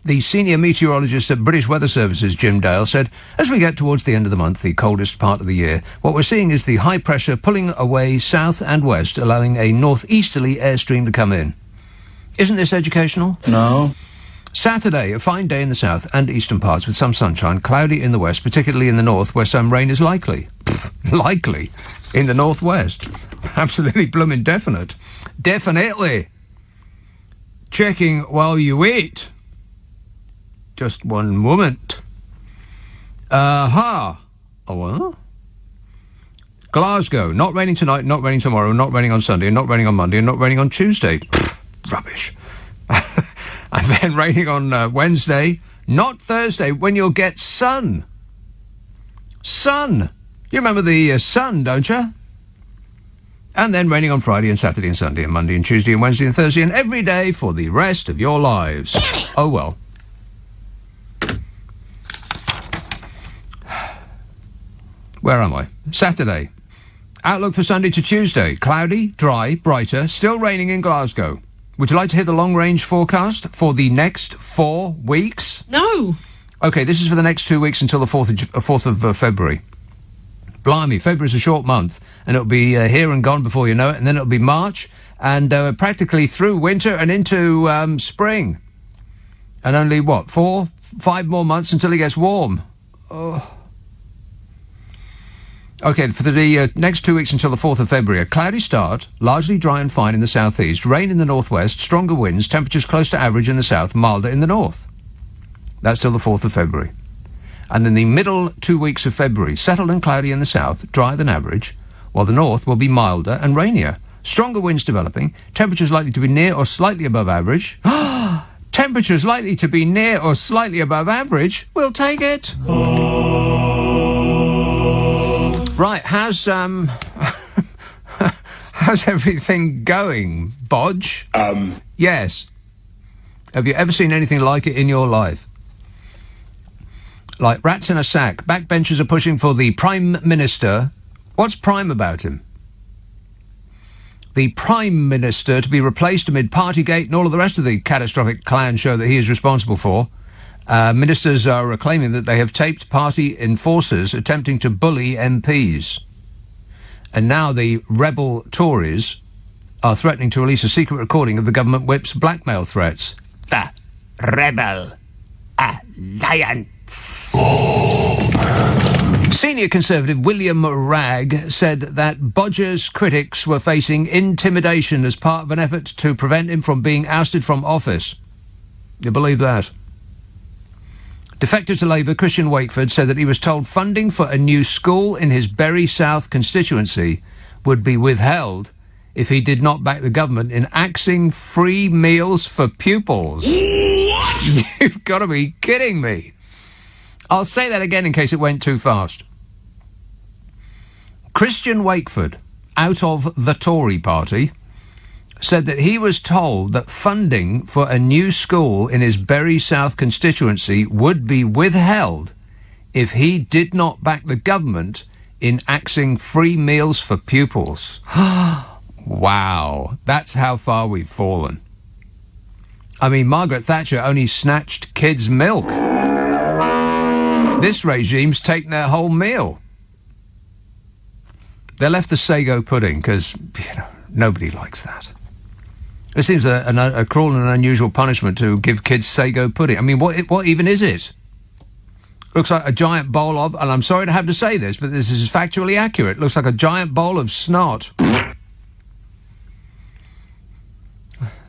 The senior meteorologist at British Weather Services, Jim Dale, said, as we get towards the end of the month, the coldest part of the year, what we're seeing is the high pressure pulling away south and west, allowing a northeasterly airstream to come in. Isn't this educational? No. Saturday, a fine day in the south and eastern parts with some sunshine, cloudy in the west, particularly in the north, where some rain is likely. Likely. In the northwest. Absolutely blooming definite. Definitely. Checking while you eat. Just one moment. Oh, well. Glasgow, not raining tonight, not raining tomorrow, not raining on Sunday, and not raining on Monday, and not raining on Tuesday. Rubbish. And then raining on Wednesday, not Thursday, when you'll get sun. Sun. You remember the sun, don't you? And then raining on Friday and Saturday and Sunday and Monday and Tuesday and Wednesday and Thursday and every day for the rest of your lives. Oh, well. Where am I? Saturday. Outlook for Sunday to Tuesday. Cloudy, dry, brighter, still raining in Glasgow. Would you like to hear the long-range forecast for the next 4 weeks? No. OK, this is for the next 2 weeks until the 4th of February. Blimey, February's a short month, and it'll be here and gone before you know it, and then it'll be March, and practically through winter and into spring. And only, 5 more months until it gets warm. Oh. OK, for the next 2 weeks until the 4th of February, a cloudy start, largely dry and fine in the southeast, rain in the northwest, stronger winds, temperatures close to average in the south, milder in the north. That's till the 4th of February. And in the middle 2 weeks of February, settled and cloudy in the south, drier than average, while the north will be milder and rainier. Stronger winds developing, temperatures likely to be near or slightly above average. Temperatures likely to be near or slightly above average? We'll take it. Right, how's everything going, Bodge? Yes. Have you ever seen anything like it in your life? Like rats in a sack. Backbenchers are pushing for the Prime Minister. What's prime about him? The Prime Minister to be replaced amid Partygate and all of the rest of the catastrophic clown show that he is responsible for. Ministers are claiming that they have taped party enforcers attempting to bully MPs. And now the rebel Tories are threatening to release a secret recording of the government whip's blackmail threats. The Rebel Alliance. Senior Conservative William Ragg said that Bodger's critics were facing intimidation as part of an effort to prevent him from being ousted from office. You believe that? Defector to Labour, Christian Wakeford, said that he was told funding for a new school in his Bury South constituency would be withheld if he did not back the government in axing free meals for pupils. You've got to be kidding me. I'll say that again in case it went too fast. Christian Wakeford, out of the Tory party, said that he was told that funding for a new school in his Bury South constituency would be withheld if he did not back the government in axing free meals for pupils. Wow, that's how far we've fallen. I mean, Margaret Thatcher only snatched kids' milk. This regime's taken their whole meal. They left the sago pudding because, nobody likes that. It seems a cruel and unusual punishment to give kids sago pudding. I mean, what even is it? Looks like a giant bowl of, and I'm sorry to have to say this, but this is factually accurate, looks like a giant bowl of snot.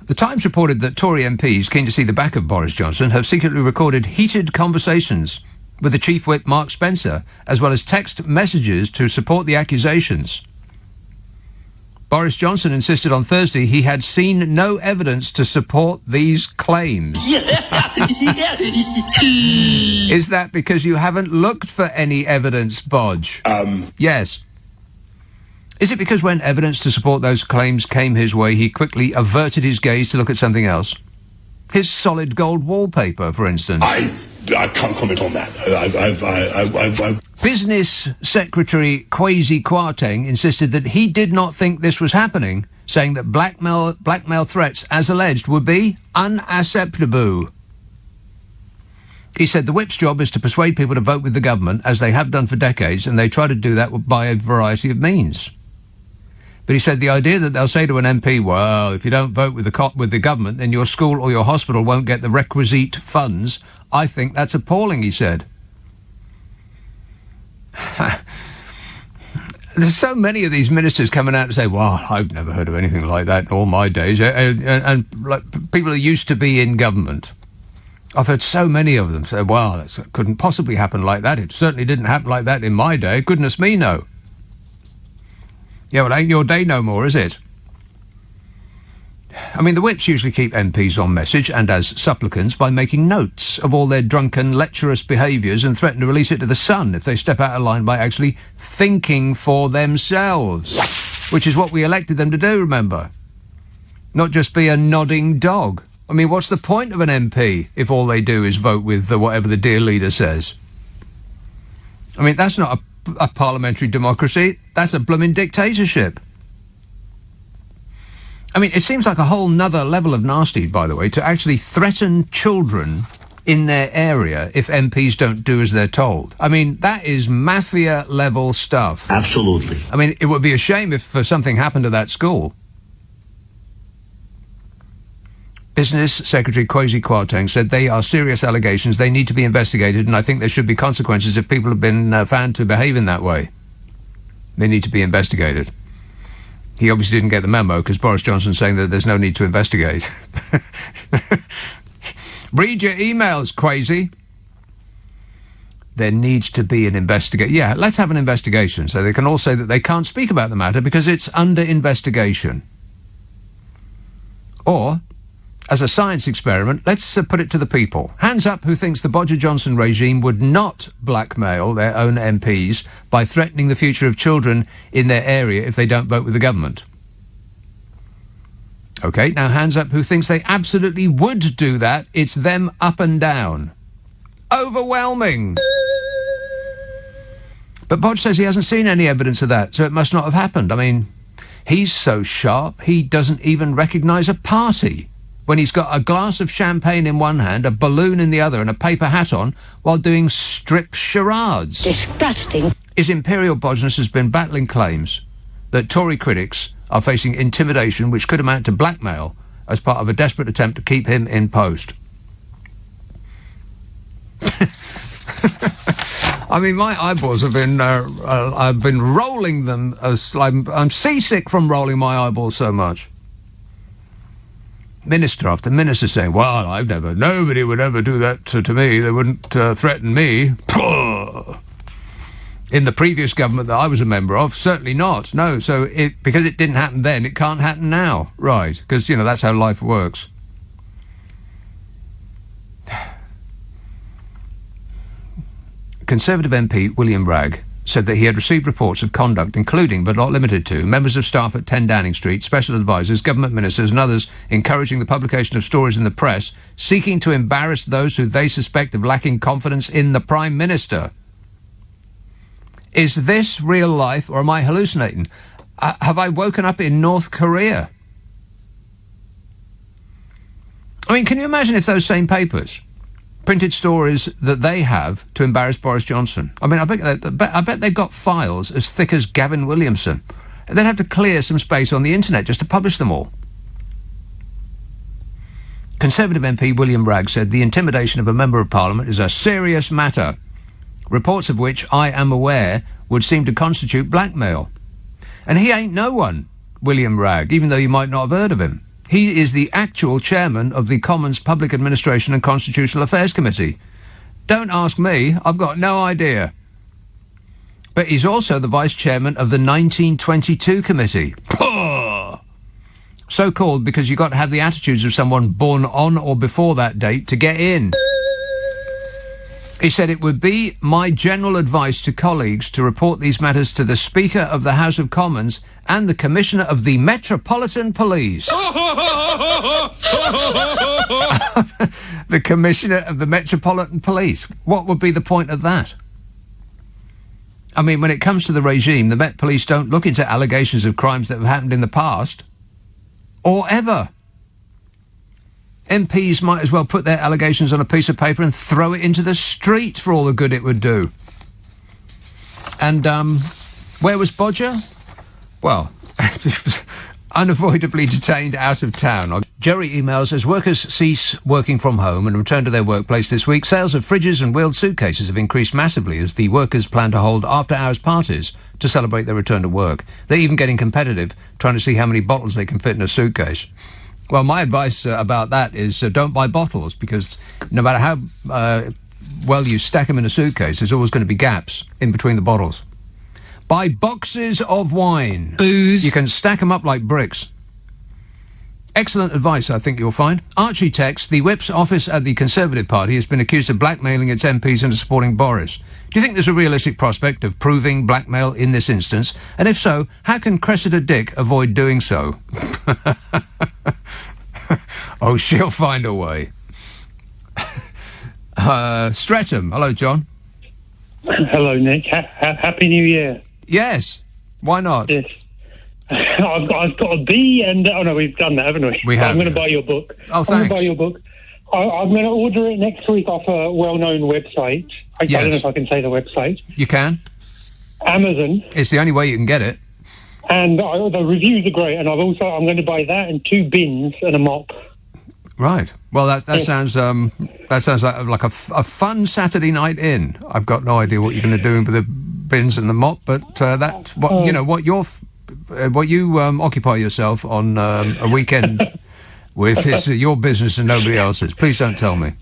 The Times reported that Tory MPs, keen to see the back of Boris Johnson, have secretly recorded heated conversations with the Chief Whip Mark Spencer, as well as text messages to support the accusations. Boris Johnson insisted on Thursday he had seen no evidence to support these claims. Is that because you haven't looked for any evidence, Bodge? Yes. Is it because when evidence to support those claims came his way, he quickly averted his gaze to look at something else? His solid gold wallpaper, for instance. I can't comment on that. Business Secretary Kwesi Kwarteng insisted that he did not think this was happening, saying that blackmail threats, as alleged, would be unacceptable. He said the whip's job is to persuade people to vote with the government, as they have done for decades, and they try to do that by a variety of means. But he said the idea that they'll say to an MP, well, if you don't vote with the government, then your school or your hospital won't get the requisite funds, I think that's appalling, he said. There's so many of these ministers coming out and say, well, I've never heard of anything like that in all my days. And people who used to be in government, I've heard so many of them say, well, that couldn't possibly happen like that. It certainly didn't happen like that in my day. Goodness me, no. Yeah, well, ain't your day no more, is it? I mean, the whips usually keep MPs on message and as supplicants by making notes of all their drunken, lecherous behaviours and threaten to release it to the sun if they step out of line by actually thinking for themselves, which is what we elected them to do, remember? Not just be a nodding dog. I mean, what's the point of an MP if all they do is vote with whatever the dear leader says? I mean, that's not a parliamentary democracy. That's a blooming dictatorship. I mean, it seems like a whole nother level of nasty, by the way, to actually threaten children in their area if MPs don't do as they're told. I mean, that is mafia-level stuff. Absolutely. I mean, it would be a shame if something happened to that school. Business Secretary Kwesi Kwarteng said they are serious allegations. They need to be investigated, and I think there should be consequences if people have been found to behave in that way. They need to be investigated. He obviously didn't get the memo because Boris Johnson's saying that there's no need to investigate. Read your emails, Kwesi. There needs to be an investigation. Yeah, let's have an investigation so they can all say that they can't speak about the matter because it's under investigation. Or, as a science experiment, let's put it to the people. Hands up who thinks the Bodger-Johnson regime would not blackmail their own MPs by threatening the future of children in their area if they don't vote with the government. OK, now hands up who thinks they absolutely would do that. It's them up and down. Overwhelming. But Bodge says he hasn't seen any evidence of that, so it must not have happened. I mean, he's so sharp, he doesn't even recognise a party when he's got a glass of champagne in one hand, a balloon in the other, and a paper hat on, while doing strip charades. Disgusting. His Imperial Bodgeness has been battling claims that Tory critics are facing intimidation which could amount to blackmail as part of a desperate attempt to keep him in post. I mean, my eyeballs have been, I've been rolling them, I'm seasick from rolling my eyeballs so much. Minister after minister saying, well, nobody would ever do that to me. They wouldn't threaten me. In the previous government that I was a member of, certainly not. No, so because it didn't happen then, it can't happen now. Right, because, that's how life works. Conservative MP William Ragg said that he had received reports of conduct, including, but not limited to, members of staff at 10 Downing Street, special advisers, government ministers and others encouraging the publication of stories in the press, seeking to embarrass those who they suspect of lacking confidence in the Prime Minister. Is this real life, or am I hallucinating? Have I woken up in North Korea? I mean, can you imagine if those same papers printed stories that they have to embarrass Boris Johnson? I mean, I bet they've got files as thick as Gavin Williamson. They'd have to clear some space on the internet just to publish them all. Conservative MP William Ragg said the intimidation of a Member of Parliament is a serious matter, reports of which I am aware would seem to constitute blackmail. And he ain't no one, William Ragg, even though you might not have heard of him. He is the actual chairman of the Commons Public Administration and Constitutional Affairs Committee. Don't ask me, I've got no idea. But he's also the vice chairman of the 1922 Committee. So called because you've got to have the attitudes of someone born on or before that date to get in. He said it would be my general advice to colleagues to report these matters to the Speaker of the House of Commons and the Commissioner of the Metropolitan Police. The Commissioner of the Metropolitan Police. What would be the point of that? I mean, when it comes to the regime, the Met Police don't look into allegations of crimes that have happened in the past. Or ever. MPs might as well put their allegations on a piece of paper and throw it into the street for all the good it would do. And where was Bodger? Well, he was unavoidably detained out of town. Jerry emails, as workers cease working from home and return to their workplace this week, sales of fridges and wheeled suitcases have increased massively as the workers plan to hold after-hours parties to celebrate their return to work. They're even getting competitive, trying to see how many bottles they can fit in a suitcase. Well, my advice about that is don't buy bottles, because no matter how well you stack them in a suitcase, there's always going to be gaps in between the bottles. Buy boxes of wine. Booze. You can stack them up like bricks. Excellent advice, I think you'll find. Archie texts, the Whip's office at the Conservative Party has been accused of blackmailing its MPs into supporting Boris. Do you think there's a realistic prospect of proving blackmail in this instance? And if so, how can Cressida Dick avoid doing so? Oh, she'll find a way. Streatham. Hello, John. Hello, Nick. Happy New Year. Yes. Why not? Yes. I've got a B and... Oh, no, we've done that, haven't we? We have. I'm going to buy your book. Oh, thanks. I'm going to buy your book. I'm going to order it next week off a well-known website. I don't know if I can say the website. You can. Amazon. It's the only way you can get it. And the reviews are great. And I'm going to buy that and 2 bins and a mop. Right. Well, that sounds like a fun Saturday night in. I've got no idea what you're going to do with the bins and the mop, but that's what what you occupy yourself on a weekend with is your business and nobody else's. Please don't tell me.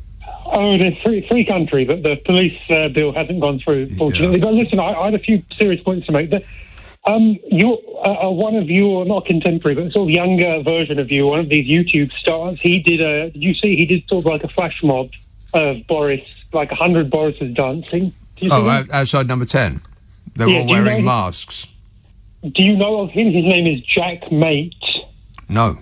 Oh, it's free country, but the police bill hasn't gone through, fortunately. Yeah. But listen, I had a few serious points to make. You're one of your, not contemporary, but sort of younger version of you, one of these YouTube stars. He did he did sort of like a flash mob of Boris, like 100 Borises dancing. Outside number 10. They're all wearing masks. Do you know of him? His name is Jack Mate. No.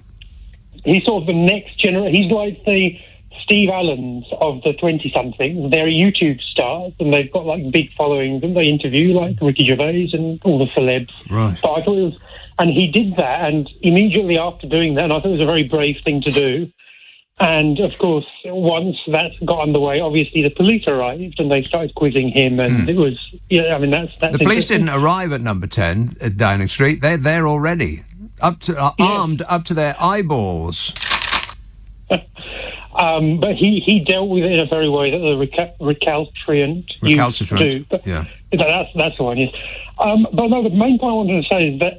He's sort of the next generation. He's like the Steve Allens of the 20-somethings. They're YouTube stars, and they've got like big followings, and they interview like Ricky Gervais and all the celebs. Right. So I thought it was, and he did that, and immediately after doing that, and I thought it was a very brave thing to do. And of course, once that got underway, obviously the police arrived and they started quizzing him, and it was, that's the police didn't arrive at number 10 at Downing Street. They're there already, armed up to their eyeballs. But he dealt with it in a very way that the recalcitrant used to do. But yeah. That's the one, yes. But no, the main point I wanted to say is that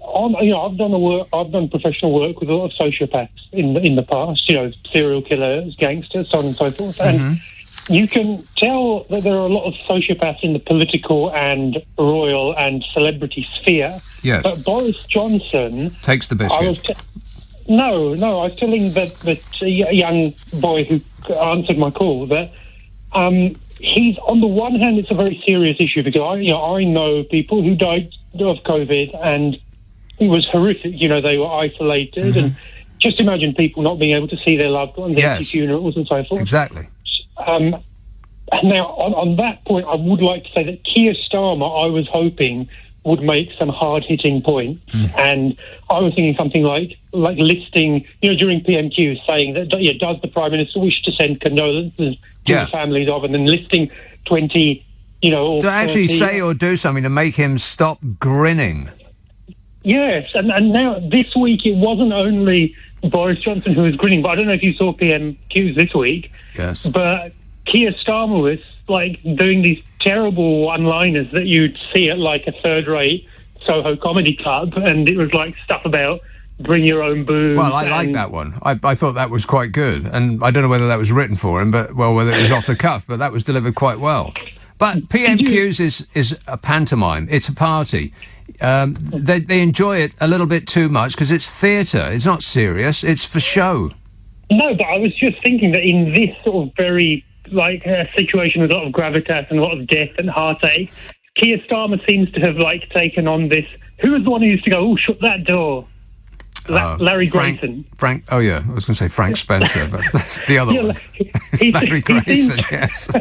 I've done professional work with a lot of sociopaths in the past, serial killers, gangsters, so on and so forth. And you can tell that there are a lot of sociopaths in the political and royal and celebrity sphere. Yes. But Boris Johnson takes the biscuit. No, I was telling that young boy who answered my call that he's, on the one hand, it's a very serious issue because I know people who died of COVID and it was horrific. They were isolated and just imagine people not being able to see their loved ones, empty funerals and so forth. Exactly. Now, on that point, I would like to say that Keir Starmer, I was hoping, would make some hard-hitting points. And I was thinking something like listing, during PMQ, saying that, does the Prime Minister wish to send condolences to the families of, and then listing 20, or to actually 30, say or do something to make him stop grinning. Yes, and now this week it wasn't only Boris Johnson who was grinning, but I don't know if you saw PMQs this week. Yes. But Keir Starmer was doing these terrible one-liners that you'd see at like a third-rate Soho comedy club, and it was like stuff about bring your own booze. Well, I like that one. I thought that was quite good, and I don't know whether that was written for him, whether it was off the cuff, but that was delivered quite well. But PMQs is a pantomime. It's a party. They enjoy it a little bit too much because it's theatre. It's not serious. It's for show. No, but I was just thinking that in this sort of very a situation with a lot of gravitas and a lot of death and heartache, Keir Starmer seems to have taken on this. Who was the one who used to go, "Oh, shut that door"? Larry Grayson. Frank. Oh yeah, I was going to say Frank Spencer, but that's the other one. Larry Grayson. Yes.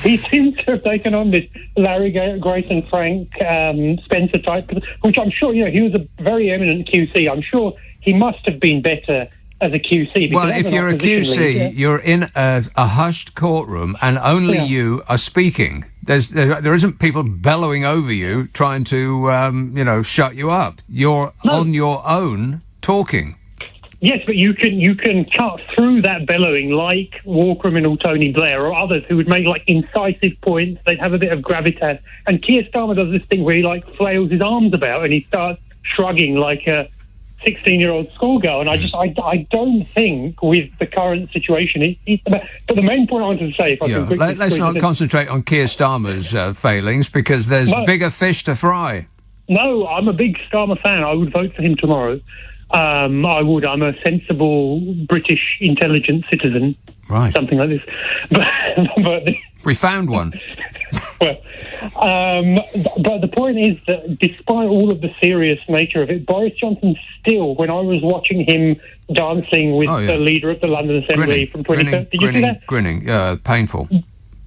He seems to have taken on this Larry Grayson, Frank Spencer type, which I'm sure he was a very eminent QC. I'm sure he must have been better as a QC. because Well, that's if an you're a opposition QC, leader. you're in a hushed courtroom and only you are speaking. There isn't people bellowing over you trying to, shut you up. You're on your own talking. Yes, but you can cut through that bellowing like war criminal Tony Blair or others who would make like incisive points. They'd have a bit of gravitas. And Keir Starmer does this thing where he like flails his arms about and he starts shrugging like a 16-year-old schoolgirl. And I don't think with the current situation, but the main point I wanted to say, if I can quickly... Let's not concentrate on Keir Starmer's failings because there's bigger fish to fry. No, I'm a big Starmer fan. I would vote for him tomorrow. I would. I'm a sensible British intelligent citizen. Right. Something like this. But we found one. Well, but the point is that despite all of the serious nature of it, Boris Johnson still, when I was watching him dancing with the leader of the London Assembly from 2010, did you see that? Grinning, painful.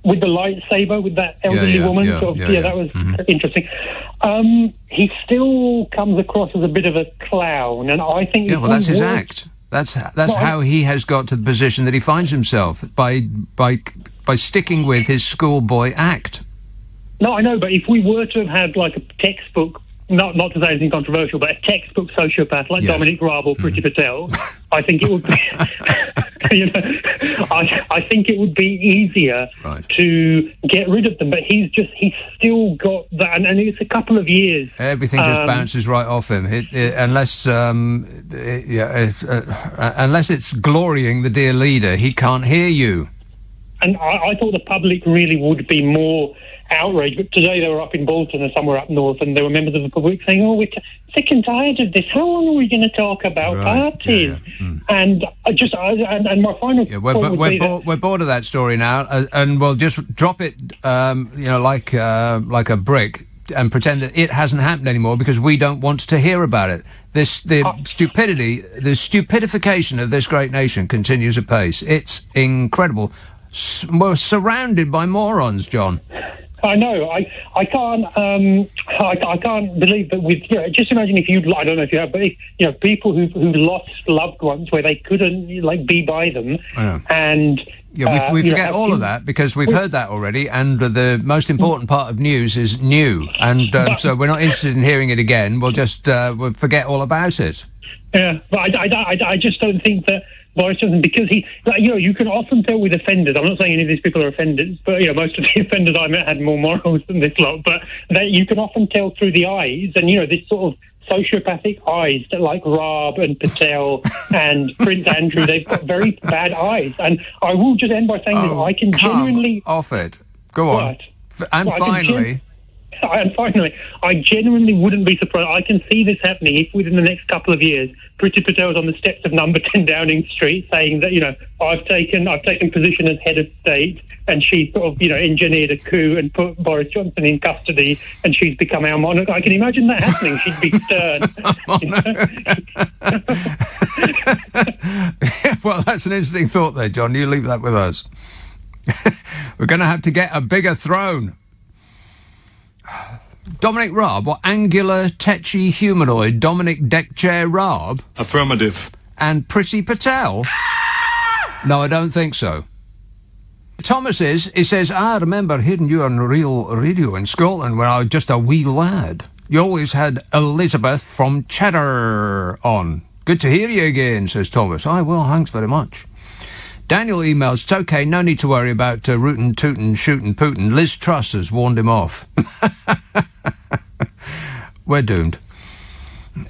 With the lightsaber, with that elderly woman. That was interesting. He still comes across as a bit of a clown, and I think... Yeah, well, that's his act. That's how he has got to the position that he finds himself, by sticking with his schoolboy act. No, I know, but if we were to have had like a textbook, not to say anything controversial, but a textbook sociopath like Dominic Raab or Priti Patel, I think it would be... I think it would be easier to get rid of them, but he's still got that, and it's a couple of years. Everything just bounces right off him, unless it's glorying the dear leader. He can't hear you. And I thought the public really would be more outraged, but today they were up in Bolton or somewhere up north, and there were members of the public saying, we're sick and tired of this. How long are we going to talk about parties? And my final point would be we're bored of that story now, and we'll just drop it, like a brick, and pretend that it hasn't happened anymore because we don't want to hear about it. The stupidification of this great nation continues apace. It's incredible. We're surrounded by morons, John. I know. I can't. I can't believe that. Just imagine if you. I don't know if you have, but people who lost loved ones where they couldn't be by them, and we forget all of that because we've heard that already. And the most important part of news is new, and so we're not interested in hearing it again. We'll just we'll forget all about it. Yeah, but I just don't think that Boris Johnson, because you can often tell with offenders. I'm not saying any of these people are offenders, but most of the offenders I met had more morals than this lot. But you can often tell through the eyes, and this sort of sociopathic eyes that like Raab and Patel and Prince Andrew, they've got very bad eyes. And I will just end by saying that I can genuinely off it. Go on. And finally, I genuinely wouldn't be surprised. I can see this happening if within the next couple of years, Priti Patel's on the steps of number 10 Downing Street saying that, I've taken position as head of state, and she sort of, engineered a coup and put Boris Johnson in custody, and she's become our monarch. I can imagine that happening. She'd be stern. Well, that's an interesting thought there, John. You leave that with us. We're going to have to get a bigger throne. Dominic Raab, what angular, tetchy humanoid Dominic Deckchair Raab? Affirmative. And Priti Patel? No, I don't think so. Thomas he says, I remember hearing you on real radio in Scotland when I was just a wee lad. You always had Elizabeth from Cheddar on. Good to hear you again, says Thomas. Aye, well, thanks very much. Daniel emails, it's okay, no need to worry about rootin', tootin', shootin', pootin'. Liz Truss has warned him off. We're doomed.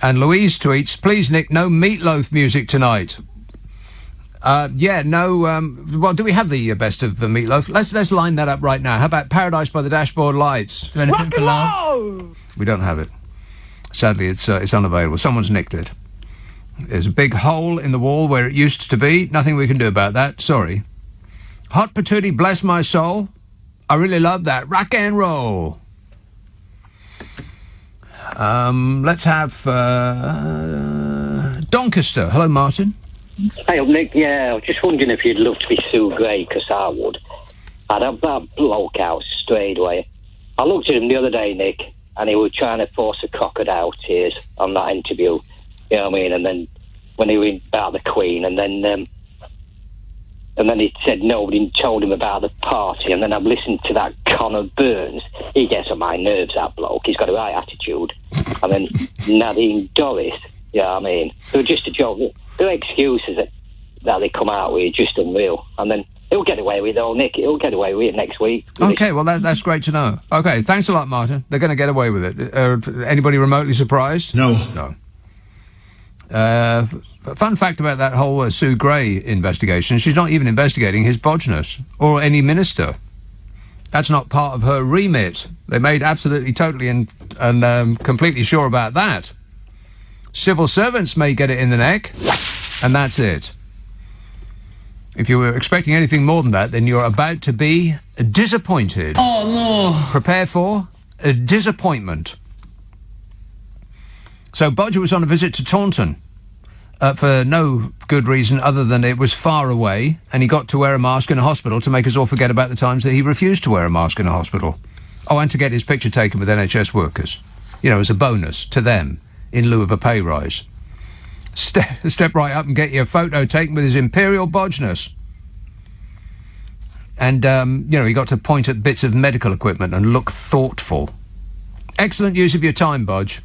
And Louise tweets, please, Nick, no Meatloaf music tonight. Well, do we have the best of Meatloaf? Let's line that up right now. How about Paradise by the Dashboard Lights? Do anything for love? We don't have it. Sadly, it's unavailable. Someone's nicked it. There's a big hole in the wall where it used to be. Nothing we can do about that. Sorry. Hot Patootie, bless my soul. I really love that. Rock and roll. Let's have Doncaster. Hello, Martin. Hey, Nick. Yeah, I was just wondering if you'd love to be Sue Gray, because I would. I'd have that bloke out straight away. I looked at him the other day, Nick, and he was trying to force a crocodile tears on that interview. You know what I mean? And then when he was about the Queen, and then he said nobody told him about the party, and then I've listened to that Conor Burns. He gets on my nerves, that bloke. He's got a right attitude. And then Nadine Dorris, I mean, they're just a joke. Their excuses that they come out with are just unreal. And then he'll get away with it, Nick. He'll get away with it next week. Okay, well, that's great to know. Okay, thanks a lot, Martin. They're going to get away with it. Anybody remotely surprised? No. Fun fact about that whole Sue Gray investigation, she's not even investigating his bodgeness or any minister. That's not part of her remit. They made absolutely, totally and completely sure about that. Civil servants may get it in the neck, and that's it. If you were expecting anything more than that, then you're about to be disappointed. Oh, no. Prepare for a disappointment. So Bodger was on a visit to Taunton for no good reason other than it was far away, and he got to wear a mask in a hospital to make us all forget about the times that he refused to wear a mask in a hospital. Oh, and to get his picture taken with NHS workers, as a bonus to them in lieu of a pay rise. Step right up and get your photo taken with his imperial bodgeness. And, he got to point at bits of medical equipment and look thoughtful. Excellent use of your time, Bodge.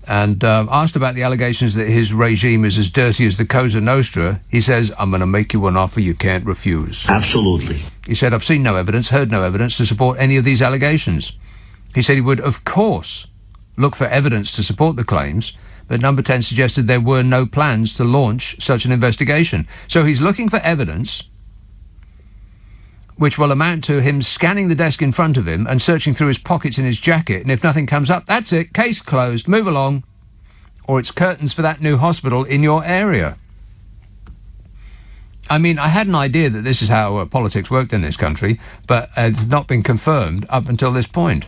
And asked about the allegations that his regime is as dirty as the Cosa Nostra, he says, I'm going to make you an offer you can't refuse. Absolutely. He said, I've seen no evidence, heard no evidence to support any of these allegations. He said he would, of course, look for evidence to support the claims, but Number 10 suggested there were no plans to launch such an investigation. So he's looking for evidence which will amount to him scanning the desk in front of him and searching through his pockets in his jacket, and if nothing comes up, that's it, case closed, move along. Or it's curtains for that new hospital in your area. I mean, I had an idea that this is how politics worked in this country, but it's not been confirmed up until this point.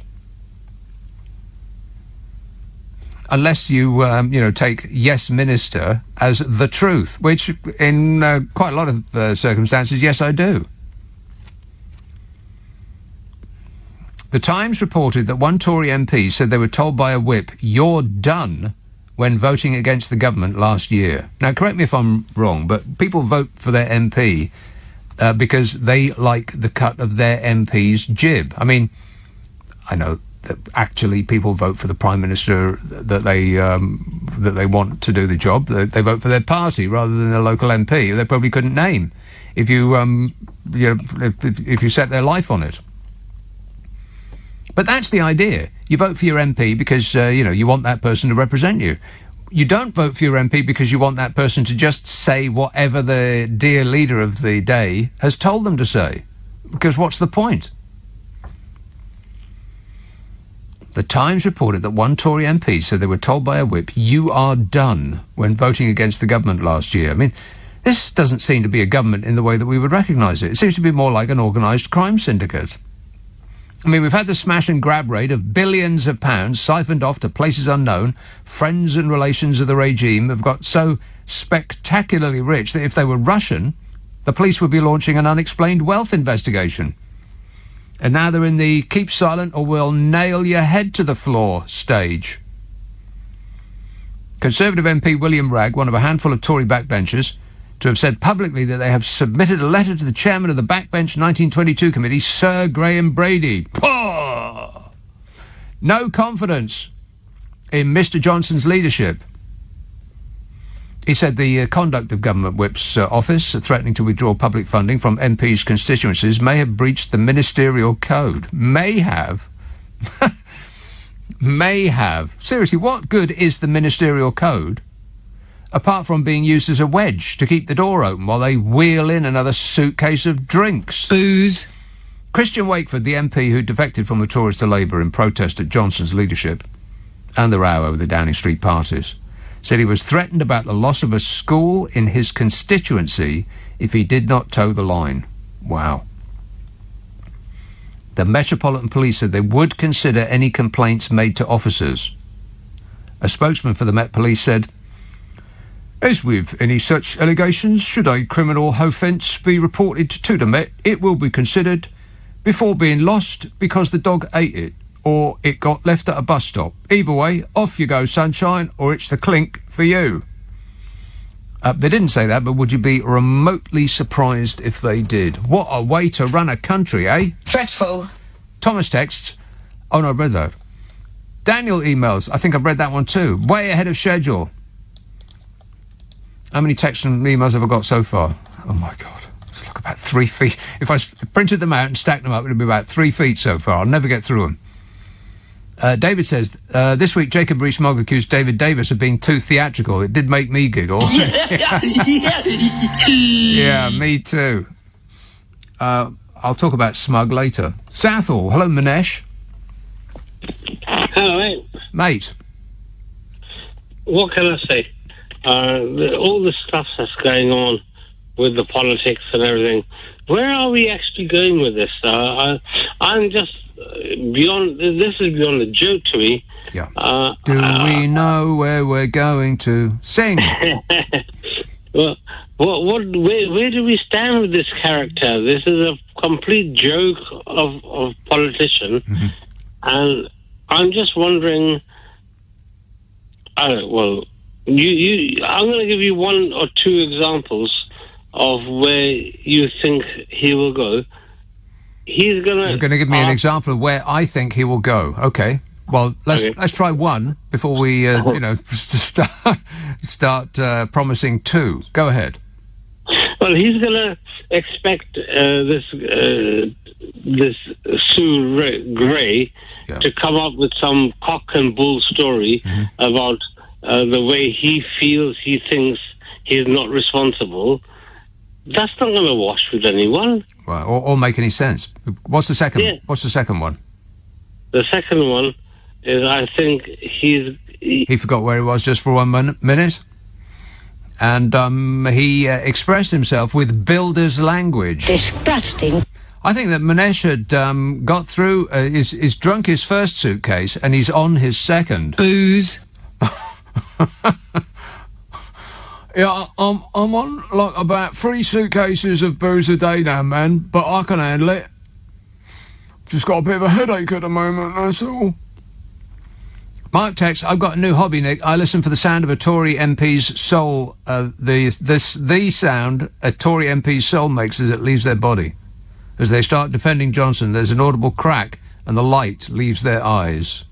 Unless you, take yes minister as the truth, which in quite a lot of circumstances, yes, I do. The Times reported that one Tory MP said they were told by a whip, "You're done," when voting against the government last year. Now, correct me if I'm wrong, but people vote for their MP because they like the cut of their MP's jib. I mean, I know that actually people vote for the Prime Minister that they want to do the job. They vote for their party rather than their local MP, who they probably couldn't name if you if you set their life on it. But that's the idea. You vote for your MP because, you want that person to represent you. You don't vote for your MP because you want that person to just say whatever the dear leader of the day has told them to say. Because what's the point? The Times reported that one Tory MP said they were told by a whip, "You are done," when voting against the government last year. I mean, this doesn't seem to be a government in the way that we would recognise it. It seems to be more like an organised crime syndicate. I mean, we've had the smash and grab raid of billions of pounds siphoned off to places unknown. Friends and relations of the regime have got so spectacularly rich that if they were Russian, the police would be launching an unexplained wealth investigation. And now they're in the keep silent or we'll nail your head to the floor stage. Conservative MP William Ragg, one of a handful of Tory backbenchers, to have said publicly that they have submitted a letter to the chairman of the Backbench 1922 committee, Sir Graham Brady. Pah! No confidence in Mr. Johnson's leadership. He said the conduct of Government Whip's office, threatening to withdraw public funding from MPs' constituencies, may have breached the ministerial code. May have. May have. Seriously, what good is the ministerial code apart from being used as a wedge to keep the door open while they wheel in another suitcase of drinks? Booze. Christian Wakeford, the MP who defected from the Tories to Labour in protest at Johnson's leadership and the row over the Downing Street parties, said he was threatened about the loss of a school in his constituency if he did not toe the line. Wow. The Metropolitan Police said they would consider any complaints made to officers. A spokesman for the Met Police said, "As with any such allegations, should a criminal offence be reported to the Met, it will be considered before being lost because the dog ate it or it got left at a bus stop. Either way, off you go, sunshine, or it's the clink for you. They didn't say that, but would you be remotely surprised if they did? What a way to run a country, eh? Dreadful. Thomas texts. Oh, no, I've read that. Daniel emails. I think I've read that one too. Way ahead of schedule. How many texts and emails have I got so far? Oh, my God. It's like about 3 feet. If I printed them out and stacked them up, it would be about 3 feet so far. I'll never get through them. David says, this week Jacob Rees-Mogg accused David Davis of being too theatrical. It did make me giggle. Yeah, me too. I'll talk about smug later. Southall. Hello, Manesh. Hello, mate. Mate. What can I say? All the stuff that's going on with the politics and everything, where are we actually going with this? I'm just beyond. This is beyond a joke to me. Yeah. Do we know where we're going to sing? Well, where do we stand with this character? This is a complete joke of politician, and I'm just wondering. Well, I'm going to give you 1 or 2 exampmples of where you think he will go. You're going to give me an example of where I think he will go. Okay. Well, let's try 1 before we start promising 2. Go ahead. Well, he's going to expect this Sue Gray to come up with some cock and bull story about the way he feels, he thinks he's not responsible. That's not going to wash with anyone. Right, or make any sense. What's the second? Yeah. What's the second one? The second one is, I think he forgot where he was just for 1 minute, and he expressed himself with builder's language. Disgusting. I think that Manesh had got through. He's drunk his first suitcase, and he's on his second. Booze. Yeah, I'm on like about 3 suitcases of booze a day now, man, but I can handle it. Just got a bit of a headache at the moment, that's all. Mark texts, I've got a new hobby, Nick. I listen for the sound of a Tory MP's soul, the sound a Tory MP's soul makes as it leaves their body. As they start defending Johnson, there's an audible crack and the light leaves their eyes.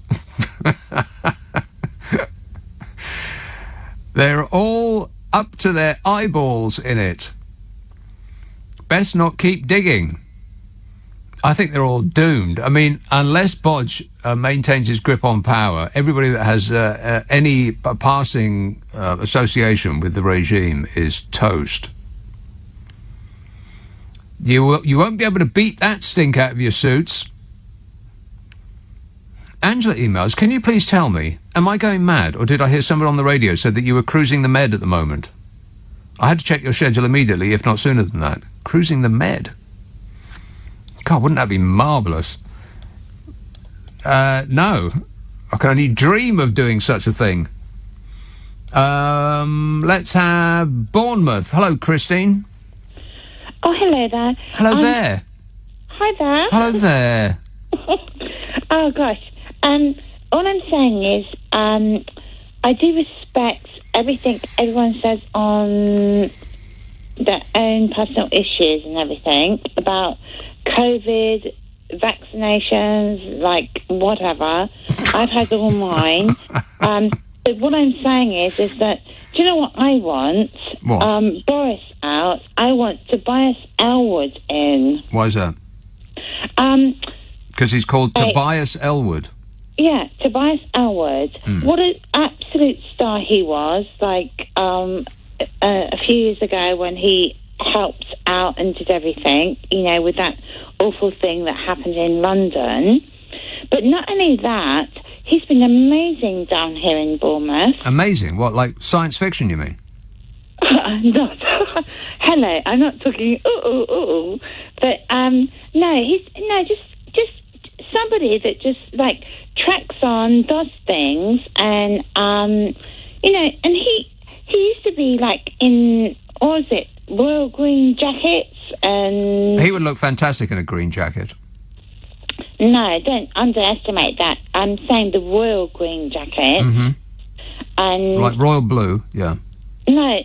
They're all up to their eyeballs in it. Best not keep digging. I think they're all doomed. I mean, unless Bodge maintains his grip on power, everybody that has any passing association with the regime is toast. You won't be able to beat that stink out of your suits. Angela emails, can you please tell me, am I going mad, or did I hear someone on the radio said that you were cruising the Med at the moment? I had to check your schedule immediately, if not sooner than that. Cruising the Med? God, wouldn't that be marvellous? No. I can only dream of doing such a thing. Let's have Bournemouth. Hello, Christine. Oh, hello there. Hello there. Hi there. Hello there. Oh, gosh. All I'm saying is, I do respect everything everyone says on their own personal issues and everything about COVID, vaccinations, like whatever. I've had all mine. But what I'm saying is that, do you know what I want? What? Boris out. I want Tobias Elwood in. Why is that? Because he's called Tobias Elwood. Yeah, Tobias Elwood. What an absolute star he was, like a few years ago when he helped out and did everything, you know, with that awful thing that happened in London. But not only that, he's been amazing down here in Bournemouth. Amazing? What, like science fiction, you mean? Not. Hello, I'm not talking ooh. But no, just somebody that just like tracks on, does things, and you know, and he used to be like in, what was it, Royal Green Jackets, and he would look fantastic in a green jacket. No, don't underestimate that. I'm saying the royal green jacket. Mm-hmm. And Like royal blue, yeah. No,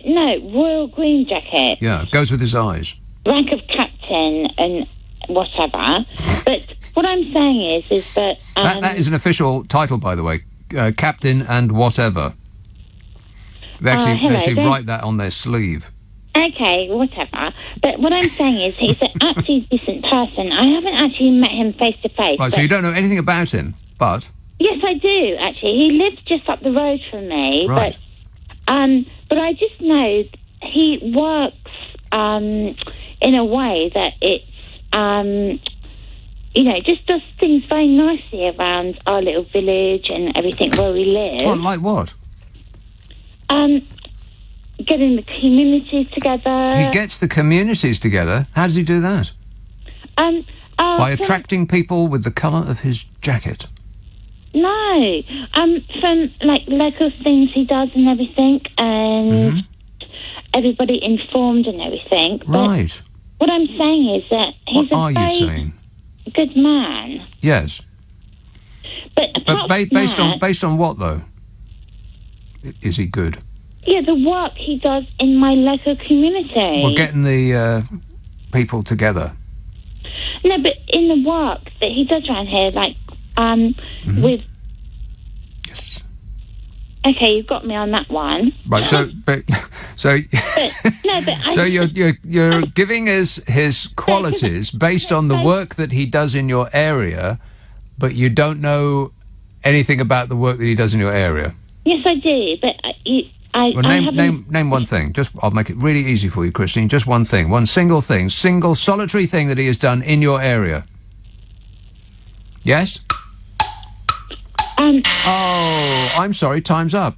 royal green jacket. Yeah, goes with his eyes. Rank of captain and whatever. But what I'm saying is that... that is an official title, by the way. Captain and whatever. They actually write that on their sleeve. Okay, whatever. But what I'm saying is he's an absolutely decent person. I haven't actually met him face to face. Right, so you don't know anything about him, but... Yes, I do, actually. He lives just up the road from me. Right. But I just know he works in a way that it's... just does things very nicely around our little village and everything where we live. What, like what? Getting the communities together. He gets the communities together. How does he do that? By attracting people with the colour of his jacket. No. From, local things he does and everything, and everybody informed and everything. Right. What I'm saying is that he's what are you saying? Good man. Yes. But based on what, though? Is he good? Yeah, the work he does in my local community. Well, getting the people together. No, but in the work that he does around here, with... Yes. Okay, you've got me on that one. Right, so you're giving us his qualities based on the work that he does in your area, but you don't know anything about the work that he does in your area. Yes, I do, but name one thing. I'll make it really easy for you, Christine. Just one thing, one single thing, single solitary thing that he has done in your area. Yes? Oh, I'm sorry, time's up.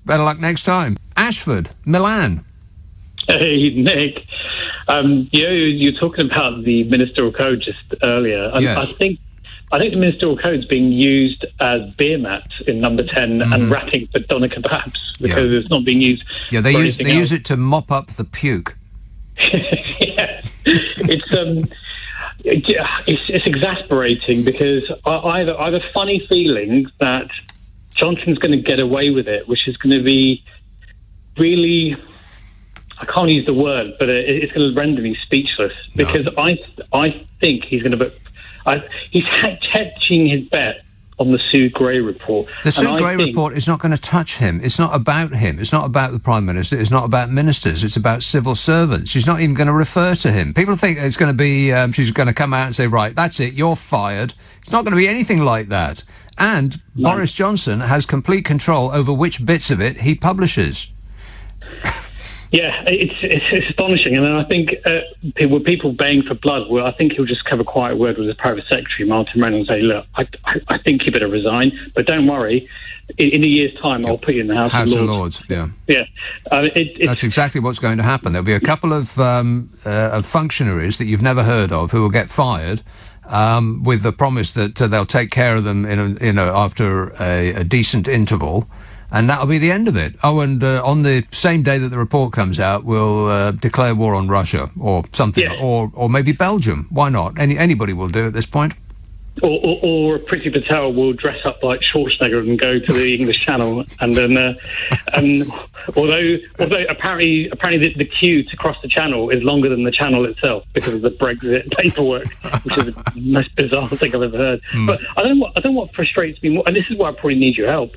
Better luck next time. Ashford, Milan. Hey, Nick. You're talking about the ministerial code just earlier. Yes. I think the ministerial code's being used as beer mats in number 10 and wrapping for doner kebabs because it's not being used. Yeah, they use it to mop up the puke. Yeah. It's exasperating because I have a funny feeling that Johnson's going to get away with it, which is going to be really, I can't use the word, but it's going to render me speechless because I think he's going to he's hedging his bet on the Sue Gray report. The Sue Gray report is not going to touch him. It's not about him. It's not about the Prime Minister. It's not about ministers. It's about civil servants. She's not even going to refer to him. People think it's going to be, she's going to come out and say, right, that's it, you're fired. It's not going to be anything like that. And Boris Johnson has complete control over which bits of it he publishes. Yeah, it's astonishing, and I think with people baying for blood, well, I think he'll just have a quiet word with his private secretary, Martin Reynolds, and say, look, I think you better resign, but don't worry, in a year's time, I'll put you in the House of Lords. Yeah. Yeah. That's exactly what's going to happen. There'll be a couple of functionaries that you've never heard of who will get fired, with the promise that they'll take care of them after a decent interval. And that'll be the end of it. Oh, and on the same day that the report comes out, we'll declare war on Russia or something, or maybe Belgium. Why not? Anybody will do at this point. Or Priti Patel will dress up like Schwarzenegger and go to the English Channel, and then, although apparently the queue to cross the Channel is longer than the Channel itself because of the Brexit paperwork, which is the most bizarre thing I've ever heard. But I don't know what frustrates me more, and this is why I probably need your help.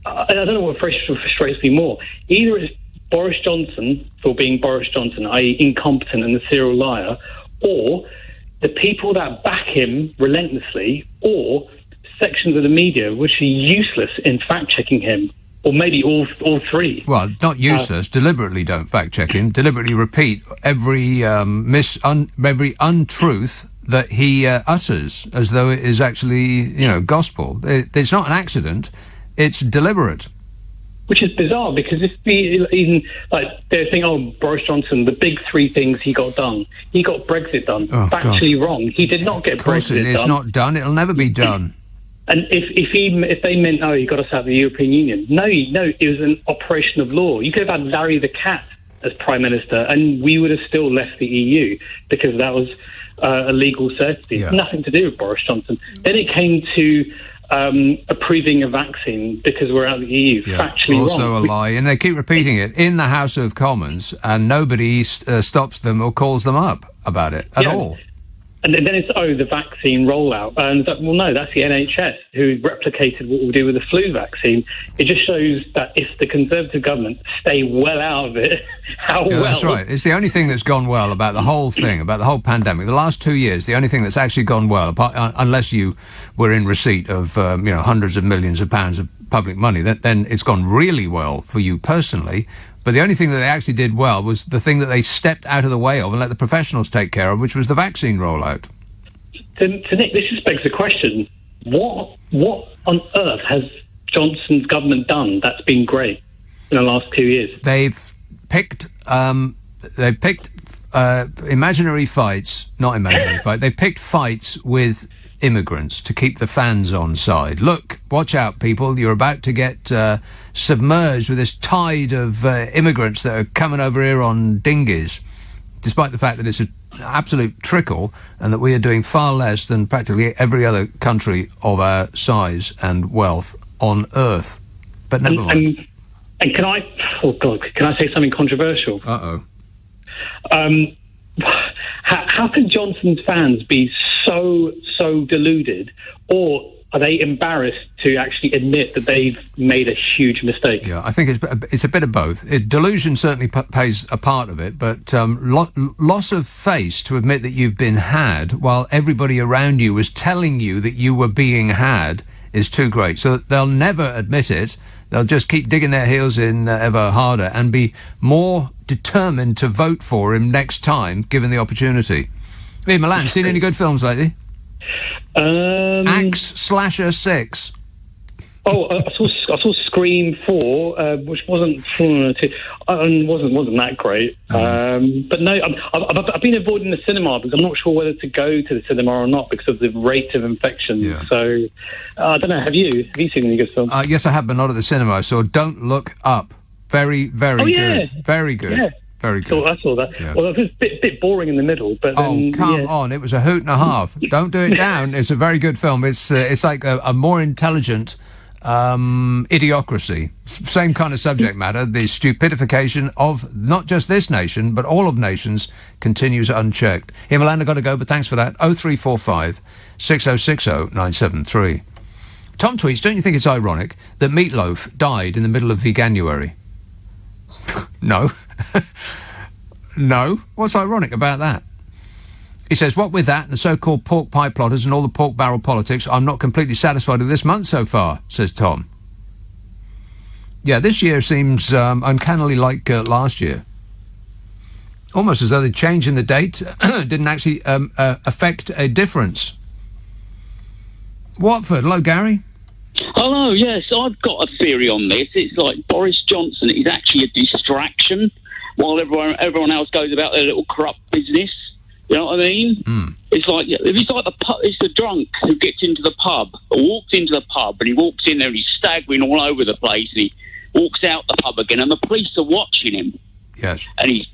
I don't know what frustrates me more. Either it's Boris Johnson for being Boris Johnson, i.e. incompetent and a serial liar, or the people that back him relentlessly, or sections of the media which are useless in fact-checking him, or maybe all three. Well, not useless, deliberately don't fact-check him, deliberately repeat every untruth that he utters as though it is actually, gospel. It's not an accident. It's deliberate. Which is bizarre because if they're saying, Boris Johnson, the big three things he got done. He got Brexit done. Factually wrong. He did not get Brexit done. It's not done. It'll never be done. And if they meant, he got us out of the European Union. No, it was an operation of law. You could have had Larry the Cat as Prime Minister and we would have still left the EU because that was illegal certainty. Yeah. Nothing to do with Boris Johnson. Then it came to approving a vaccine because we're out of the EU. Factually also wrong. a lie, and they keep repeating it in the House of Commons, and nobody stops them or calls them up about it at all. And then it's, the vaccine rollout. And it's like, well, no, that's the NHS who replicated what we'll do with the flu vaccine. It just shows that if the Conservative government stay well out of it, That's right. It's the only thing that's gone well about the whole thing, about the whole pandemic. The last 2 years, the only thing that's actually gone well, unless you were in receipt of hundreds of millions of pounds of public money, then it's gone really well for you personally. But the only thing that they actually did well was the thing that they stepped out of the way of and let the professionals take care of, which was the vaccine rollout. To Nick, this just begs the question, what on earth has Johnson's government done that's been great in the last 2 years? They've picked imaginary fights, not imaginary fight. They picked fights with immigrants to keep the fans on side. Look, watch out, people. You're about to get submerged with this tide of immigrants that are coming over here on dinghies, despite the fact that it's an absolute trickle and that we are doing far less than practically every other country of our size and wealth on Earth. But never mind. And can I say something controversial? Uh-oh. How can Johnson's fans be so deluded, or are they embarrassed to actually admit that they've made a huge mistake? Yeah, I think it's a bit of both. Delusion certainly plays a part of it, but loss of face to admit that you've been had while everybody around you was telling you that you were being had is too great. So they'll never admit it. They'll just keep digging their heels in ever harder and be more determined to vote for him next time, given the opportunity. Hey, Milan, seen any good films lately? Axe Slasher 6. I saw Scream 4, which wasn't that great. But no, I've been avoiding the cinema because I'm not sure whether to go to the cinema or not because of the rate of infection. Yeah. So I don't know. Have you seen any good films? Yes, I have, but not at the cinema. I saw Don't Look Up. Very, very good. Very good. Yeah. Very good. I saw that. Yeah. Well, it was a bit boring in the middle, but then, come on! It was a hoot and a half. Don't do it down. It's a very good film. It's like a more intelligent Idiocracy. Same kind of subject matter. The stupidification of not just this nation, but all of nations continues unchecked. Here, Milan, I've got to go, but thanks for that. 0345 6060 973. Tom tweets, don't you think it's ironic that Meatloaf died in the middle of Veganuary? No. No. What's ironic about that? He says, what with that and the so-called pork pie plotters and all the pork barrel politics, I'm not completely satisfied with this month so far, says Tom. Yeah, this year seems uncannily like last year. Almost as though the change in the date didn't actually affect a difference. Watford, hello, Gary. Hello, yes, I've got a theory on this. It's like Boris Johnson is actually a distraction while everyone else goes about their little corrupt business. You know what I mean? Mm. It's like it's the drunk who gets into the pub or walks into the pub and he walks in there and he's staggering all over the place and he walks out the pub again and the police are watching him. Yes. And he's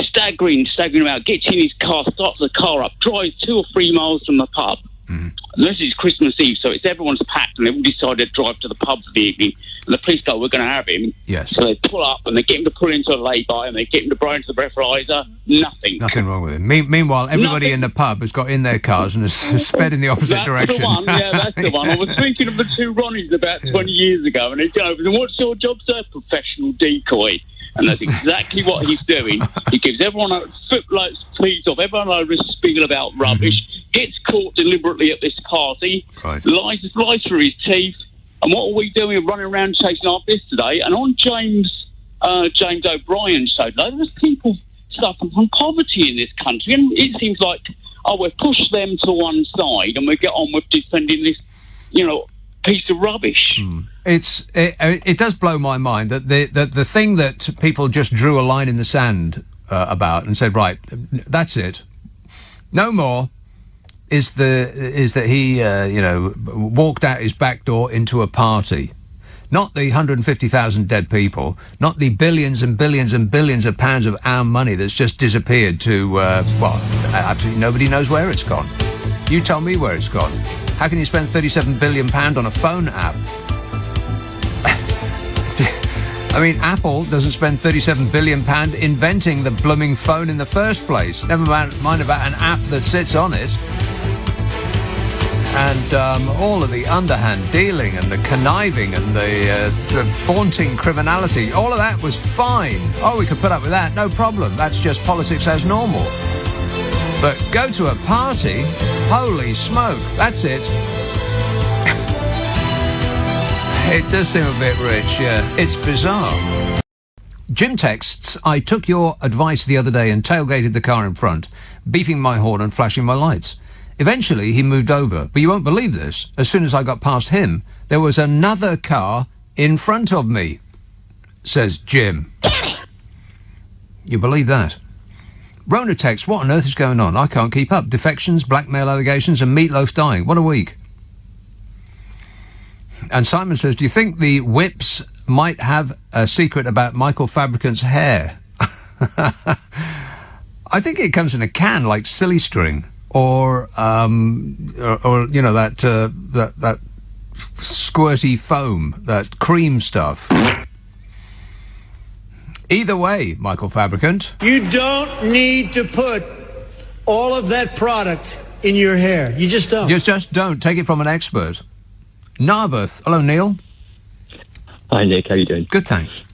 staggering about, gets in his car, starts the car up, drives 2 or 3 miles from the pub. Mm. And this is Christmas Eve, so everyone's packed and they've all decided to drive to the pub for the evening. And the police go, we're going to have him. Yes. So they pull up and they get him to pull into a lay-by and they get him to blow into the breathalyzer. Nothing wrong with him. Meanwhile, everybody in the pub has got in their cars and has sped in the opposite direction. That's the one, yeah, that's the one. I was thinking of the 2 Ronnies about 20 years ago and they go over and what's your job, sir? Professional decoy. And that's exactly what he's doing. He gives everyone a footlights, feeds off, everyone over a spiel about rubbish, gets caught deliberately at this party, right. lies through his teeth. And what are we doing? We're running around chasing after this today. And on James O'Brien's show today, there was people suffering from poverty in this country. And it seems like, we've pushed them to one side and we get on with defending this, piece of rubbish. Mm. It does blow my mind that the thing that people just drew a line in the sand about and said, right, that's it, no more, is that he walked out his back door into a party. Not the 150,000 dead people, not the billions and billions and billions of pounds of our money that's just disappeared to, absolutely nobody knows where it's gone. You tell me where it's gone. How can you spend £37 billion on a phone app? I mean, Apple doesn't spend £37 billion inventing the blooming phone in the first place. Never mind about an app that sits on it. And all of the underhand dealing and the conniving and the vaunting criminality, all of that was fine. Oh, we could put up with that, no problem. That's just politics as normal. But go to a party, holy smoke, that's it. It does seem a bit rich, yeah. It's bizarre. Jim texts, I took your advice the other day and tailgated the car in front, beeping my horn and flashing my lights. Eventually, he moved over, but you won't believe this. As soon as I got past him, there was another car in front of me, says Jim. You believe that? Rona texts, what on earth is going on? I can't keep up. Defections, blackmail allegations, and Meatloaf dying. What a week. And Simon says, do you think the whips might have a secret about Michael Fabricant's hair? I think it comes in a can like silly string, or you know, that squirty foam, that cream stuff. Either way, Michael Fabricant. You don't need to put all of that product in your hair. You just don't. You just don't. Take it from an expert. Narberth. Hello, Neil. Hi, Nick. How you doing? Good, thanks.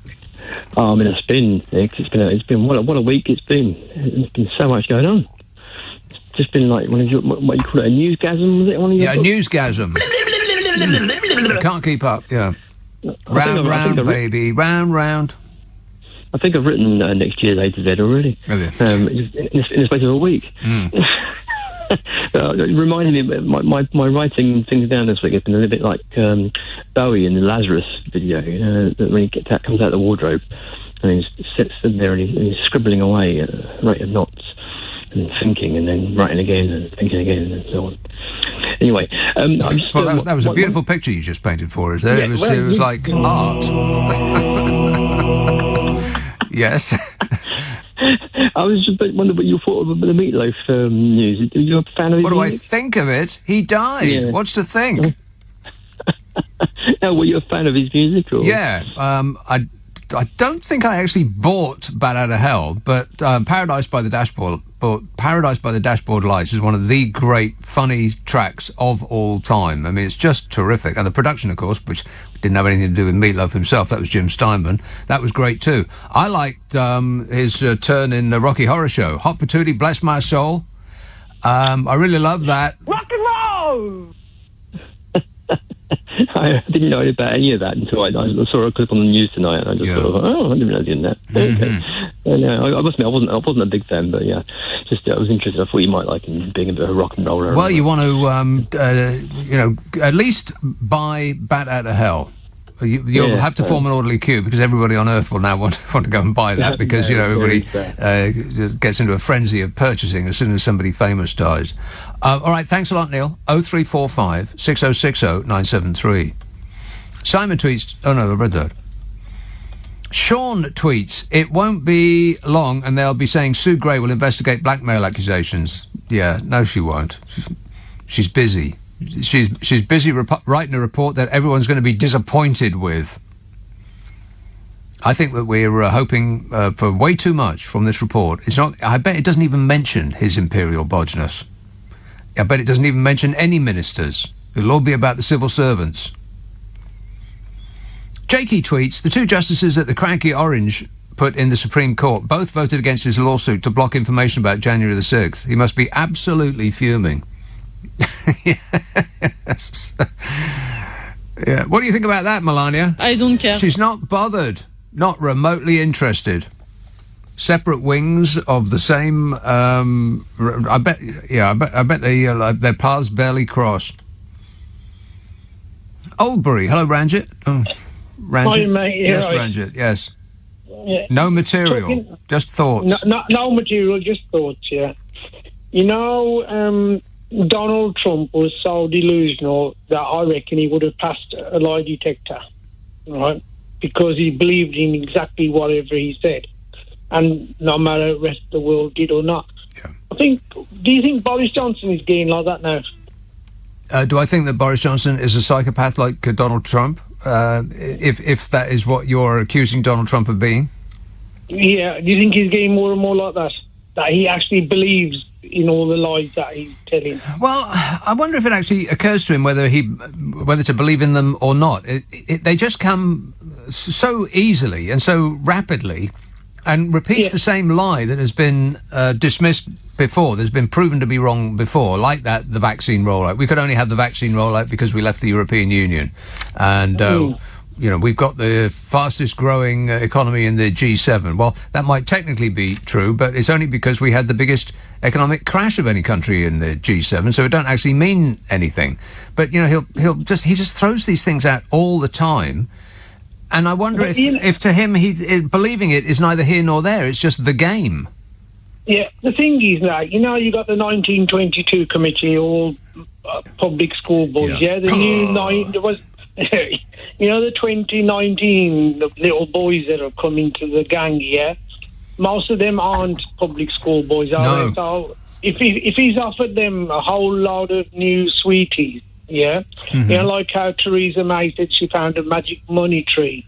I'm in a spin, Nick. It's been what a week it's been. There's been so much going on. It's just been like what you call it, a newsgasm, was it? One of your a newsgasm. Can't keep up, yeah. Round, baby, round. I think I've written next year's A to Z already. Have you? In the space of a week. Reminding me, my writing things down this week has been a little bit like Bowie in the Lazarus video, you know, when he comes out of the wardrobe and he's sitting there and he's scribbling away at a rate of knots and thinking and then writing again and thinking again and so on. Anyway, I'm just, that was a beautiful picture you just painted for us there. Yeah, it was like art. Yes. I was just wondering what you thought of the Meatloaf news. Are you a fan of his What do music? I think of it? He died. Yeah. What's to think? No, were you a fan of his music? Or? Yeah. I don't think I actually bought Bat Out of Hell, but Paradise by the Dashboard Lights is one of the great funny tracks of all time. I mean, it's just terrific. And the production, of course, which didn't have anything to do with Meatloaf himself, that was Jim Steinman. That was great too. I liked his turn in the Rocky Horror Show. Hot Patootie, Bless My Soul. I really love that. Rock and roll! I didn't know about any of that until I saw a clip on the news tonight, and I just thought, I didn't know they did that. Okay. And, I must admit, I wasn't a big fan, but yeah, just I was interested. I thought you might like him being a bit of a rock and roller. Well, you want to, at least buy Bat Out of Hell. You'll have to form an orderly queue because everybody on Earth will now want to go and buy that because everybody gets into a frenzy of purchasing as soon as somebody famous dies. All right, thanks a lot, Neil. 0345 6060 973. Simon tweets. Oh no, I read that. Sean tweets. It won't be long, and they'll be saying Sue Gray will investigate blackmail accusations. Yeah, no, she won't. She's busy. She's busy writing a report that everyone's going to be disappointed with. I think that we're hoping for way too much from this report. It's not. I bet it doesn't even mention His Imperial Bodgeness. I bet it doesn't even mention any ministers. It'll all be about the civil servants. Jakey tweets, the two justices at the Cranky Orange put in the Supreme Court both voted against his lawsuit to block information about January the 6th. He must be absolutely fuming. Yes. Yeah. What do you think about that, Melania? I don't care. She's not bothered, not remotely interested. Separate wings of the same. I bet their paths barely cross. Oldbury, hello, Ranjit. Oh, Ranjit. Hi, mate. Yes, Right. Ranjit. Yes. Yeah. No material, just thoughts. No material, just thoughts. Yeah. You know, Donald Trump was so delusional that I reckon he would have passed a lie detector. right? Because he believed in exactly whatever he said, and no matter the rest of the world did or not. Yeah. Do you think Boris Johnson is getting like that now? Do I think that Boris Johnson is a psychopath like Donald Trump? If that is what you're accusing Donald Trump of being? Yeah. Do you think he's getting more and more like that? That he actually believes in all the lies that he's telling? Well, I wonder if it actually occurs to him whether to believe in them or not. They just come so easily and so rapidly, and repeats the same lie that has been dismissed before. There's been proven to be wrong before, like the vaccine rollout. We could only have the vaccine rollout because we left the European Union, and we've got the fastest growing economy in the G7. Well, that might technically be true, but it's only because we had the biggest economic crash of any country in the G7, so it don't actually mean anything. But he just throws these things out all the time. And I wonder if to him, believing it is neither here nor there. It's just the game. Yeah, the thing is now, you got the 1922 committee, all public school boys, the new there was, the 2019 little boys that have come into the gang, most of them aren't public school boys, are they? So if he's offered them a whole load of new sweeties, like how Theresa May said she found a magic money tree,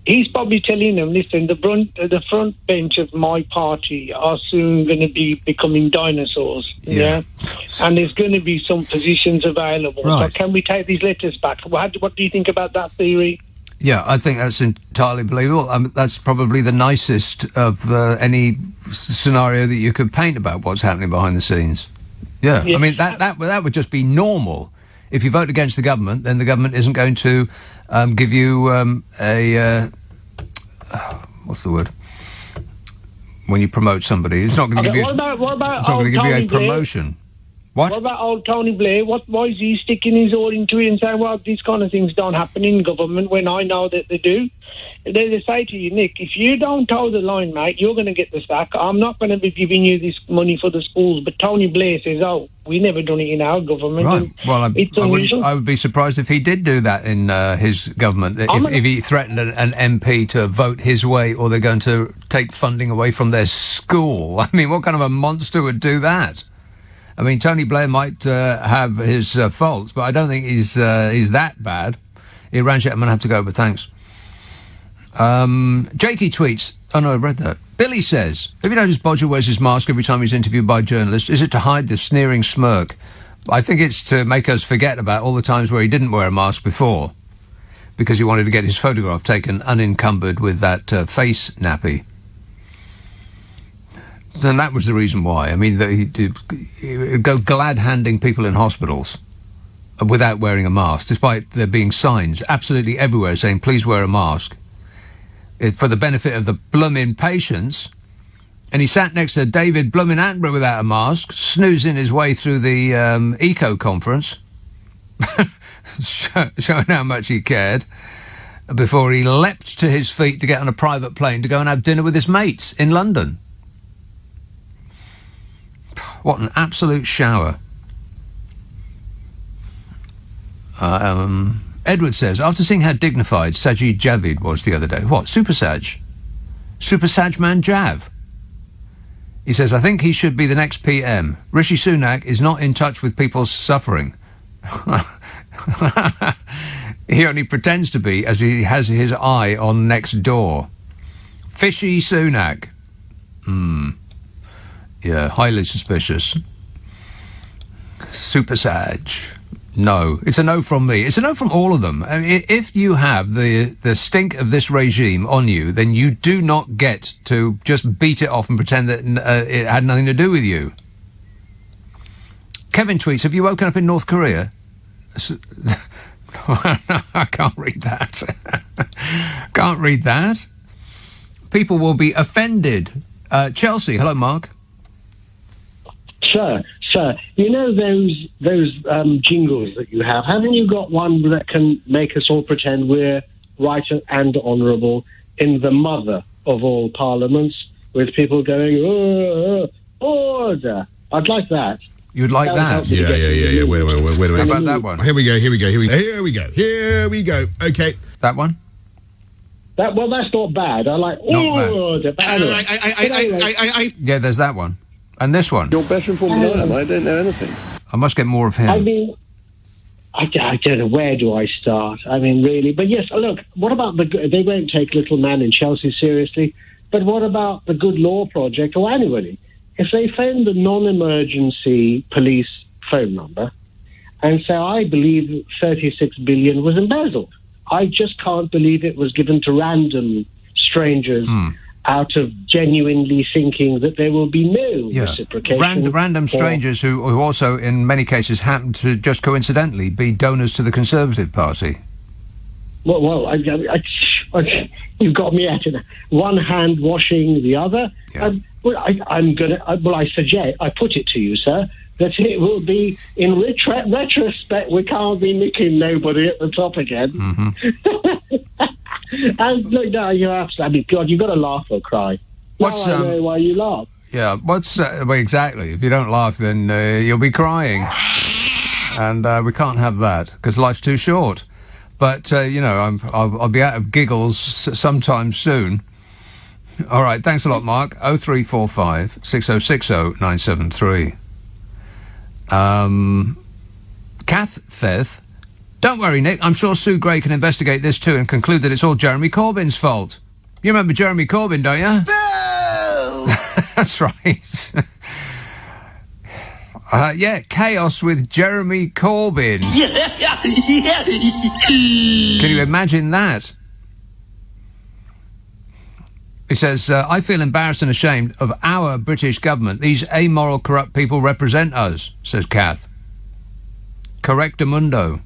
he's probably telling them, listen, the front bench of my party are soon going to be becoming dinosaurs, and there's going to be some positions available. Right. So can we take these letters back? What do you think about that theory? Yeah, I think that's entirely believable. That's probably the nicest of any scenario that you could paint about what's happening behind the scenes. Yeah. I mean, that would just be normal. If you vote against the government, then the government isn't going to give you what's the word? When you promote somebody, it's not going to give you. What about it's not going to give you a promotion. What about old Tony Blair? Why is he sticking his oar into it and saying, well, these kind of things don't happen in government when I know that they do? They say to you, Nick, if you don't toe the line, mate, you're going to get the sack. I'm not going to be giving you this money for the schools. But Tony Blair says, oh, we never done it in our government. Right. Well, I would be surprised if he did do that in his government. If he threatened an MP to vote his way, or they're going to take funding away from their school. I mean, what kind of a monster would do that? I mean, Tony Blair might have his faults, but I don't think he's that bad. Ranjit, I'm going to have to go, but thanks. Jakey tweets, oh no, I read that. Billy says, have you noticed Bodger wears his mask every time he's interviewed by journalists? Is it to hide the sneering smirk? I think it's to make us forget about all the times where he didn't wear a mask before, because he wanted to get his photograph taken unencumbered with that face nappy. And that was the reason why. I mean, he'd go glad-handing people in hospitals without wearing a mask, despite there being signs absolutely everywhere saying, please wear a mask, for the benefit of the bloomin' patients. And he sat next to David bloomin' Attenborough without a mask, snoozing his way through the Eco conference, showing how much he cared, before he leapt to his feet to get on a private plane to go and have dinner with his mates in London. What an absolute shower. Edward says, after seeing how dignified Sajid Javid was the other day, what, Super Saj? Super Saj Man Jav? He says, I think he should be the next PM. Rishi Sunak is not in touch with people's suffering. He only pretends to be, as he has his eye on next door. Fishy Sunak. Yeah, highly suspicious. Super Saj. No. It's a no from me. It's a no from all of them. I mean, if you have the stink of this regime on you, then you do not get to just beat it off and pretend that it had nothing to do with you. Kevin tweets, have you woken up in North Korea? I can't read that. Can't read that. People will be offended. Chelsea, hello, Mark. Sir, you know those jingles that you have? Haven't you got one that can make us all pretend we're right and honourable in the mother of all parliaments, with people going, order? I'd like that. You'd like that? Yeah. Wait a minute. How about that one? Here we go. Okay. That one? That's not bad. I like Yeah, there's that one. And this one. You're better informed than I am. I don't know anything. I must get more of him. I mean, I don't know, where do I start? I mean, really. But yes, look, what about they won't take Little Man in Chelsea seriously, but what about the Good Law Project or anybody? If they phone the non-emergency police phone number and say, I believe 36 billion was embezzled. I just can't believe it was given to random strangers out of genuinely thinking that there will be no reciprocation. Random strangers who also, in many cases, happen to just coincidentally be donors to the Conservative Party. Well, you've got me at it. One hand washing the other. Yeah. I suggest, I put it to you, sir, that it will be, in retrospect, we can't be nicking nobody at the top again. Mm-hmm. And look, no, you're absolutely, I mean, God, you've got to laugh or cry. I know why you laugh. Yeah, well, exactly. If you don't laugh, then you'll be crying. And we can't have that, because life's too short. But, I'll be out of giggles sometime soon. All right, thanks a lot, Mark. 0345 6060 973. Kath says, don't worry, Nick, I'm sure Sue Gray can investigate this too and conclude that it's all Jeremy Corbyn's fault. You remember Jeremy Corbyn, don't you? No! That's right. Chaos with Jeremy Corbyn. Can you imagine that? He says, I feel embarrassed and ashamed of our British government. These amoral, corrupt people represent us, says Kath. Correctamundo.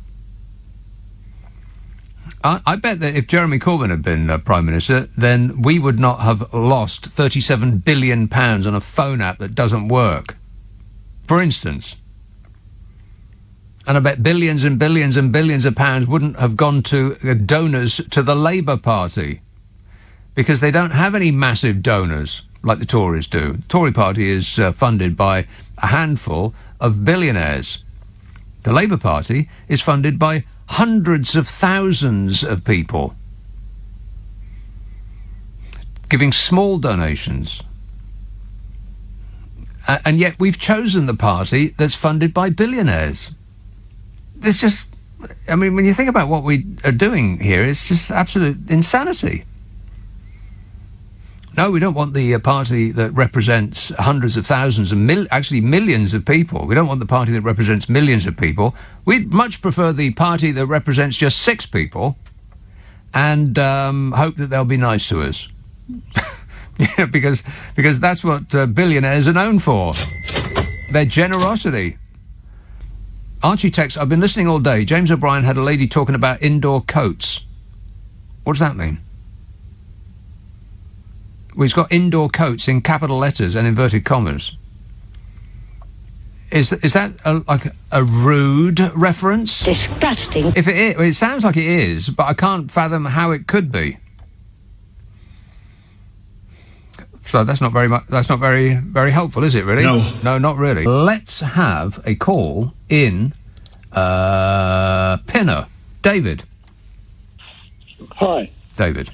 I bet that if Jeremy Corbyn had been Prime Minister, then we would not have lost £37 billion on a phone app that doesn't work. For instance. And I bet billions and billions and billions of pounds wouldn't have gone to donors to the Labour Party. Because they don't have any massive donors like the Tories do. The Tory party is funded by a handful of billionaires. The Labour Party is funded by hundreds of thousands of people giving small donations. And yet we've chosen the party that's funded by billionaires. There's just... I mean, when you think about what we are doing here, it's just absolute insanity. No, we don't want the party that represents hundreds of thousands and actually millions of people. We don't want the party that represents millions of people. We'd much prefer the party that represents just 6 people and hope that they'll be nice to us. because that's what billionaires are known for. Their generosity. Archie texts, I've been listening all day. James O'Brien had a lady talking about indoor coats. What does that mean? Well, he's got indoor coats in capital letters and inverted commas. Is that like a rude reference? Disgusting. If it is, well, it sounds like it is, but I can't fathom how it could be. So that's not very much. That's not very helpful, is it? Really? No, not really. Let's have a call in Pinner. David. Hi, David.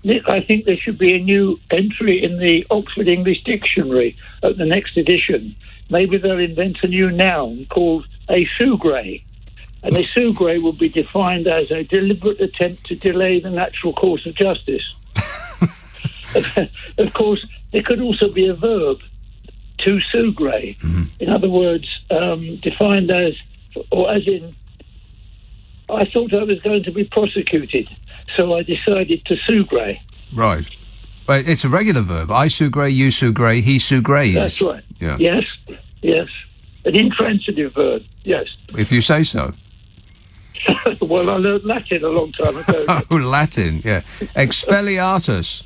Nick, I think there should be a new entry in the Oxford English Dictionary at the next edition. Maybe they'll invent a new noun called a sougre. And a sougre will be defined as a deliberate attempt to delay the natural course of justice. Of course, there could also be a verb, to sougre. Mm-hmm. In other words, defined as, or as in, I thought I was going to be prosecuted, so I decided to sougre. Right. But it's a regular verb. I sougre, you sougre, he sougres. That's right. Yeah. Yes. An intransitive verb, yes. If you say so. Well, I learned Latin a long time ago. Oh, Latin, yeah. Expelliarmus.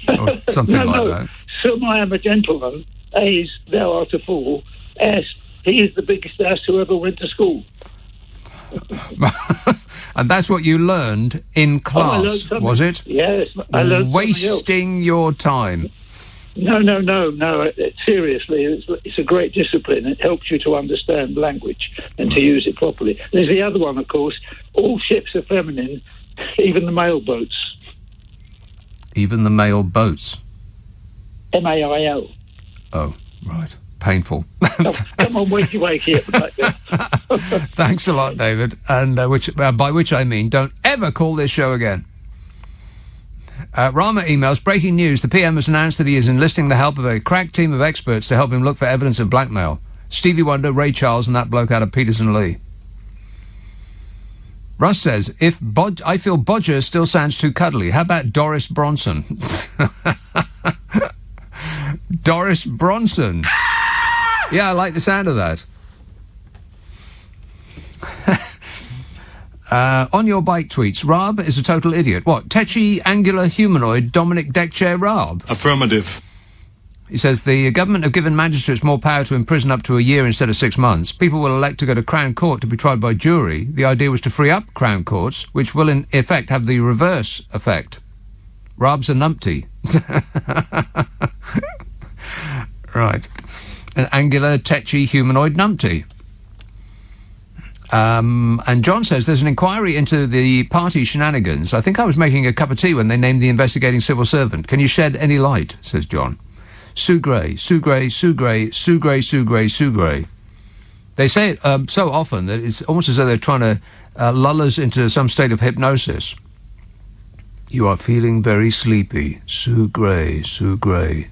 Or something that. Sum, I am a gentleman. A's, thou art a fool. S, he is the biggest ass who ever went to school. And that's what you learned in class, was it? Yes, I learned wasting your time. No. Seriously, it's a great discipline. It helps you to understand language and to use it properly. There's the other one, of course. All ships are feminine, even the male boats. Even the male boats? MAIL. Oh, right. Painful. Come on, wakey. Thanks a lot, David. And by which I mean, don't ever call this show again. Rama emails, breaking news. The PM has announced that he is enlisting the help of a crack team of experts to help him look for evidence of blackmail. Stevie Wonder, Ray Charles, and that bloke out of Peterson Lee. Russ says, I feel Bodger still sounds too cuddly. How about Doris Bronson? Doris Bronson. Yeah, I like the sound of that. On your bike tweets, Raab is a total idiot. What? Tetchy, angular, humanoid, Dominic Deckchair Raab? Affirmative. He says the government have given magistrates more power to imprison up to a year instead of 6 months. People will elect to go to Crown Court to be tried by jury. The idea was to free up Crown Courts, which will in effect have the reverse effect. Raab's a numpty. Right. An angular, tetchy, humanoid numpty. And John says there's an inquiry into the party shenanigans. I think I was making a cup of tea when they named the investigating civil servant. Can you shed any light? Says John. Sue Gray, Sue Gray, Sue Gray, Sue Gray, Sue Gray, Sue Gray. They say it so often that it's almost as though they're trying to lull us into some state of hypnosis. You are feeling very sleepy. Sue Gray, Sue Gray.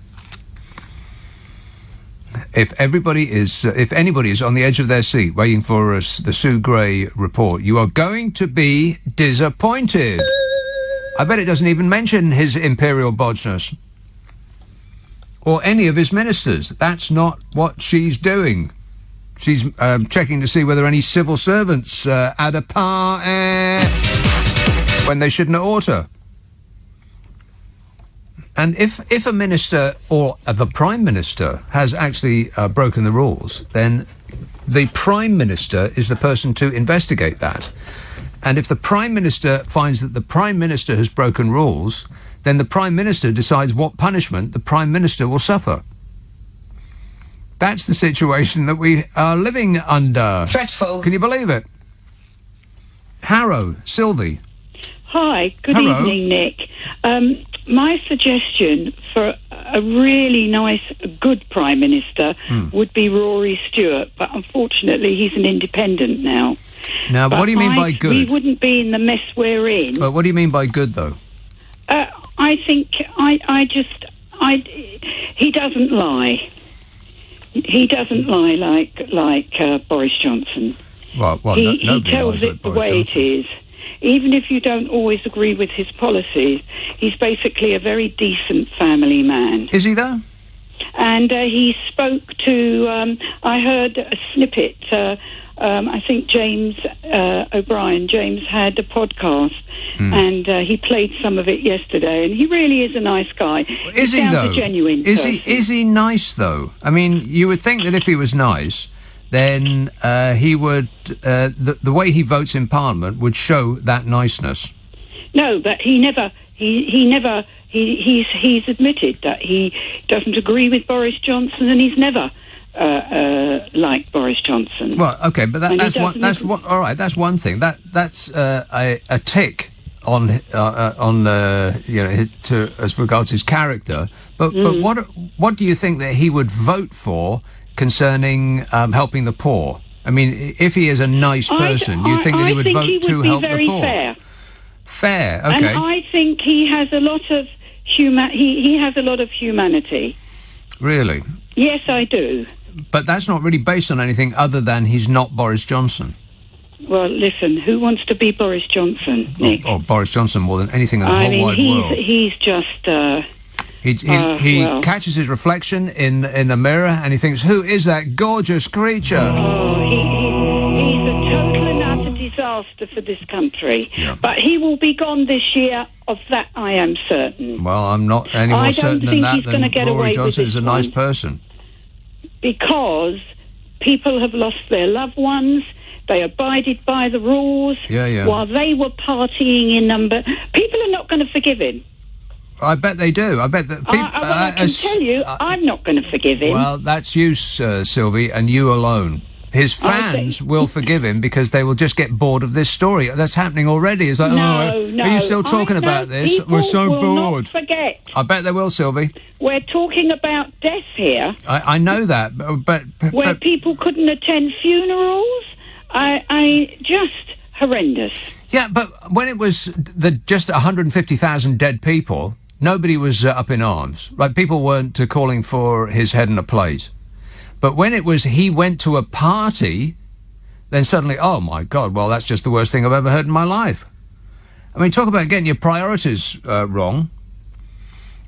If anybody is on the edge of their seat waiting for us, the Sue Gray report, you are going to be disappointed. I bet it doesn't even mention his imperial bodgeness or any of his ministers. That's not what she's doing. She's checking to see whether any civil servants at a party when they shouldn't oughta. And if a minister or the Prime Minister has actually broken the rules, then the Prime Minister is the person to investigate that. And if the Prime Minister finds that the Prime Minister has broken rules, then the Prime Minister decides what punishment the Prime Minister will suffer. That's the situation that we are living under. Dreadful. Can you believe it? Harrow, Sylvie. Hi, good Hello. evening, Nick. My suggestion for a really nice, good Prime Minister would be Rory Stewart, but unfortunately he's an independent now. Now, what do you mean by good? We wouldn't be in the mess we're in. But what do you mean by good, though? I think he doesn't lie. He doesn't lie like Boris Johnson. Well, he tells it the way it is. Even if you don't always agree with his policies, he's basically a very decent family man. Is he, though? And he spoke to, I heard a snippet, I think James O'Brien, James had a podcast, and he played some of it yesterday, and he really is a nice guy. Is he, though? A genuine person. Is he nice, though? I mean, you would think that if he was nice, then he would, the way he votes in Parliament would show that niceness. No, but he's admitted that he doesn't agree with Boris Johnson, and he's never liked Boris Johnson. Well, okay, but that's one thing. That's a tick on as regards his character. But what do you think that he would vote for concerning helping the poor? I mean, if he is a nice person, you'd think that he would vote to help the poor. Fair. Fair, okay. And I think he has a lot of he has a lot of humanity. Really? Yes, I do. But that's not really based on anything other than he's not Boris Johnson. Well, listen, who wants to be Boris Johnson, Nick? Or Boris Johnson more than anything in the whole wide world. He's just... He catches his reflection in the mirror and he thinks, who is that gorgeous creature? Oh, he's a total and utter disaster for this country. Yeah. But he will be gone this year, of that I am certain. Well, I'm not any more certain than that than Rory Johnson is a nice person. Because people have lost their loved ones. They abided by the rules. Yeah. While they were partying in number. People are not going to forgive him. I bet they do. I bet that people... I can tell you, I'm not going to forgive him. Well, that's you, Sylvie, and you alone. His fans will forgive him because they will just get bored of this story. That's happening already. It's like, are you still talking about this? We're so bored. Not forget. I bet they will, Sylvie. We're talking about death here. I know that, but where people couldn't attend funerals. I just horrendous. Yeah, but when it was just 150,000 dead people, nobody was up in arms. Right? People weren't calling for his head in a plate. But when it was he went to a party, then suddenly, oh my God, well, that's just the worst thing I've ever heard in my life. I mean, talk about getting your priorities wrong.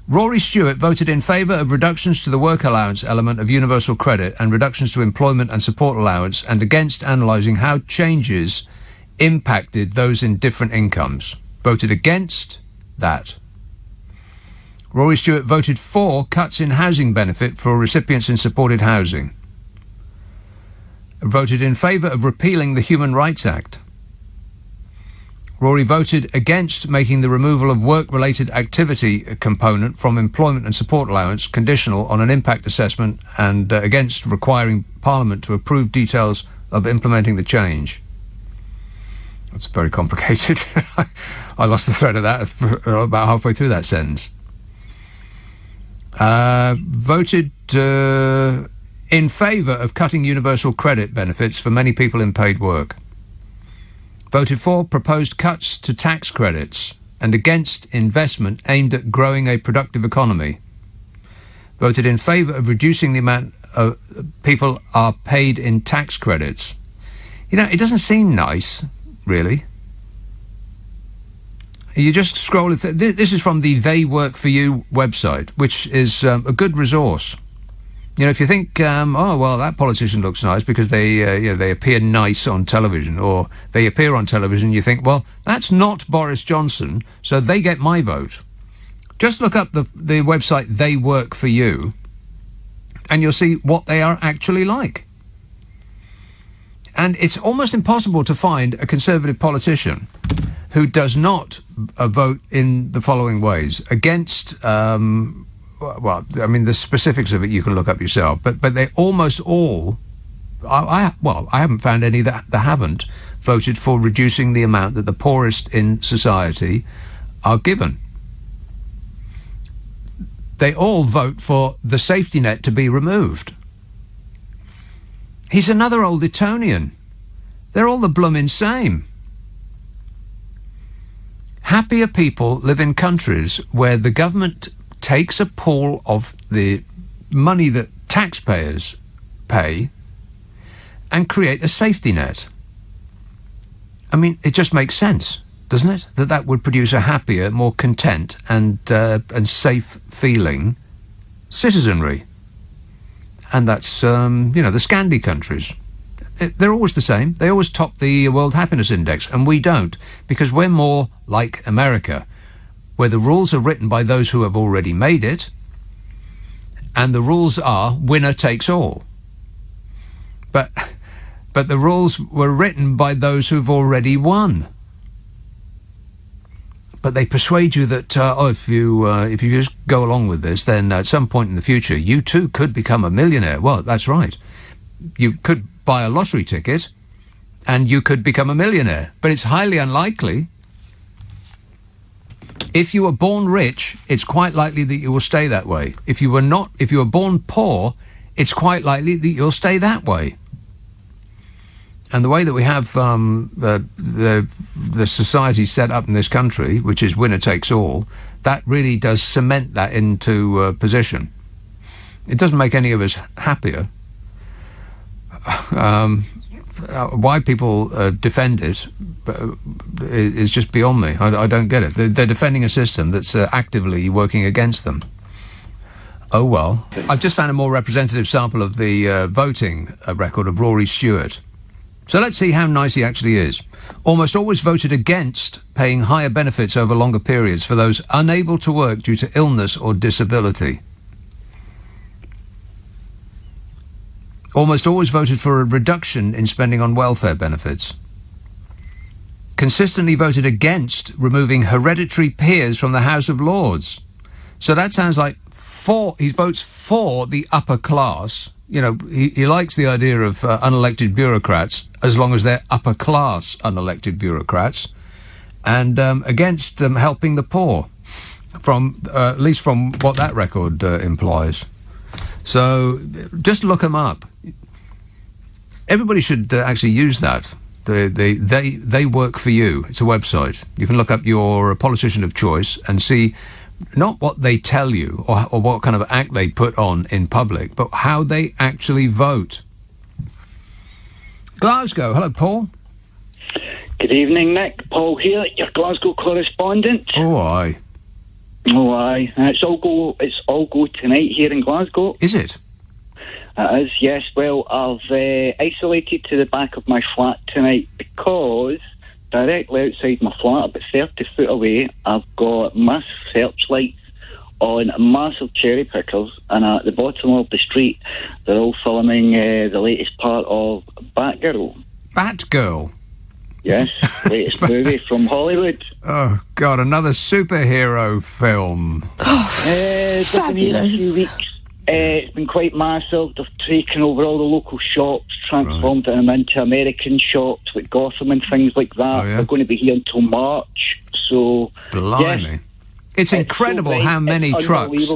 Rory Stewart voted in favour of reductions to the work allowance element of universal credit and reductions to employment and support allowance, and against analysing how changes impacted those in different incomes. Voted against that. Rory Stewart voted for cuts in housing benefit for recipients in supported housing. Voted in favour of repealing the Human Rights Act. Rory voted against making the removal of work-related activity component from employment and support allowance conditional on an impact assessment, and against requiring Parliament to approve details of implementing the change. That's very complicated. I lost the thread of that about halfway through that sentence. Voted in favour of cutting universal credit benefits for many people in paid work. Voted for proposed cuts to tax credits and against investment aimed at growing a productive economy. Voted in favour of reducing the amount of people are paid in tax credits. You know, it doesn't seem nice, really. You just scroll. This is from the They Work For You website, which is a good resource. You know, if you think, oh, well, that politician looks nice because they appear nice on television, or they appear on television, you think, well, that's not Boris Johnson, so they get my vote. Just look up the website They Work For You, and you'll see what they are actually like. And it's almost impossible to find a Conservative politician who does not vote in the following ways. Against, well, I mean, the specifics of it you can look up yourself, but they almost all, I haven't found any that haven't voted for reducing the amount that the poorest in society are given. They all vote for the safety net to be removed. He's another old Etonian. They're all the bloomin' same. Happier people live in countries where the government takes a pool of the money that taxpayers pay and create a safety net. I mean, it just makes sense, doesn't it? That would produce a happier, more content and safe feeling citizenry. And that's, the Scandi countries. They're always the same. They always top the World Happiness Index, and we don't, because we're more like America, where the rules are written by those who have already made it, and the rules are winner takes all. But the rules were written by those who've already won. But they persuade you that if you just go along with this, then at some point in the future you too could become a millionaire. Well, that's right. You could buy a lottery ticket and you could become a millionaire, but it's highly unlikely. If you were born rich, it's quite likely that you will stay that way. If you were born poor, it's quite likely that you'll stay that way. And the way that we have the society set up in this country, which is winner takes all, that really does cement that into position. It doesn't make any of us happier. Why people defend it is just beyond me. I don't get it. They're defending a system that's actively working against them. Oh well. I've just found a more representative sample of the voting record of Rory Stewart. So let's see how nice he actually is. Almost always voted against paying higher benefits over longer periods for those unable to work due to illness or disability. Almost always voted for a reduction in spending on welfare benefits. Consistently voted against removing hereditary peers from the House of Lords. So that sounds like he votes for the upper class. You know, he likes the idea of unelected bureaucrats as long as they're upper class unelected bureaucrats, and against helping the poor, from at least from what that record implies. So just look them up. Everybody should actually use that. They work for you. It's a website. You can look up your politician of choice and see not what they tell you or what kind of act they put on in public, but how they actually vote. Glasgow. Hello, Paul. Good evening, Nick. Paul here, your Glasgow correspondent. Oh, aye. Oh, aye. It's all go tonight here in Glasgow. Is it? It is, yes. Well, I've isolated to the back of my flat tonight because directly outside my flat, about 30 foot away, I've got massive searchlights on massive cherry pickers, and at the bottom of the street, they're all filming the latest part of Batgirl. Batgirl? Yes, latest movie from Hollywood. Oh, God, another superhero film. It's been here a few weeks. It's been quite massive. They've taken over all the local shops, transformed them into American shops like Gotham and things like that. They're going to be here until March. So, blimey. Yes, it's incredible so how many trucks.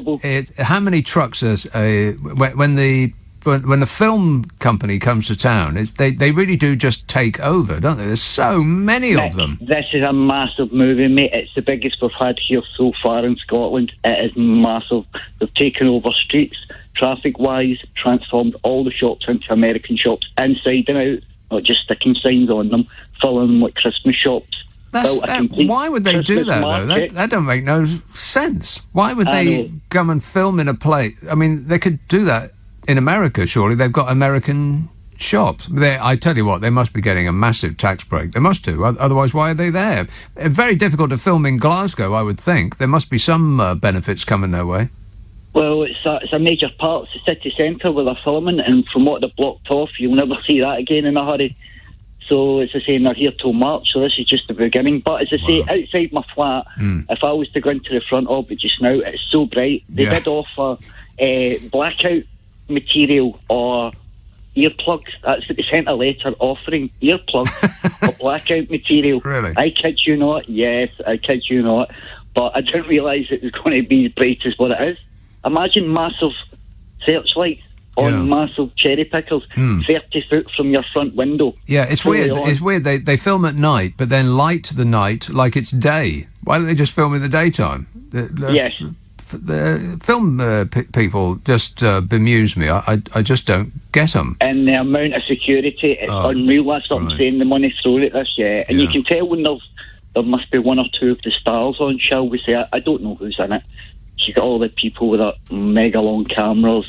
How many trucks when the film company comes to town, they really do just take over, don't they? There's so many of them. This is a massive movie, mate. It's the biggest we've had here so far in Scotland. It is massive. They've taken over streets, traffic-wise, transformed all the shops into American shops, inside and out, not just sticking signs on them, filling them like Christmas shops. Why would they do that, though? That don't make no sense. Why would they come and film in a place? I mean, they could do that in America, surely. They've got American shops. I tell you what, they must be getting a massive tax break. They must do. Otherwise, why are they there? Very difficult to film in Glasgow, I would think. There must be some benefits coming their way. Well, it's a major part. It's the city centre where they're filming, and from what they've blocked off, you'll never see that again in a hurry. So, as I say, they're here till March, so this is just the beginning. But, as I say, outside my flat, if I was to go into the front of it just now, it's so bright. They did offer blackout material or earplugs. That's what they sent a letter offering, earplugs or blackout material. Really? I kid you not. Yes, I kid you not. But I didn't realise it was going to be as bright as what it is. Imagine massive searchlights on massive cherry pickers 30 foot from your front window. Yeah, it's weird. It's weird. They film at night, but then light the night like it's day. Why don't they just film in the daytime? Yes. The film people just bemuse me. I just don't get them. And the amount of security, it's unreal. That's what I'm saying. The money thrown at this, and you can tell when there must be one or two of the stars on, shall we say. I don't know who's in it. You got all the people with that mega long cameras,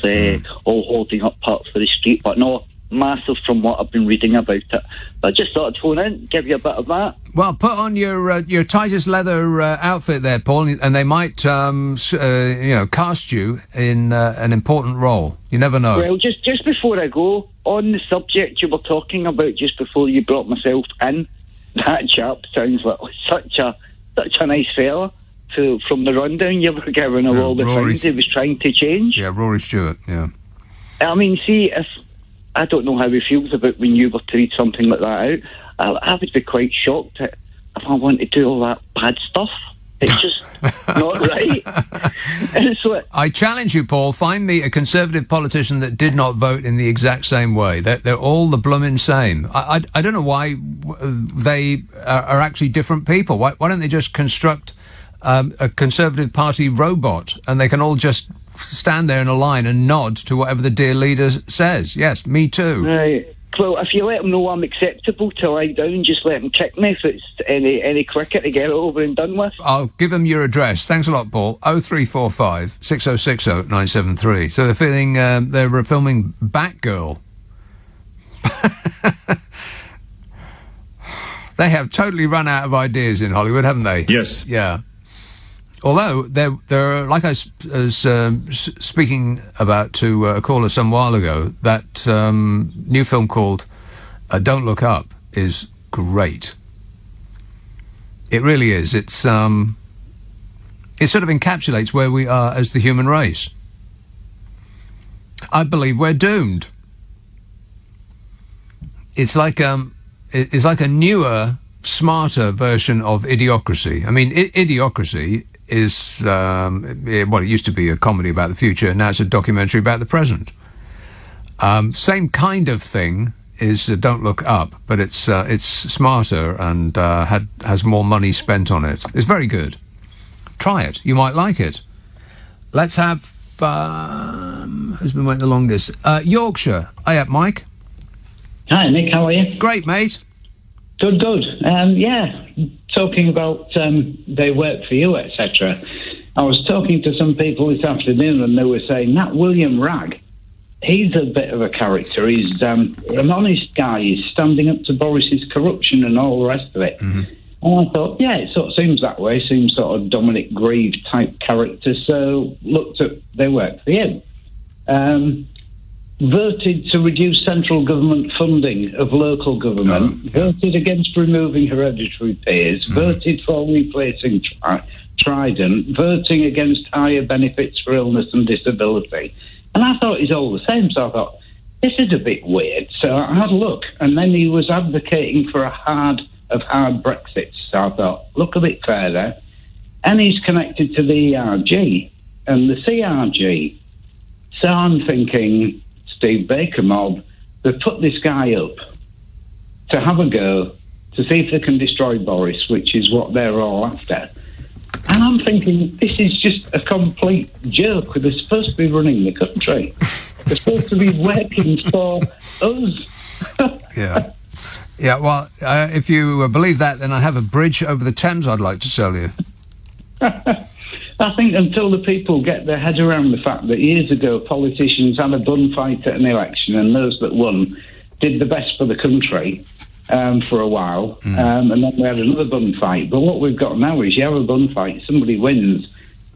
all holding up parts of the street, but no, massive from what I've been reading about it. But I just thought I'd phone in, give you a bit of that. Well, put on your tightest leather outfit there, Paul, and they might, cast you in an important role. You never know. Well, just before I go, on the subject you were talking about just before you brought myself in, that chap sounds like such a nice fella. From the rundown you were giving of all the things he was trying to change. Yeah, Rory Stewart, yeah. I mean, see, if I don't know how he feels about when you were to read something like that out, I would be quite shocked if I want to do all that bad stuff. It's just not right. I challenge you, Paul, find me a Conservative politician that did not vote in the exact same way. They're all the blooming same. I don't know why they are actually different people. Why don't they just construct a Conservative Party robot, and they can all just stand there in a line and nod to whatever the dear leader says. Yes, me too. Right. Well, if you let them know I'm acceptable to lie down, just let them kick me if it's any quicker to get it over and done with. I'll give them your address. Thanks a lot, Paul. 0345 6060 973. So they're feeling they're filming Batgirl. They have totally run out of ideas in Hollywood, haven't they? Yes. Yeah. Although there, like I was speaking about to a caller some while ago, that new film called "Don't Look Up" is great. It really is. It's It sort of encapsulates where we are as the human race. I believe we're doomed. It's like a newer, smarter version of Idiocracy. I mean, Idiocracy is, it used to be a comedy about the future, now it's a documentary about the present. Same kind of thing is Don't Look Up, but it's smarter and has more money spent on it. It's very good. Try it. You might like it. Let's have... who's been waiting the longest? Yorkshire. Hey up, Mike. Hi, Nick. How are you? Great, mate. Good. Yeah, talking about they work for you, etc. I was talking to some people this afternoon, and they were saying that William Ragg, he's a bit of a character. He's an honest guy. He's standing up to Boris's corruption and all the rest of it. Mm-hmm. And I thought, yeah, it sort of seems that way. Seems sort of Dominic Grieve type character. So looked at they work for him. Voted to reduce central government funding of local government. Voted against removing hereditary peers. Voted for replacing Trident. Voting against higher benefits for illness and disability. And I thought he's all the same. So I thought, this is a bit weird. So I had a look. And then he was advocating for a hard Brexit. So I thought, look a bit further. And he's connected to the ERG and the CRG. So I'm thinking, Steve Baker mob, they've put this guy up to have a go to see if they can destroy Boris, which is what they're all after. And I'm thinking, this is just a complete joke. They're supposed to be running the country. They're supposed to be working for us. Yeah. Yeah, well, if you believe that, then I have a bridge over the Thames I'd like to sell you. I think until the people get their head around the fact that years ago politicians had a bun fight at an election and those that won did the best for the country for a while, and then we had another bun fight. But what we've got now is you have a bun fight, somebody wins,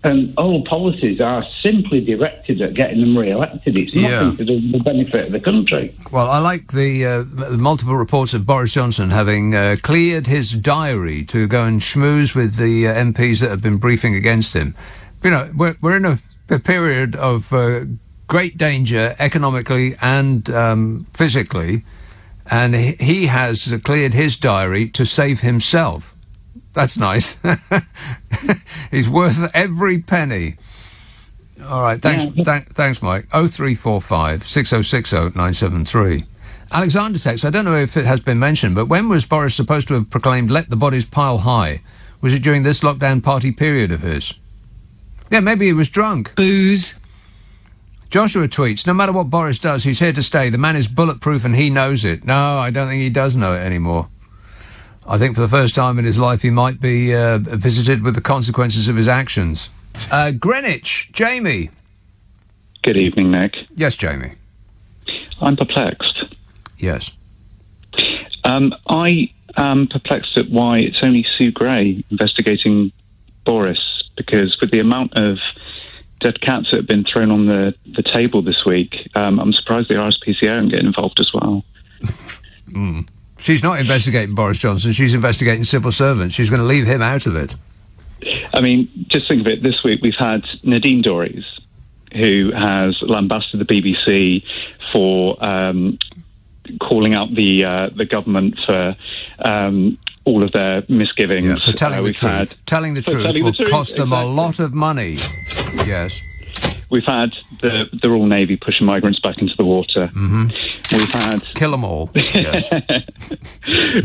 and all policies are simply directed at getting them re-elected. It's nothing to do with the benefit of the country. Well, I like the multiple reports of Boris Johnson having cleared his diary to go and schmooze with the MPs that have been briefing against him. You know, we're in a period of great danger economically and physically, and he has cleared his diary to save himself. That's nice. He's worth every penny. All right, thanks, Mike. 0345 6060 973. Alexander texts, I don't know if it has been mentioned, but when was Boris supposed to have proclaimed "let the bodies pile high"? Was it during this lockdown party period of his? Yeah, maybe he was drunk. Booze. Joshua tweets, no matter what Boris does, he's here to stay. The man is bulletproof and he knows it. No, I don't think he does know it anymore. I think for the first time in his life he might be visited with the consequences of his actions. Greenwich, Jamie. Good evening, Nick. Yes, Jamie. I'm perplexed. Yes. I am perplexed at why it's only Sue Gray investigating Boris, because with the amount of dead cats that have been thrown on the table this week, I'm surprised the RSPCA aren't getting involved as well. She's not investigating Boris Johnson, she's investigating civil servants. She's going to leave him out of it. I mean, just think of it this week. We've had Nadine Dorries, who has lambasted the BBC for calling out the government for all of their misgivings. Yeah, for telling the truth. Telling the truth will cost them a lot of money. Yes. We've had the Royal Navy pushing migrants back into the water. Mm-hmm. We've had... Kill them all, yes.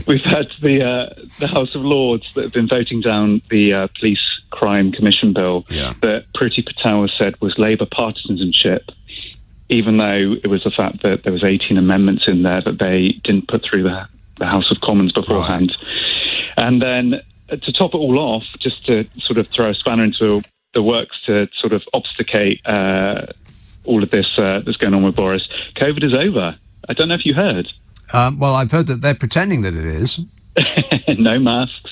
We've had the House of Lords that have been voting down the Police Crime Commission Bill that Priti Patel has said was Labour partisanship, even though it was the fact that there was 18 amendments in there that they didn't put through the House of Commons beforehand. Right. And then to top it all off, just to sort of throw a spanner into the works to sort of obfuscate all of this that's going on with Boris, COVID is over. I don't know if you heard. Well, I've heard that they're pretending that it is. No masks,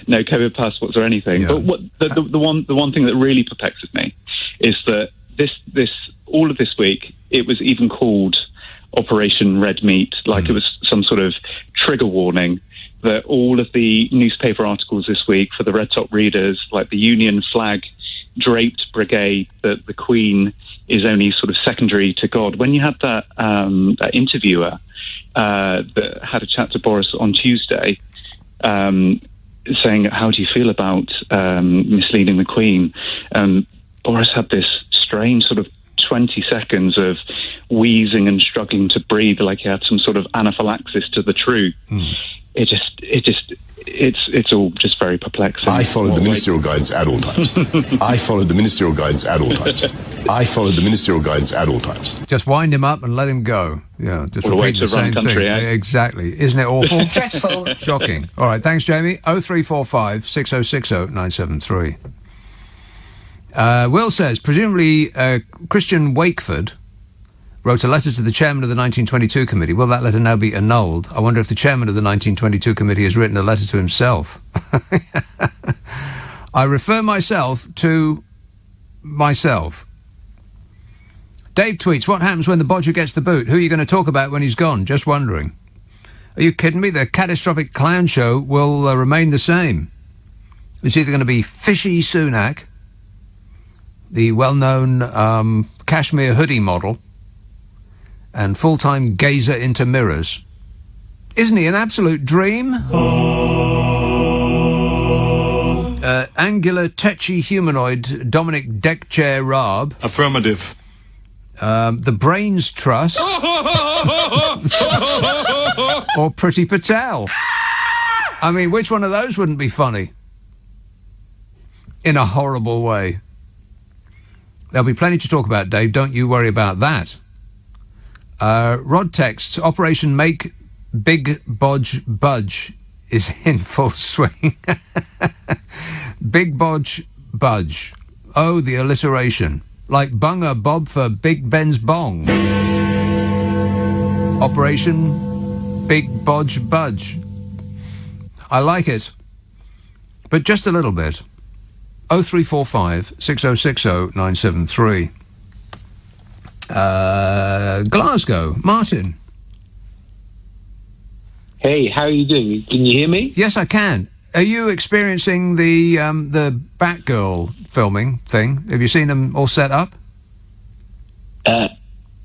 no COVID passports or anything. Yeah. But what the one thing that really perplexes me is that this all of this week it was even called Operation Red Meat, like it was some sort of trigger warning. That all of the newspaper articles this week for the Red Top readers, like the Union flag draped brigade that the Queen is only sort of secondary to God. When you had that interviewer that had a chat to Boris on Tuesday, saying, how do you feel about misleading the Queen? Boris had this strange sort of 20 seconds of wheezing and struggling to breathe, like he had some sort of anaphylaxis to the truth. It's all just very perplexing. I followed the ministerial guidance at all times. I followed the ministerial guidance at all times. I followed the ministerial guidance at all times. Just wind him up and let him go. Yeah, just What a way repeat to the run same country, thing. eh? Exactly. Isn't it awful? Dreadful. Shocking. All right, thanks, Jamie. 0345 6060 973. Will says, presumably Christian Wakeford wrote a letter to the chairman of the 1922 committee. Will that letter now be annulled? I wonder if the chairman of the 1922 committee has written a letter to himself. I refer myself to myself. Dave tweets, what happens when the bodger gets the boot? Who are you going to talk about when he's gone? Just wondering. Are you kidding me? The catastrophic clown show will remain the same. It's either going to be Fishy Sunak, the well-known cashmere hoodie model, and full-time gazer into mirrors. Isn't he an absolute dream? Angular, tetchy humanoid Dominic Deckchair Raab. Affirmative. The Brains Trust. Or Pretty Patel. I mean, which one of those wouldn't be funny? In a horrible way. There'll be plenty to talk about, Dave. Don't you worry about that. Rod texts, Operation Make Big Bodge Budge is in full swing. Big Bodge Budge. Oh, the alliteration. Like Bunger Bob for Big Ben's Bong. Operation Big Bodge Budge. I like it. But just a little bit. 0345 6060 973. Glasgow, Martin. Hey, how are you doing? Can you hear me? Yes, I can. Are you experiencing the Batgirl filming thing? Have you seen them all set up?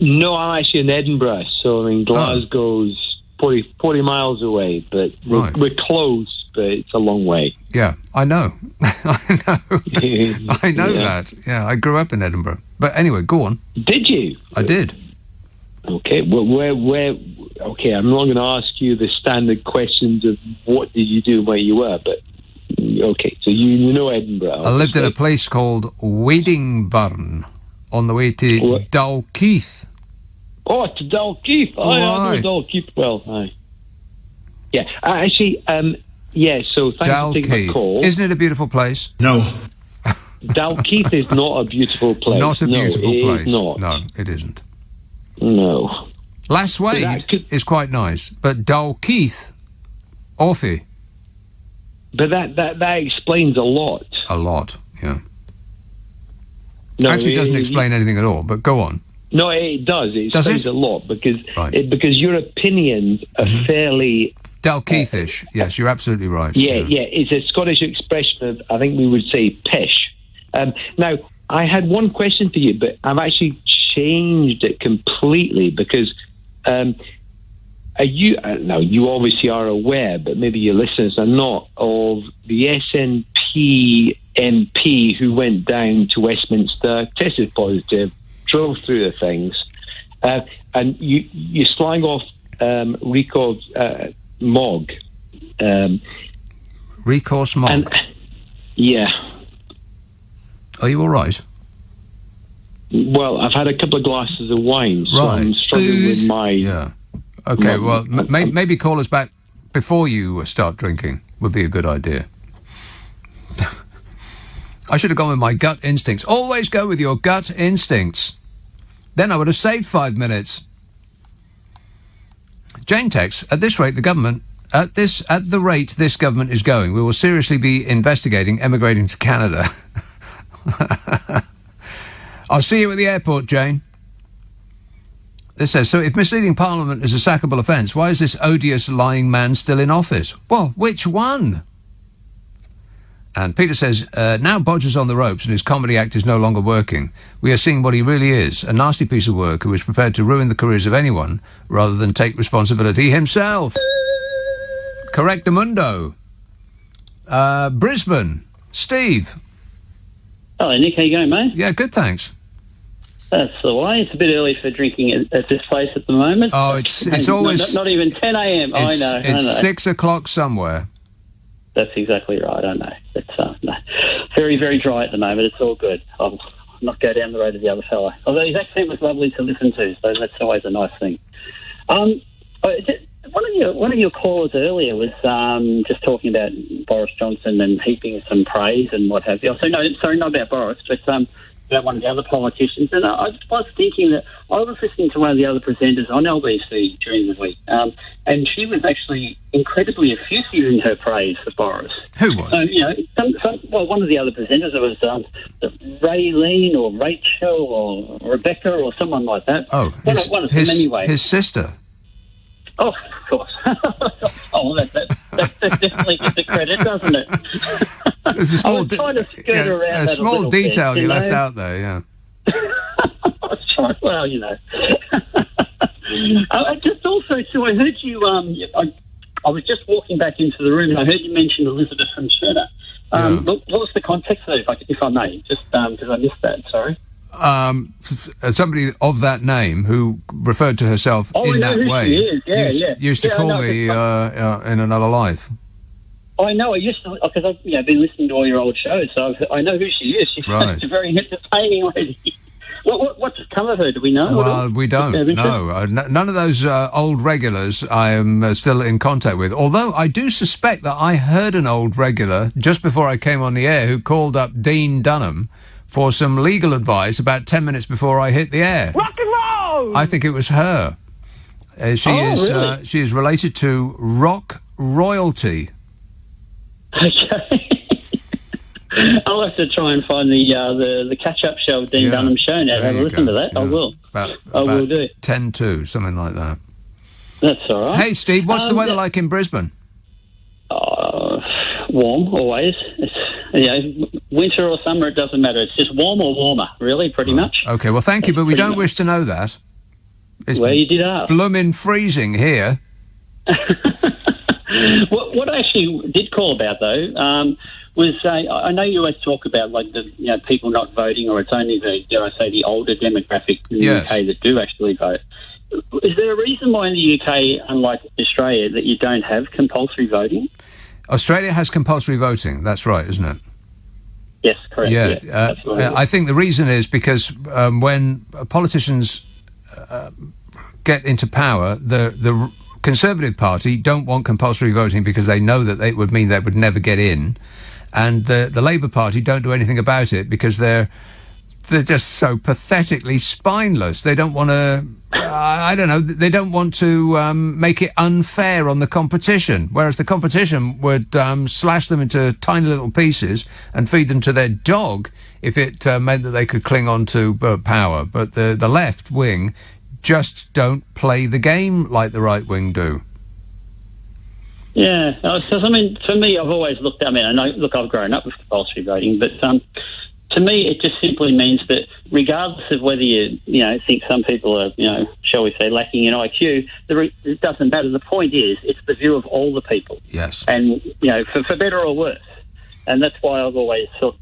No, I'm actually in Edinburgh, so I mean Glasgow's 40 miles away, but we're close, but it's a long way. Yeah, I know. I know that. Yeah, I grew up in Edinburgh. But anyway, go on. Did you? I did. Okay, well, where? Okay, I'm not going to ask you the standard questions of what did you do where you were, but okay, so you know Edinburgh. I lived in a place called Weddingburn on the way to Dalkeith. Oh, to Dalkeith. I know Dalkeith well. Aye. Yeah, actually, yeah, so thanks for taking my call. Isn't it a beautiful place? No. Dalkeith is not a beautiful place. Not a beautiful place. Is not. No, it isn't. No. Lasswade is quite nice, but Dalkeith, Orphy. But that explains a lot. A lot, yeah. No, actually doesn't explain anything at all, but go on. No, it does. It explains a lot because your opinions are fairly Dalkeithish. Yes, you're absolutely right. Yeah. It's a Scottish expression of, I think we would say, pish. Now, I had one question for you, but I've actually changed it completely because are you now you obviously are aware, but maybe your listeners are not, of the SNP MP who went down to Westminster, tested positive, drove through the things, and you slag off Rico Mogg. Recourse Mogg. Yeah. Are you all right? Well, I've had a couple of glasses of wine, so I'm struggling with my... Yeah. Okay, well, maybe call us back before you start drinking would be a good idea. I should have gone with my gut instincts. Always go with your gut instincts. Then I would have saved 5 minutes. Jane texts, at this rate, the government... At the rate this government is going, we will seriously be investigating emigrating to Canada. I'll see you at the airport, Jane. This says, so if misleading Parliament is a sackable offence, why is this odious lying man still in office? Well, which one? And Peter says, now Bodge is on the ropes and his comedy act is no longer working. We are seeing what he really is, a nasty piece of work who is prepared to ruin the careers of anyone rather than take responsibility himself. Correctamundo. Brisbane. Steve. Hello, Nick. How you going, mate? Yeah, good, thanks. That's the way. It's a bit early for drinking at this place at the moment. Oh, it's always... Not even 10 a.m. I know. It's 6 o'clock somewhere. That's exactly right. I know. It's no. Very, very dry at the moment. It's all good. I'll not go down the road of the other fella. Although his accent was lovely to listen to, so that's always a nice thing. One of your callers earlier was just talking about Boris Johnson and heaping some praise and what have you. So no, sorry, not about Boris, but about one of the other politicians. And I was thinking that I was listening to one of the other presenters on LBC during the week, and she was actually incredibly effusive in her praise for Boris. Who was? One of the other presenters, it was Raylene or Rachel or Rebecca or someone like that. Oh, one of them anyway. His sister. Oh, of course. That definitely gets the credit, doesn't it? There's a small, I was trying to skirt around a that small little detail bit, you left out there, yeah. I was trying, well, you know. I just also, too, I heard you, I was just walking back into the room and I heard you mention Elizabeth from Cheddar. What was the context of that, if I may? Just because I missed that, sorry. Somebody of that name who referred to herself in that way used to call me in another life. I know. I used to, because I've been listening to all your old shows, so I know who she is. She's a very entertaining lady. What's come of her? Do we know? Well, we don't. No, none of those old regulars I am still in contact with. Although I do suspect that I heard an old regular just before I came on the air who called up Dean Dunham for some legal advice about 10 minutes before I hit the air. Rock and roll! I think it was her. She is related to rock royalty. Okay. I'll have to try and find the catch-up show of Dean Dunham's show now. Have a listen to that. Yeah. I will. I will do. 10-2, something like that. That's all right. Hey, Steve, what's the weather like in Brisbane? Warm, always. It's, winter or summer, it doesn't matter. It's just warm or warmer, really, pretty much. Okay, well, thank you, but we don't wish to know that. It's you did ask. Bloomin' freezing here. What I actually did call about, though, was I know you always talk about people not voting, or it's only the older demographic in the UK that do actually vote. Is there a reason why in the UK, unlike Australia, that you don't have compulsory voting? Australia has compulsory voting. That's right, isn't it? Yes, correct. Yeah, I think the reason is because when politicians get into power, the Conservative Party don't want compulsory voting because they know that it would mean they would never get in, and the Labour Party don't do anything about it because they're just so pathetically spineless. They don't want to. I don't know. They don't want to make it unfair on the competition, whereas the competition would slash them into tiny little pieces and feed them to their dog if it meant that they could cling on to power. But the left wing just don't play the game like the right wing do. Yeah, because for me, I've always looked. I know. Look, I've grown up with compulsory voting, but to me, it just simply means that regardless of whether you think some people are, shall we say, lacking in IQ, it doesn't matter. The point is, it's the view of all the people. Yes. And, for better or worse. And that's why I've always saw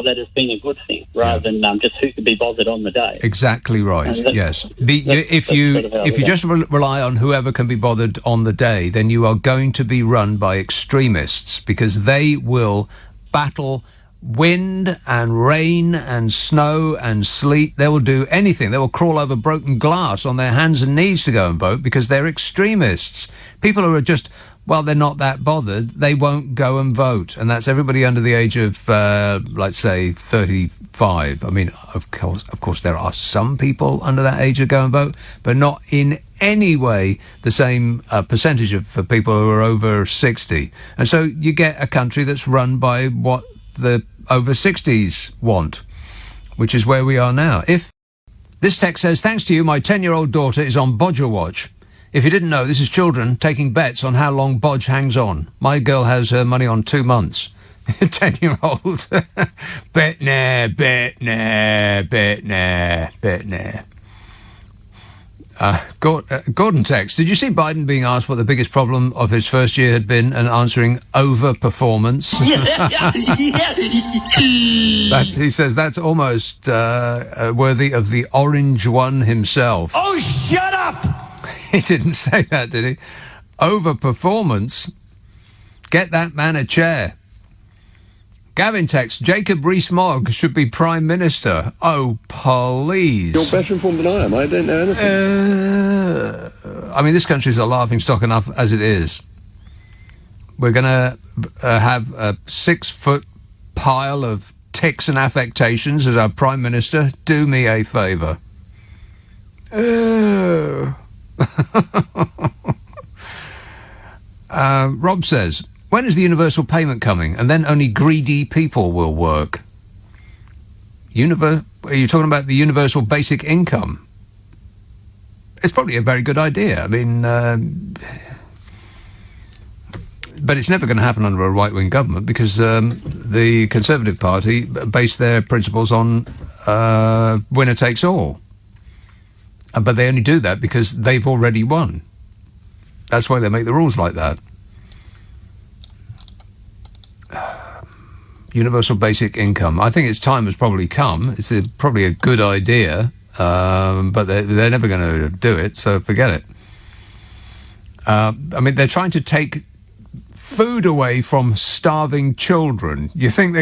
that as being a good thing, rather than just who could be bothered on the day. Exactly right, yes. If you just rely on whoever can be bothered on the day, then you are going to be run by extremists, because they will battle wind and rain and snow and sleet. They will do anything. They will crawl over broken glass on their hands and knees to go and vote because they're extremists. People who are just, they're not that bothered, they won't go and vote. And that's everybody under the age of, let's say, 35. Of course, there are some people under that age who go and vote, but not in any way the same percentage of people who are over 60. And so you get a country that's run by what the over 60s want, which is where we are now. If this text says, thanks to you, my 10-year-old daughter is on Bodger Watch. If you didn't know, this is children taking bets on how long Bodge hangs on. My girl has her money on 2 months. 10-year-old. Bet nah, bet nah, bet nah, bet nah. Gordon text, did you see Biden being asked what the biggest problem of his first year had been and answering over-performance? He says that's almost worthy of the orange one himself. Oh, shut up! He didn't say that, did he? Over-performance? Get that man a chair. Gavin texts, Jacob Rees-Mogg should be Prime Minister. Oh, please. You're better informed than I am. I don't know anything. I mean, this country's a laughingstock enough as it is. We're going to have a 6-foot pile of tics and affectations as our Prime Minister. Do me a favour. Rob says, when is the universal payment coming? And then only greedy people will work. Are you talking about the universal basic income? It's probably a very good idea. I mean, but it's never going to happen under a right-wing government because the Conservative Party base their principles on winner takes all. But they only do that because they've already won. That's why they make the rules like that. Universal basic income. I think its time has probably come. It's probably a good idea, but they're never going to do it, so forget it. I mean, they're trying to take food away from starving children. You think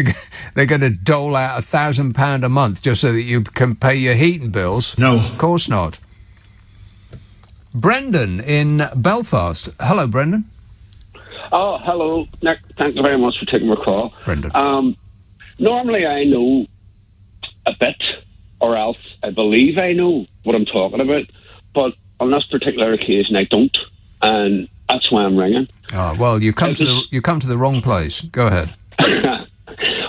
they're going to dole out £1,000 a month just so that you can pay your heating bills? No. Of course not. Brendan in Belfast. Hello, Brendan. Oh, hello, Nick. Thank you very much for taking my call. Brendan. Normally I know a bit, or else I believe I know what I'm talking about, but on this particular occasion I don't, and that's why I'm ringing. Oh, well, you've come to the wrong place. Go ahead.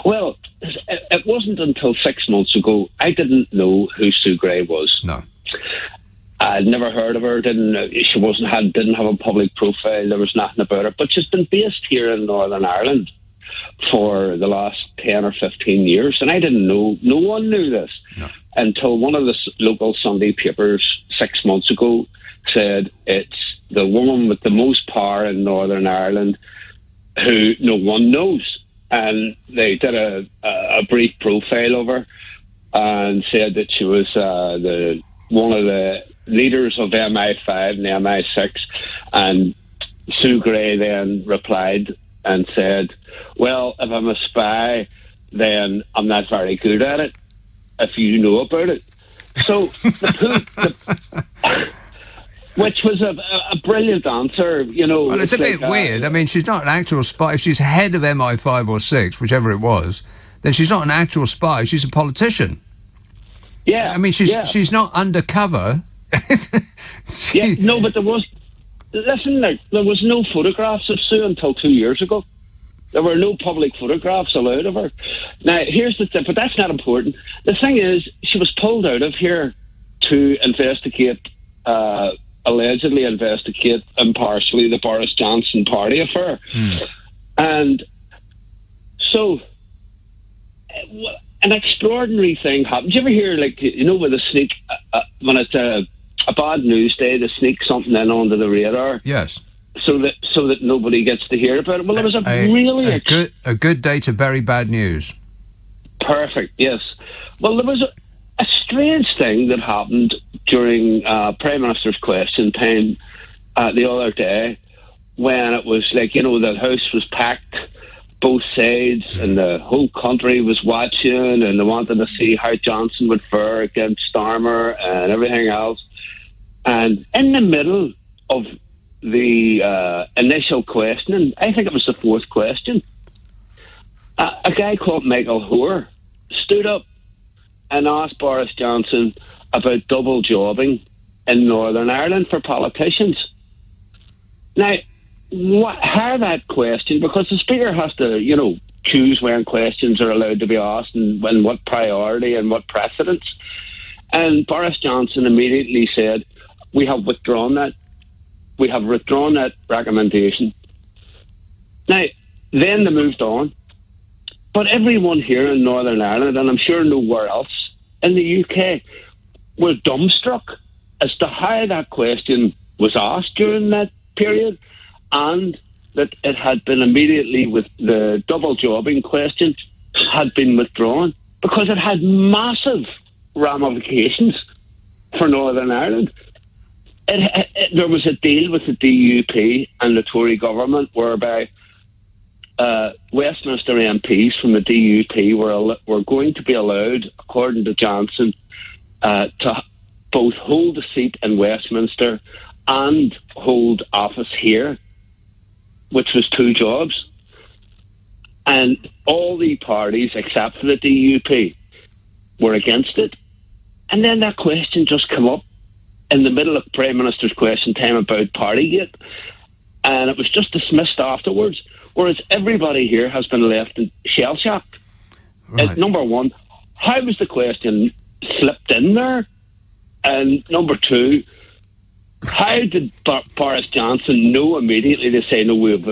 Well, it wasn't until 6 months ago I didn't know who Sue Gray was. No. I'd never heard of her. Didn't have a public profile. There was nothing about her. But she's been based here in Northern Ireland for the last 10 or 15 years, and I didn't know. No one knew this until one of the local Sunday papers 6 months ago said it's the woman with the most power in Northern Ireland who no one knows. And they did a brief profile of her and said that she was one of the leaders of MI5 and the MI6, and Sue Gray then replied and said, well, if I'm a spy, then I'm not very good at it, if you know about it. So, which was a brilliant answer, you know. Well, it's a bit weird. I mean, she's not an actual spy. If she's head of MI5 or 6, whichever it was, then she's not an actual spy. She's a politician. Yeah. I mean, she's not undercover. Yeah, no, but there was no photographs of Sue until 2 years ago. There were no public photographs allowed of her. Now, here's the thing, but that's not important. The thing is, she was pulled out of here to allegedly investigate impartially the Boris Johnson party affair. And so, an extraordinary thing happened. Did you ever hear, with a sneak, when it's a bad news day, to sneak something in onto the radar? Yes. So that nobody gets to hear about it. Well, it was a good day to bury bad news. Perfect. Yes. Well, there was a strange thing that happened during Prime Minister's question time the other day, when it was the House was packed, both sides, and the whole country was watching, and they wanted to see how Johnson would fare against Starmer and everything else. And in the middle of the initial questioning, I think it was the fourth question, a guy called Michael Hoare stood up and asked Boris Johnson about double jobbing in Northern Ireland for politicians. Now, how that question, because the Speaker has to, choose when questions are allowed to be asked and when what priority and what precedence. And Boris Johnson immediately said, we have withdrawn that. We have withdrawn that recommendation. Now, then they moved on, But everyone here in Northern Ireland, and I'm sure nowhere else in the UK, were dumbstruck as to how that question was asked during that period, and that it had been immediately, with the double jobbing question, had been withdrawn, because it had massive ramifications for Northern Ireland. There was a deal with the DUP and the Tory government whereby Westminster MPs from the DUP were going to be allowed, according to Johnson, to both hold a seat in Westminster and hold office here, which was 2 jobs. And all the parties, except for the DUP, were against it. And then that question just came up in the middle of Prime Minister's question time about Partygate, and it was just dismissed afterwards, whereas everybody here has been left shell-shocked. Right. Number one, how was the question slipped in there? And number two, how did Boris Johnson know immediately to say, no, we've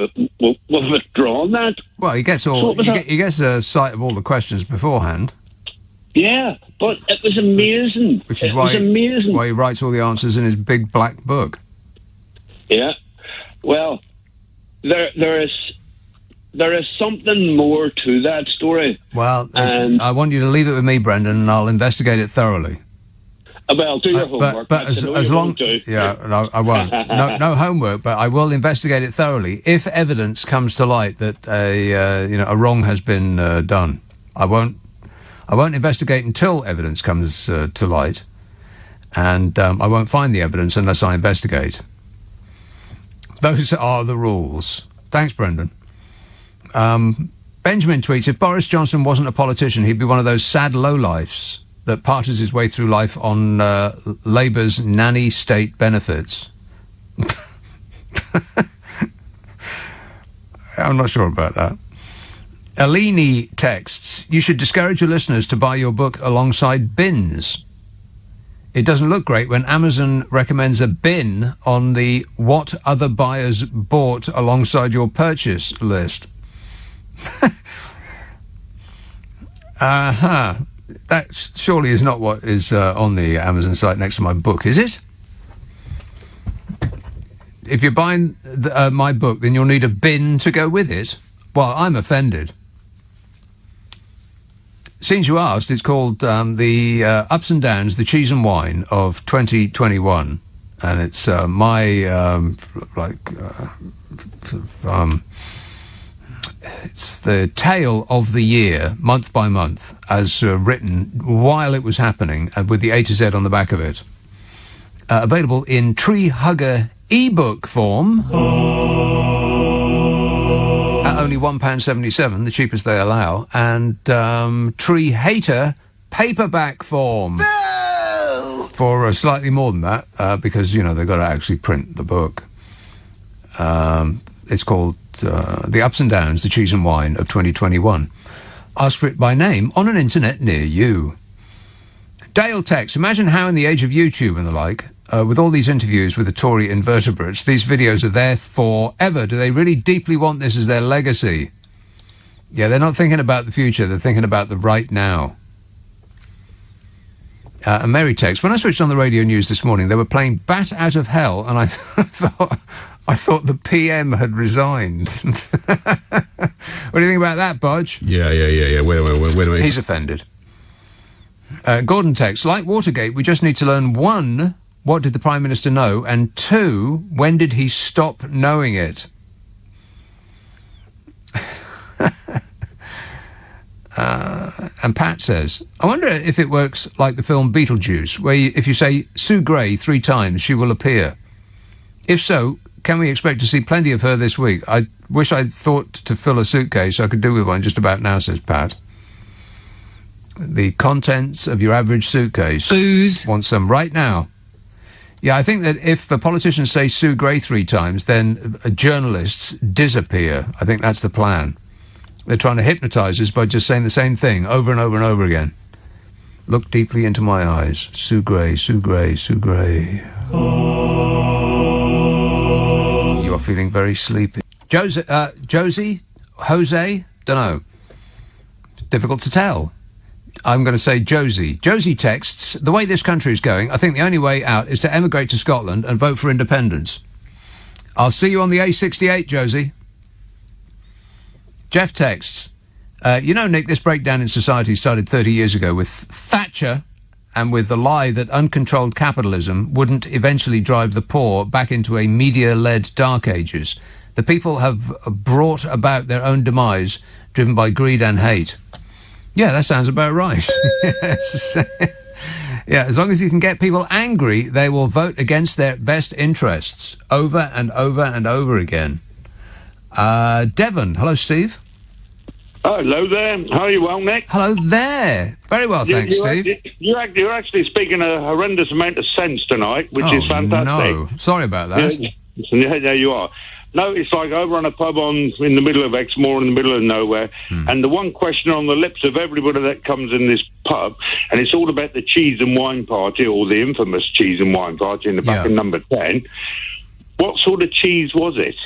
withdrawn that? Well, he gets a sight of all the questions beforehand. Yeah, but it was amazing. Which is why he writes all the answers in his big black book. Yeah. Well, there is something more to that story. Well, I want you to leave it with me, Brendan, and I'll investigate it thoroughly. Well, do your homework. But as long, no, I won't. No homework, but I will investigate it thoroughly. If evidence comes to light that a wrong has been done, I won't investigate until evidence comes to light, and I won't find the evidence unless I investigate. Those are the rules. Thanks, Brendan. Benjamin tweets, if Boris Johnson wasn't a politician, he'd be one of those sad lowlifes that parties his way through life on Labour's nanny state benefits. I'm not sure about that. Alini texts, you should discourage your listeners to buy your book alongside bins. It doesn't look great when Amazon recommends a bin on the what other buyers bought alongside your purchase list. That surely is not what is on the Amazon site next to my book, is it? If you're buying my book, then you'll need a bin to go with it. Well, I'm offended. Since you asked, it's called the Ups and Downs, the Cheese and Wine of 2021. And it's it's the tale of the year, month by month, as written while it was happening, with the A to Z on the back of it. Available in Tree Hugger ebook form at only £1.77, the cheapest they allow, and Tree Hater paperback form for slightly more than that, because, they've got to actually print the book. It's called The Ups and Downs, the Cheese and Wine of 2021. Ask for it by name on an internet near you. Dale texts, imagine how in the age of YouTube and the like, with all these interviews with the Tory invertebrates, these videos are there forever. Do they really deeply want this as their legacy? Yeah, they're not thinking about the future, they're thinking about the right now. And Mary texts, when I switched on the radio news this morning, they were playing Bat Out of Hell, and I thought the PM had resigned. What do you think about that, Bodge? Yeah. Wait a minute. He's offended. Gordon texts, like Watergate, we just need to learn, 1, what did the Prime Minister know? And 2, when did he stop knowing it? And Pat says, I wonder if it works like the film Beetlejuice, where if you say Sue Gray 3 times, she will appear. If so, can we expect to see plenty of her this week? I wish I'd thought to fill a suitcase. I could do with one just about now, says Pat. The contents of your average suitcase. Booze. Want some right now. Yeah, I think that if the politicians say Sue Gray 3 times, then journalists disappear. I think that's the plan. They're trying to hypnotise us by just saying the same thing over and over and over again. Look deeply into my eyes. Sue Gray, Sue Gray, Sue Gray. You are feeling very sleepy. Josie? Jose? Don't know. Difficult to tell. I'm going to say Josie. Josie texts, the way this country is going, I think the only way out is to emigrate to Scotland and vote for independence. I'll see you on the A68, Josie. Jeff texts, Nick, this breakdown in society started 30 years ago with Thatcher and with the lie that uncontrolled capitalism wouldn't eventually drive the poor back into a media-led dark ages. The people have brought about their own demise, driven by greed and hate. Yeah, that sounds about right. Yes. Yeah, as long as you can get people angry, they will vote against their best interests over and over and over again. Devon. Hello, Steve. Hello there. How are you? Well, Nick? Hello there. Very well, thanks, Steve. You're actually speaking a horrendous amount of sense tonight, which is fantastic. No, sorry about that. Yeah, there you are. No, it's like over on a pub in the middle of Exmoor, in the middle of nowhere, and the one question on the lips of everybody that comes in this pub, and it's all about the cheese and wine party, or the infamous cheese and wine party in the back of number 10. What sort of cheese was it?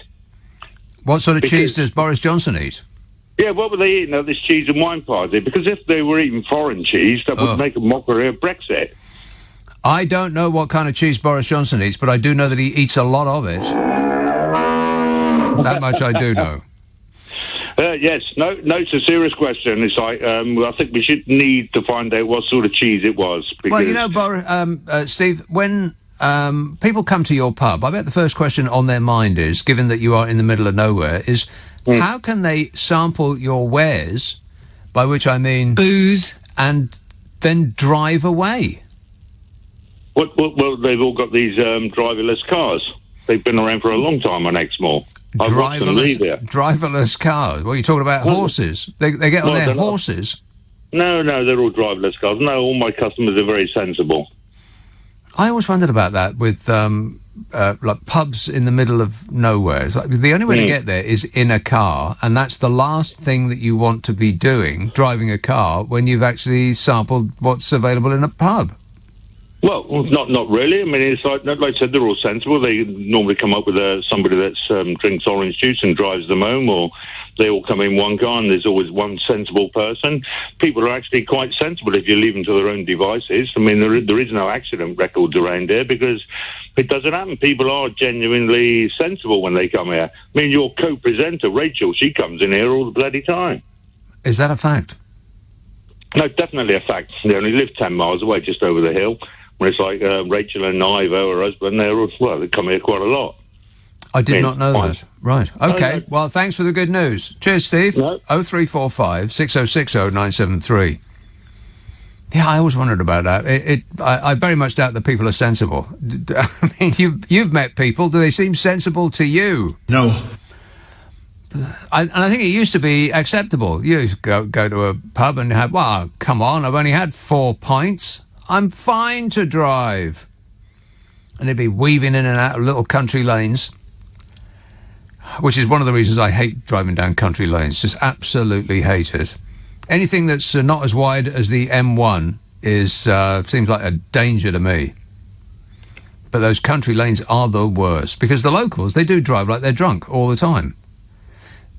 What sort of cheese does Boris Johnson eat? Yeah, what were they eating at this cheese and wine party? Because if they were eating foreign cheese, that would make a mockery of Brexit. I don't know what kind of cheese Boris Johnson eats, but I do know that he eats a lot of it. That much I do know. Yes, no, it's a serious question. It's like, I think we should need to find out what sort of cheese it was. Well, Steve, when people come to your pub, I bet the first question on their mind is, given that you are in the middle of nowhere, is how can they sample your wares, by which I mean booze, and then drive away? Well, they've all got these driverless cars. They've been around for a long time on Exmoor. Driverless cars? What are you talking about? Horses? They get on their horses? No, they're all driverless cars. No, all my customers are very sensible. I always wondered about that with like pubs in the middle of nowhere. It's like the only way to get there is in a car, and that's the last thing that you want to be doing, driving a car, when you've actually sampled what's available in a pub. Well, not really. I mean, it's like I said, they're all sensible. They normally come up with somebody that drinks orange juice and drives them home, or they all come in one car and there's always one sensible person. People are actually quite sensible if you leave them to their own devices. I mean, there is no accident records around here because it doesn't happen. People are genuinely sensible when they come here. I mean, your co-presenter, Rachel, she comes in here all the bloody time. Is that a fact? No, definitely a fact. They only live 10 miles away, just over the hill. When it's like Rachel and Ivo, her husband, they come here quite a lot. I did not know that. Right. Okay. No. Well, thanks for the good news. Cheers, Steve. No. 0345 6060 973. Yeah, I always wondered about that. I very much doubt that people are sensible. I mean, you've met people. Do they seem sensible to you? No. And I think it used to be acceptable. You go to a pub and have, well, come on, I've only had 4 pints. I'm fine to drive. And they'd be weaving in and out of little country lanes, which is one of the reasons I hate driving down country lanes. Just absolutely hate it. Anything that's not as wide as the M1 seems like a danger to me. But those country lanes are the worst, because the locals, they do drive like they're drunk all the time.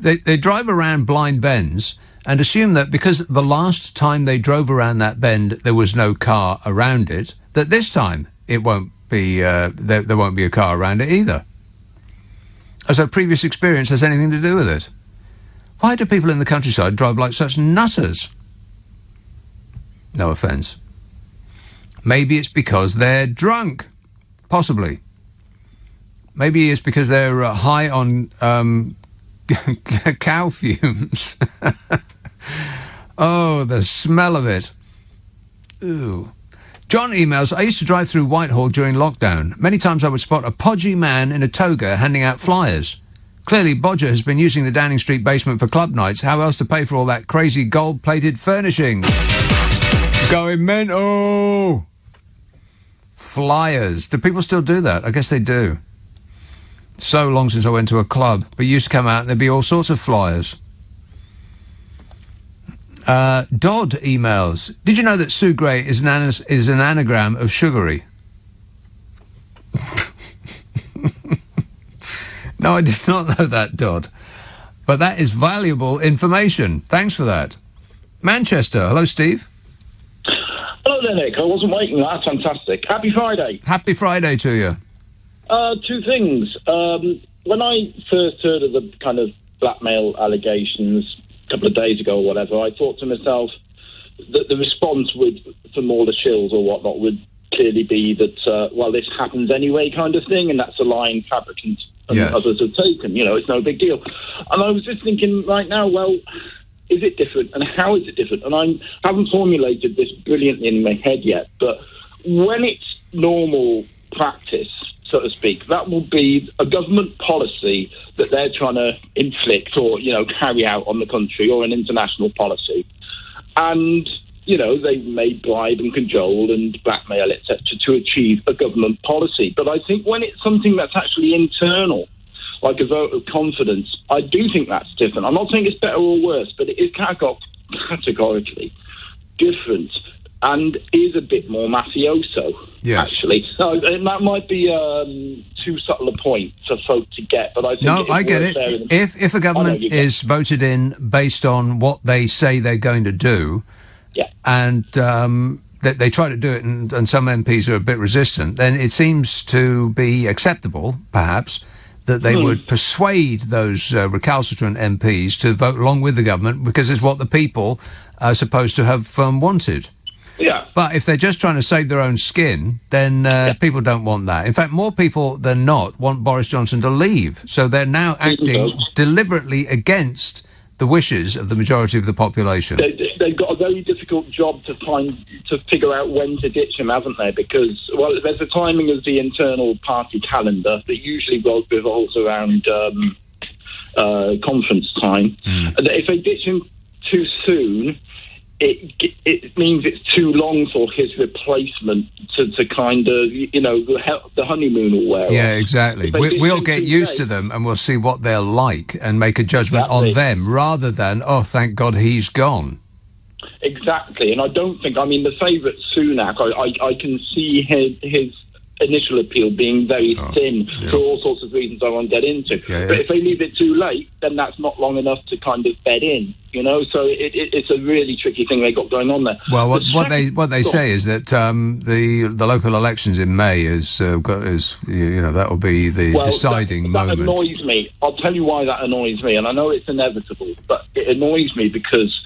They drive around blind bends and assume that because the last time they drove around that bend there was no car around it, that this time it won't be there won't be a car around it either. As though previous experience has anything to do with it. Why do people in the countryside drive like such nutters? No offence. Maybe it's because they're drunk. Possibly. Maybe it's because they're high on cow fumes. Oh, the smell of it. Ooh. John emails, I used to drive through Whitehall during lockdown. Many times I would spot a podgy man in a toga handing out flyers. Clearly, Bodger has been using the Downing Street basement for club nights. How else to pay for all that crazy gold-plated furnishings? Going mental! Flyers. Do people still do that? I guess they do. So long since I went to a club. But you used to come out and there'd be all sorts of flyers. Dodd emails, did you know that Sue Gray is an anagram of sugary? No, I did not know that, Dodd. But that is valuable information. Thanks for that. Manchester. Hello, Steve. Hello there, Nick. I wasn't waiting. That's fantastic. Happy Friday. Happy Friday to you. Two things. When I first heard of the kind of blackmail allegations a couple of days ago or whatever, I thought to myself that the response from all the shills or whatnot would clearly be that, well, this happens anyway kind of thing, and that's a line fabricants and others have taken. It's no big deal. And I was just thinking right now, well, is it different, and how is it different? And I haven't formulated this brilliantly in my head yet, but when it's normal practice, so to speak, that will be a government policy that they're trying to inflict or, carry out on the country, or an international policy. And, they may bribe and cajole and blackmail, etc., to achieve a government policy. But I think when it's something that's actually internal, like a vote of confidence, I do think that's different. I'm not saying it's better or worse, but it is categorically different and is a bit more mafioso, actually. So, and that might be too subtle a point for folk to get, but I think I get it. If a government is voted in based on what they say they're going to do, and they try to do it, and some MPs are a bit resistant, then it seems to be acceptable, perhaps, that they would persuade those recalcitrant MPs to vote along with the government, because it's what the people are supposed to have wanted. Yeah. But if they're just trying to save their own skin, then people don't want that. In fact, more people than not want Boris Johnson to leave. So they're now acting deliberately against the wishes of the majority of the population. They've got a very difficult job to figure out when to ditch him, haven't they? Because, well, there's the timing of the internal party calendar that usually revolves around conference time. And if they ditch him too soon, it means it's too long for his replacement to kind of, the honeymoon will wear off. Yeah, exactly. We'll get used to them, and we'll see what they're like and make a judgment on them, rather than, oh, thank God he's gone. Exactly. And I don't think, the favourite Sunak, I can see his initial appeal being very thin for all sorts of reasons I won't get into. But if they leave it too late, then that's not long enough to kind of bed in, so it's a really tricky thing they got going on there. Well, what they say is that the local elections in May is that will be the deciding moment. That annoys me. I'll tell you why that annoys me, and I know it's inevitable, but it annoys me because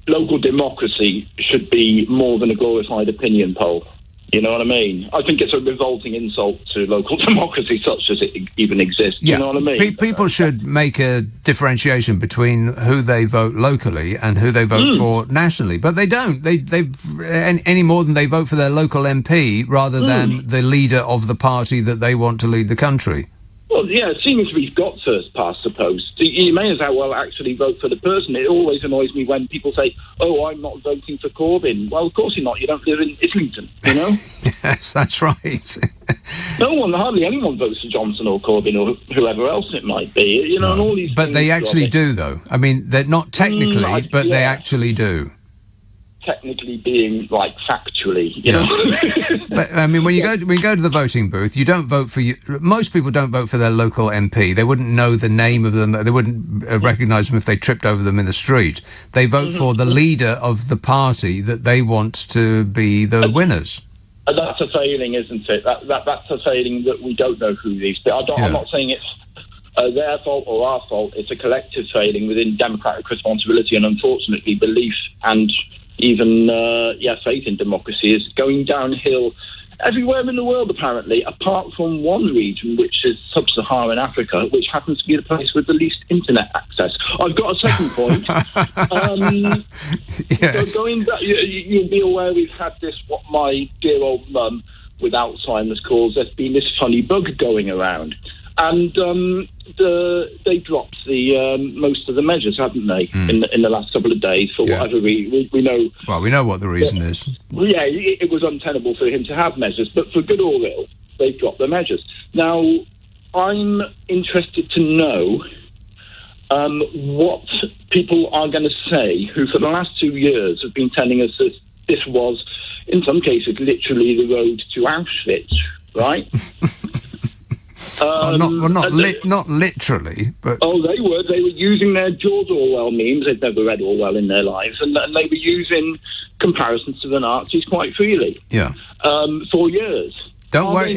local democracy should be more than a glorified opinion poll. You know what I mean? I think it's a revolting insult to local democracy, such as it even exists. You know what I mean? People should make a differentiation between who they vote locally and who they vote for nationally, but they don't. They any more than they vote for their local MP rather than the leader of the party that they want to lead the country. Well, yeah, seeing as we've got first past the post, you may as well actually vote for the person. It always annoys me when people say, oh, I'm not voting for Corbyn. Well, of course you're not. You don't live in Islington, Yes, that's right. Hardly anyone votes for Johnson or Corbyn or whoever else it might be. And all these But they actually do, though. They're not technically, but they actually do. Technically being like factually, you know. But when you go to the voting booth, you don't vote for most people don't vote for their local MP. They wouldn't know the name of them. They wouldn't recognise them if they tripped over them in the street. They vote for the leader of the party that they want to be the winners. And that's a failing, isn't it? That's a failing that we don't know who these. I'm not saying it's their fault or our fault. It's a collective failing within democratic responsibility, and unfortunately, belief and even faith in democracy is going downhill everywhere in the world, apparently, apart from one region, which is sub-Saharan Africa, which happens to be the place with the least internet access. I've got a second point. Yes. So going back, you'll be aware we've had this, what my dear old mum with Alzheimer's calls, there's been this funny bug going around. And they dropped the most of the measures, haven't they, in the last couple of days for whatever we know. Well, we know what the reason is. Well, yeah, it was untenable for him to have measures, but for good or ill, they've dropped the measures. Now, I'm interested to know what people are going to say who, for the last 2 years, have been telling us that this was, in some cases, literally the road to Auschwitz, right? Not literally, but... Oh, they were. They were using their George Orwell memes. They'd never read Orwell in their lives. And they were using comparisons to the Nazis quite freely. Yeah. For years. Don't worry.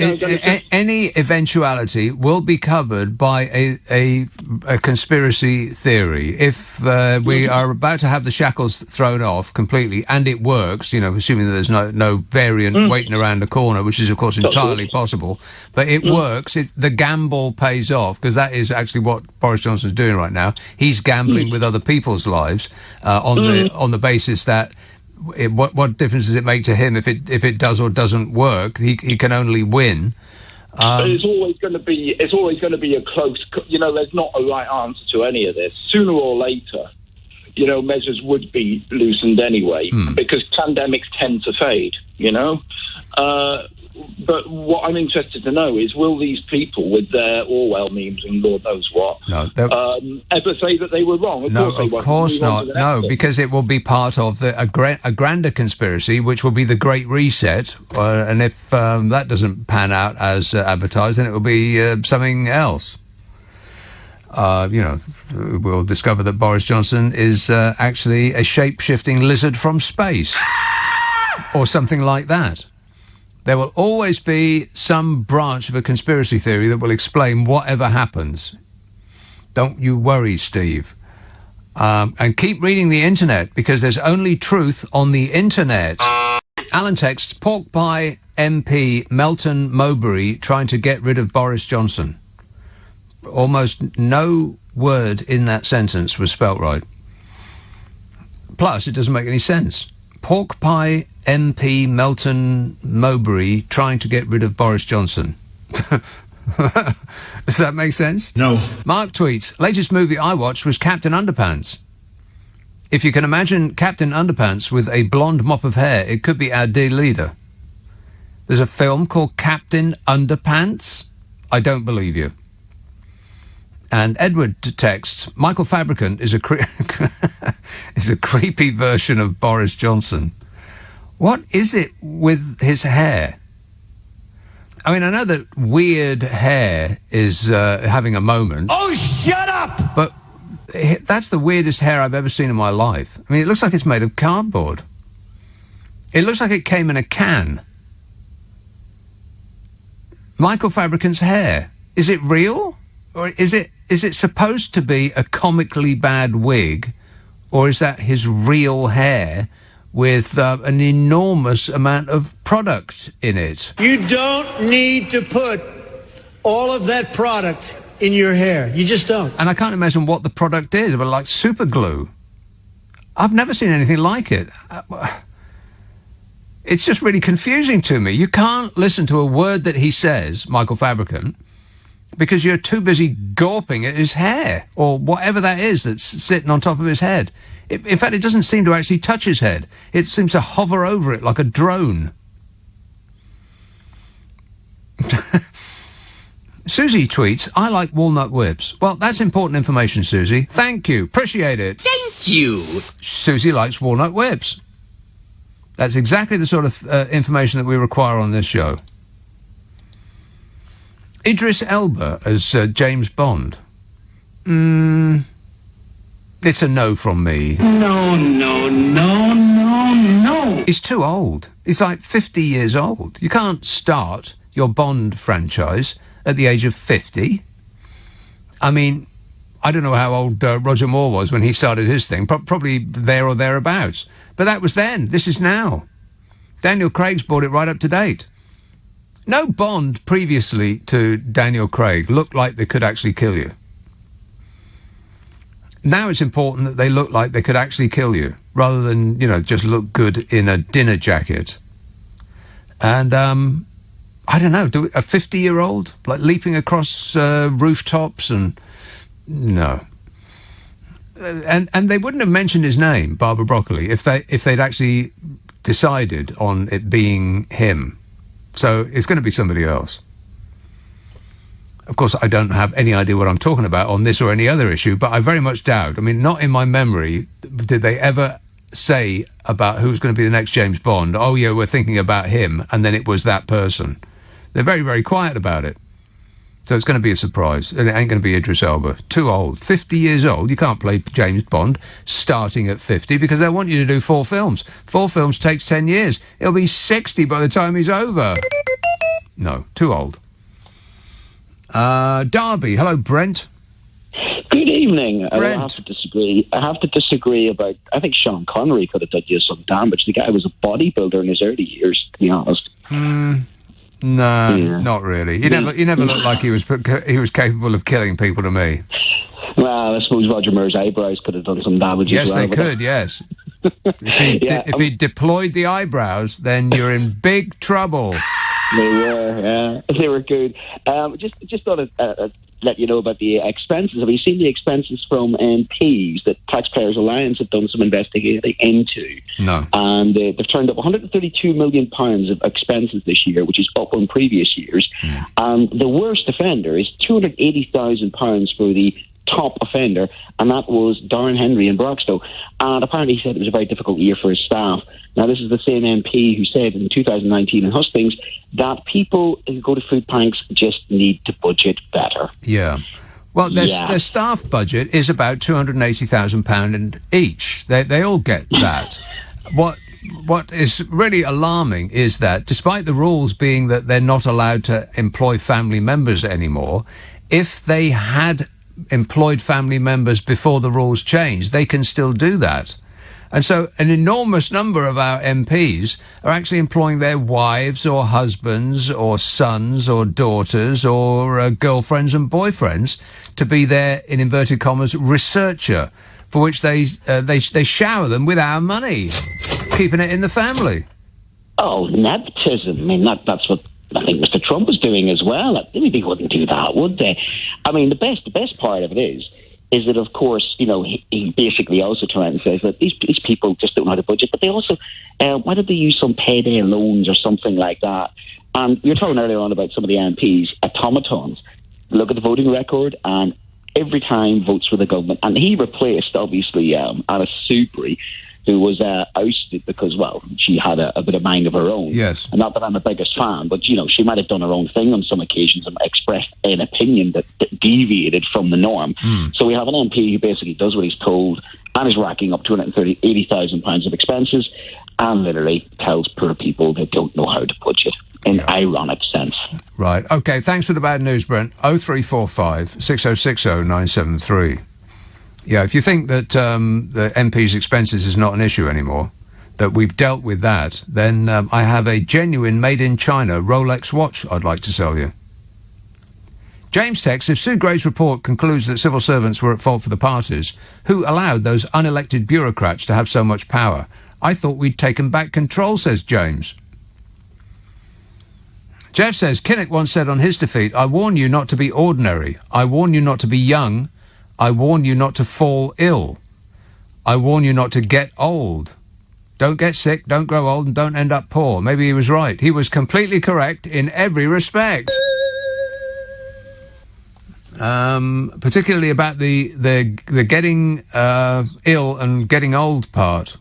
Any eventuality will be covered by a conspiracy theory. If we are about to have the shackles thrown off completely, and it works, assuming that there's no variant waiting around the corner, which is, of course, entirely possible, but it works. The gamble pays off, because that is actually what Boris Johnson's doing right now. He's gambling with other people's lives on the basis that what difference does it make to him if it does or doesn't work? He can only win. But it's always going to be a close. There's not a right answer to any of this. Sooner or later, measures would be loosened anyway, because pandemics tend to fade. But what I'm interested to know is, will these people with their Orwell memes and Lord knows what ever say that they were wrong? Of course not. No, because it will be part of a grander conspiracy, which will be the Great Reset. And if that doesn't pan out as advertised, then it will be something else. We'll discover that Boris Johnson is actually a shape-shifting lizard from space, or something like that. There will always be some branch of a conspiracy theory that will explain whatever happens. Don't you worry, Steve. And keep reading the internet, because there's only truth on the internet. Alan texts, pork pie MP Melton Mowbray trying to get rid of Boris Johnson. Almost no word in that sentence was spelt right. Plus, it doesn't make any sense. Pork pie MP Melton Mowbray trying to get rid of Boris Johnson. Does that make sense? No. Mark tweets, latest movie I watched was Captain Underpants. If you can imagine Captain Underpants with a blonde mop of hair, it could be our dear leader. There's a film called Captain Underpants? I don't believe you. And Edward texts, Michael Fabricant is a creepy version of Boris Johnson. What is it with his hair? I mean, I know that weird hair is having a moment. Oh, shut up! But that's the weirdest hair I've ever seen in my life. I mean, it looks like it's made of cardboard. It looks like it came in a can. Michael Fabricant's hair. Is it real? Or is it supposed to be a comically bad wig? Or is that his real hair with an enormous amount of product in it? You don't need to put all of that product in your hair. You just don't. And I can't imagine what the product is, but like super glue. I've never seen anything like it. It's just really confusing to me. You can't listen to a word that he says, Michael Fabricant, because you're too busy gawping at his hair, or whatever that is that's sitting on top of his head. In fact, it doesn't seem to actually touch his head. It seems to hover over it like a drone. Susie tweets, I like walnut whips. Well, that's important information, Susie. Thank you. Appreciate it. Thank you. Susie likes walnut whips. That's exactly the sort of information that we require on this show. Idris Elba as James Bond. It's a no from me. No. He's too old. He's like 50 years old. You can't start your Bond franchise at the age of 50. I mean, I don't know how old Roger Moore was when he started his thing. Probably there or thereabouts. But that was then. This is now. Daniel Craig's brought it right up to date. No Bond previously to Daniel Craig looked like they could actually kill you. Now it's important that they look like they could actually kill you, rather than, just look good in a dinner jacket. And, I don't know, a 50-year-old, like leaping across rooftops and... No. And they wouldn't have mentioned his name, Barbara Broccoli, if they'd actually decided on it being him. So it's going to be somebody else. Of course, I don't have any idea what I'm talking about on this or any other issue, but I very much doubt. I mean, not in my memory did they ever say about who's going to be the next James Bond. Oh, yeah, we're thinking about him, and then it was that person. They're very, very quiet about it. So it's going to be a surprise. It ain't going to be Idris Elba. Too old. 50 years old. You can't play James Bond starting at 50 because they want you to do 4 films. 4 films takes 10 years. He'll be 60 by the time he's over. No, too old. Derby. Hello, Brent. Good evening. Brent. I have to disagree about... I think Sean Connery could have done you some damage. The guy was a bodybuilder in his early years, to be honest. No, not really. He never looked like he was capable of killing people to me. Well, I suppose Roger Moore's eyebrows could have done some damage Yes, as well. they could, yes. If he deployed the eyebrows, then you're in big trouble. They were, yeah. They were good. Just thought I'd let you know about the expenses. Have you seen the expenses from MPs that Taxpayers Alliance have done some investigating into? No. And they've turned up £132 million of expenses this year, which is up on previous years. And the worst offender is £280,000 for the top offender, and that was Darren Henry in Broxtowe. And apparently he said it was a very difficult year for his staff. Now, this is the same MP who said in 2019 in Hustings that people who go to food banks just need to budget better. Yeah. Well, their staff budget is about £280,000 each. They all get that. What is really alarming is that despite the rules being that they're not allowed to employ family members anymore, if they had employed family members before the rules changed, they can still do that. And so an enormous number of our MPs are actually employing their wives or husbands or sons or daughters or girlfriends and boyfriends to be their, in inverted commas, researcher, for which they shower them with our money, keeping it in the family. Oh, nepotism. I mean, that's what I think Mr. Trump was doing as well. They wouldn't do that, would they? I mean, the best part of it is that, of course, you know, he basically also turned and says that these people just don't know how to budget, but they also, why don't they use some payday loans or something like that? And you were talking earlier on about some of the MPs, automatons. Look at the voting record, and every time votes for the government. And he replaced, obviously, Anna Soubry, who was ousted because, well, she had a bit of mind of her own. Yes. And not that I'm the biggest fan, but, you know, she might have done her own thing on some occasions and expressed an opinion that deviated from the norm. So we have an MP who basically does what he's told and is racking up £280,000 of expenses and literally tells poor people they don't know how to budget in ironic sense. Right. OK, thanks for the bad news, Brent. 0345 6060 973. Yeah, if you think that the MP's expenses is not an issue anymore, that we've dealt with that, then I have a genuine made-in-China Rolex watch I'd like to sell you. James texts, if Sue Gray's report concludes that civil servants were at fault for the parties, who allowed those unelected bureaucrats to have so much power? I thought we'd taken back control, says James. Jeff says, Kinnock once said on his defeat, I warn you not to be ordinary. I warn you not to be young. I warn you not to fall ill. I warn you not to get old. Don't get sick, don't grow old, and don't end up poor. Maybe he was right. He was completely correct in every respect. Particularly about the getting ill and getting old part.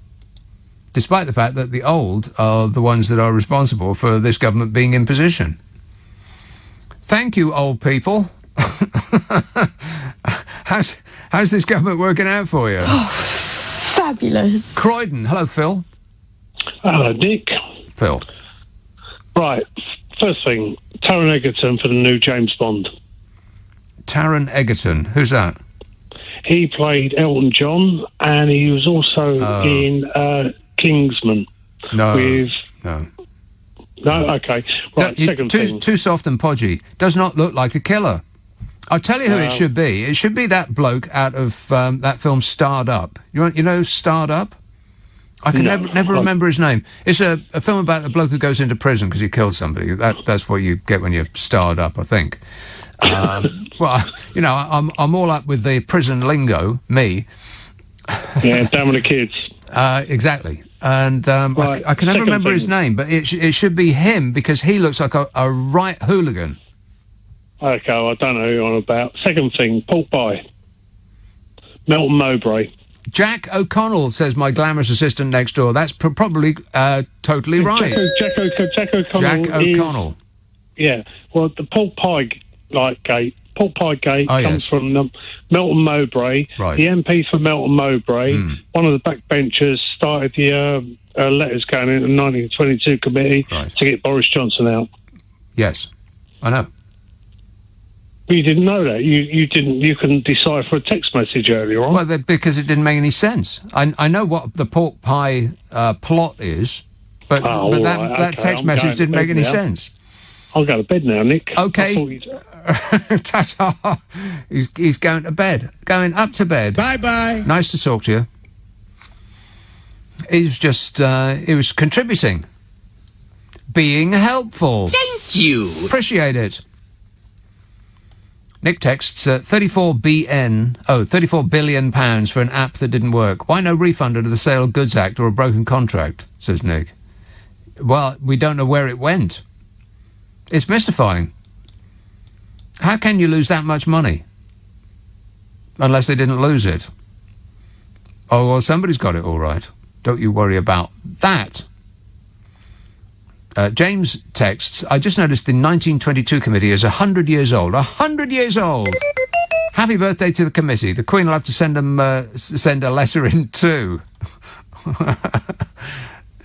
Despite the fact that the old are the ones that are responsible for this government being in position. Thank you, old people. How's this government working out for you? Oh, fabulous. Croydon. Hello, Phil. Hello, Dick. Phil. Right. First thing, Taron Egerton for the new James Bond. Taron Egerton. Who's that? He played Elton John, and he was also in Kingsman. No. No, okay. Right, second thing. Too soft and podgy. Does not look like a killer. I'll tell you who it should be. It should be that bloke out of that film Starred Up. You know Starred Up? I can never remember his name. It's a film about a bloke who goes into prison because he kills somebody. That's what you get when you're starred up, I think. Well, you know, I'm all up with the prison lingo, me. Yeah, down with the kids. Exactly. And right, I can never remember his name, but it should be him because he looks like a right hooligan. Okay, well, I don't know who you're on about. Second thing, pork pie. Melton Mowbray. Jack O'Connell, says my glamorous assistant next door. That's probably totally right. Jack O'Connell. Jack O'Connell. Yeah, well, the pork pie like gate. Pork pie gate Oh, comes yes. from Melton Mowbray. Right. The MP for Melton Mowbray, one of the backbenchers, started the letters going into the 1922 committee to get Boris Johnson out. Yes, I know. But you didn't know that. You didn't. You couldn't decipher a text message earlier on. Well, because it didn't make any sense. I know what the pork pie plot is, but that text message didn't make any sense. I'll go to bed now, Nick. Okay. Ta-ta. He's going to bed. Going up to bed. Bye-bye. Nice to talk to you. He was just, he was contributing. Being helpful. Thank you. Appreciate it. Nick texts, 34 billion pounds for an app that didn't work. Why no refund under the Sale of Goods Act or a broken contract, says Nick. Well, we don't know where it went. It's mystifying. How can you lose that much money? Unless they didn't lose it. Oh, well, somebody's got it all right. Don't you worry about that. James texts, I just noticed the 1922 committee is 100 years old. 100 years old! Happy birthday to the committee. The Queen will have to send a letter in too.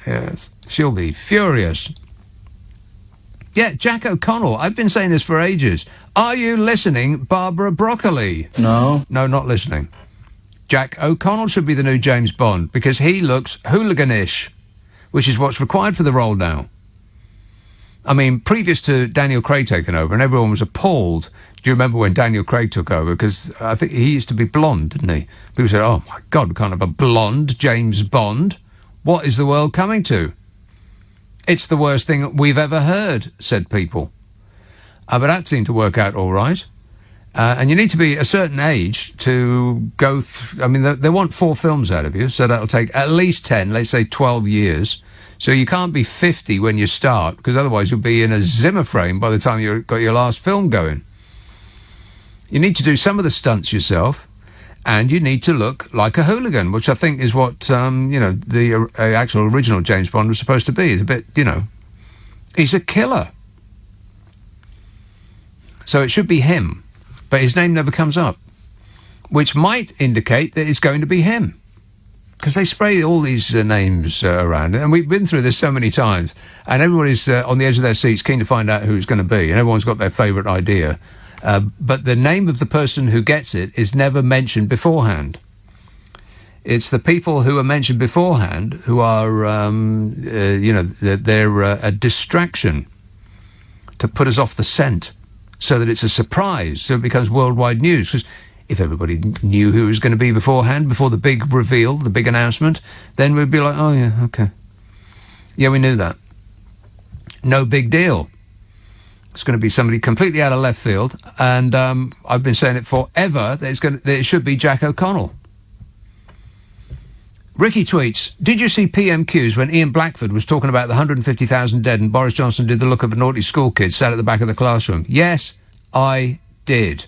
Yes, she'll be furious. Yeah, Jack O'Connell. I've been saying this for ages. Are you listening, Barbara Broccoli? No. No, not listening. Jack O'Connell should be the new James Bond because he looks hooliganish, which is what's required for the role now. I mean, previous to Daniel Craig taking over, and everyone was appalled. Do you remember when Daniel Craig took over? Because I think he used to be blonde, didn't he? People said, oh, my God, we can't have a blonde James Bond. What is the world coming to? It's the worst thing we've ever heard, said people. But that seemed to work out all right. And you need to be a certain age to go I mean, they want 4 films out of you, so that'll take at least 10, let's say 12 years. So you can't be 50 when you start, because otherwise you'll be in a Zimmer frame by the time you've got your last film going. You need to do some of the stunts yourself, and you need to look like a hooligan, which I think is what, the actual original James Bond was supposed to be. He's a bit, he's a killer. So it should be him, but his name never comes up, which might indicate that it's going to be him. Because they spray all these names around, and we've been through this so many times, and everybody's on the edge of their seats keen to find out who it's going to be, and everyone's got their favourite idea. But the name of the person who gets it is never mentioned beforehand. It's the people who are mentioned beforehand who are, they're a distraction to put us off the scent so that it's a surprise, so it becomes worldwide news. Because if everybody knew who it was going to be beforehand, before the big reveal, the big announcement, then we'd be like, oh, yeah, okay. Yeah, we knew that. No big deal. It's going to be somebody completely out of left field, and I've been saying it forever that it should be Jack O'Connell. Ricky tweets, did you see PMQs when Ian Blackford was talking about the 150,000 dead and Boris Johnson did the look of a naughty school kid sat at the back of the classroom? Yes, I did.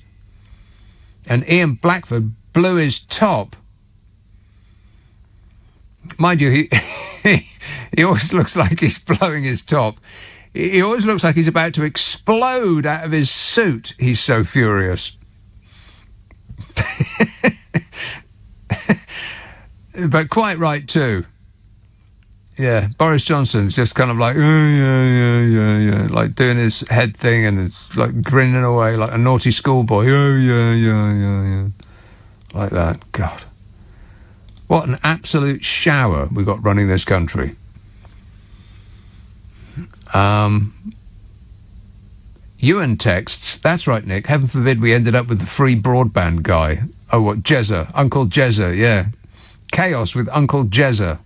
And Ian Blackford blew his top. Mind you, he always looks like he's blowing his top. He always looks like he's about to explode out of his suit. He's so furious. But quite right, too. Yeah, Boris Johnson's just kind of like, oh, yeah, like doing his head thing and it's like grinning away like a naughty schoolboy. Oh, yeah. Like that. God. What an absolute shower we got running this country. Ewan texts, that's right, Nick. Heaven forbid we ended up with the free broadband guy. Oh, what, Jezza. Uncle Jezza, yeah. Chaos with Uncle Jezza.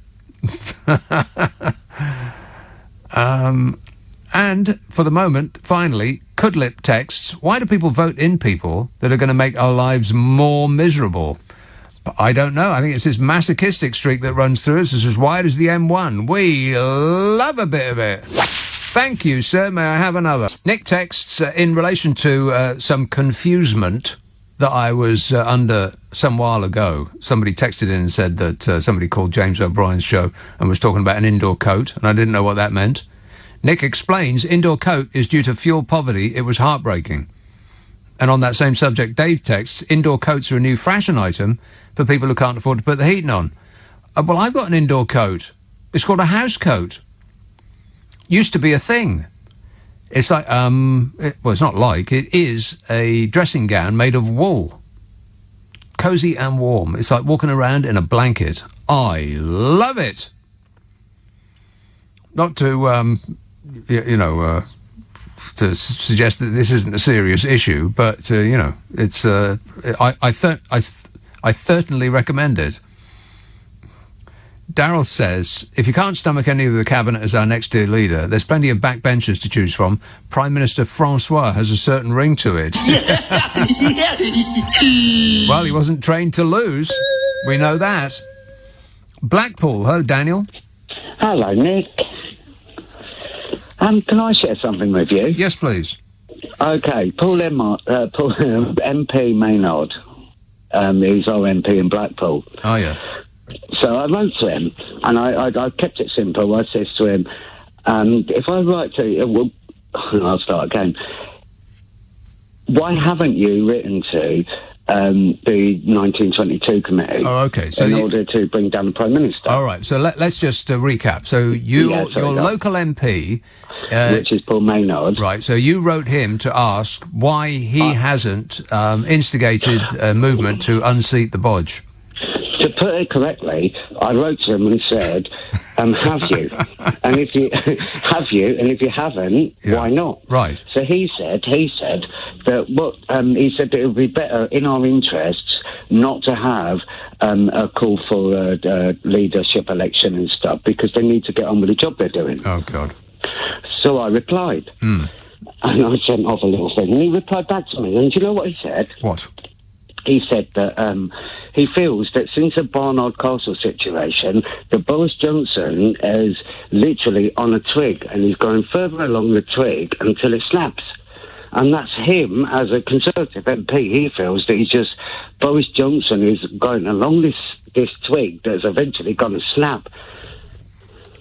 And for the moment, finally, Cudlip texts, why do people vote in people that are going to make our lives more miserable? But I don't know. I think it's this masochistic streak that runs through us. It's as wide as the M1. We love a bit of it. Thank you, sir. May I have another? Nick texts, in relation to some confusement that I was under some while ago. Somebody texted in and said that somebody called James O'Brien's show and was talking about an indoor coat, and I didn't know what that meant. Nick explains, indoor coat is due to fuel poverty. It was heartbreaking. And on that same subject, Dave texts, indoor coats are a new fashion item for people who can't afford to put the heating on. Well, I've got an indoor coat. It's called a house coat. Used to be a thing. It's like, it's not like, it is a dressing gown made of wool. Cosy and warm. It's like walking around in a blanket. I love it. Not to, to suggest that this isn't a serious issue, but it's. I certainly recommend it. Darryl says, if you can't stomach any of the cabinet as our next tier leader, there's plenty of backbenchers to choose from. Prime Minister Francois has a certain ring to it. Well, he wasn't trained to lose. We know that. Blackpool. Hello, Daniel. Hello, Nick. Can I share something with you? Yes, please. Okay, Paul MP Maynard, he's our MP in Blackpool. Oh, yeah. So I wrote to him, and I kept it simple. I said to him, if I write to you, well, I'll start again. Why haven't you written to the 1922 committee in order to bring down the Prime Minister? All right, so let's just recap. So your local MP... which is Paul Maynard. Right, so you wrote him to ask why he hasn't instigated a movement to unseat the Bodge. To put it correctly, I wrote to him and said, have you? And if you have you, and if you haven't, why not? Right. So he said that he said that it would be better in our interests not to have a call for a leadership election and stuff, because they need to get on with the job they're doing. Oh, God. So I replied. And I sent off a little thing, and he replied back to me. And do you know what he said? What? He said that he feels that since the Barnard Castle situation, that Boris Johnson is literally on a twig, and he's going further along the twig until it snaps. And that's him as a Conservative MP. He feels that Boris Johnson is going along this twig that's eventually going to snap.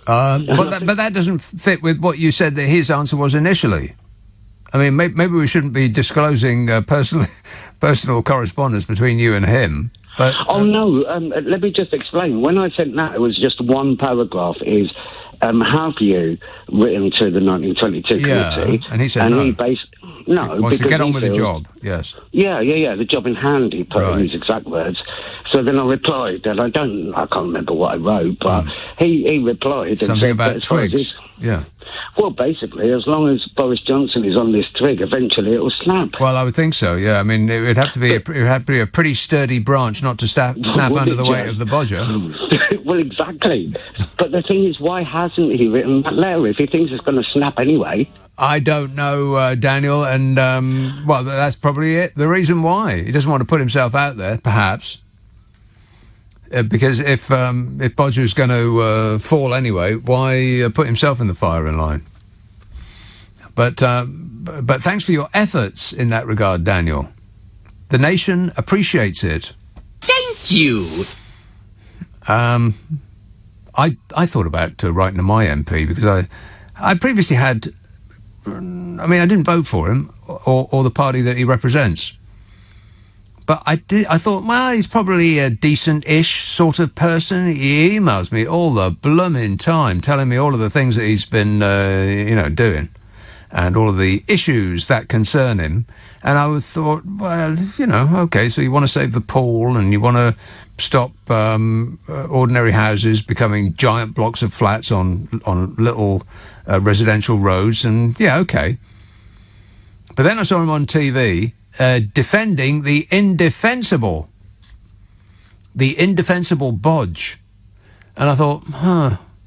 But that doesn't fit with what you said that his answer was initially. I mean, maybe we shouldn't be disclosing personal correspondence between you and him. But no, let me just explain. When I sent that, it was just one paragraph. Is have you written to the 1922 committee? And he said no. He wants to get on with the job. Yes. Yeah. The job in hand. He put in his exact words. So then I replied, and I can't remember what I wrote, but he replied something and said about twigs. Yeah. Well, basically, as long as Boris Johnson is on this twig, eventually it will snap. Well, I would think so. Yeah, I mean, it would have to be a pretty sturdy branch not to snap under the weight of the bodger. Well, exactly. But the thing is, why hasn't he written that letter if he thinks it's going to snap anyway? I don't know, Daniel, and well, that's probably it. The reason why he doesn't want to put himself out there, perhaps. Because if Bodger's going to fall anyway, why put himself in the firing line? But thanks for your efforts in that regard, Daniel. The nation appreciates it. Thank you. I thought about writing to my MP because I previously had. I mean, I didn't vote for him or the party that he represents. But I thought, well, he's probably a decent-ish sort of person. He emails me all the blooming time, telling me all of the things that he's been, doing, and all of the issues that concern him. And I thought, well, okay, so you want to save the pool, and you want to stop ordinary houses becoming giant blocks of flats on little residential roads, and yeah, okay. But then I saw him on TV. Defending the indefensible bodge. And I thought,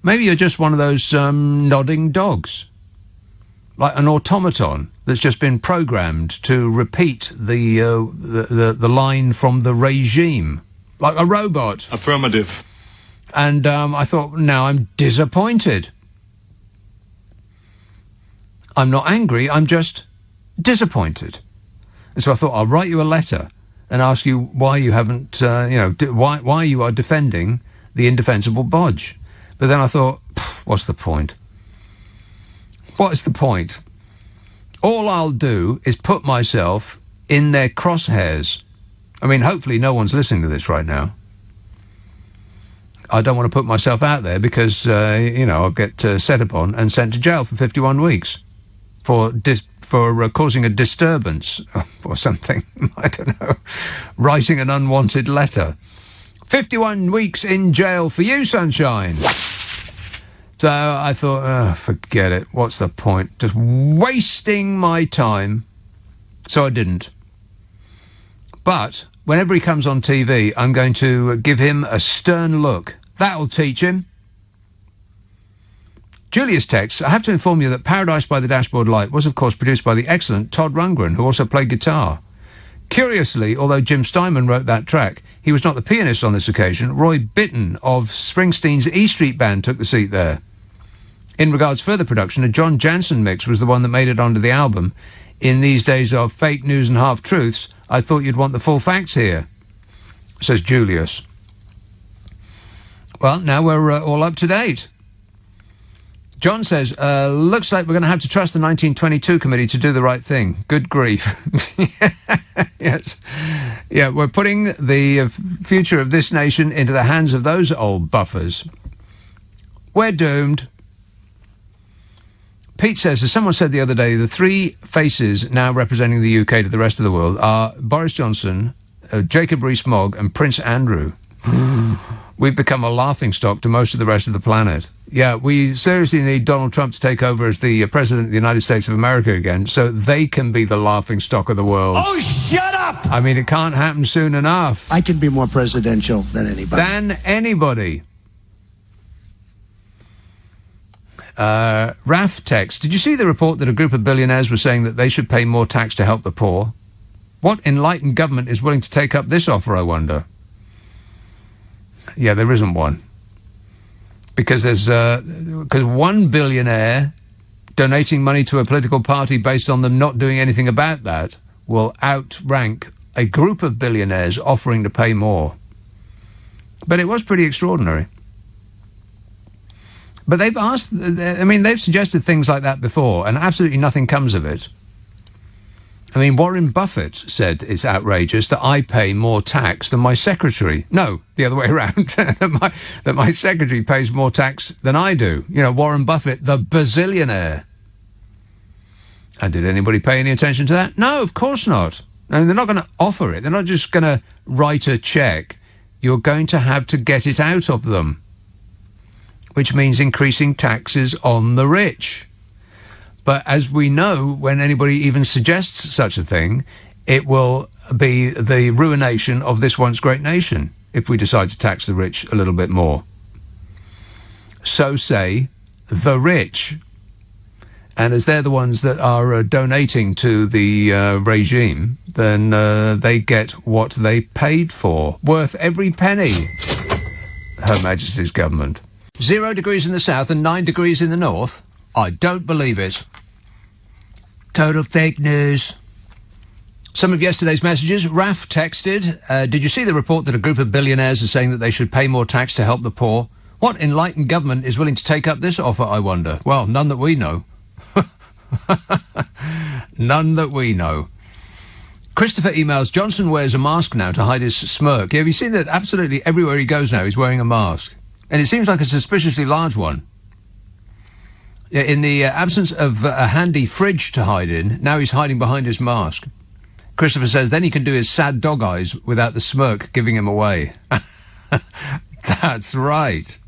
maybe you're just one of those nodding dogs. Like an automaton that's just been programmed to repeat the line from the regime. Like a robot. Affirmative. And I thought, now I'm disappointed. I'm not angry, I'm just disappointed. And so I thought, I'll write you a letter and ask you why you haven't, why you are defending the indefensible bodge. But then I thought, what's the point? What's the point? All I'll do is put myself in their crosshairs. I mean, hopefully no one's listening to this right now. I don't want to put myself out there because, I'll get set upon and sent to jail for 51 weeks for causing a disturbance or something. I don't know. Writing an unwanted letter. 51 weeks in jail for you, sunshine. So I thought, forget it. What's the point? Just wasting my time. So I didn't. But whenever he comes on TV, I'm going to give him a stern look. That'll teach him. Julius texts, I have to inform you that Paradise by the Dashboard Light was, of course, produced by the excellent Todd Rundgren, who also played guitar. Curiously, although Jim Steinman wrote that track, he was not the pianist on this occasion. Roy Bittan of Springsteen's E Street Band took the seat there. In regards further production, a John Jansen mix was the one that made it onto the album. In these days of fake news and half-truths, I thought you'd want the full facts here, says Julius. Well, now we're all up to date. John says, looks like we're going to have to trust the 1922 committee to do the right thing. Good grief. Yes. Yeah, we're putting the future of this nation into the hands of those old buffers. We're doomed. Pete says, as someone said the other day, the three faces now representing the UK to the rest of the world are Boris Johnson, Jacob Rees-Mogg and Prince Andrew. We've become a laughingstock to most of the rest of the planet. Yeah, we seriously need Donald Trump to take over as the President of the United States of America again so they can be the laughingstock of the world. Oh, shut up! I mean, it can't happen soon enough. I can be more presidential than anybody. Raf text, did you see the report that a group of billionaires were saying that they should pay more tax to help the poor? What enlightened government is willing to take up this offer, I wonder? Yeah, there isn't one. Because because one billionaire donating money to a political party based on them not doing anything about that will outrank a group of billionaires offering to pay more. But it was pretty extraordinary. But they've suggested things like that before, and absolutely nothing comes of it. I mean, Warren Buffett said it's outrageous that I pay more tax than my secretary. No, the other way around. that my secretary pays more tax than I do. You know, Warren Buffett, the bazillionaire. And did anybody pay any attention to that? No, of course not. And they're not going to offer it. They're not just going to write a cheque. You're going to have to get it out of them, which means increasing taxes on the rich. But as we know, when anybody even suggests such a thing, it will be the ruination of this once great nation if we decide to tax the rich a little bit more. So say the rich. And as they're the ones that are donating to the regime, then they get what they paid for, worth every penny. Her Majesty's government. 0 degrees in the south and 9 degrees in the north? I don't believe it. Total fake news. Some of yesterday's messages. Raf texted, did you see the report that a group of billionaires are saying that they should pay more tax to help the poor? What enlightened government is willing to take up this offer, I wonder? Well, none that we know. None that we know. Christopher emails, Johnson wears a mask now to hide his smirk. Yeah, have you seen that absolutely everywhere he goes now he's wearing a mask? And it seems like a suspiciously large one. In the absence of a handy fridge to hide in, now he's hiding behind his mask. Christopher says then he can do his sad dog eyes without the smirk giving him away. That's right.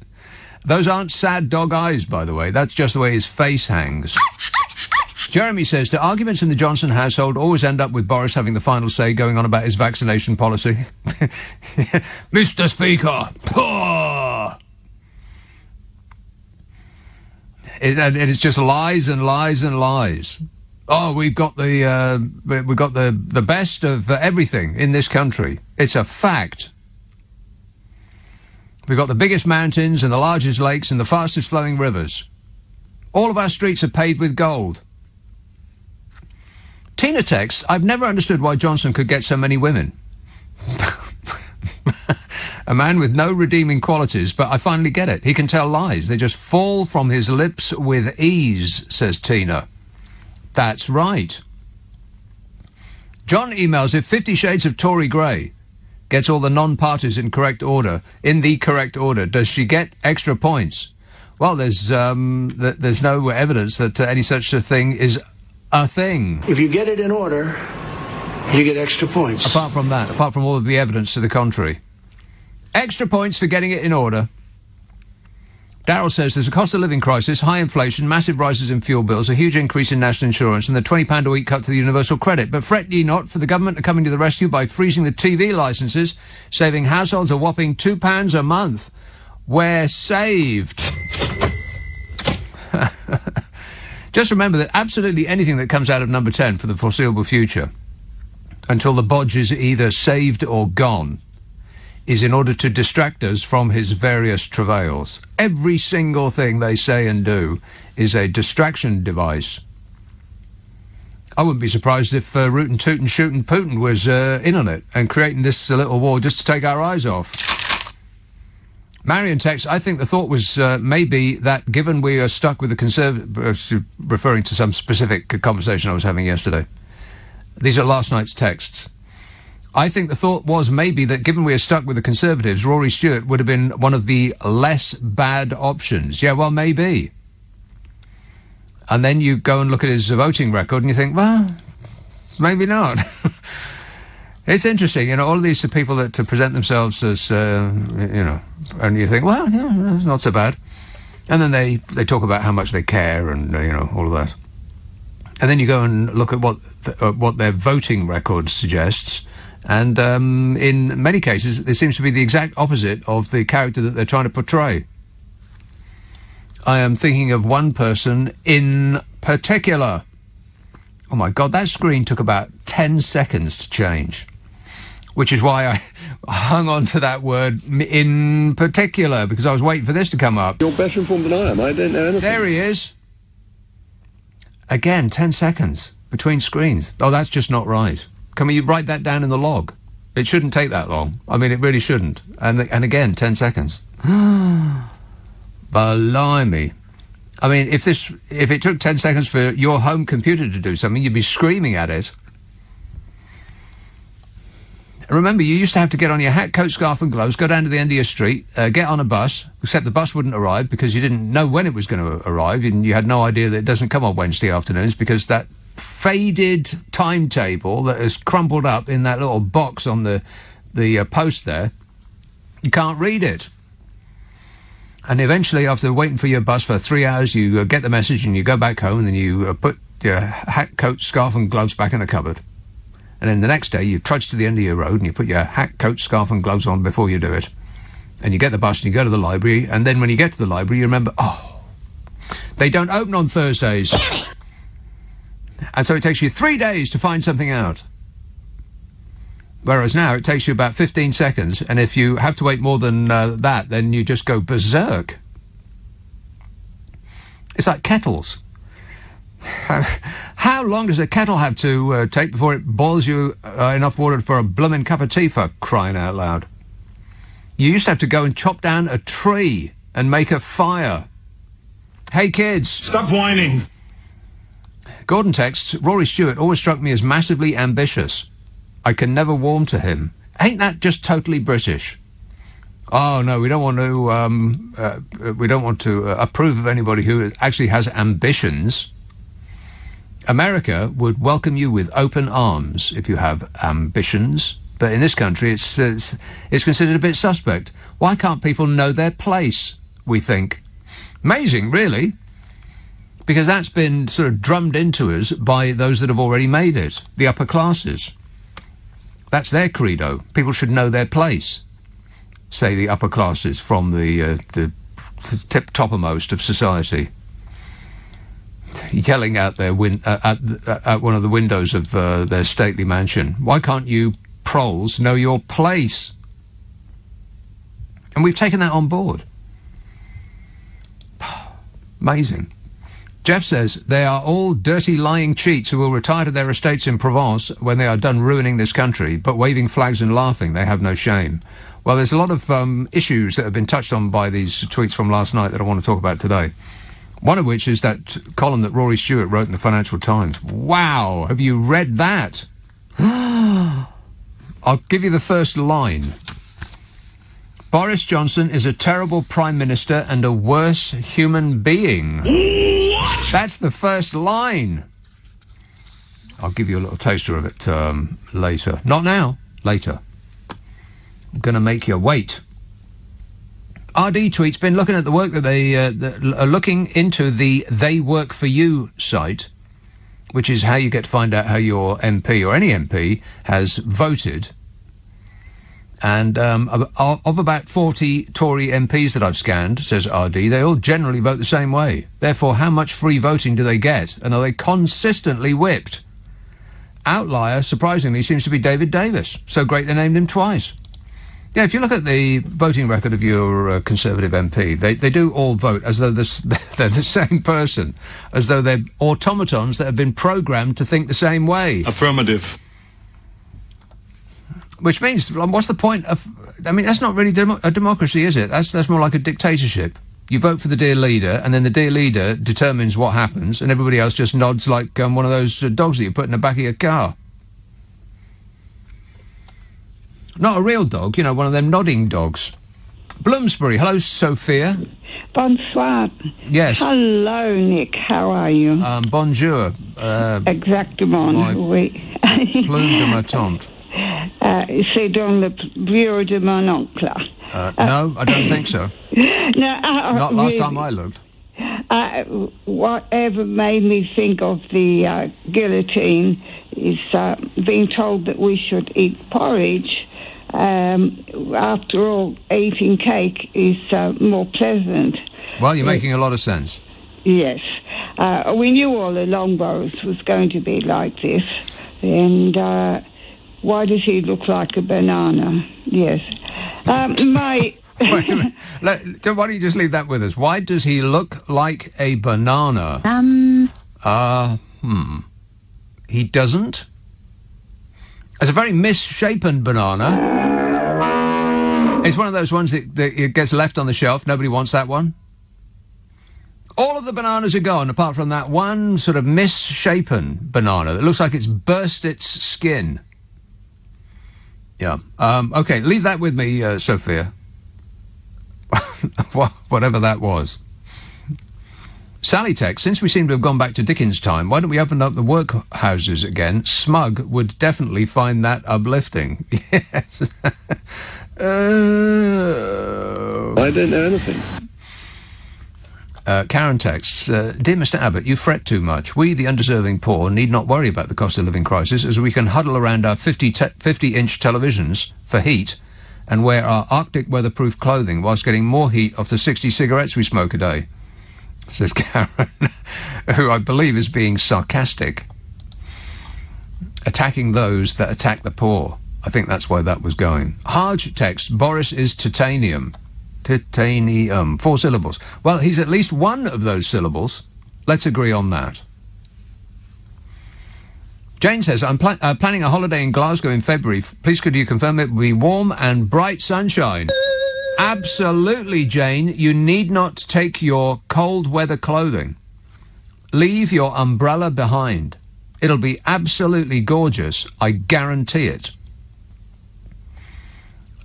Those aren't sad dog eyes, by the way. That's just the way his face hangs. Jeremy says, do arguments in the Johnson household always end up with Boris having the final say going on about his vaccination policy? Mr. Speaker. It's just lies and lies and lies. Oh, we've got the best of everything in this country. It's a fact. We've got the biggest mountains and the largest lakes and the fastest flowing rivers. All of our streets are paved with gold. Tina texts, I've never understood why Johnson could get so many women. A man with no redeeming qualities, but I finally get it. He can tell lies. They just fall from his lips with ease, says Tina. That's right. John emails, if 50 Shades of Tory Grey gets all the non-parties in the correct order, does she get extra points? Well, there's no evidence that any such a thing is a thing. If you get it in order, you get extra points. Apart from that, apart from all of the evidence to the contrary. Extra points for getting it in order. Darryl says there's a cost of living crisis, high inflation, massive rises in fuel bills, a huge increase in national insurance and the £20 a week cut to the universal credit. But fret ye not, for the government are coming to the rescue by freezing the TV licences, saving households a whopping £2 a month. We're saved. Just remember that absolutely anything that comes out of number 10 for the foreseeable future, until the bodge is either saved or gone, is in order to distract us from his various travails. Every single thing they say and do is a distraction device. I wouldn't be surprised if Rootin' Tootin' Shootin' Putin was in on it and creating this little war just to take our eyes off. Marion texts, I think the thought was maybe that given we are stuck with the Conservative... referring to some specific conversation I was having yesterday. These are last night's texts. I think the thought was maybe that given we are stuck with the Conservatives, Rory Stewart would have been one of the less bad options. Yeah, well, maybe. And then you go and look at his voting record and you think, well, maybe not. It's interesting, all of these are people that to present themselves as, and you think, well, yeah, it's not so bad. And then they talk about how much they care and, all of that. And then you go and look at what their voting record suggests. And in many cases, it seems to be the exact opposite of the character that they're trying to portray. I am thinking of one person in particular. Oh, my God, that screen took about 10 seconds to change, which is why I hung on to that word in particular, because I was waiting for this to come up. You're better informed than I am. I don't know anything. There he is. Again, 10 seconds between screens. Oh, that's just not right. Can you write that down in the log? It shouldn't take that long. I mean, it really shouldn't. And again, 10 seconds. Blimey. I mean, if it took 10 seconds for your home computer to do something, you'd be screaming at it. And remember, you used to have to get on your hat, coat, scarf and gloves, go down to the end of your street, get on a bus, except the bus wouldn't arrive because you didn't know when it was going to arrive, and you had no idea that it doesn't come on Wednesday afternoons because that faded timetable that has crumpled up in that little box on the post there, you can't read it. And eventually, after waiting for your bus for 3 hours, you get the message and you go back home and then you put your hat, coat, scarf and gloves back in the cupboard. And then the next day, you trudge to the end of your road and you put your hat, coat, scarf and gloves on before you do it. And you get the bus and you go to the library, and then when you get to the library, you remember, they don't open on Thursdays. And so it takes you 3 days to find something out. Whereas now it takes you about 15 seconds, and if you have to wait more than that, then you just go berserk. It's like kettles. How long does a kettle have to take before it boils you enough water for a blooming cup of tea, for crying out loud? You used to have to go and chop down a tree and make a fire. Hey, kids. Stop whining. Gordon texts, Rory Stewart always struck me as massively ambitious. I can never warm to him. Ain't that just totally British? Oh, no, we don't want to approve of anybody who actually has ambitions. America would welcome you with open arms if you have ambitions. But in this country, it's considered a bit suspect. Why can't people know their place, we think? Amazing, really. Because that's been sort of drummed into us by those that have already made it, the upper classes. That's their credo. People should know their place, say the upper classes from the toppermost of society, yelling out their at one of the windows of their stately mansion. Why can't you proles know your place? And we've taken that on board. Amazing. Jeff says, they are all dirty, lying cheats who will retire to their estates in Provence when they are done ruining this country, but waving flags and laughing, they have no shame. Well, there's a lot of issues that have been touched on by these tweets from last night that I want to talk about today. One of which is that column that Rory Stewart wrote in the Financial Times. Wow! Have you read that? I'll give you the first line. Boris Johnson is a terrible Prime Minister and a worse human being. That's the first line. I'll give you a little taster of it later. Not now, later. I'm going to make you wait. RD tweet's been looking at the work that they are looking into the They Work For You site, which is how you get to find out how your MP or any MP has voted. And of about 40 Tory MPs that I've scanned, says RD, they all generally vote the same way. Therefore, how much free voting do they get? And are they consistently whipped? Outlier, surprisingly, seems to be David Davis. So great they named him twice. Yeah, if you look at the voting record of your Conservative MP, they do all vote as though they're the same person, as though they're automatons that have been programmed to think the same way. Affirmative. Which means, what's the point of... I mean, that's not really a democracy, is it? That's more like a dictatorship. You vote for the dear leader, and then the dear leader determines what happens, and everybody else just nods like one of those dogs that you put in the back of your car. Not a real dog, you know, one of them nodding dogs. Bloomsbury, hello, Sophia. Bonsoir. Yes. Hello, Nick. How are you? Bonjour. Exactement. Oui. Plume de ma tante. C'est dans le bureau de mon oncle. No, I don't think so. No, not last time I looked. Whatever made me think of the guillotine is being told that we should eat porridge. After all, eating cake is more pleasant. Well, you're making a lot of sense. Yes. We knew all along Boris was going to be like this. And why does he look like a banana? Yes. Wait a minute. Why don't you just leave that with us? Why does he look like a banana? He doesn't. It's a very misshapen banana. It's one of those ones that it gets left on the shelf. Nobody wants that one. All of the bananas are gone, apart from that one sort of misshapen banana that looks like it's burst its skin. Yeah. Okay, leave that with me, Sophia. Whatever that was. Sally Tech, since we seem to have gone back to Dickens' time, why don't we open up the workhouses again? Smug would definitely find that uplifting. Yes. I don't know anything. Karen texts, Dear Mr. Abbott, you fret too much. We, the undeserving poor, need not worry about the cost of living crisis, as we can huddle around our 50-inch televisions for heat and wear our Arctic weatherproof clothing whilst getting more heat off the 60 cigarettes we smoke a day, says Karen, who I believe is being sarcastic. Attacking those that attack the poor. I think that's why that was going. Harge text, Boris is titanium. Titanium. 4 syllables. Well, he's at least one of those syllables. Let's agree on that. Jane says, I'm planning a holiday in Glasgow in February. Please could you confirm it will be warm and bright sunshine? Absolutely, Jane. You need not take your cold weather clothing. Leave your umbrella behind. It'll be absolutely gorgeous. I guarantee it.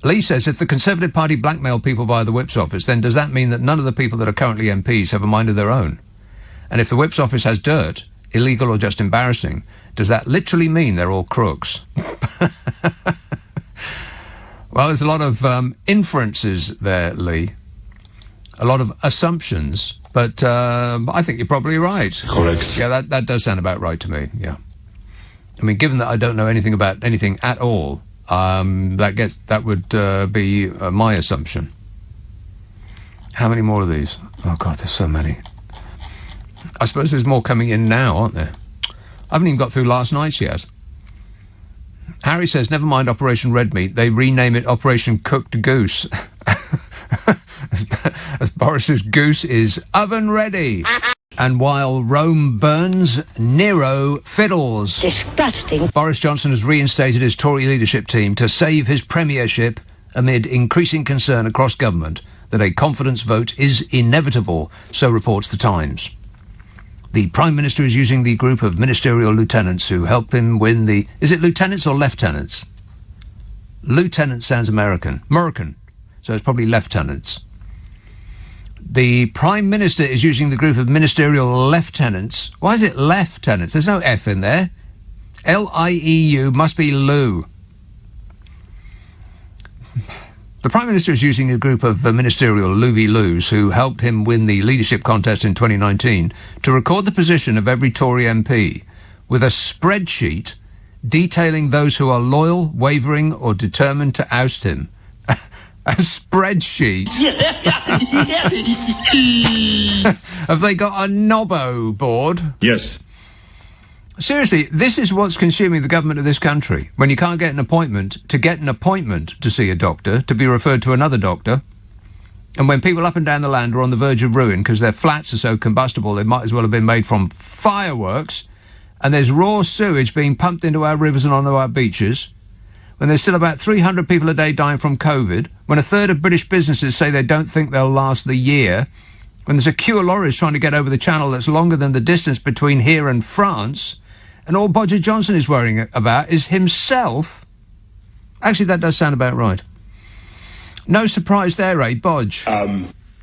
Lee says, if the Conservative Party blackmail people via the Whip's office, then does that mean that none of the people that are currently MPs have a mind of their own? And if the Whip's office has dirt, illegal or just embarrassing, does that literally mean they're all crooks? Well, there's a lot of inferences there, Lee. A lot of assumptions, but I think you're probably right. Correct. Yeah, that does sound about right to me, yeah. I mean, given that I don't know anything about anything at all, that would be my assumption. How many more of these? Oh, God, there's so many. I suppose there's more coming in now, aren't there? I haven't even got through last night's yet. Harry says, never mind Operation Red Meat, they rename it Operation Cooked Goose. as Boris's goose is oven ready. And while Rome burns, Nero fiddles. Disgusting. Boris Johnson has reinstated his Tory leadership team to save his premiership amid increasing concern across government that a confidence vote is inevitable, so reports The Times. The Prime Minister is using the group of ministerial lieutenants who help him win the... Is it lieutenants or lieutenants? Lieutenant sounds American. So it's probably lieutenants. The Prime Minister is using the group of ministerial lieutenants. Why is it lieutenants? There's no F in there. L-I-E-U must be Lou. The Prime Minister is using a group of ministerial Louie-Loos who helped him win the leadership contest in 2019 to record the position of every Tory MP with a spreadsheet detailing those who are loyal, wavering or determined to oust him. A spreadsheet? Have they got a Nobbo board? Yes. Seriously, this is what's consuming the government of this country. When you can't get an appointment to see a doctor, to be referred to another doctor, and when people up and down the land are on the verge of ruin because their flats are so combustible they might as well have been made from fireworks, and there's raw sewage being pumped into our rivers and onto our beaches, when there's still about 300 people a day dying from COVID, when a third of British businesses say they don't think they'll last the year, when there's a queue of lorries trying to get over the channel that's longer than the distance between here and France, and all Bodger Johnson is worrying about is himself. Actually, that does sound about right. No surprise there, eh, Bodge?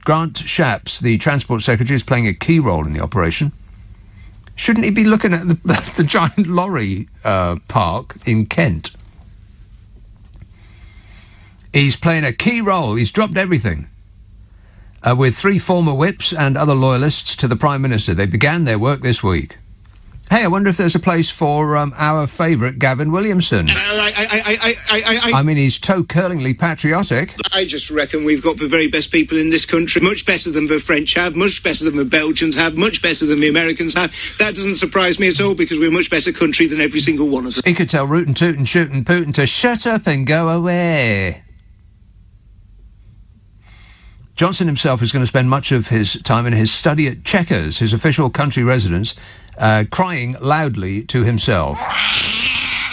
Grant Shapps, the Transport Secretary, is playing a key role in the operation. Shouldn't he be looking at the giant lorry park in Kent? He's playing a key role. He's dropped everything. With 3 former whips and other loyalists to the Prime Minister. They began their work this week. Hey, I wonder if there's a place for our favourite Gavin Williamson. I mean, he's toe-curlingly patriotic. I just reckon we've got the very best people in this country, much better than the French have, much better than the Belgians have, much better than the Americans have. That doesn't surprise me at all, because we're a much better country than every single one of them. He could tell Rootin' Tootin' Shootin' Putin to shut up and go away. Johnson himself is going to spend much of his time in his study at Chequers, his official country residence, crying loudly to himself.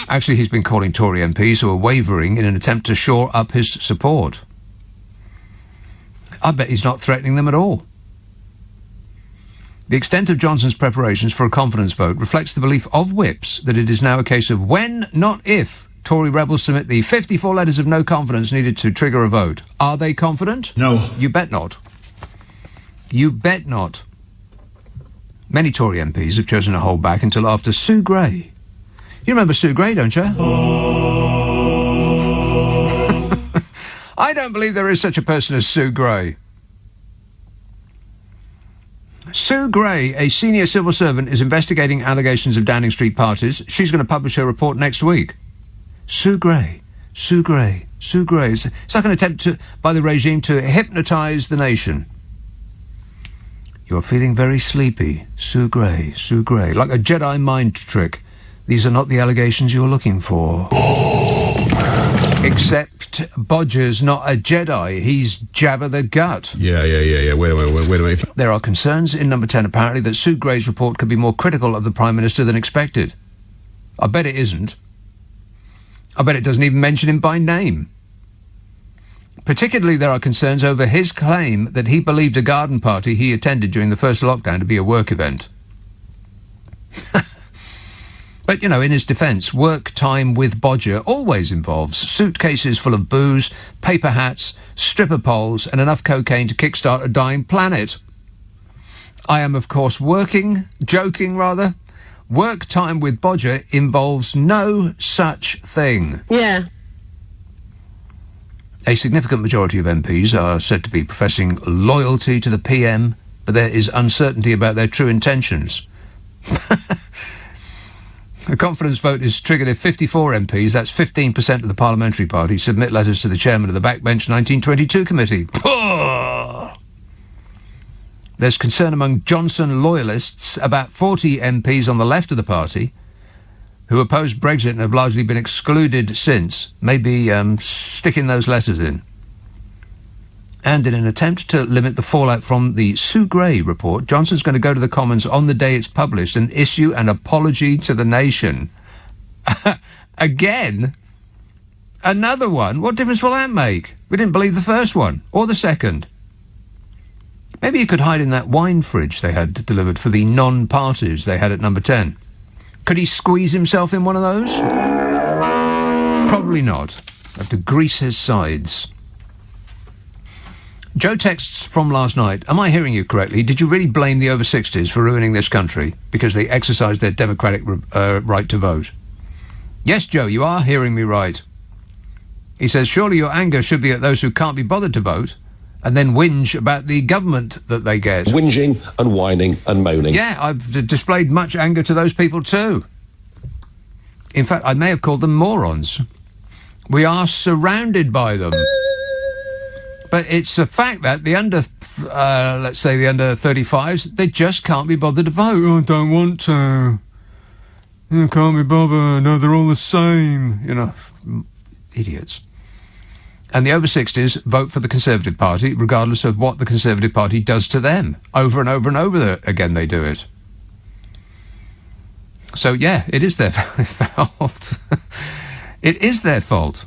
Actually, he's been calling Tory MPs who are wavering in an attempt to shore up his support. I bet he's not threatening them at all. The extent of Johnson's preparations for a confidence vote reflects the belief of whips that it is now a case of when, not if, Tory rebels submit the 54 letters of no confidence needed to trigger a vote. Are they confident? No. You bet not. You bet not. Many Tory MPs have chosen to hold back until after Sue Gray. You remember Sue Gray, don't you? I don't believe there is such a person as Sue Gray. Sue Gray, a senior civil servant, is investigating allegations of Downing Street parties. She's going to publish her report next week. Sue Gray. It's like an attempt by the regime to hypnotise the nation. You're feeling very sleepy. Sue Gray. Like a Jedi mind trick. These are not the allegations you're looking for. Except Bodger's not a Jedi. He's Jabba the Gut. Yeah. Wait a minute. There are concerns in number 10, apparently, that Sue Gray's report could be more critical of the Prime Minister than expected. I bet it isn't. I bet it doesn't even mention him by name. Particularly, there are concerns over his claim that he believed a garden party he attended during the first lockdown to be a work event. But, in his defence, work time with Bodger always involves suitcases full of booze, paper hats, stripper poles, and enough cocaine to kickstart a dying planet. I am, of course, joking. Work time with Bodger involves no such thing. Yeah. A significant majority of MPs are said to be professing loyalty to the PM, but there is uncertainty about their true intentions. A confidence vote is triggered if 54 MPs, that's 15% of the parliamentary party, submit letters to the chairman of the Backbench 1922 committee. There's concern among Johnson loyalists, about 40 MPs on the left of the party, who opposed Brexit and have largely been excluded since, maybe sticking those letters in. And in an attempt to limit the fallout from the Sue Gray report, Johnson's going to go to the Commons on the day it's published and issue an apology to the nation. Again? Another one? What difference will that make? We didn't believe the first one, or the second. Maybe he could hide in that wine fridge they had delivered for the non-parties they had at number 10. Could he squeeze himself in one of those? Probably not. Have to grease his sides. Joe texts from last night, am I hearing you correctly? Did you really blame the over-60s for ruining this country because they exercised their democratic right to vote? Yes, Joe, you are hearing me right. He says, surely your anger should be at those who can't be bothered to vote and then whinge about the government that they get. Whinging and whining and moaning. Yeah, I've displayed much anger to those people too. In fact, I may have called them morons. We are surrounded by them. But it's a fact that the let's say the under 35s, they just can't be bothered to vote. Oh, I don't want to. I can't be bothered. No, they're all the same. You know, idiots. And the over 60s vote for the Conservative Party, regardless of what the Conservative Party does to them. Over and over and over again, they do it. So, yeah, it is their fault. It is their fault.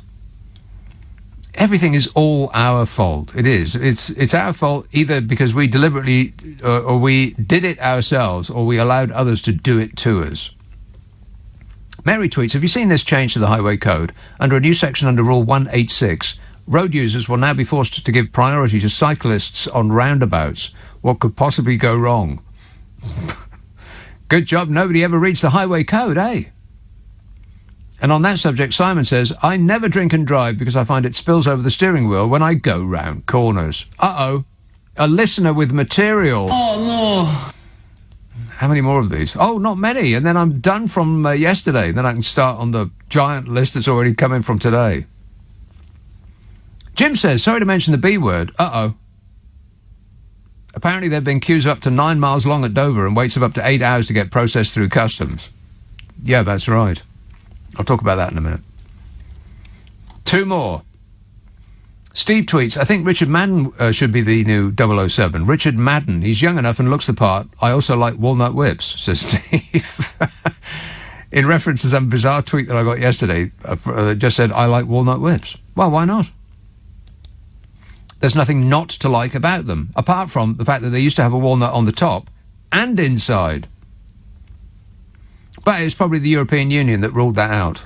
Everything is all our fault. It is. It's our fault either because we deliberately or we did it ourselves or we allowed others to do it to us. Mary tweets, have you seen this change to the highway code? Under a new section under Rule 186, road users will now be forced to give priority to cyclists on roundabouts. What could possibly go wrong? Good job nobody ever reads the highway code, eh? And on that subject, Simon says, I never drink and drive because I find it spills over the steering wheel when I go round corners. Uh-oh. A listener with material. Oh, no. How many more of these? Oh, not many. And then I'm done from yesterday. Then I can start on the giant list that's already come in from today. Jim says, sorry to mention the B word. Uh-oh. Apparently there have been queues up to 9 miles long at Dover and waits of up to 8 hours to get processed through customs. Yeah, that's right. I'll talk about that in a minute. 2 more. Steve tweets, I think Richard Madden should be the new 007. Richard Madden. He's young enough and looks the part. I also like walnut whips, says Steve. In reference to some bizarre tweet that I got yesterday that just said, I like walnut whips. Well, why not? There's nothing not to like about them, apart from the fact that they used to have a walnut on the top and inside. But it's probably the European Union that ruled that out.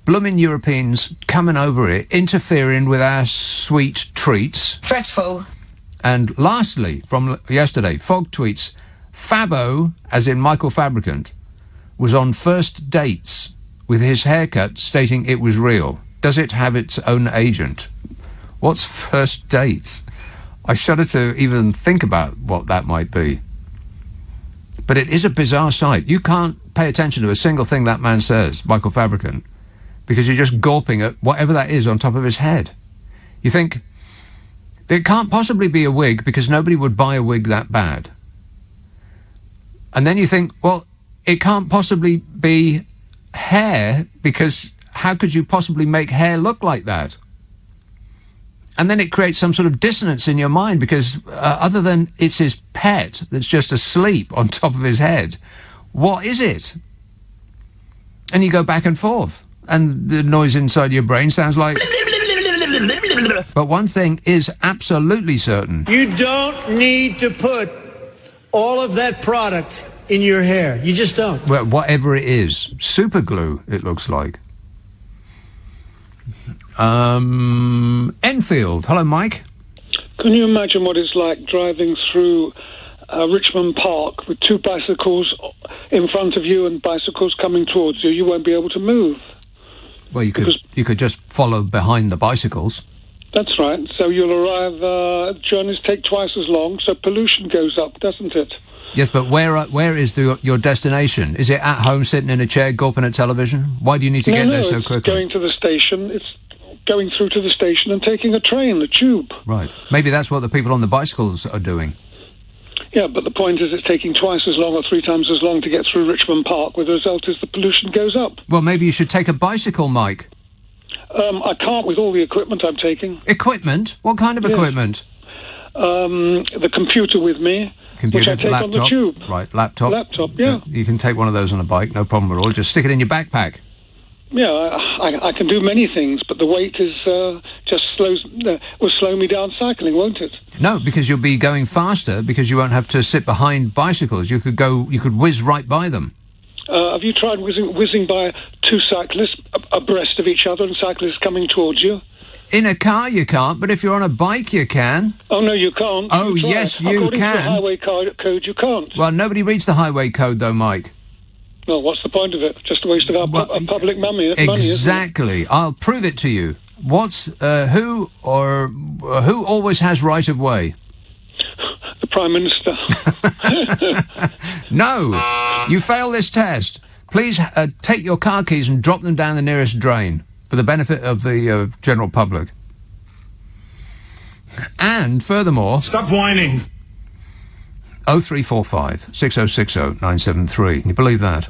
Blooming Europeans coming over it, interfering with our sweet treats. Dreadful. And lastly, from yesterday, Fogg tweets, Fabo, as in Michael Fabricant, was on first dates with his haircut stating it was real. Does it have its own agent? What's first dates? I shudder to even think about what that might be. But it is a bizarre sight. You can't pay attention to a single thing that man says, Michael Fabricant, because you're just gawping at whatever that is on top of his head. You think, it can't possibly be a wig because nobody would buy a wig that bad. And then you think, well, it can't possibly be hair because how could you possibly make hair look like that? And then it creates some sort of dissonance in your mind because other than it's his pet that's just asleep on top of his head, what is it? And you go back and forth. And the noise inside your brain sounds like... But one thing is absolutely certain. You don't need to put all of that product in your hair. You just don't. Well, whatever it is. Super glue, it looks like. Enfield. Hello, Mike. Can you imagine what it's like driving through Richmond Park with 2 bicycles in front of you and bicycles coming towards you? You won't be able to move. Well, you could just follow behind the bicycles. That's right. So you'll arrive, journeys take twice as long, so pollution goes up, doesn't it? Yes, but where is your destination? Is it at home, sitting in a chair, gulping at television? Why do you need to get there so quickly? It's going to the station. It's going through to the station and taking a train, a tube. Right. Maybe that's what the people on the bicycles are doing. Yeah, but the point is it's taking twice as long or 3 times as long to get through Richmond Park, with the result is the pollution goes up. Well, maybe you should take a bicycle, Mike. I can't with all the equipment I'm taking. Equipment? What kind of equipment? The computer with me, which I take laptop, on the tube. Right, laptop. Laptop, yeah. You can take one of those on a bike, no problem at all. Just stick it in your backpack. Yeah, I can do many things, but the weight is just will slow me down cycling, won't it? No, because you'll be going faster because you won't have to sit behind bicycles. You could whiz right by them. Have you tried whizzing by two cyclists abreast of each other and cyclists coming towards you? In a car you can't, but if you're on a bike you can. Oh, no, you can't. Oh, yes, you According can. to the highway code, you can't. Well, nobody reads the highway code, though, Mike. Well, what's the point of it? Just a waste of our public money, exactly. Isn't it? I'll prove it to you. Who always has right of way? The Prime Minister. No, you fail this test. Please take your car keys and drop them down the nearest drain for the benefit of the general public. And furthermore, stop whining. 0345 6060 973. Can you believe that?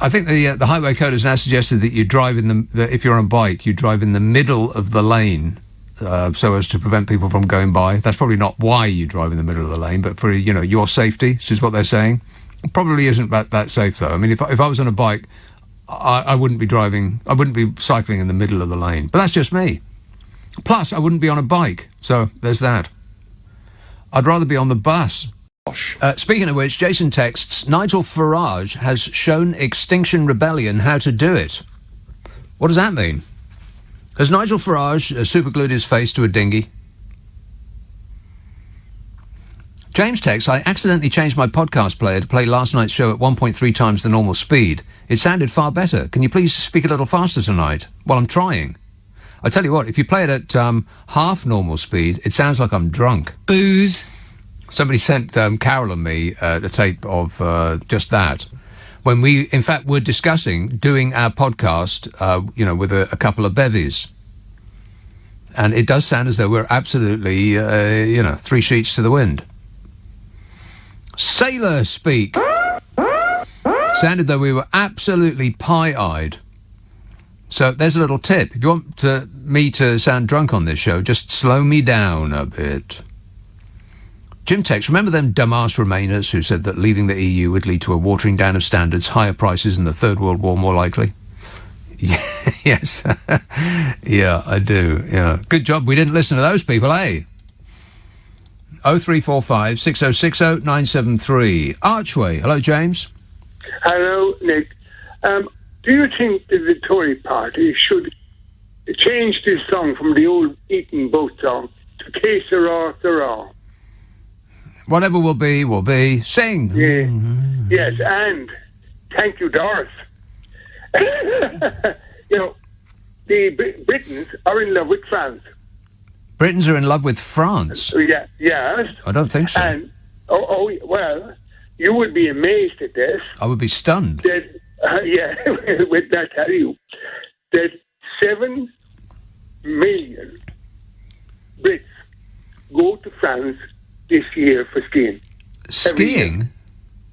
I think the highway code has now suggested that you drive if you're on a bike, you drive in the middle of the lane so as to prevent people from going by. That's probably not why you drive in the middle of the lane, but for your safety, this is what they're saying. It probably isn't that safe though. I mean, if I was on a bike, I wouldn't be cycling in the middle of the lane. But that's just me. Plus, I wouldn't be on a bike, so there's that. I'd rather be on the bus. Speaking of which, Jason texts, Nigel Farage has shown Extinction Rebellion how to do it. What does that mean? Has Nigel Farage superglued his face to a dinghy? James texts, I accidentally changed my podcast player to play last night's show at 1.3 times the normal speed. It sounded far better. Can you please speak a little faster tonight? Well, I'm trying. I tell you what, if you play it at half normal speed, it sounds like I'm drunk. Booze. Somebody sent Carol and me a tape of just that. When we, in fact, were discussing doing our podcast, with a couple of bevies. And it does sound as though we're absolutely, three sheets to the wind. Sailor speak. Sounded though we were absolutely pie-eyed. So there's a little tip. If you want me to sound drunk on this show, just slow me down a bit. Jim Tex, remember them dumbass Remainers who said that leaving the EU would lead to a watering down of standards, higher prices and the Third World War more likely? Yes. Yeah, I do. Yeah. Good job we didn't listen to those people, eh? 0345 6060 973. Archway. Hello, James. Hello, Nick. Do you think the Tory party should change this song from the old Eaton Boat song to Que Sera, Sera? Whatever will be, will be. Sing. Yeah. Yes, and thank you, Doris. The Britons are in love with France. Britons are in love with France? Yeah, yes. I don't think so. And, well, you would be amazed at this. I would be stunned. That, with that, I tell you, that 7 million Brits go to France this year for skiing. Skiing?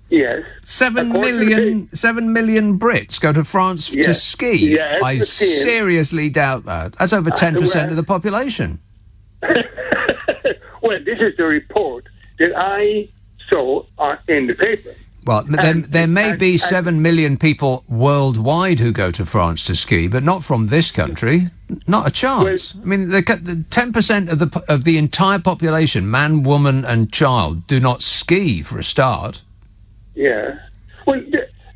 Yes. 7 million Brits go to France to ski? Yes, I seriously doubt that. That's over 10% of the population. Well, this is the report that I saw in the paper. Well, there may be 7 million people worldwide who go to France to ski, but not from this country. Not a chance. Well, I mean, the 10% of the entire population, man, woman, and child, do not ski for a start. Yeah. Well,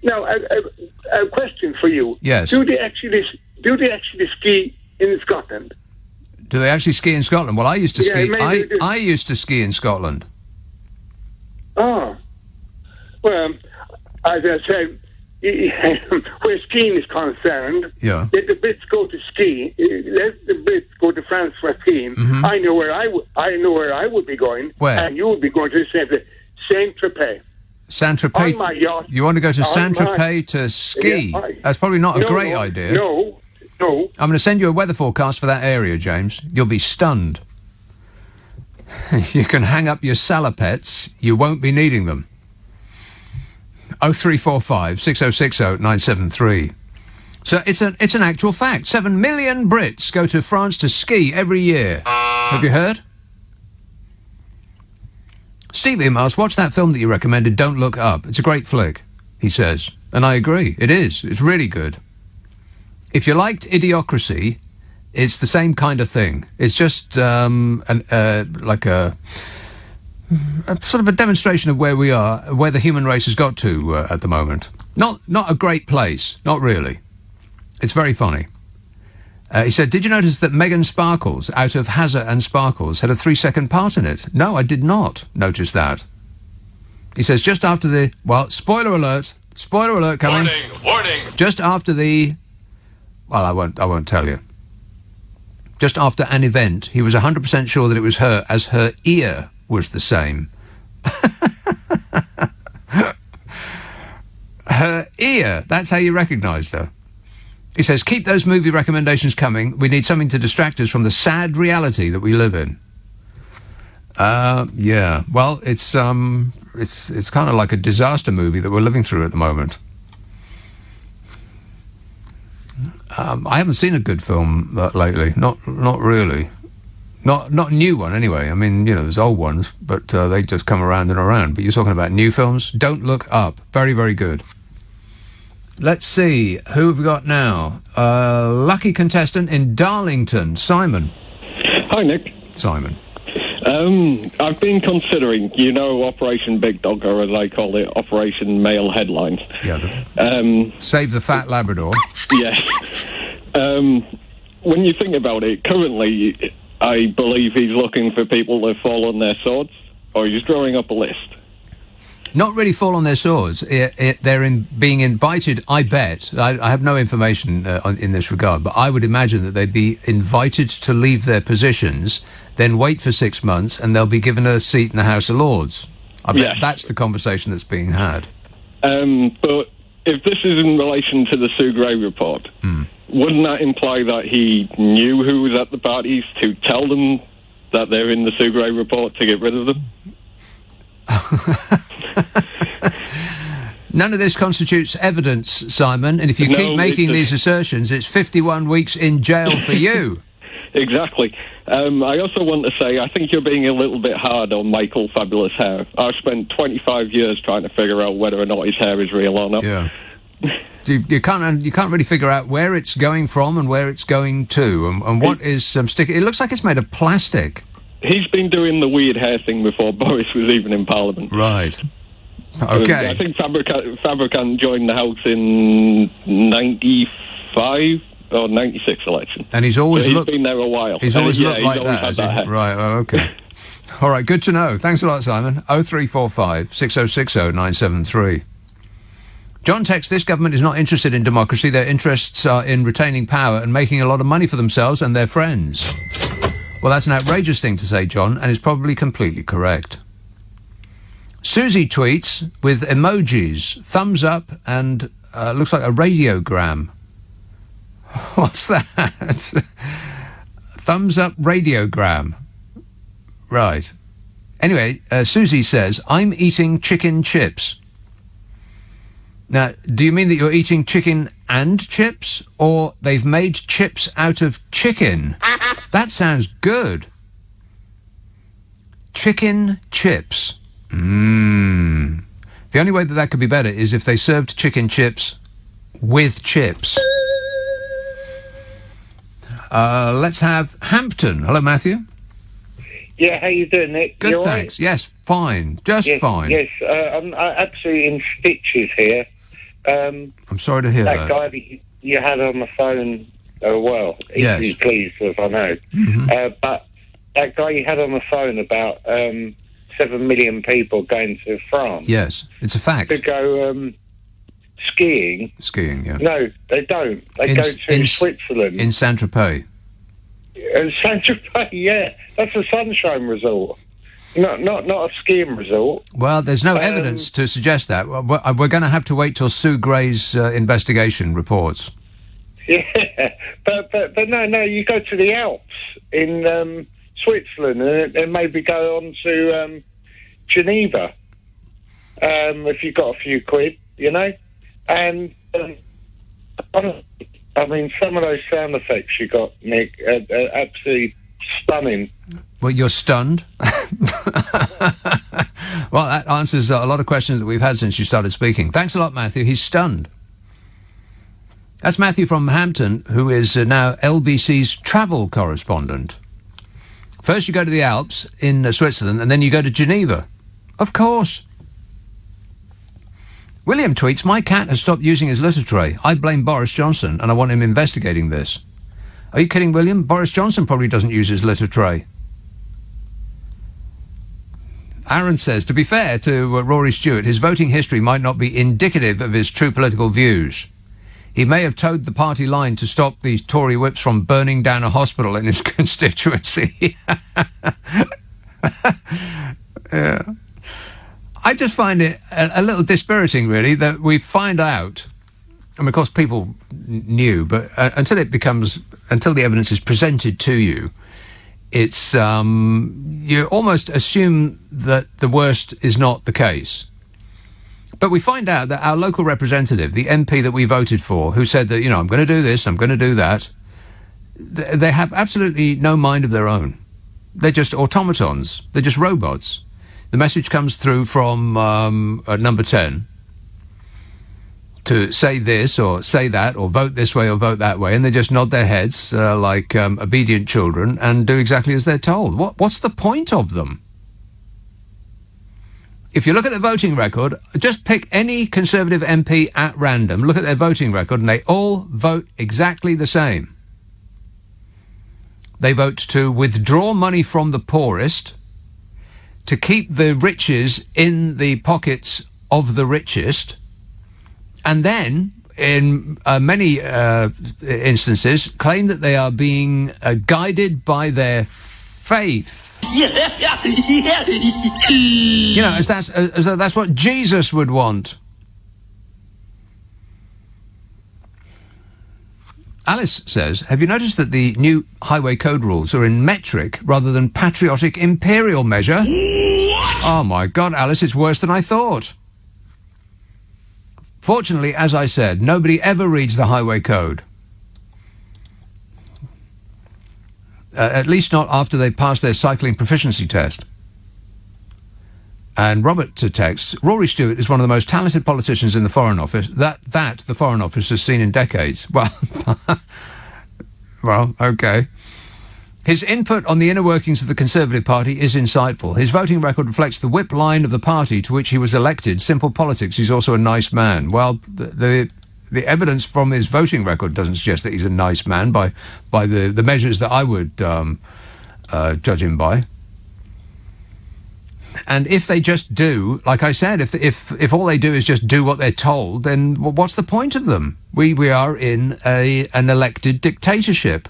now a question for you. Yes. Do they actually ski in Scotland? Do they actually ski in Scotland? Well, I used to ski. I used to ski in Scotland. Oh. Well, as I said, where skiing is concerned, let the Brits go to ski. Let the Brits go to France for skiing. Mm-hmm. I know where I would be going. Where? And you would be going to the same place, Saint-Tropez. Saint-Tropez. On my yacht. You want to go to Saint-Tropez to ski? Yeah, that's probably not a great idea. No. I'm going to send you a weather forecast for that area, James. You'll be stunned. You can hang up your salopettes. You won't be needing them. 0345 6060 973. So it's an actual fact. 7 million Brits go to France to ski every year. Have you heard? Steve emails, watch that film that you recommended, Don't Look Up. It's a great flick. he says. And I agree. It is. It's really good. If you liked Idiocracy, it's the same kind of thing. It's just like a sort of a demonstration of where we are, where the human race has got to at the moment. Not a great place. Not really. It's very funny. He said, did you notice that Meghan Sparkles, out of Hazza and Sparkles, had a 3-second part in it? No, I did not notice that. He says, just after the... Well, spoiler alert coming. Warning! Just after the... Well, I won't tell you. Just after an event, he was 100% sure that it was her, as her ear was the same. Her ear, that's how you recognised her. He says, keep those movie recommendations coming. We need something to distract us from the sad reality that we live in. Yeah. Well, it's kind of like a disaster movie that we're living through at the moment. I haven't seen a good film lately. Not really. Not a new one, anyway. I mean, there's old ones, but they just come around and around. But you're talking about new films? Don't Look Up. Very, very good. Let's see. Who have we got now? Lucky contestant in Darlington, Simon. Hi, Nick. Simon. I've been considering, Operation Big Dog, or as I call it, Operation Male Headlines. Yeah. Save the Fat Labrador. Yes. When you think about it, currently, I believe he's looking for people that fall on their swords, or he's drawing up a list. Not really fall on their swords. They're being invited, I bet. I have no information in this regard, but I would imagine that they'd be invited to leave their positions, then wait for 6 months, and they'll be given a seat in the House of Lords. I bet that's the conversation that's being had. But if this is in relation to the Sue Gray report, wouldn't that imply that he knew who was at the parties to tell them that they're in the Sue Gray report to get rid of them? None of this constitutes evidence, Simon, and if you keep making these assertions, it's 51 weeks in jail for you. Exactly. I also want to say, I think you're being a little bit hard on Michael Fabulous Hair. I've spent 25 years trying to figure out whether or not his hair is real or not. Yeah. You can't really figure out where it's going from and where it's going to, and what is sticking. It looks like it's made of plastic. He's been doing the weird hair thing before Boris was even in Parliament. Right. Okay. I think Fabricant joined the House in 95 or 96 election. And he's always been there a while. He's always looked like always that. Had that hair. Right, okay. All right, good to know. Thanks a lot, Simon. 0345 6060 973. John texts, this government is not interested in democracy. Their interests are in retaining power and making a lot of money for themselves and their friends. Well, that's an outrageous thing to say, John, and it's probably completely correct. Susie tweets with emojis, thumbs up, and looks like a radiogram. What's that? Thumbs up radiogram. Right. Anyway, Susie says, I'm eating chicken chips. Now, do you mean that you're eating chicken and chips, or they've made chips out of chicken? That sounds good. Chicken chips. The only way that could be better is if they served chicken chips with chips. Let's have Hampton. Hello, Matthew. Yeah, how you doing, Nick? Good, you thanks. Right? Yes, fine. Just fine. Yes, I'm absolutely in stitches here. I'm sorry to hear that. That guy that you had on the phone, easily pleased, as I know. Mm-hmm. But that guy you had on the phone about 7 million people going to France. Yes, it's a fact. To go skiing. Skiing, yeah. No, they don't. They go to Switzerland. In Saint-Tropez. Saint-Tropez, yeah. That's a sunshine resort. Not a skiing resort. Well, there's no evidence to suggest that. We're going to have to wait till Sue Gray's investigation reports. Yeah, but no, you go to the Alps in Switzerland and maybe go on to Geneva if you've got a few quid, And I mean, some of those sound effects you got, Nick, are absolutely stunning. Well, you're stunned. Well, that answers a lot of questions that we've had since you started speaking. Thanks a lot, Matthew. He's stunned. That's Matthew from Hampton, who is now LBC's travel correspondent. First you go to the Alps in Switzerland, and then you go to Geneva. Of course. William tweets, my cat has stopped using his litter tray. I blame Boris Johnson, and I want him investigating this. Are you kidding, William? Boris Johnson probably doesn't use his litter tray. Aaron says, to be fair to Rory Stewart, his voting history might not be indicative of his true political views. He may have towed the party line to stop the Tory whips from burning down a hospital in his constituency. Yeah. I just find it a little dispiriting, really, that we find out, I mean, of course, people knew, but until the evidence is presented to you, it's, you almost assume that the worst is not the case. But we find out that our local representative, the MP that we voted for, who said that, I'm going to do this, I'm going to do that, they have absolutely no mind of their own. They're just automatons. They're just robots. The message comes through from number 10 to say this or say that or vote this way or vote that way, and they just nod their heads like obedient children and do exactly as they're told. What's the point of them? If you look at the voting record, just pick any Conservative MP at random, look at their voting record, and they all vote exactly the same. They vote to withdraw money from the poorest, to keep the riches in the pockets of the richest, and then, in many instances, claim that they are being guided by their faith. As though that's what Jesus would want. Alice says, have you noticed that the new highway code rules are in metric rather than patriotic imperial measure? What? Oh my God, Alice, it's worse than I thought. Fortunately, as I said, nobody ever reads the highway code. At least not after they pass their cycling proficiency test. And Robert texts, Rory Stewart is one of the most talented politicians in the Foreign Office that the Foreign Office has seen in decades. Well, okay. His input on the inner workings of the Conservative Party is insightful. His voting record reflects the whip line of the party to which he was elected. Simple politics. He's also a nice man. Well, the evidence from his voting record doesn't suggest that he's a nice man by the measures that I would judge him by. And if they just do, like I said, if all they do is just do what they're told, then what's the point of them? We are in an elected dictatorship.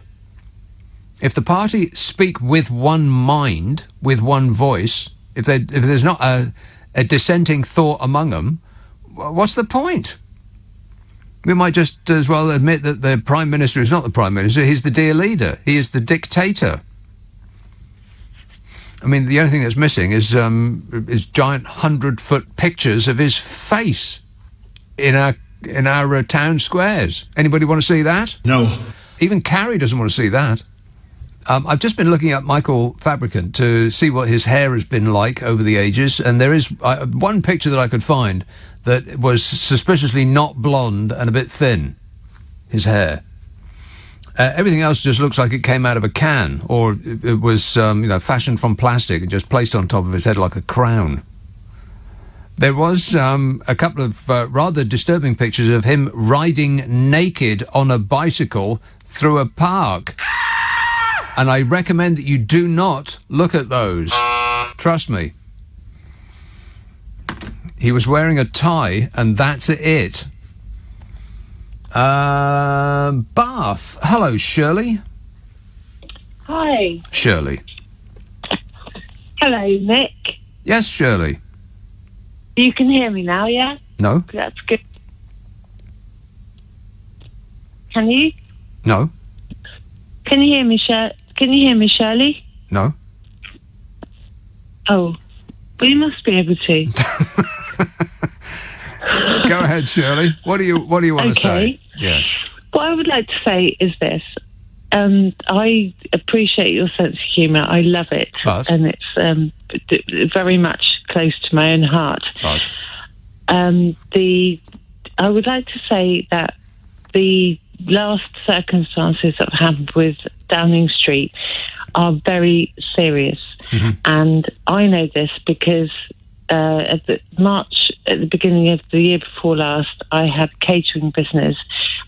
If the party speak with one mind, with one voice, if there's not a dissenting thought among them, what's the point? We might just as well admit that the Prime Minister is not the Prime Minister, he's the dear leader, he is the dictator. I mean, the only thing that's missing is giant 100-foot pictures of his face in our town squares. Anybody want to see that? No. Even Carrie doesn't want to see that. I've just been looking at Michael Fabricant to see what his hair has been like over the ages, and there is one picture that I could find that was suspiciously not blonde and a bit thin, his hair. Everything else just looks like it came out of a can, or it was fashioned from plastic and just placed on top of his head like a crown. There was a couple of rather disturbing pictures of him riding naked on a bicycle through a park. And I recommend that you do not look at those. Trust me. He was wearing a tie, and that's it. Bath. Hello, Shirley. Hi. Shirley. Hello, Nick. Yes, Shirley. You can hear me now, yeah? No. That's good. Can you? No. Can you hear me, Shirley? No. Oh, well, you must be able to. Go ahead, Shirley. What do you want to say? Yes. What I would like to say is this. I appreciate your sense of humour. I love it. But? And it's very much close to my own heart. Right. I would like to say that the last circumstances that have happened with Downing Street are very serious. Mm-hmm. And I know this because at the beginning of the year before last, I had a catering business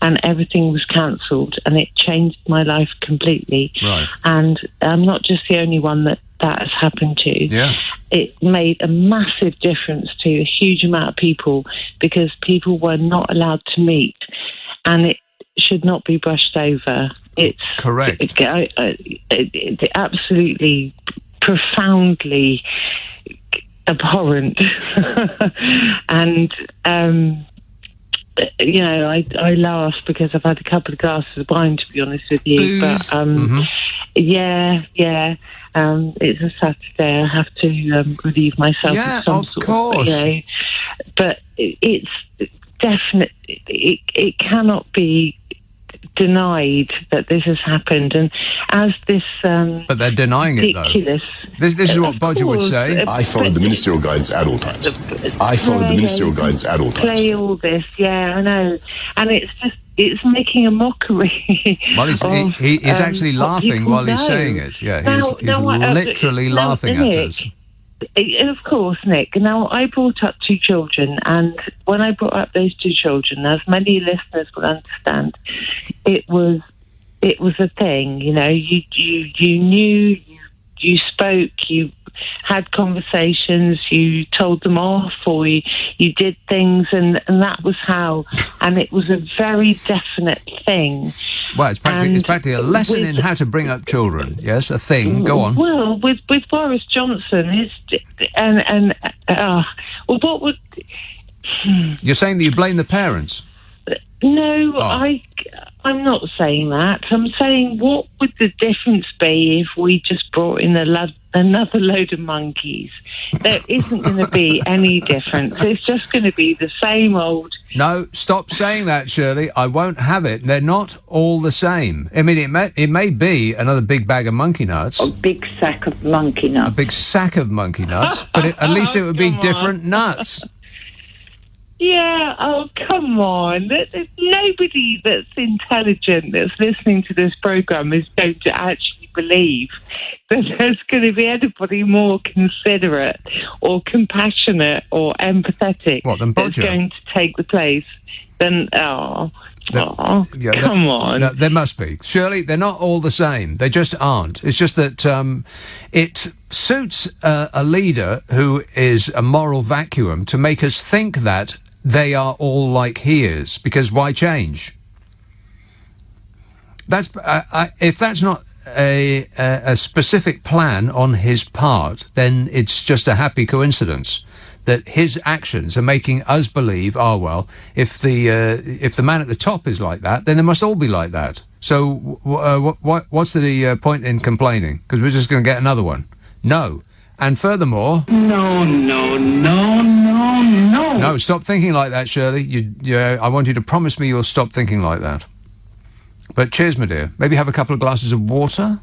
and everything was cancelled, and it changed my life completely. Right. And I'm not just the only one that has happened to. Yeah. It made a massive difference to a huge amount of people because people were not allowed to meet, and it should not be brushed over. It's correct. It's absolutely profoundly abhorrent. And I laugh because I've had a couple of glasses of wine, to be honest with you. Booze. But yeah. It's a Saturday. I have to relieve myself of some sort course. of, but it's definite. It cannot be denied that this has happened, and as this but they're denying ridiculous, it though. This is what Bodger would say. I followed the ministerial guidance at all times. I followed the ministerial guidance at all times. Play all this, I know, and it's making a mockery. Well, he's actually laughing while he's saying it. Yeah, he's literally laughing at us. Of course, Nick. Now, I brought up two children, and when I brought up those two children, as many listeners will understand, it was a thing. You knew, you spoke, you had conversations, you told them off, or you did things, and that was how. And it was a very definite thing. Well, it's practically a lesson in how to bring up children. Yes, a thing. Go on. Well, with Boris Johnson, what would... You're saying that you blame the parents? No, I'm not saying that. I'm saying, what would the difference be if we just brought in another load of monkeys? There isn't going to be any difference. It's just going to be the same old... No, stop saying that, Shirley. I won't have it. They're not all the same. I mean, it may be another big bag of monkey nuts. A big sack of monkey nuts. A big sack of monkey nuts. But at least it would be different nuts. Yeah, come on. Nobody that's intelligent that's listening to this programme is going to actually believe that there's going to be anybody more considerate or compassionate or empathetic that's going to take the place than... come on. No, there must be. Shirley, they're not all the same. They just aren't. It's just that it suits a leader who is a moral vacuum to make us think that they are all like he is, because why change? That's if that's not a specific plan on his part, then it's just a happy coincidence that his actions are making us believe, if the man at the top is like that, then they must all be like that. So what's the point in complaining? Because we're just going to get another one. No. And furthermore... No, stop thinking like that, Shirley. I want you to promise me you'll stop thinking like that. But cheers, my dear. Maybe have a couple of glasses of water?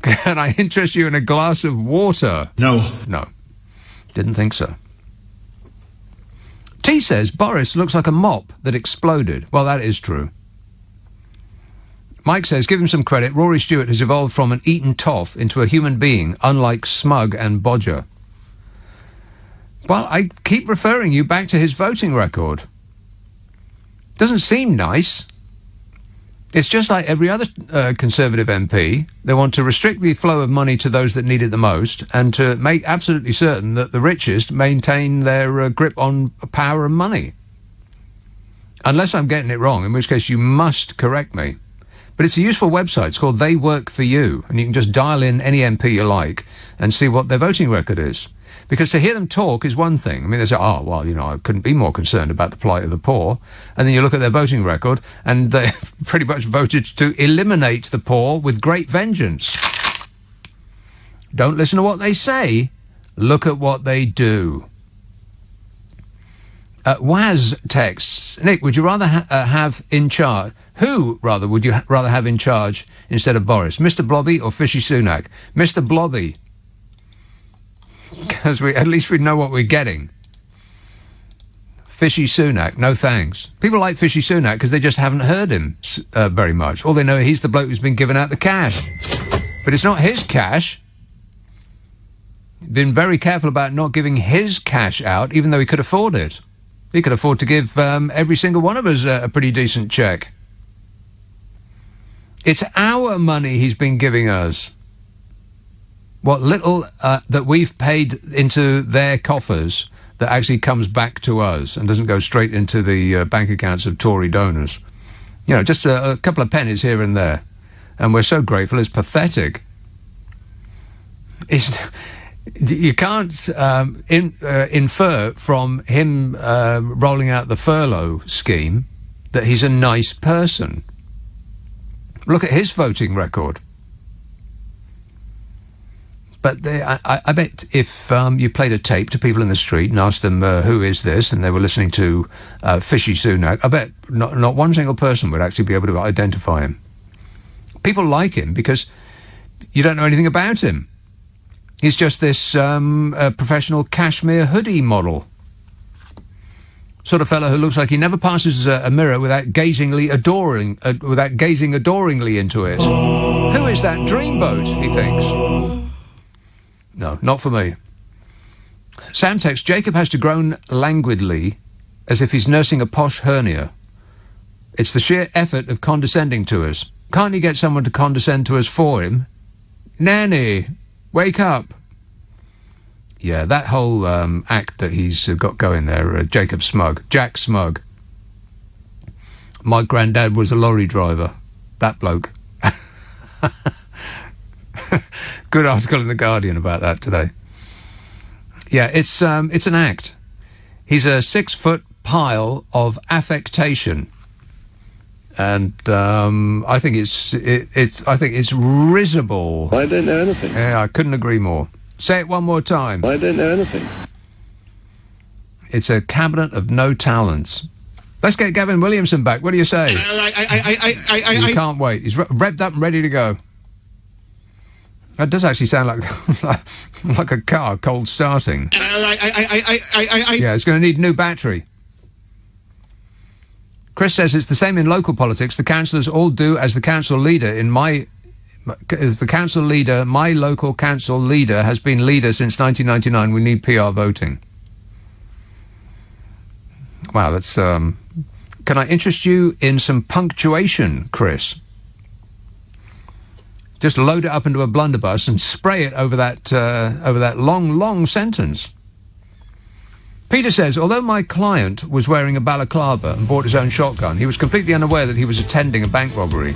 Can I interest you in a glass of water? No. No. Didn't think so. T says, Boris looks like a mop that exploded. Well, that is true. Mike says, give him some credit. Rory Stewart has evolved from an eaten toff into a human being, unlike Smug and Bodger. Well, I keep referring you back to his voting record. Doesn't seem nice. It's just like every other Conservative MP. They want to restrict the flow of money to those that need it the most and to make absolutely certain that the richest maintain their grip on power and money. Unless I'm getting it wrong, in which case you must correct me. But it's a useful website. It's called They Work For You, and you can just dial in any MP you like and see what their voting record is. Because to hear them talk is one thing. I mean, they say, I couldn't be more concerned about the plight of the poor. And then you look at their voting record, and they pretty much voted to eliminate the poor with great vengeance. Don't listen to what they say. Look at what they do. Waz texts, Nick, would you rather have in charge... Who, rather, would you rather have in charge instead of Boris? Mr. Blobby or Fishy Sunak? Mr. Blobby. at least we know what we're getting. Fishy Sunak, no thanks. People like Fishy Sunak because they just haven't heard him very much. All they know, he's the bloke who's been giving out the cash. But it's not his cash. Been very careful about not giving his cash out, even though he could afford it. He could afford to give every single one of us a pretty decent cheque. It's our money he's been giving us. What little that we've paid into their coffers that actually comes back to us and doesn't go straight into the bank accounts of Tory donors. You know, just a couple of pennies here and there. And we're so grateful, it's pathetic. You can't infer from him rolling out the furlough scheme that he's a nice person. Look at his voting record. But I bet if you played a tape to people in the street and asked them, who is this, and they were listening to Fishy Sunak, I bet not one single person would actually be able to identify him. People like him because you don't know anything about him. He's just this professional cashmere hoodie model. Sort of fellow who looks like he never passes a mirror without gazing adoringly into it. Who is that dreamboat, he thinks. No, not for me. Sam texts, Jacob has to groan languidly as if he's nursing a posh hernia. It's the sheer effort of condescending to us. Can't he get someone to condescend to us for him? Nanny, wake up. Yeah, that whole act that he's got going there, Jack Smug. My granddad was a lorry driver. That bloke. Good article in The Guardian about that today. Yeah, it's an act. He's a 6-foot pile of affectation, and I think it's risible. I don't know anything. Yeah, I couldn't agree more. Say it one more time. I don't know anything. It's a cabinet of no talents. Let's get Gavin Williamson back. What do you say? You can't wait. He's revved up and ready to go. That does actually sound like a car cold starting. Yeah, it's going to need a new battery. Chris says it's the same in local politics. The councillors all do as the council leader my local council leader has been leader since 1999. We need PR voting. Wow, that's... Can I interest you in some punctuation, Chris? Just load it up into a blunderbuss and spray it over that long sentence. Peter says, although my client was wearing a balaclava and bought his own shotgun, he was completely unaware that he was attending a bank robbery.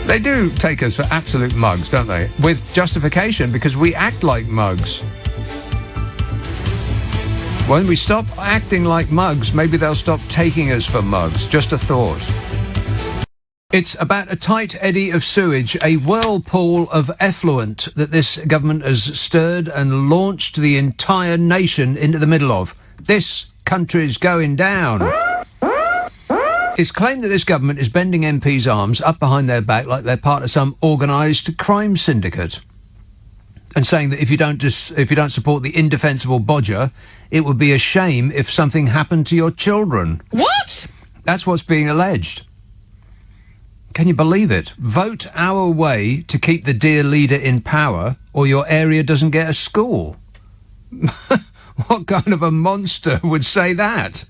They do take us for absolute mugs, don't they? With justification, because we act like mugs. When we stop acting like mugs, maybe they'll stop taking us for mugs. Just a thought. It's about a tight eddy of sewage, a whirlpool of effluent that this government has stirred and launched the entire nation into the middle of. This country's going down. It's claimed that this government is bending MPs' arms up behind their back like they're part of some organised crime syndicate, and saying that if you don't support the indefensible bodger, it would be a shame if something happened to your children. What? That's what's being alleged. Can you believe it? Vote our way to keep the dear leader in power, or your area doesn't get a school. What kind of a monster would say that?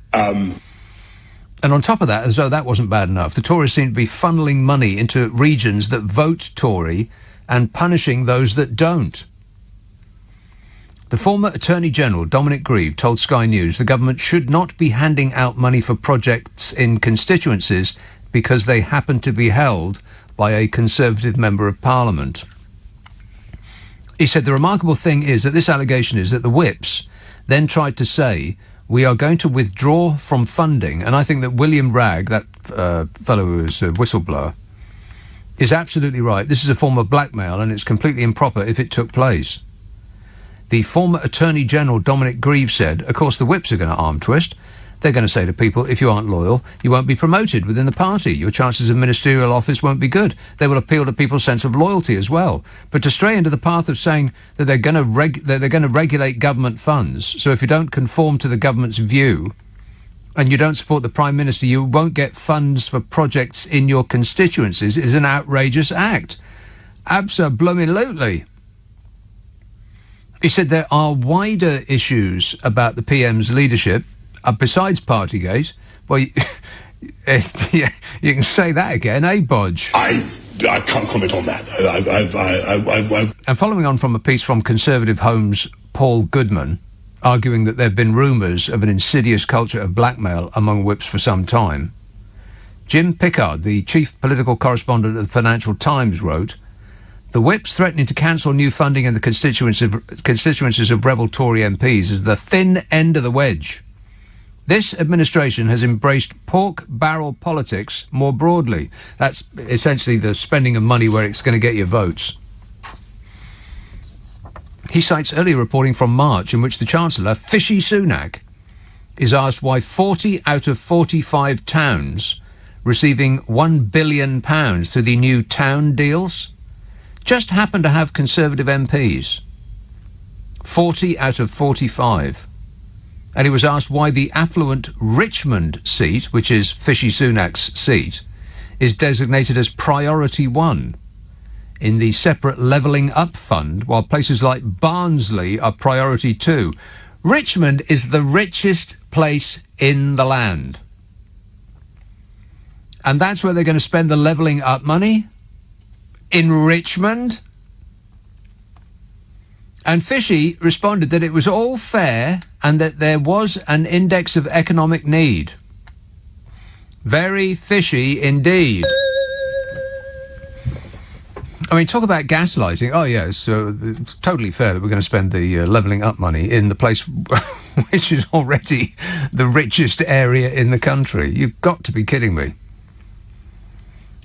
And on top of that, as though that wasn't bad enough, the Tories seem to be funneling money into regions that vote Tory and punishing those that don't. The former Attorney General, Dominic Grieve, told Sky News the government should not be handing out money for projects in constituencies because they happen to be held by a Conservative Member of Parliament. He said the remarkable thing is that this allegation is that the whips then tried to say, we are going to withdraw from funding, and I think that William Ragg, that fellow who was a whistleblower, is absolutely right. This is a form of blackmail, and it's completely improper if it took place. The former Attorney General, Dominic Grieve, said, of course, the whips are going to arm twist, They're going to say to people, if you aren't loyal, you won't be promoted within the party. Your chances of ministerial office won't be good. They will appeal to people's sense of loyalty as well. But to stray into the path of saying that they're going to regulate government funds, so if you don't conform to the government's view and you don't support the Prime Minister, you won't get funds for projects in your constituencies, is an outrageous act. Abso-blooming-lutely. He said there are wider issues about the PM's leadership, besides Partygate. Well, you can say that again, eh, Bodge? I can't comment on that. And following on from a piece from Conservative Home's Paul Goodman, arguing that there have been rumours of an insidious culture of blackmail among whips for some time, Jim Pickard, the chief political correspondent of the Financial Times, wrote, "The whips threatening to cancel new funding in the constituencies of rebel Tory MPs is the thin end of the wedge. This administration has embraced pork barrel politics more broadly." That's essentially the spending of money where it's going to get your votes. He cites earlier reporting from March in which the Chancellor, Fishy Sunak, is asked why 40 out of 45 towns receiving £1 billion through the new town deals just happen to have Conservative MPs. 40 out of 45. And he was asked why the affluent Richmond seat, which is Fishy Sunak's seat, is designated as Priority 1 in the separate Levelling Up Fund, while places like Barnsley are Priority 2. Richmond is the richest place in the land. And that's where they're going to spend the Levelling Up money? In Richmond? And Fishy responded that it was all fair and that there was an index of economic need. Very fishy indeed. I mean, talk about gaslighting. Oh, yeah, it's totally fair that we're going to spend the Levelling Up money in the place which is already the richest area in the country. You've got to be kidding me.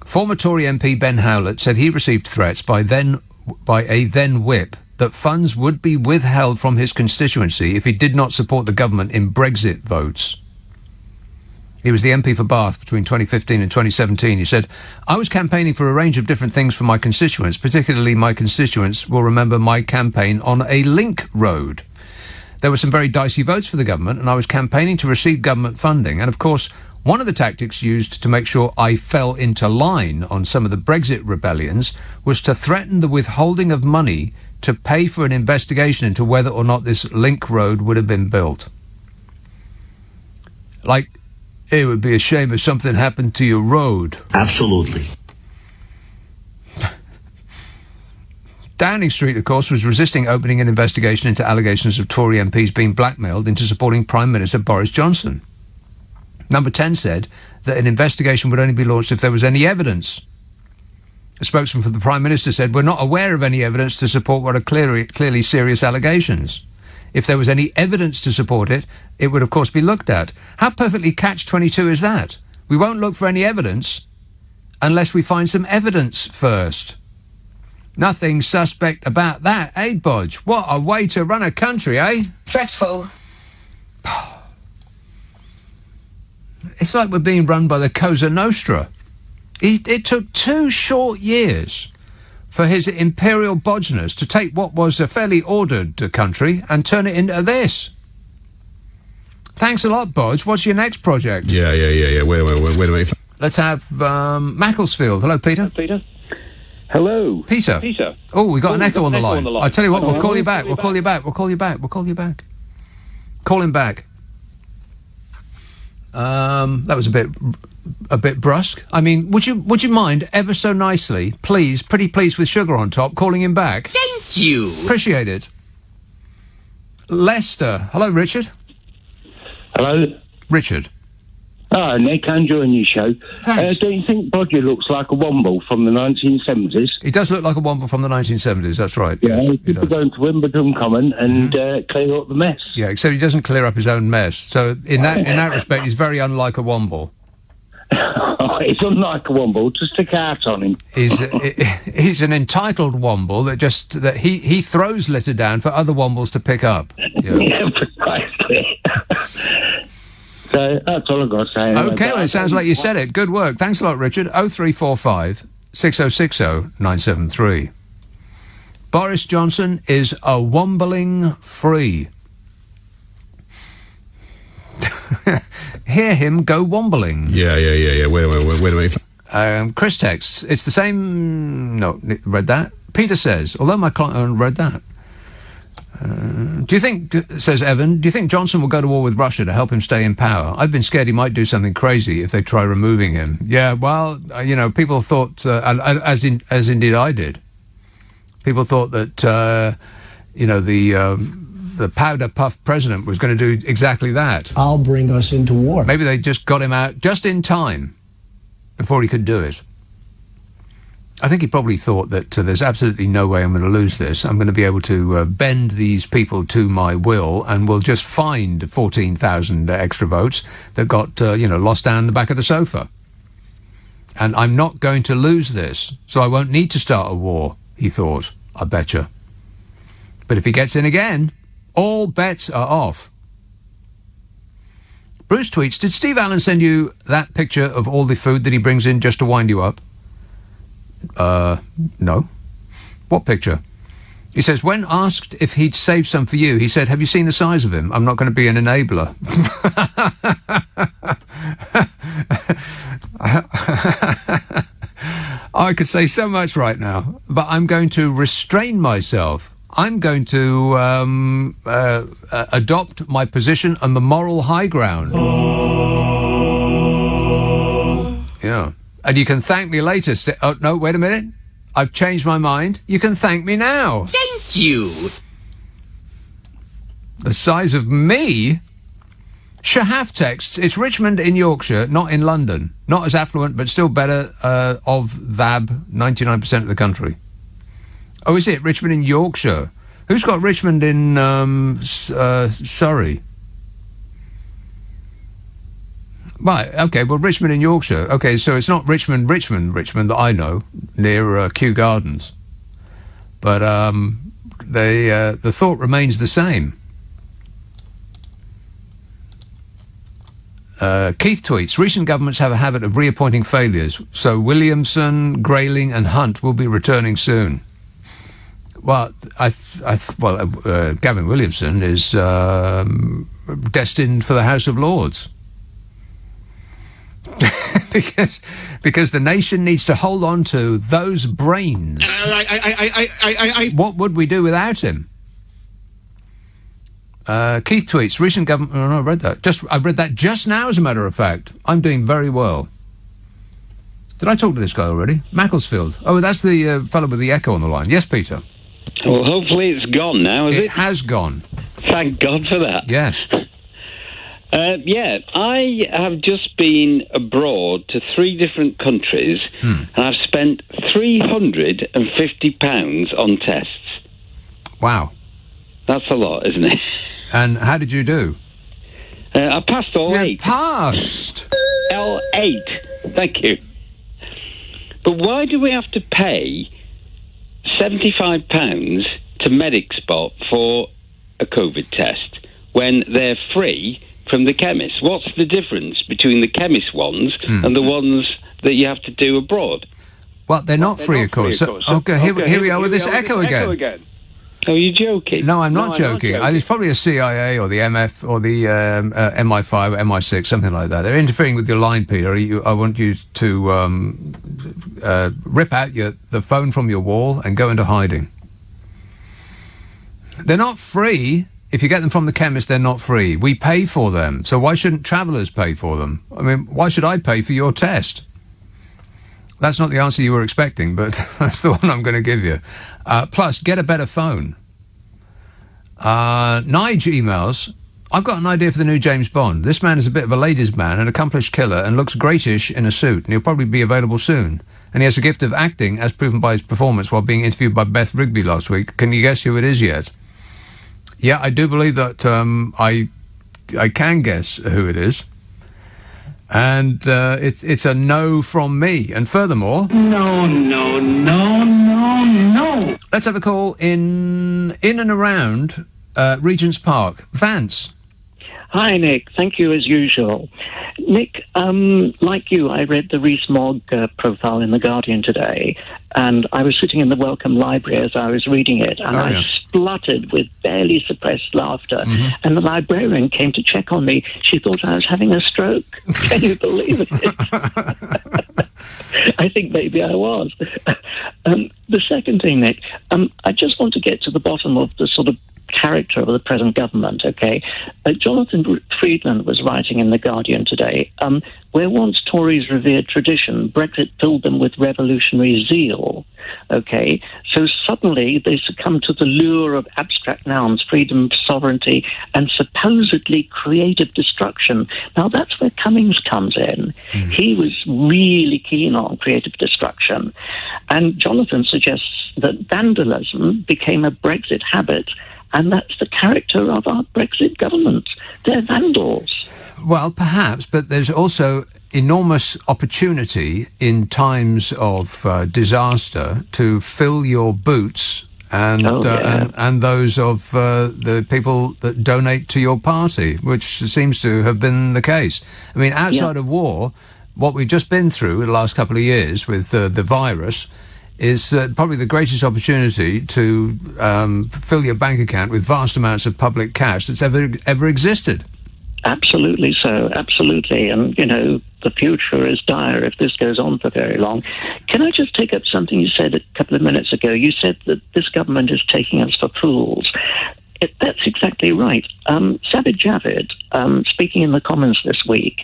Former Tory MP Ben Howlett said he received threats by a then whip that funds would be withheld from his constituency if he did not support the government in Brexit votes. He was the MP for Bath between 2015 and 2017. He said, "I was campaigning for a range of different things for my constituents. Particularly my constituents will remember my campaign on a link road. There were some very dicey votes for the government, and I was campaigning to receive government funding. And, of course, one of the tactics used to make sure I fell into line on some of the Brexit rebellions was to threaten the withholding of money to pay for an investigation into whether or not this link road would have been built. Like, it would be a shame if something happened to your road." Absolutely. Downing Street, of course, was resisting opening an investigation into allegations of Tory MPs being blackmailed into supporting Prime Minister Boris Johnson. Number 10 said that an investigation would only be launched if there was any evidence. A spokesman for the Prime Minister said, "We're not aware of any evidence to support what are clearly serious allegations. If there was any evidence to support it, it would of course be looked at." How perfectly catch-22 is that? We won't look for any evidence unless we find some evidence first. Nothing suspect about that, eh, Bodge? What a way to run a country, eh? Dreadful. It's like we're being run by the Cosa Nostra. It took 2 short years for his imperial bodgeness to take what was a fairly ordered country and turn it into this. Thanks a lot, Bodge. What's your next project? Yeah. Wait a minute. Let's have Macclesfield. Hello, Peter. Peter. Hello. Peter. Oh, we got an echo on the line. I tell you what, we'll call you back. We'll call you back. Call him back. That was a bit brusque. I mean, would you mind ever so nicely, please, pretty please with sugar on top, calling him back? Thank you. Appreciate it. Leicester. Hello, Richard. Hello. Richard. Ah, Nick, I'm enjoying your show. Thanks. Don't you think Bodger looks like a womble from the 1970s? He does look like a womble from the 1970s, that's right. Yeah, yes, he could go to Wimbledon Common and clear up the mess. Yeah, except he doesn't clear up his own mess. So in that respect, he's very unlike a womble. It's unlike a womble, just stick out on him. He's an entitled womble that he throws litter down for other wombles to pick up. Yeah, precisely. So that's all I've got to say. Okay, well, it sounds like you said it. Good work. Thanks a lot, Richard. 0345 6060 973. Boris Johnson is a wombling free. Hear him go wombling. Yeah. Wait a minute. Chris texts, it's the same... No, read that. Peter says, although my client read that. Do you think, says Evan, do you think Johnson will go to war with Russia to help him stay in power? I've been scared he might do something crazy if they try removing him. Yeah, well, people thought, as indeed I did, people thought that, the powder puff president was going to do exactly that. I'll bring us into war. Maybe they just got him out just in time before he could do it. I think he probably thought that there's absolutely no way I'm going to lose this. I'm going to be able to bend these people to my will, and we'll just find 14,000 extra votes that got, lost down the back of the sofa. And I'm not going to lose this, so I won't need to start a war, he thought, I betcha. But if he gets in again, all bets are off. Bruce tweets, did Steve Allen send you that picture of all the food that he brings in just to wind you up? No. What picture? He says, when asked if he'd save some for you, he said, have you seen the size of him? I'm not going to be an enabler. I could say so much right now, but I'm going to restrain myself. I'm going to adopt my position on the moral high ground. Yeah. And you can thank me later. Oh, no, wait a minute. I've changed my mind. You can thank me now. Thank you. The size of me? Shahaf texts, it's Richmond in Yorkshire, not in London. Not as affluent, but still better of THAB, 99% of the country. Oh, is it? Richmond in Yorkshire. Who's got Richmond in Surrey? Right, okay, well, Richmond in Yorkshire. Okay, so it's not Richmond that I know, near Kew Gardens. But the thought remains the same. Keith tweets, recent governments have a habit of reappointing failures, so Williamson, Grayling and Hunt will be returning soon. Well, Gavin Williamson is destined for the House of Lords. because the nation needs to hold on to those brains. What would we do without him? Keith tweets, recent government... Oh, no, I read that. I read that just now, as a matter of fact. I'm doing very well. Did I talk to this guy already? Macclesfield. Oh, that's the fellow with the echo on the line. Yes, Peter. Well, hopefully it's gone now, is it? It has gone. Thank God for that. Yes. I have just been abroad to 3 different countries, and I've spent £350 on tests. Wow. That's a lot, isn't it? And how did you do? I passed all 8. Passed? L8. Thank you. But why do we have to pay £75 to MedicSpot for a COVID test when they're free from the chemist? What's the difference between the chemist ones and the ones that you have to do abroad? Well, they're not free, of course. Okay, here we are with this echo again. Oh, are you joking? No, I'm not joking. It's probably a CIA or the MF or the MI5 or MI6, something like that. They're interfering with your line, Peter. I want you to rip out the phone from your wall and go into hiding. They're not free. If you get them from the chemist, they're not free. We pay for them. So why shouldn't travellers pay for them? I mean, why should I pay for your test? That's not the answer you were expecting, but that's the one I'm going to give you. Plus, get a better phone. Nige emails, I've got an idea for the new James Bond. This man is a bit of a ladies' man, an accomplished killer, and looks greatish in a suit, and he'll probably be available soon. And he has a gift of acting, as proven by his performance while being interviewed by Beth Rigby last week. Can you guess who it is yet? Yeah, I do believe that I can guess who it is. And it's a no from me. And furthermore... No. Let's have a call in and around Regent's Park. Vance. Hi, Nick. Thank you as usual. Nick, like you, I read the Rees-Mogg profile in The Guardian today, and I was sitting in the Wellcome Library as I was reading it, and I spluttered with barely suppressed laughter, and the librarian came to check on me. She thought I was having a stroke. Can you believe it? I think maybe I was. The second thing, Nick, I just want to get to the bottom of the sort of character of the present government, okay? Jonathan Friedland was writing in The Guardian today, where once Tories revered tradition, Brexit filled them with revolutionary zeal, okay? So suddenly they succumb to the lure of abstract nouns, freedom, sovereignty, and supposedly creative destruction. Now that's where Cummings comes in. He was really keen on creative destruction. And Jonathan suggests that vandalism became a Brexit habit, and that's the character of our Brexit government. They're vandals. Well, perhaps, but there's also enormous opportunity in times of disaster to fill your boots and those of the people that donate to your party, which seems to have been the case. I mean, outside of war, what we've just been through the last couple of years with the virus is probably the greatest opportunity to fill your bank account with vast amounts of public cash that's ever existed. Absolutely so, absolutely. And, you know, the future is dire if this goes on for very long. Can I just take up something you said a couple of minutes ago? You said that this government is taking us for fools. That's exactly right. Sajid Javid, speaking in the Commons this week,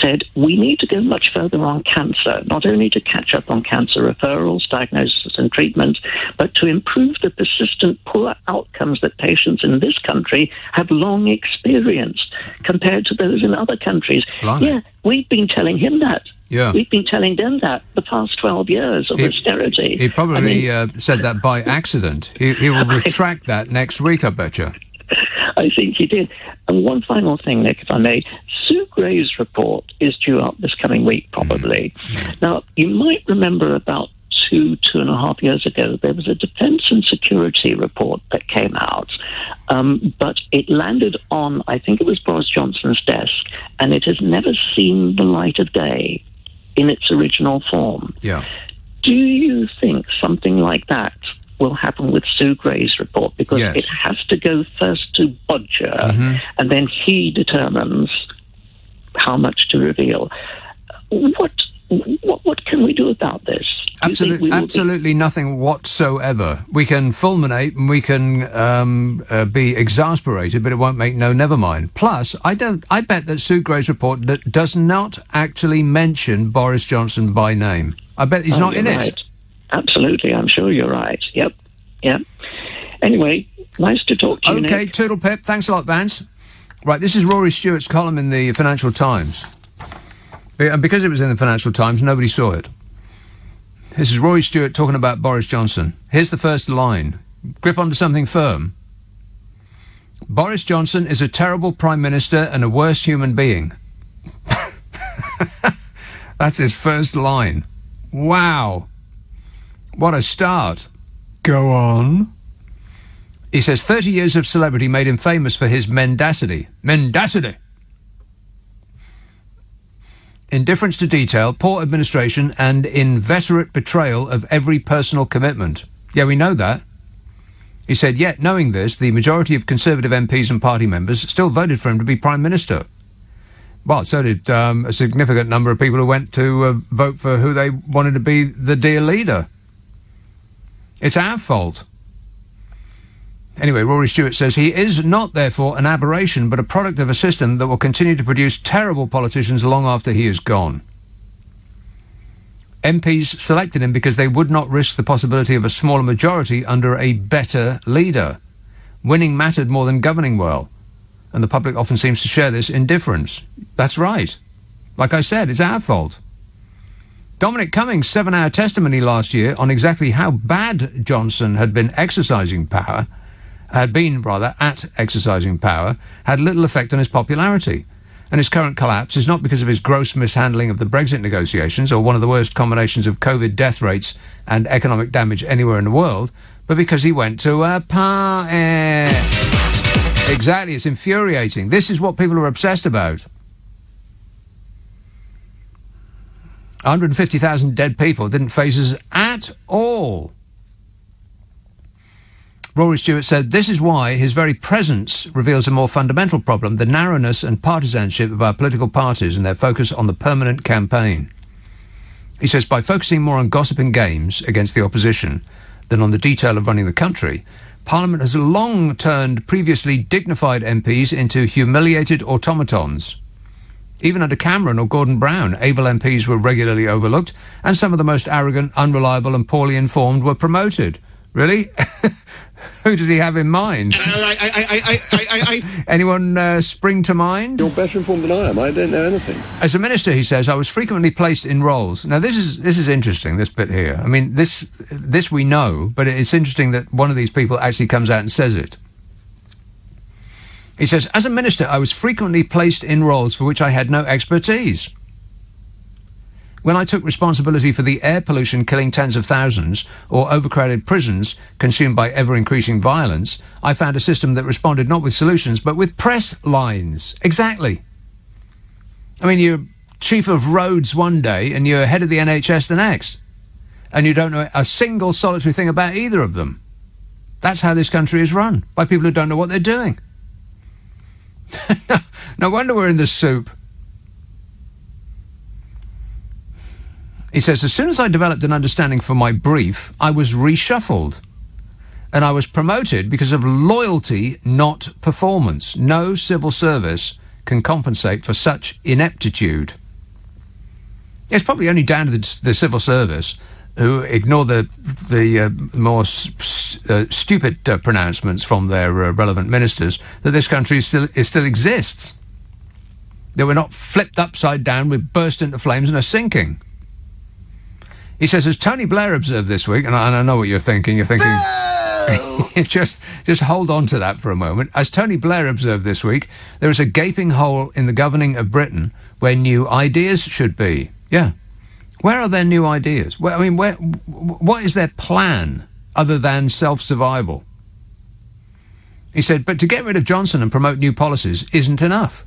said we need to go much further on cancer, not only to catch up on cancer referrals, diagnosis and treatment, but to improve the persistent poor outcomes that patients in this country have long experienced compared to those in other countries. Blimey. Yeah, we've been telling him that. Yeah. We've been telling them that the past 12 years of austerity. He probably said that by accident. He will retract that next week, I bet you. I think he did. And one final thing, Nick, if I may. Sue Gray's report is due out this coming week, probably. Now, you might remember about 2.5 years ago, there was a defence and security report that came out, but it landed on, I think it was Boris Johnson's desk, and it has never seen the light of day in its original form. Yeah. Do you think something like that will happen with Sue Gray's report? Because it has to go first to Bodger, and then he determines how much to reveal. What can we do about this? Absolutely nothing whatsoever. We can fulminate and we can be exasperated, but it won't make no never mind. Plus, I bet that Sue Gray's report does not actually mention Boris Johnson by name. I bet he's not in it. Absolutely, I'm sure you're right. Yep. Anyway, nice to talk to you, Okay, Nick. toodle pip. Thanks a lot, Vance. Right, this is Rory Stewart's column in the Financial Times. And because it was in the Financial Times, nobody saw it. This is Rory Stewart talking about Boris Johnson. Here's the first line. Grip onto something firm. Boris Johnson is a terrible Prime Minister and a worse human being. That's his first line. Wow. What a start. Go on. He says 30 years of celebrity made him famous for his mendacity. Mendacity! Indifference to detail, poor administration, and inveterate betrayal of every personal commitment. Yeah, we know that. He said, yet, knowing this, the majority of Conservative MPs and party members still voted for him to be Prime Minister. Well, so did a significant number of people who went to vote for who they wanted to be the dear leader. It's our fault. Anyway, Rory Stewart says he is not, therefore, an aberration, but a product of a system that will continue to produce terrible politicians long after he is gone. MPs selected him because they would not risk the possibility of a smaller majority under a better leader. Winning mattered more than governing well, and the public often seems to share this indifference. That's right. Like I said, it's our fault. Dominic Cummings' 7-hour testimony last year on exactly how bad Johnson had been at exercising power, had little effect on his popularity. And his current collapse is not because of his gross mishandling of the Brexit negotiations or one of the worst combinations of COVID death rates and economic damage anywhere in the world, but because he went to a party. Exactly, it's infuriating. This is what people are obsessed about. 150,000 dead people didn't faze us at all. Rory Stewart said, this is why his very presence reveals a more fundamental problem, the narrowness and partisanship of our political parties and their focus on the permanent campaign. He says, by focusing more on gossip and games against the opposition than on the detail of running the country, Parliament has long turned previously dignified MPs into humiliated automatons. Even under Cameron or Gordon Brown, able MPs were regularly overlooked, and some of the most arrogant, unreliable and poorly informed were promoted. Really? Who does he have in mind? Anyone spring to mind? You're better informed than I am. I don't know anything. As a minister, he says, I was frequently placed in roles. Now, this is interesting, this bit here. I mean, this we know, but it's interesting that one of these people actually comes out and says it. He says, as a minister, I was frequently placed in roles for which I had no expertise. When I took responsibility for the air pollution killing tens of thousands or overcrowded prisons consumed by ever-increasing violence, I found a system that responded not with solutions but with press lines. Exactly. I mean, you're chief of roads one day and you're head of the NHS the next. And you don't know a single solitary thing about either of them. That's how this country is run, by people who don't know what they're doing. No wonder we're in the soup. He says, as soon as I developed an understanding for my brief, I was reshuffled. And I was promoted because of loyalty, not performance. No civil service can compensate for such ineptitude. It's probably only down to the civil service who ignore the more stupid pronouncements from their relevant ministers that this country still exists. They were not flipped upside down, we burst into flames and are sinking. He says, as Tony Blair observed this week, and I know what you're thinking, just hold on to that for a moment. As Tony Blair observed this week, there is a gaping hole in the governing of Britain where new ideas should be. Yeah. Where are their new ideas? What is their plan other than self-survival? He said, but to get rid of Johnson and promote new policies isn't enough.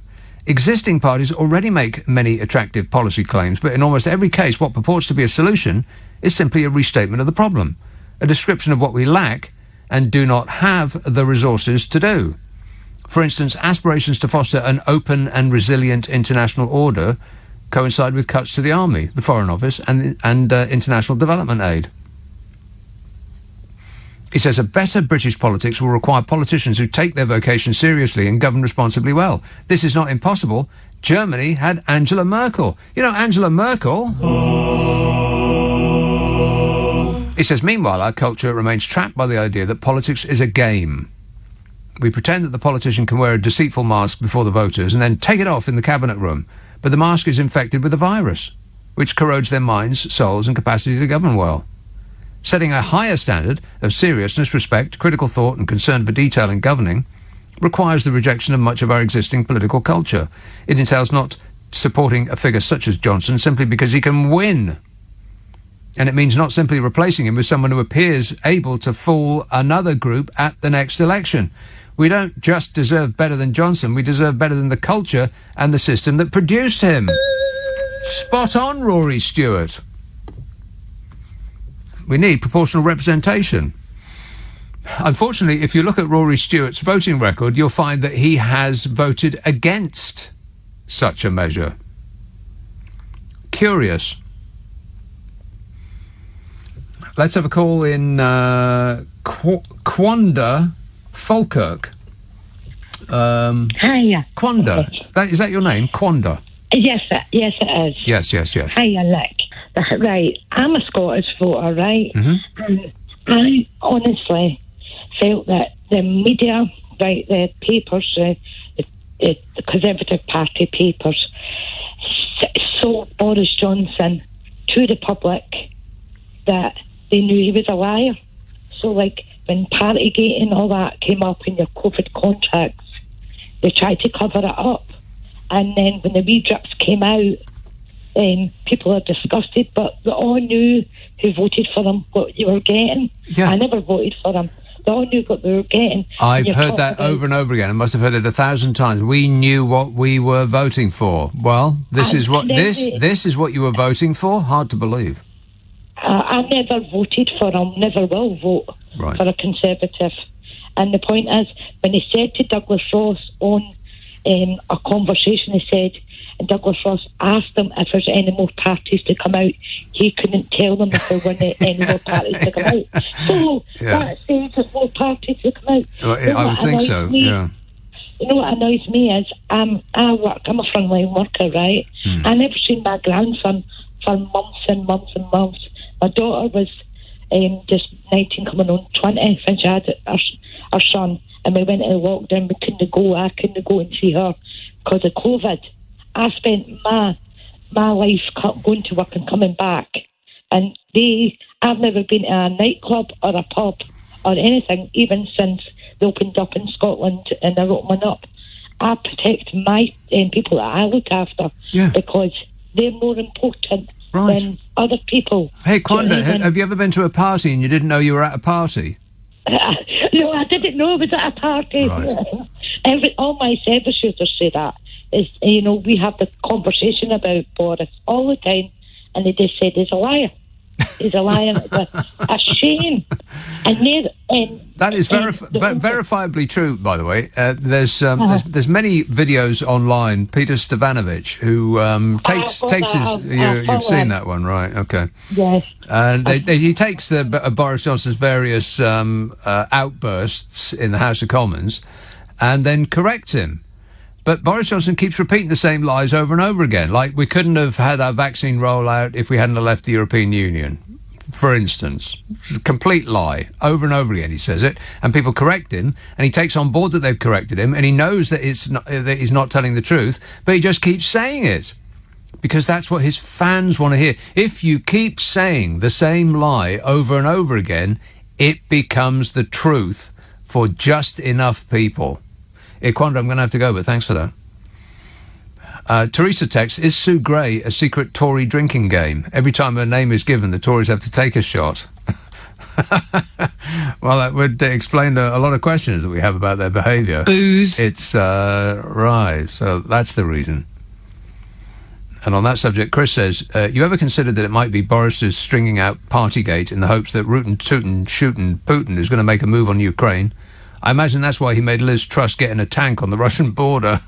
Existing parties already make many attractive policy claims, but in almost every case what purports to be a solution is simply a restatement of the problem, a description of what we lack and do not have the resources to do. For instance, aspirations to foster an open and resilient international order coincide with cuts to the army, the Foreign Office and international development aid. He says a better British politics will require politicians who take their vocation seriously and govern responsibly well. This is not impossible. Germany had Angela Merkel. You know, Angela Merkel... He says, meanwhile, our culture remains trapped by the idea that politics is a game. We pretend that the politician can wear a deceitful mask before the voters and then take it off in the cabinet room, but the mask is infected with a virus, which corrodes their minds, souls and capacity to govern well. Setting a higher standard of seriousness, respect, critical thought and concern for detail in governing requires the rejection of much of our existing political culture. It entails not supporting a figure such as Johnson simply because he can win. And it means not simply replacing him with someone who appears able to fool another group at the next election. We don't just deserve better than Johnson, we deserve better than the culture and the system that produced him. Spot on, Rory Stewart. We need proportional representation. Unfortunately, if you look at Rory Stewart's voting record, you'll find that he has voted against such a measure. Curious. Let's have a call in Quanda, Falkirk. Hiya. Quanda. Is that your name? Quanda? Yes, it is. Yes. Hiya, Nick. Right, I'm a Scottish voter, right? Mm-hmm. And I honestly felt that the media, right, the papers, the Conservative Party papers, sold Boris Johnson to the public that they knew he was a liar. So, like, when Partygate and all that came up in your COVID contracts, they tried to cover it up. And then when the wee drips came out, people are disgusted, but they all knew who voted for them, what you were getting. Yeah. I never voted for them, thought knew what they were getting. I've heard that over and over again. I must have heard it 1,000 times. We knew what we were voting for. Well, this is what you were voting for? Hard to believe. I never voted for him, never will vote for a Conservative. And the point is, when he said to Douglas Ross on a conversation, he said, and Douglas Ross asked him if there's any more parties to come out. He couldn't tell them if there weren't any more parties to come out. So that says there's more parties to come out. Well, I would think so, yeah. You know what annoys me is I'm a frontline worker, right? I never seen my grandson for months and months and months. My daughter was just 19 coming on 20 when she had our son, and we went into lockdown. We couldn't go. I couldn't go and see her because of COVID. I spent my life going to work and coming back, and I've never been to a nightclub or a pub or anything, even since they opened up in Scotland and they're opening up. I protect my people that I look after because they're more important than other people. Hey, Quanda, have you ever been to a party and you didn't know you were at a party? No, I didn't know I was at a party. Right. All my service users say that. We have the conversation about Boris all the time, and they just said he's a liar. He's a liar. A shame. And that is verifiably true, by the way. There's many videos online. Peter Stavanovich, who takes his. You've seen that one, right? Okay. Yes. And he takes Boris Johnson's various outbursts in the House of Commons, and then corrects him. But Boris Johnson keeps repeating the same lies over and over again. Like, we couldn't have had our vaccine rollout if we hadn't left the European Union, for instance. It's a complete lie. Over and over again he says it, and people correct him, and he takes on board that they've corrected him, and he knows that that he's not telling the truth, but he just keeps saying it, because that's what his fans want to hear. If you keep saying the same lie over and over again, it becomes the truth for just enough people. Quandra, I'm going to have to go, but thanks for that. Teresa texts, is Sue Gray a secret Tory drinking game? Every time her name is given, the Tories have to take a shot. Well, that would explain a lot of questions that we have about their behaviour. Booze. It's, right, so that's the reason. And on that subject, Chris says, you ever considered that it might be Boris's stringing out Partygate in the hopes that rootin' tootin' shootin' Putin is going to make a move on Ukraine? I imagine that's why he made Liz Truss get in a tank on the Russian border.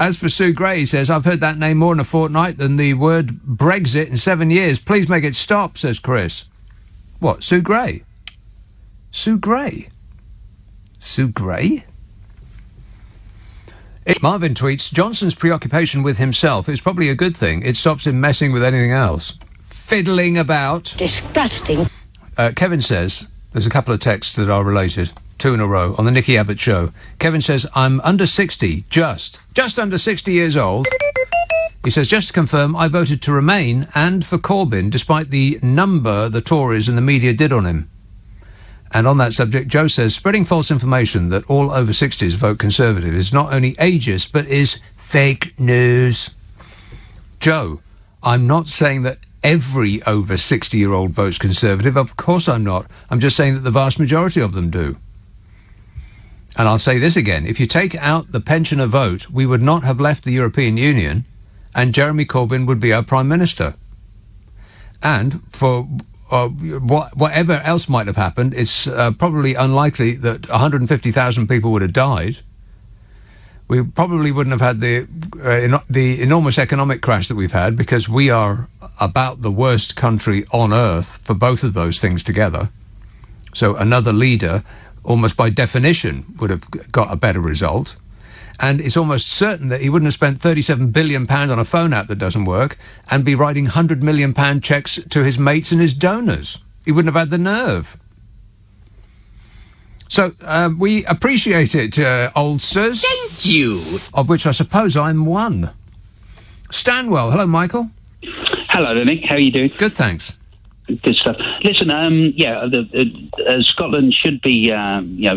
As for Sue Gray, he says, I've heard that name more in a fortnight than the word Brexit in 7 years. Please make it stop, says Chris. What, Sue Gray? Sue Gray? Sue Gray? Marvin tweets, Johnson's preoccupation with himself is probably a good thing. It stops him messing with anything else. Fiddling about. Disgusting. Kevin says, there's a couple of texts that are related, 2 in a row, on the Nicky Abbott show. Kevin says, I'm under 60, just under 60 years old. He says, just to confirm, I voted to Remain and for Corbyn, despite the number the Tories and the media did on him. And on that subject, Joe says, spreading false information that all over 60s vote Conservative is not only ageist, but is fake news. Joe, I'm not saying that every over 60-year-old votes Conservative. Of course I'm not. I'm just saying that the vast majority of them do. And I'll say this again. If you take out the pensioner vote, we would not have left the European Union, and Jeremy Corbyn would be our Prime Minister. And for whatever else might have happened, it's probably unlikely that 150,000 people would have died. We probably wouldn't have had the enormous economic crash that we've had, because we are about the worst country on earth for both of those things together. So another leader, almost by definition, would have got a better result. And it's almost certain that he wouldn't have spent £37 billion on a phone app that doesn't work and be writing £100 million cheques to his mates and his donors. He wouldn't have had the nerve. So we appreciate it, oldsters. Thank you. Of which I suppose I'm one. Stanwell. Hello, Michael. Hello, Nick. How are you doing? Good, thanks. Good stuff. Listen, Scotland should be,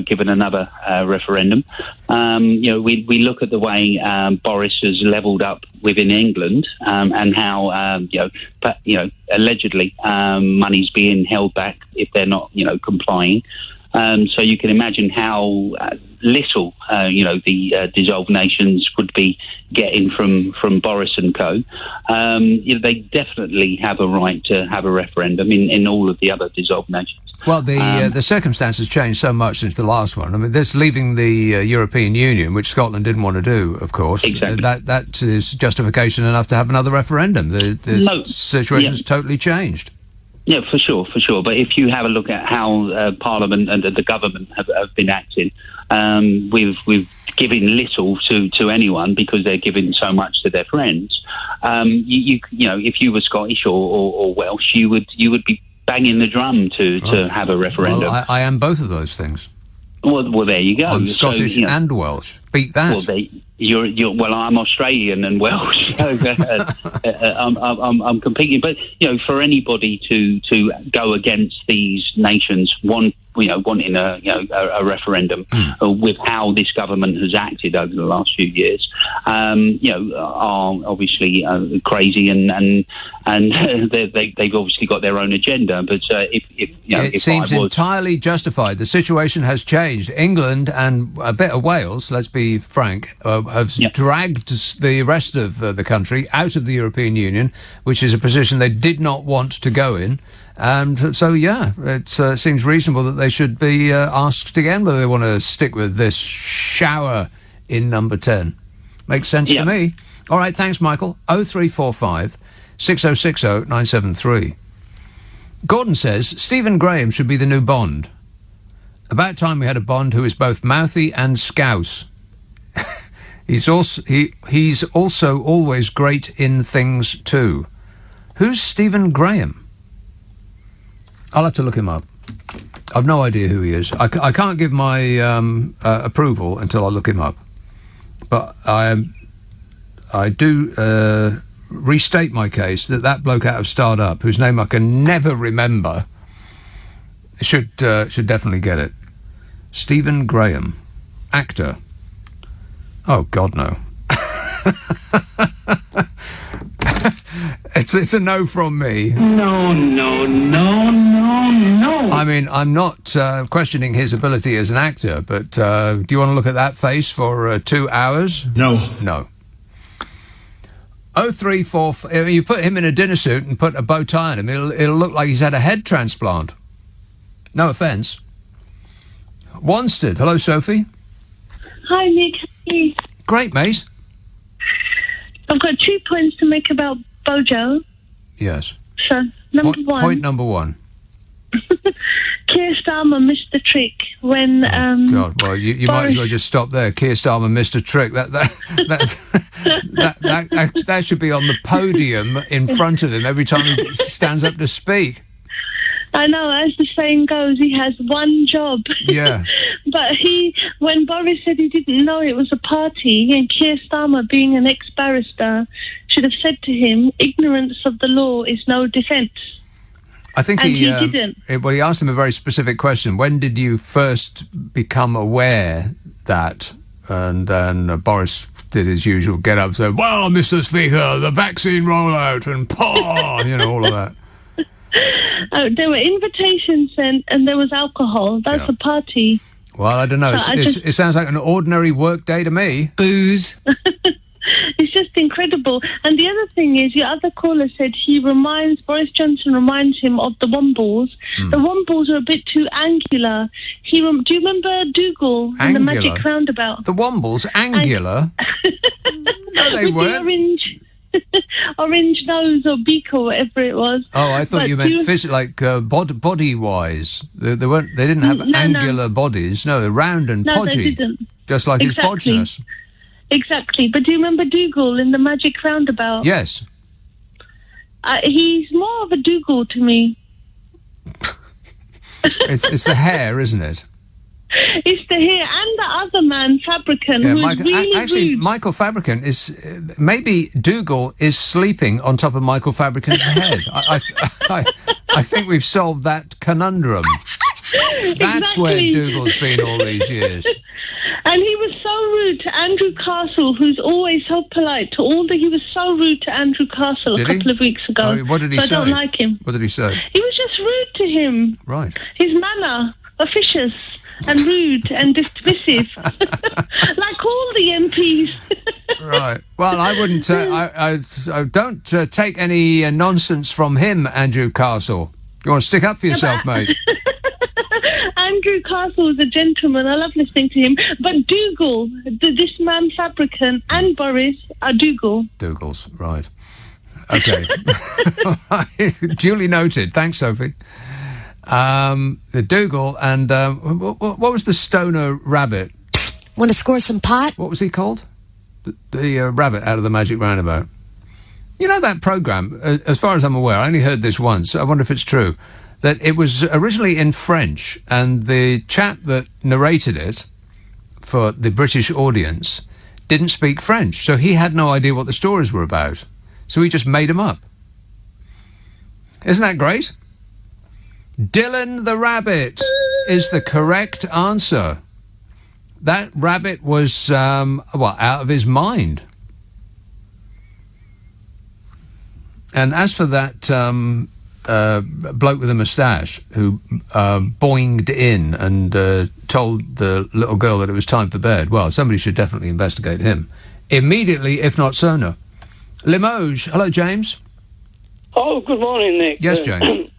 given another referendum. We look at the way Boris has levelled up within England and how, allegedly money's being held back if they're not, complying. So you can imagine how little, the dissolved nations would be getting from Boris and co. They definitely have a right to have a referendum in all of the other dissolved nations. Well, the circumstances changed so much since the last one. I mean, this leaving the European Union, which Scotland didn't want to do, of course. Exactly. That is justification enough to have another referendum. The situation's totally changed. Yeah, for sure. But if you have a look at how Parliament and the government have been acting, with giving little to anyone because they're giving so much to their friends, if you were Scottish or Welsh, you would be banging the drum to have a referendum. Well, I am both of those things. Well, there you go. I'm Scottish and Welsh. Beat that. Well, I'm Australian and Welsh. So, I'm competing. But for anybody to go against these nations, wanting a referendum with how this government has acted over the last few years, are obviously crazy and they've obviously got their own agenda. But it seems entirely justified. The situation has changed. England and a bit of Wales, let's be frank, have dragged the rest of the country out of the European Union, which is a position they did not want to go in. And so, it seems reasonable that they should be asked again whether they want to stick with this shower in number 10. Makes sense to me. All right, thanks, Michael. 0345 6060 973. Gordon says, Stephen Graham should be the new Bond. About time we had a Bond who is both mouthy and scouse. He's also always great in things too. Who's Stephen Graham? I'll have to look him up. I've no idea who he is. I can't give my approval until I look him up. But I do restate my case that bloke out of Startup, whose name I can never remember, should definitely get it. Stephen Graham, actor. Oh God, no. It's a no from me. No. I mean, I'm not questioning his ability as an actor, but do you want to look at that face for 2 hours? No. 0344. You put him in a dinner suit and put a bow tie on him, it'll look like he's had a head transplant. No offence. Wanstead. Hello, Sophie. Hi, Nick. How are you? Great, mate. I've got 2 points to make about Bojo. Yes. So, number one. Point number one. Keir Starmer missed the trick when... God, well, you might as well just stop there. Keir Starmer missed a trick. That should be on the podium in front of him every time he stands up to speak. I know, as the saying goes, he has one job. Yeah. But when Boris said he didn't know it was a party, and Keir Starmer, being an ex-barrister, should have said to him, ignorance of the law is no defence. I think he didn't. Well, he asked him a very specific question. When did you first become aware that? And then Boris did his usual get up and said, well, Mr. Speaker, the vaccine rollout and all of that. There were invitations sent and there was alcohol. That's a party. Well, I don't know. So it sounds like an ordinary work day to me. Booze. It's just incredible. And the other thing is, your other caller said Boris Johnson reminds him of the Wombles. The Wombles are a bit too angular. Do you remember Dougal in the Magic Roundabout? The Wombles? Angular? No, they weren't. The orange nose or beak or whatever it was. Oh, I thought you meant body-wise. They didn't have angular bodies. No, they're round and podgy. They didn't. Just like his podginess. Exactly. But do you remember Dougal in the Magic Roundabout? Yes. He's more of a Dougal to me. It's the hair, isn't it? It's the hair and the other man, Fabricant, who is really rude. Michael Fabricant is... maybe Dougal is sleeping on top of Michael Fabricant's head. I think we've solved that conundrum. That's where Dougal's been all these years. And he was so rude to Andrew Castle, who's always so polite to all he was so rude to Andrew Castle a couple of weeks ago. Oh, what did he say? I don't like him. What did he say? He was just rude to him. Right. His manner, officious and rude and dismissive, like all the MPs. Right. Well, I wouldn't. I don't take any nonsense from him, Andrew Castle. You want to stick up for yourself, mate? Andrew Castle is a gentleman. I love listening to him. But Dougal, this man fabricant, and Boris are Dougal. Dougal's, right. Okay. Duly noted. Thanks, Sophie. The Dougal and what was the stoner rabbit? Want to score some pot? What was he called? The rabbit out of the Magic Roundabout. You know that programme, as far as I'm aware, I only heard this once, I wonder if it's true, that it was originally in French, and the chap that narrated it for the British audience didn't speak French, so he had no idea what the stories were about. So he just made them up. Isn't that great? Dylan the Rabbit is the correct answer. That rabbit was, out of his mind. And as for that bloke with a moustache who boinged in and told the little girl that it was time for bed, well, somebody should definitely investigate him. Immediately, if not sooner. Limoges. Hello, James. Oh, good morning, Nick. Yes, James.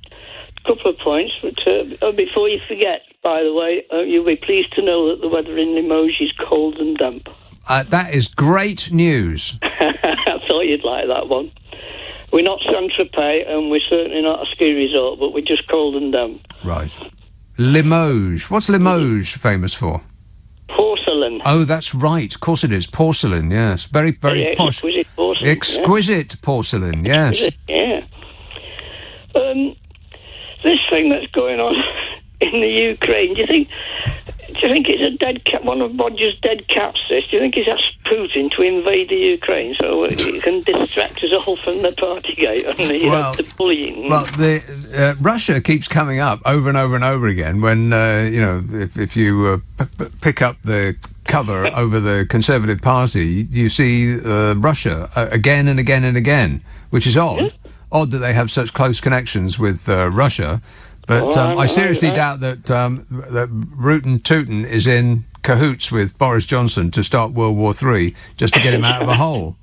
Couple of points, but before you forget, by the way, you'll be pleased to know that the weather in Limoges is cold and damp. That is great news. I thought you'd like that one. We're not Saint-Tropez, and we're certainly not a ski resort, but we're just cold and damp. Right. Limoges. What's Limoges famous for? Porcelain. Oh, that's right. Of course it is. Porcelain, yes. Very, very posh. Exquisite porcelain. Exquisite porcelain, yes. Yeah. This thing that's going on in the Ukraine, do you think it's a dead cat, one of Bodger's dead cats, this? Do you think he's asked Putin to invade the Ukraine so he can distract us all from the Partygate and the bullying? Well, Russia keeps coming up over and over and over again when, if you pick up the cover over the Conservative Party, you see Russia again and again and again, which is odd. Odd that they have such close connections with Russia. But I seriously doubt that Rootin' Tootin' is in cahoots with Boris Johnson to start World War III just to get him out of a hole.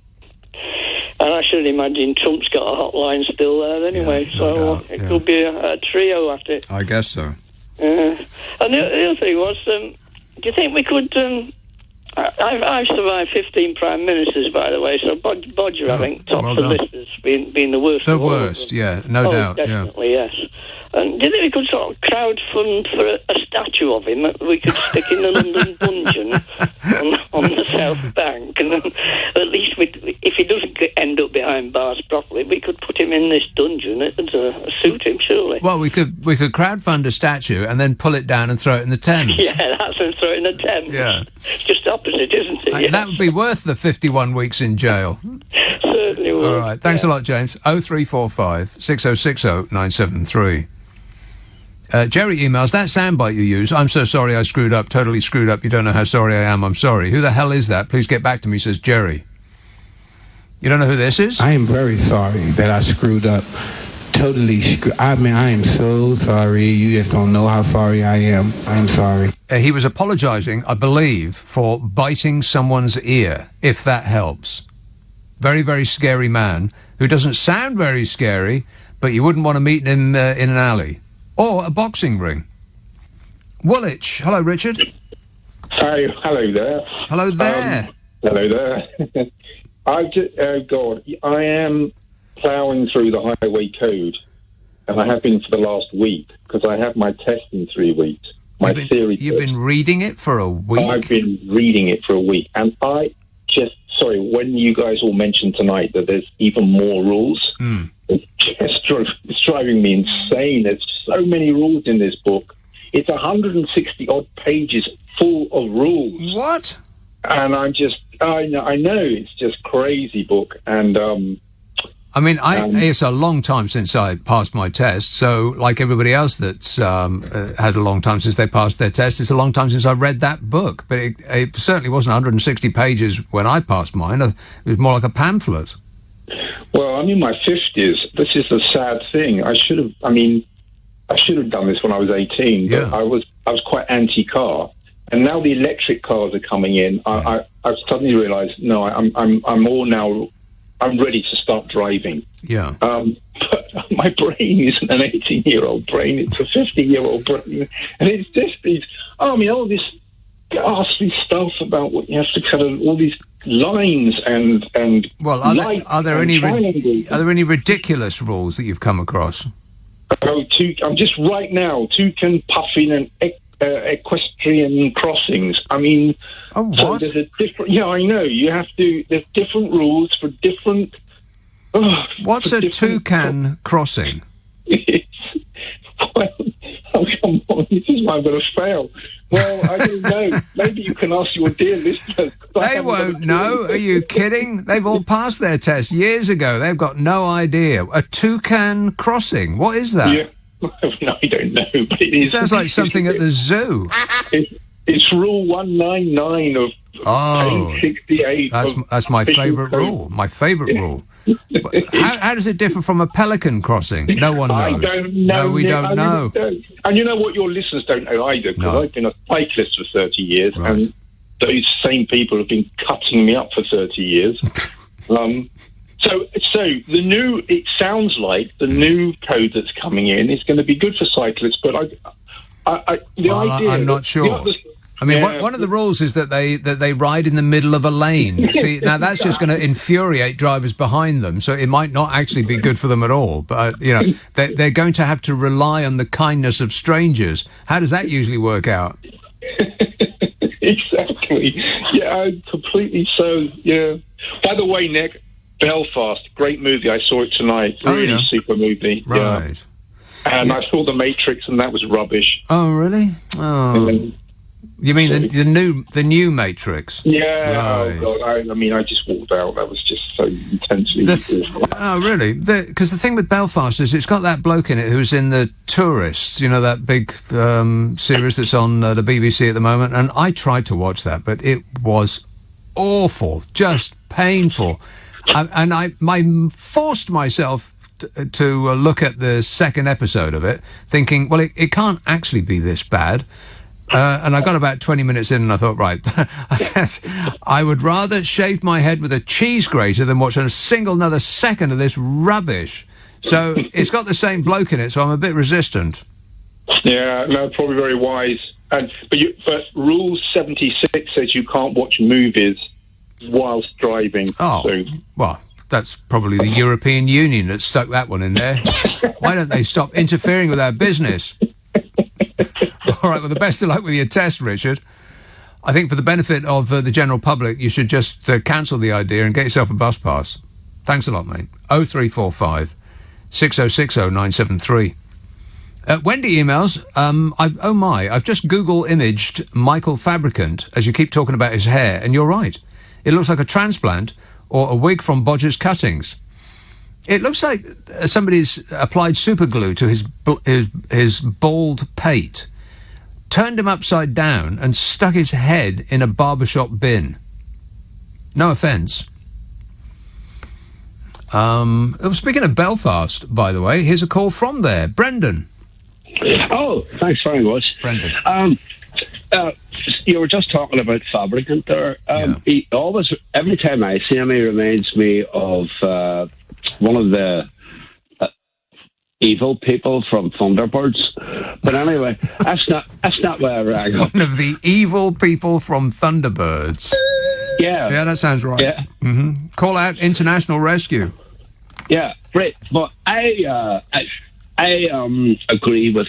And I should imagine Trump's got a hotline still there anyway, could be a trio at it. I guess so. And the other thing was, do you think we could... I've survived 15 Prime Ministers, by the way, so Bodger, I think, tops the list as being the worst. The worst, yeah, no doubt. Definitely, yes. And do you think we could sort of crowdfund for a statue of him that we could stick in the London dungeon on the South Bank? And then at least if he doesn't end up behind bars properly, we could put him in this dungeon. It would suit him, surely. Well, we could crowdfund a statue and then pull it down and throw it in the Thames. Yeah, that's and throw it in the Thames. Yeah. It's just opposite, isn't it? Yes. That would be worth the 51 weeks in jail. Certainly would. All right, thanks a lot, James. 0345 6060 973. Jerry emails, that soundbite you use, I'm so sorry I screwed up, totally screwed up, you don't know how sorry I am, I'm sorry. Who the hell is that? Please get back to me, says Jerry. You don't know who this is? I am very sorry that I screwed up. Totally I am so sorry. You just don't know how sorry I am. I'm sorry. He was apologising, I believe, for biting someone's ear, if that helps. Very, very scary man, who doesn't sound very scary, but you wouldn't want to meet him in an alley. Or a boxing ring. Woolwich. Hello, Richard. Hi, hello there. Hello there. Hello there. I am ploughing through the highway code, and I have been for the last week, because I have my test in 3 weeks. You've been reading it for a week? I've been reading it for a week, and when you guys all mentioned tonight that there's even more rules, it's driving me insane. There's so many rules in this book. It's 160 odd pages full of rules. What? And I know it's just crazy book. And I mean, it's a long time since I passed my test, so like everybody else that's had a long time since they passed their test, it's a long time since I read that book. But it certainly wasn't 160 pages when I passed mine. It was more like a pamphlet. Well, I'm in my 50s. This is the sad thing. I should have done this when I was 18, but I was quite anti-car. And now the electric cars are coming in. I've suddenly realised, no, I'm all now... I'm ready to start driving. Yeah. But my brain isn't an 18-year-old brain. It's a 50-year-old brain. And it's just all this ghastly stuff about what you have to cut all these lines and well, are there any ridiculous rules that you've come across? I'm just right now, toucan, puffin and equestrian crossings. I mean, what? So there's a different. Yeah, I know. You have to. There's different rules for different. What's a toucan crossing? Well, come on! This is why I'm going to fail. Well, I don't know. Maybe you can ask your dear listeners. They won't know. Are you kidding? They've all passed their test years ago. They've got no idea. A toucan crossing. What is that? Yeah. No, I don't know, but it is. It sounds like something at the zoo. It's Rule 199 of page 68. That's my favourite rule. My favourite rule. How does it differ from a pelican crossing? No one knows. I don't know. No, we don't know. And you know what? Your listeners don't know either, because I've been a cyclist for 30 years, and those same people have been cutting me up for 30 years. So it sounds like the new code that's coming in is going to be good for cyclists, but I'm not sure. I mean, one of the rules is that they ride in the middle of a lane. See, now that's just going to infuriate drivers behind them, so it might not actually be good for them at all. But they're going to have to rely on the kindness of strangers. How does that usually work out? Exactly. Yeah, completely. So yeah. By the way, Nick. Belfast, great movie. I saw it tonight. Really super movie. Right. Yeah. And I saw The Matrix, and that was rubbish. Oh, really? Oh. You mean the new Matrix? Yeah. Right. Oh, God. I mean, I just walked out. That was just so intensely. Oh, really? Because the thing with Belfast is it's got that bloke in it who's in The Tourist, that big series that's on the BBC at the moment. And I tried to watch that, but it was awful, just painful. And I forced myself to look at the second episode of it, thinking, well, it can't actually be this bad. And I got about 20 minutes in and I thought, right, I would rather shave my head with a cheese grater than watch another second of this rubbish. So it's got the same bloke in it, so I'm a bit resistant. Yeah, no, probably very wise. But Rule 76 says you can't watch movies whilst driving. Oh, well, that's probably the European Union that stuck that one in there. Why don't they stop interfering with our business? All right, well, the best of luck with your test, Richard. I think for the benefit of the general public, you should just cancel the idea and get yourself a bus pass. Thanks a lot, mate. 0345 6060 973. Wendy emails, I've just Google imaged Michael Fabricant as you keep talking about his hair, and you're right. It looks like a transplant or a wig from Bodger's Cuttings. It looks like somebody's applied superglue to his bald pate, turned him upside down and stuck his head in a barbershop bin. No offence. Speaking of Belfast, by the way, here's a call from there. Brendan. Oh, thanks very much. Brendan. You were just talking about Fabricant there. He always, every time I see him, he reminds me of one of the evil people from Thunderbirds. But anyway, that's not where I rang up. One of the evil people from Thunderbirds. Yeah. Yeah, that sounds right. Yeah. Mm-hmm. Call out International Rescue. Yeah, great. But I agree with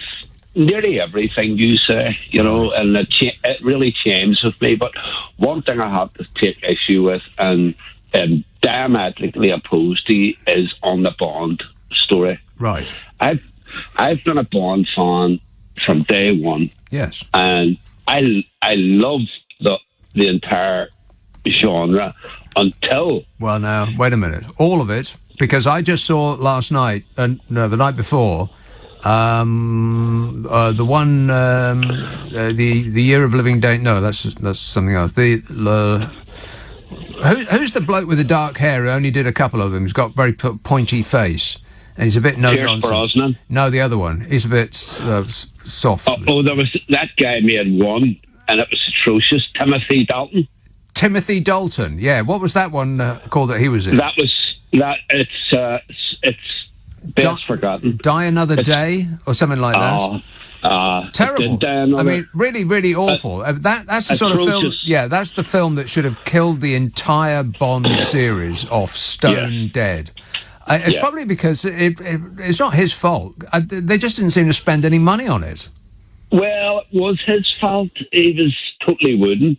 nearly everything you say, and it really changed with me. But one thing I have to take issue with and diametrically opposed to is on the Bond story. Right. I've been a Bond fan from day one. Yes. And I love the entire genre until... Well, now, wait a minute. All of it? because I just saw last night, the night before, the one, the Year of Living Day. No, that's something else. Who's the bloke with the dark hair who only did a couple of them? He's got very pointy face, and he's a bit no-nonsense. Brosnan? No, the other one. He's a bit soft. There was that guy made one, and it was atrocious. Timothy Dalton. Timothy Dalton. Yeah. What was that one called that he was in? It's best forgotten. Die Another Day or something like that. Terrible. I mean, really, really awful. That's the sort of film. Yeah, that's the film that should have killed the entire Bond series off stone dead. It's probably because it's not his fault. They just didn't seem to spend any money on it. Well, it was his fault. He was totally wooden,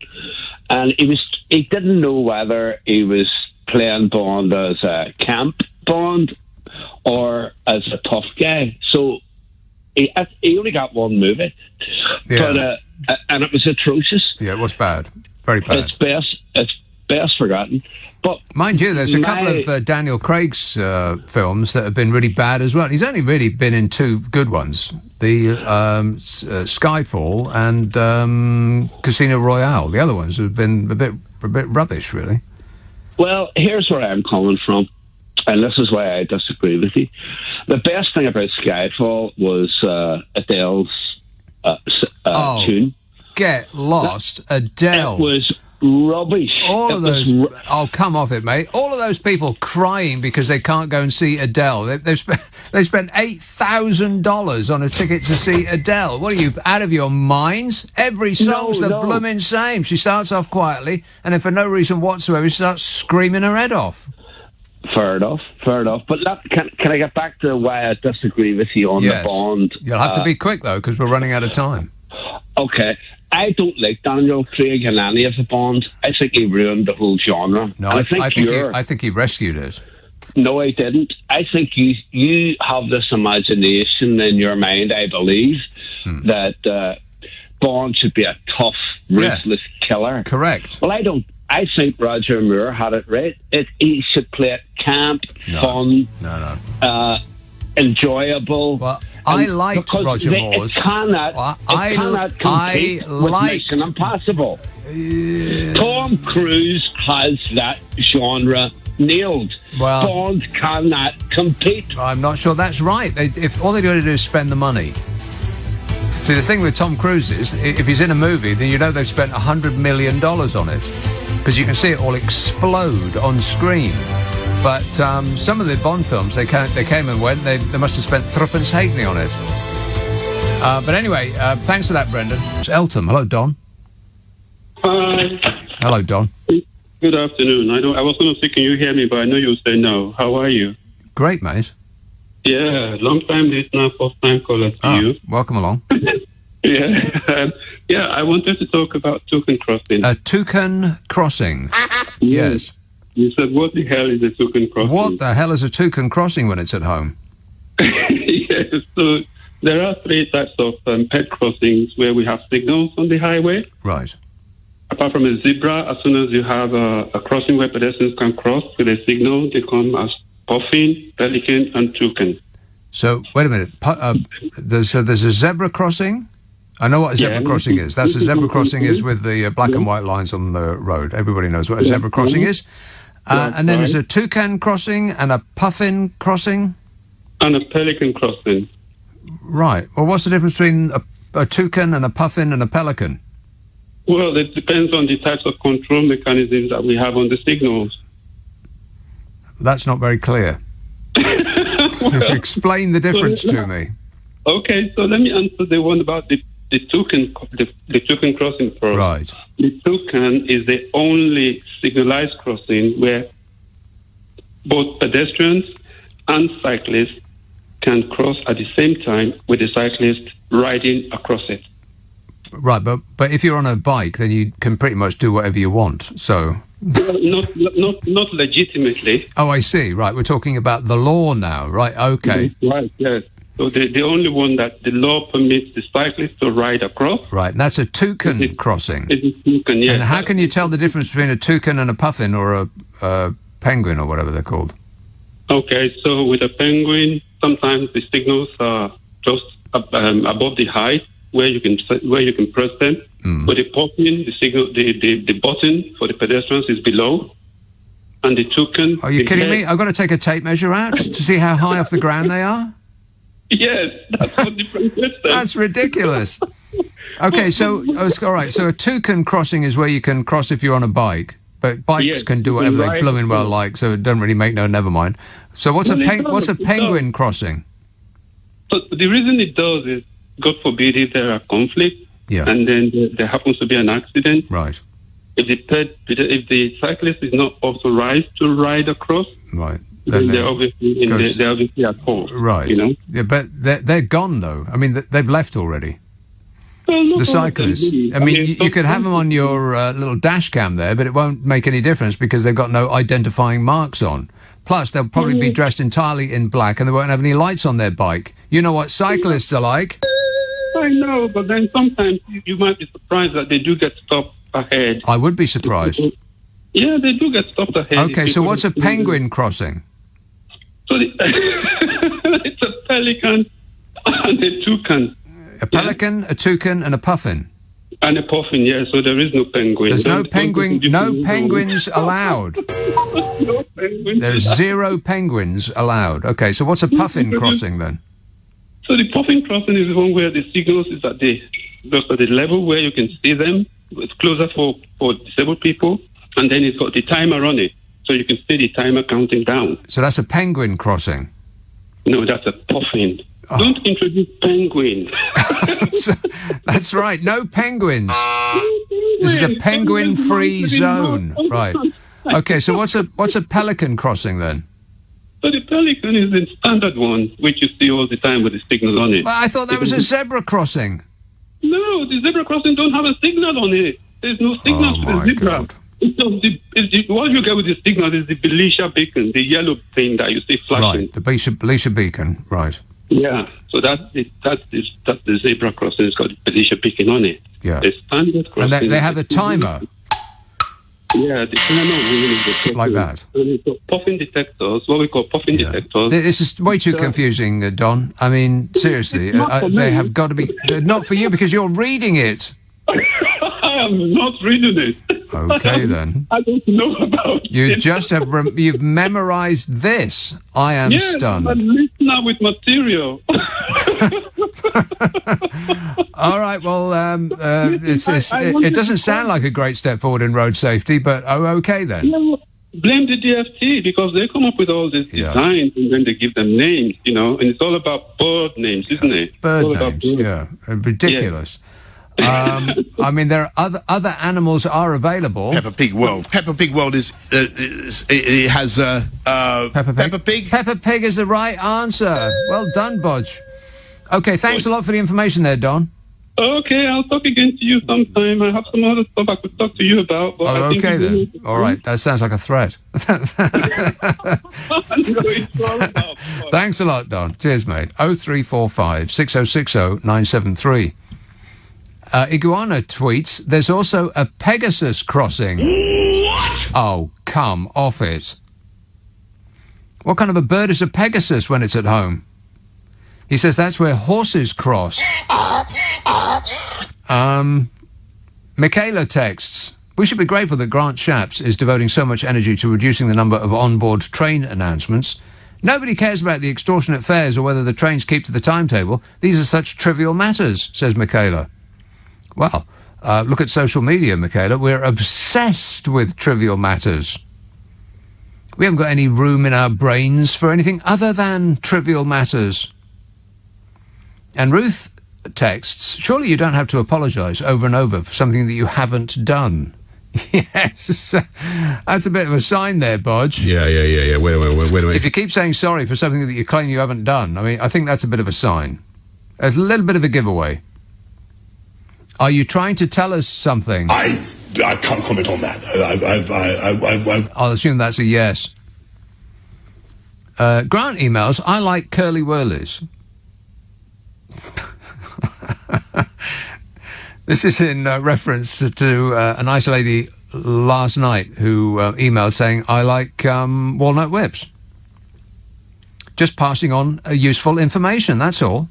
and he didn't know whether he was playing Bond as a camp Bond or as a tough guy. So he only got one movie, but and it was atrocious. Yeah, it was bad, very bad. It's best forgotten. But mind you, there's a couple of Daniel Craig's films that have been really bad as well. He's only really been in two good ones: the Skyfall and Casino Royale. The other ones have been a bit rubbish, really. Well, here's where I'm coming from, and this is why I disagree with you. The best thing about Skyfall was Adele's tune. Get lost, Adele. It was rubbish. All of those. Come off it, mate. All of those people crying because they can't go and see Adele. They spent $8,000 on a ticket to see Adele. What are you, out of your minds? Every song's the blooming same. She starts off quietly, and then for no reason whatsoever, she starts screaming her head off. Fair enough. But can I get back to why I disagree with you on the Bond? You'll have to be quick though, because we're running out of time. Okay. I don't like Daniel Craig in any of the Bonds. I think he ruined the whole genre. No, I think he rescued it. No, I didn't. I think you have this imagination in your mind, I believe, that Bond should be a tough, ruthless killer. Correct. Well, I don't. I think Roger Moore had it right. He should play it camp, fun, enjoyable. Well, I liked Roger Moore's. It cannot compete with Mission Impossible. Tom Cruise has that genre nailed. Well, Bond cannot compete. I'm not sure that's right. If all they're going to do is spend the money. See, the thing with Tom Cruise is, if he's in a movie, then you know they've spent $100 million on it, because you can see it all explode on screen. But some of the Bond films, they came and went. They must have spent threepence halfpenny on it. But anyway, thanks for that, Brendan. It's Eltham. Hello, Don. Hi. Hello, Don. Good afternoon. I was going to say, can you hear me? But I know you'll say no. How are you? Great, mate. Yeah, long time listener, first time caller to you. Welcome along. Yeah, I wanted to talk about Toucan Crossing. Toucan Crossing. Yes. You said, what the hell is a Toucan Crossing? What the hell is a Toucan Crossing when it's at home? Yes, so there are three types of pet crossings where we have signals on the highway. Right. Apart from a zebra, as soon as you have a crossing where pedestrians can cross with a signal, they come as puffin, pelican, and toucan. So, wait a minute. There's a zebra crossing? I know what a zebra crossing is. That's a zebra crossing is with the black and white lines on the road. Everybody knows what a zebra crossing is. And then there's a toucan crossing and a puffin crossing. And a pelican crossing. Right. Well, what's the difference between a toucan and a puffin and a pelican? Well, it depends on the types of control mechanisms that we have on the signals. That's not very clear. Explain the difference to me. Okay, so let me answer the one about the toucan crossing first. Right. The toucan is the only signalized crossing where both pedestrians and cyclists can cross at the same time with the cyclist riding across it. Right, but if you're on a bike, then you can pretty much do whatever you want. So not legitimately. Oh, I see. Right, we're talking about the law now. Right. Okay. Right. Yes. So the only one that the law permits the cyclist to ride across. Right, and that's a toucan crossing. It's a toucan, yes. And how can you tell the difference between a toucan and a puffin or a penguin or whatever they're called? Okay, so with a penguin, sometimes the signals are just above the height where you can press them. But the puffin, the signal, the button for the pedestrians is below, and the toucan. Are you kidding me? I've got to take a tape measure out to see how high off the ground they are. Yes, that's what different distance. That's ridiculous. Okay, so all right. So a toucan crossing is where you can cross if you're on a bike. But bikes can do whatever they blooming well like, so it doesn't really make never mind. So what's a penguin crossing? So the reason it does is, God forbid, if there are conflicts, and then there happens to be an accident. Right. If the cyclist is not authorized to ride across, right, then they're obviously at fault. Right. You know. Yeah, but they're gone though. I mean, they've left already. The cyclists. I mean, you could have them on your little dash cam there, but it won't make any difference because they've got no identifying marks on. Plus, they'll probably be dressed entirely in black and they won't have any lights on their bike. You know what cyclists are like. I know, but then sometimes you might be surprised that they do get stopped ahead. I would be surprised. Yeah, they do get stopped ahead. Okay, so what's a penguin crossing? So it's a pelican and a toucan. A pelican, a toucan, and a puffin. And a puffin, yeah. So there is no penguin. There's no penguins allowed. No penguins. There's 0 penguins allowed. Okay, so what's a puffin crossing then? So the puffin crossing is the one where the signals is at the level where you can see them. It's closer for disabled people, and then it's got the timer on it, so you can see the timer counting down. So that's a penguin crossing? No, that's a puffin. Oh. Don't introduce penguin. That's right. No penguins. This is a penguin-free zone. Right. Okay. So what's a pelican crossing then? So the pelican is the standard one, which you see all the time with the signal on it. Well, I thought that was a zebra crossing. No, the zebra crossing don't have a signal on it. There's no signal for the zebra. God. What you get with the signal is the Belisha beacon, the yellow thing that you see flashing. Right. The Belisha beacon. Right. Yeah, so that's the zebra crossing. It's got the Belisha beacon on it. Yeah. The standard crossing. And they have a timer. Yeah, the timer like that. And it's got puffin detectors, what we call puffin detectors. This is way too confusing, Don. I mean, seriously, they have got to be not for you because you're reading it. I am not reading it. Okay, then. I don't know about you. Just have you've memorized this. I am stunned. I'm a listener with material. All right. Well, it doesn't sound like a great step forward in road safety, but okay then. No, blame the DFT because they come up with all these designs and then they give them names, and it's all about bird names, isn't it? Bird names, ridiculous. I mean, there are other animals are available. Peppa Pig World. Peppa Pig World it has Peppa Pig. Peppa Pig is the right answer. Well done, Bodge. Okay, thanks a lot for the information there, Don. Okay, I'll talk again to you sometime. I have some other stuff I could talk to you about. But I think okay then. All right, that sounds like a threat. Thanks a lot, Don. Cheers, mate. 0345 6060 973. Iguana tweets, there's also a Pegasus crossing. What? Oh, come off it. What kind of a bird is a Pegasus when it's at home? He says that's where horses cross. Michaela texts, we should be grateful that Grant Shapps is devoting so much energy to reducing the number of onboard train announcements. Nobody cares about the extortionate fares or whether the trains keep to the timetable. These are such trivial matters, says Michaela. Well, look at social media, Michaela. We're obsessed with trivial matters. We haven't got any room in our brains for anything other than trivial matters. And Ruth texts, surely you don't have to apologise over and over for something that you haven't done. Yes, that's a bit of a sign there, Bodge. Yeah. Wait a minute. If you keep saying sorry for something that you claim you haven't done, I mean, I think that's a bit of a sign. It's a little bit of a giveaway. Are you trying to tell us something? I can't comment on that. I'll assume that's a yes. Grant emails, I like curly whirlies. This is in reference to a nice lady last night who emailed saying, I like walnut whips. Just passing on useful information, that's all.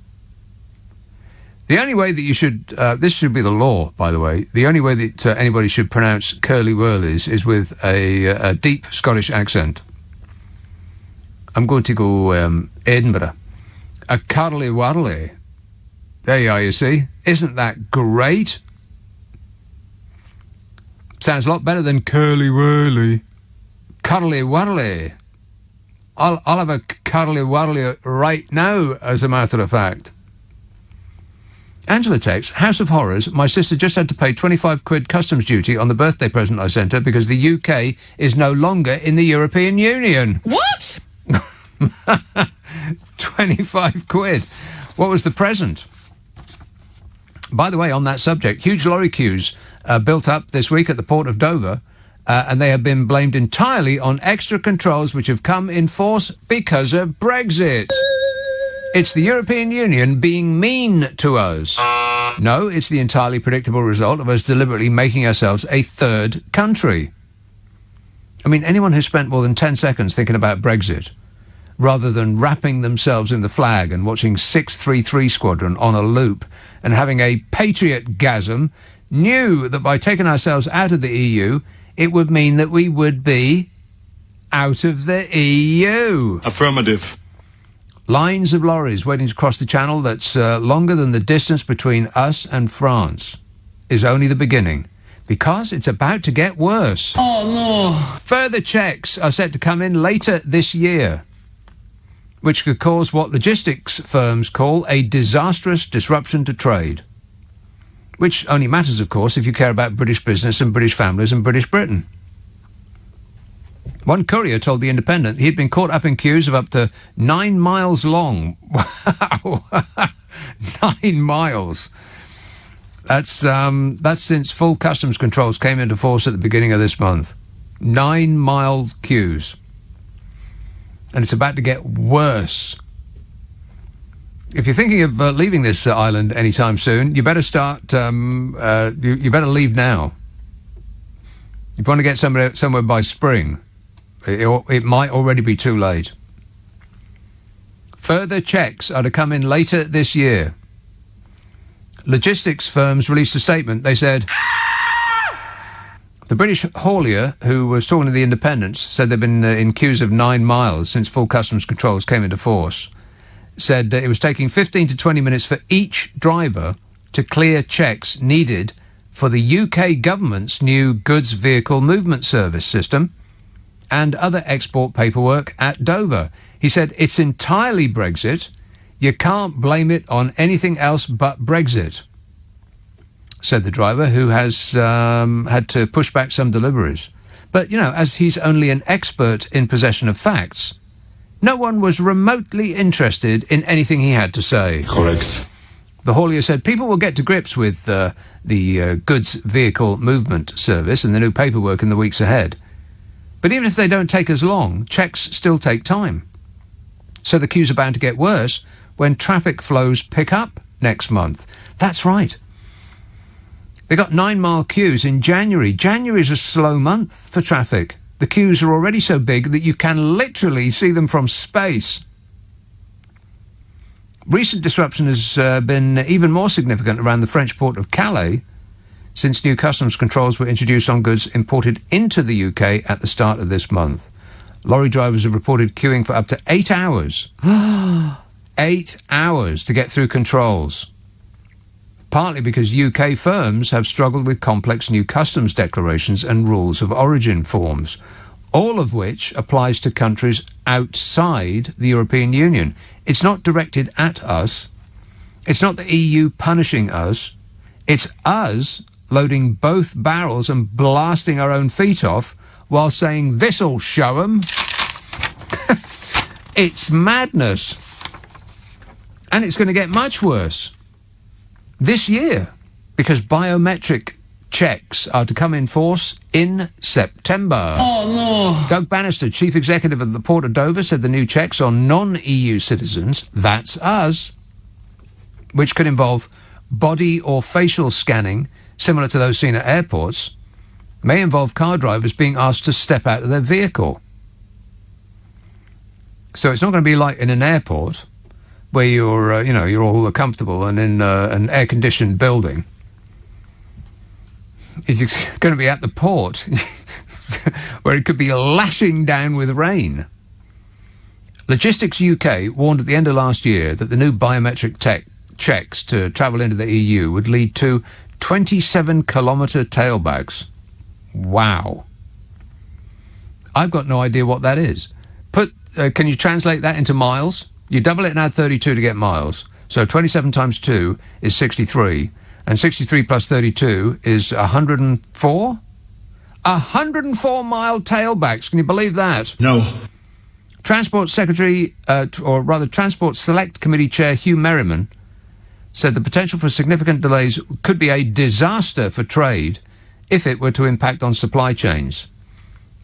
The only way that you should, this should be the law, by the way, the only way that anybody should pronounce curly-whirlies is with a deep Scottish accent. I'm going to go Edinburgh. A curly-whirly. There you are, you see. Isn't that great? Sounds a lot better than curly-whirly. Curly-whirly. I'll have a curly-whirly right now, as a matter of fact. Angela texts, House of Horrors, my sister just had to pay 25 quid customs duty on the birthday present I sent her because the UK is no longer in the European Union. What? 25 quid. What was the present? By the way, on that subject, huge lorry queues built up this week at the port of Dover, and they have been blamed entirely on extra controls which have come in force because of Brexit. It's the European Union being mean to us. No, it's the entirely predictable result of us deliberately making ourselves a third country. I mean, anyone who's spent more than 10 seconds thinking about Brexit, rather than wrapping themselves in the flag and watching 633 Squadron on a loop and having a patriot-gasm, knew that by taking ourselves out of the EU, it would mean that we would be out of the EU. Affirmative. Lines of lorries waiting to cross the channel that's longer than the distance between us and France is only the beginning, because it's about to get worse. Oh, no. Further checks are set to come in later this year, which could cause what logistics firms call a disastrous disruption to trade, which only matters, of course, if you care about British business and British families and British Britain. One courier told The Independent he'd been caught up in queues of up to 9 miles long. Wow! 9 miles. That's since full customs controls came into force at the beginning of this month. 9-mile queues. And it's about to get worse. If you're thinking of leaving this island anytime soon, you better start, you better leave now. If you want to get somewhere by spring, it might already be too late. Further checks are to come in later this year. Logistics firms released a statement. They said the British haulier, who was talking to The Independent, said they've been in queues of 9 miles since full customs controls came into force. Said it was taking 15 to 20 minutes for each driver to clear checks needed for the UK government's new goods vehicle movement service system and other export paperwork at Dover. He said it's entirely Brexit. You can't blame it on anything else but Brexit, said the driver, who has had to push back some deliveries. But, you know, as he's only an expert in possession of facts, no one was remotely interested in anything he had to say. Correct. The haulier said people will get to grips with the goods vehicle movement service and the new paperwork in the weeks ahead. But even if they don't take as long, checks still take time. So the queues are bound to get worse when traffic flows pick up next month. That's right. They got 9-mile queues in January. January is a slow month for traffic. The queues are already so big that you can literally see them from space. Recent disruption has been even more significant around the French port of Calais, since new customs controls were introduced on goods imported into the UK at the start of this month. Lorry drivers have reported queuing for up to 8 hours. 8 hours to get through controls. Partly because UK firms have struggled with complex new customs declarations and rules of origin forms, all of which applies to countries outside the European Union. It's not directed at us. It's not the EU punishing us. It's us loading both barrels and blasting our own feet off while saying, this'll show 'em. It's madness. And it's going to get much worse this year, because biometric checks are to come in force in September. Oh, no. Doug Bannister, chief executive of the Port of Dover, said the new checks on non-EU citizens, that's us, which could involve body or facial scanning, similar to those seen at airports, may involve car drivers being asked to step out of their vehicle. So it's not going to be like in an airport where you're all comfortable and in an air-conditioned building. It's going to be at the port where it could be lashing down with rain. Logistics UK warned at the end of last year that the new biometric checks to travel into the EU would lead to 27-kilometre tailbags. Wow. I've got no idea what that is. Can you translate that into miles? You double it and add 32 to get miles. So 27 times 2 is 63. And 63 plus 32 is 104? 104-mile tailbacks. Can you believe that? No. Transport Secretary, or rather Transport Select Committee Chair Hugh Merriman said the potential for significant delays could be a disaster for trade if it were to impact on supply chains.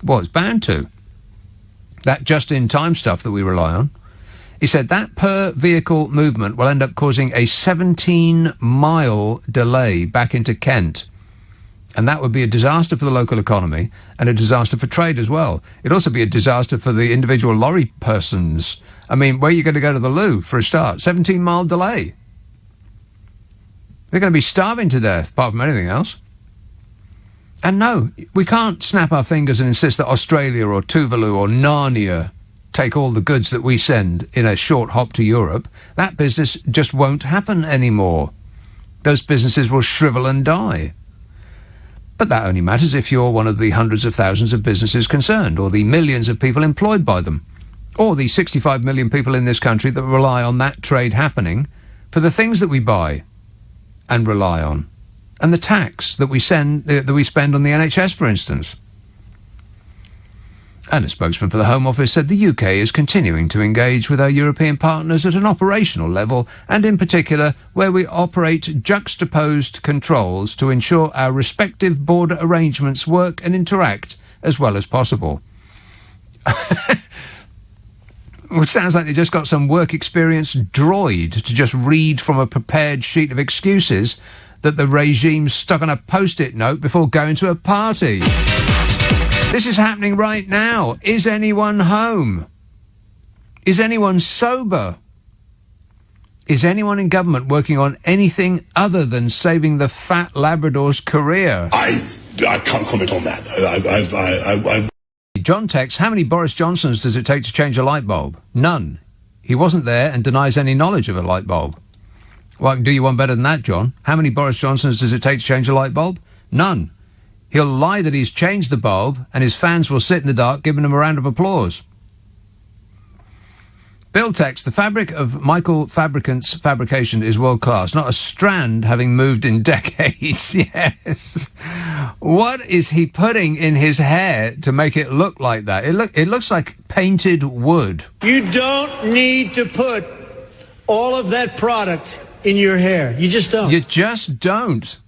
Well, it's bound to. That just-in-time stuff that we rely on. He said that per-vehicle movement will end up causing a 17-mile delay back into Kent. And that would be a disaster for the local economy and a disaster for trade as well. It'd also be a disaster for the individual lorry persons. I mean, where are you going to go to the loo for a start? 17-mile delay. They're going to be starving to death, apart from anything else. And no, we can't snap our fingers and insist that Australia or Tuvalu or Narnia take all the goods that we send in a short hop to Europe. That business just won't happen anymore. Those businesses will shrivel and die. But that only matters if you're one of the hundreds of thousands of businesses concerned, or the millions of people employed by them, or the 65 million people in this country that rely on that trade happening for the things that we buy and rely on. And the tax that we spend on the NHS, for instance. And a spokesman for the Home Office said the UK is continuing to engage with our European partners at an operational level, and in particular where we operate juxtaposed controls to ensure our respective border arrangements work and interact as well as possible. Which sounds like they just got some work experience droid to just read from a prepared sheet of excuses that the regime stuck on a post-it note before going to a party. This is happening right now. Is anyone home? Is anyone sober? Is anyone in government working on anything other than saving the fat Labrador's career? I can't comment on that. John texts, how many Boris Johnsons does it take to change a light bulb? None. He wasn't there and denies any knowledge of a light bulb. Well, I can do you one better than that, John. How many Boris Johnsons does it take to change a light bulb? None. He'll lie that he's changed the bulb, and his fans will sit in the dark giving him a round of applause. Bill texts, the fabric of Michael Fabricant's fabrication is world-class. Not a strand having moved in decades. Yes. What is he putting in his hair to make it look like that? It looks like painted wood. You don't need to put all of that product in your hair. You just don't. You just don't.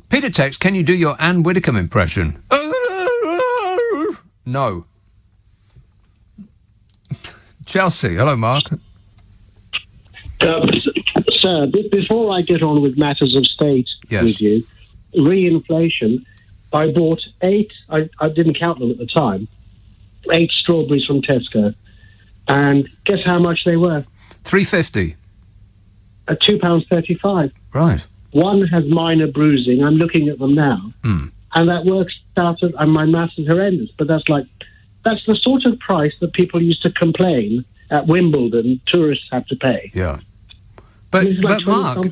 Peter texts, can you do your Anne Widdecombe impression? No. Chelsea, hello, Mark. Sir, before I get on with matters of state with you, re-inflation, I bought 8, I didn't count them at the time, 8 strawberries from Tesco, and guess how much they were? £3.50. At £2.35. Right. One has minor bruising. I'm looking at them now. And that works out, and my maths is horrendous, but that's the sort of price that people used to complain at Wimbledon tourists have to pay. Yeah. But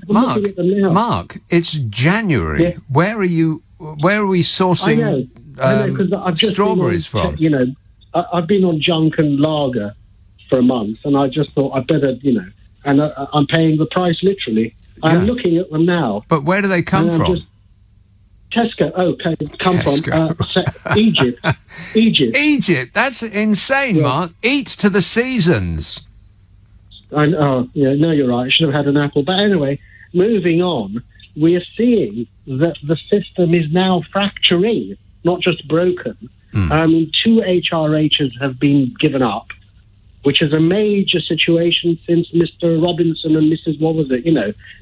Mark, it's January. Yeah. Where are we sourcing I know, 'cause I've just strawberries from? You know, I've been on junk and lager for a month, and I just thought I'd better, and I'm paying the price literally. I'm looking at them now. But where do they come from? Tesco. Okay, from Egypt. Egypt. That's insane, Mark. Eat to the seasons. No, you're right. I should have had an apple. But anyway, moving on, we are seeing that the system is now fracturing, not just broken. 2 HRHs have been given up, which is a major situation since Mr. Robinson and Mrs.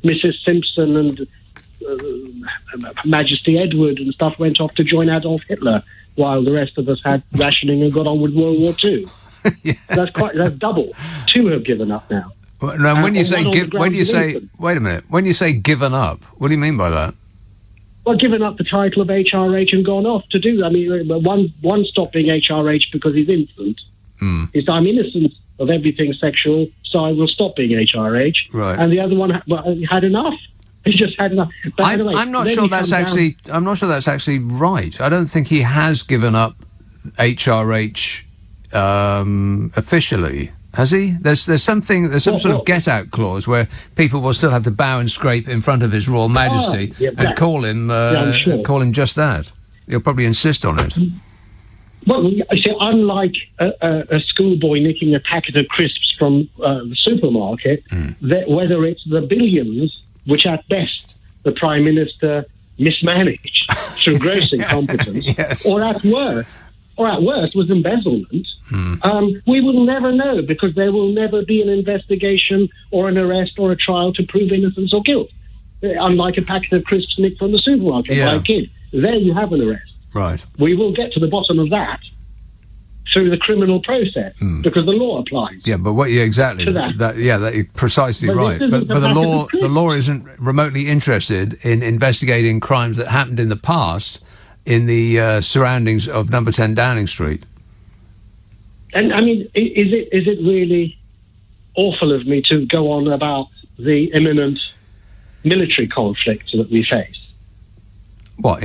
Mrs. Simpson and Majesty Edward and stuff went off to join Adolf Hitler, while the rest of us had rationing and got on with World War II. That's double. 2 have given up now. Now, when you say wait a minute, when you say given up, what do you mean by that? Well, given up the title of HRH and gone off to do. I mean, one stopped being HRH because he's innocent. I'm innocent of everything sexual, so I will stop being HRH. Right. And the other one had enough. He just had enough. But anyway, I'm not sure that's actually right. I don't think he has given up HRH officially. Has he? There's some sort of get-out clause where people will still have to bow and scrape in front of His Royal Majesty and call him just that. He'll probably insist on it. Well, I say, unlike a schoolboy nicking a packet of crisps from the supermarket, whether it's the billions, which at best the Prime Minister mismanaged through gross incompetence, yes. or at worst was embezzlement, we will never know, because there will never be an investigation or an arrest or a trial to prove innocence or guilt. Unlike a packet of crisps nicked from the supermarket by a kid. There you have an arrest. Right. We will get to the bottom of that through the criminal process, because the law applies. Yeah, but what? Yeah, exactly. To that. That you're precisely right. But the law isn't remotely interested in investigating crimes that happened in the past in the surroundings of Number 10 Downing Street. And I mean, is it really awful of me to go on about the imminent military conflict that we face? What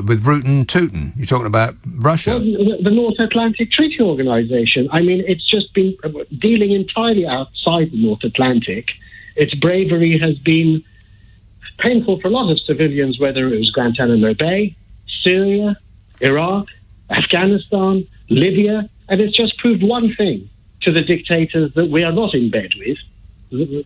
with Root and Tootin? You're talking about Russia? Well, the North Atlantic Treaty Organization. I mean, it's just been dealing entirely outside the North Atlantic. Its bravery has been painful for a lot of civilians, whether it was Guantanamo Bay, Syria, Iraq, Afghanistan, Libya, and it's just proved one thing to the dictators that we are not in bed with,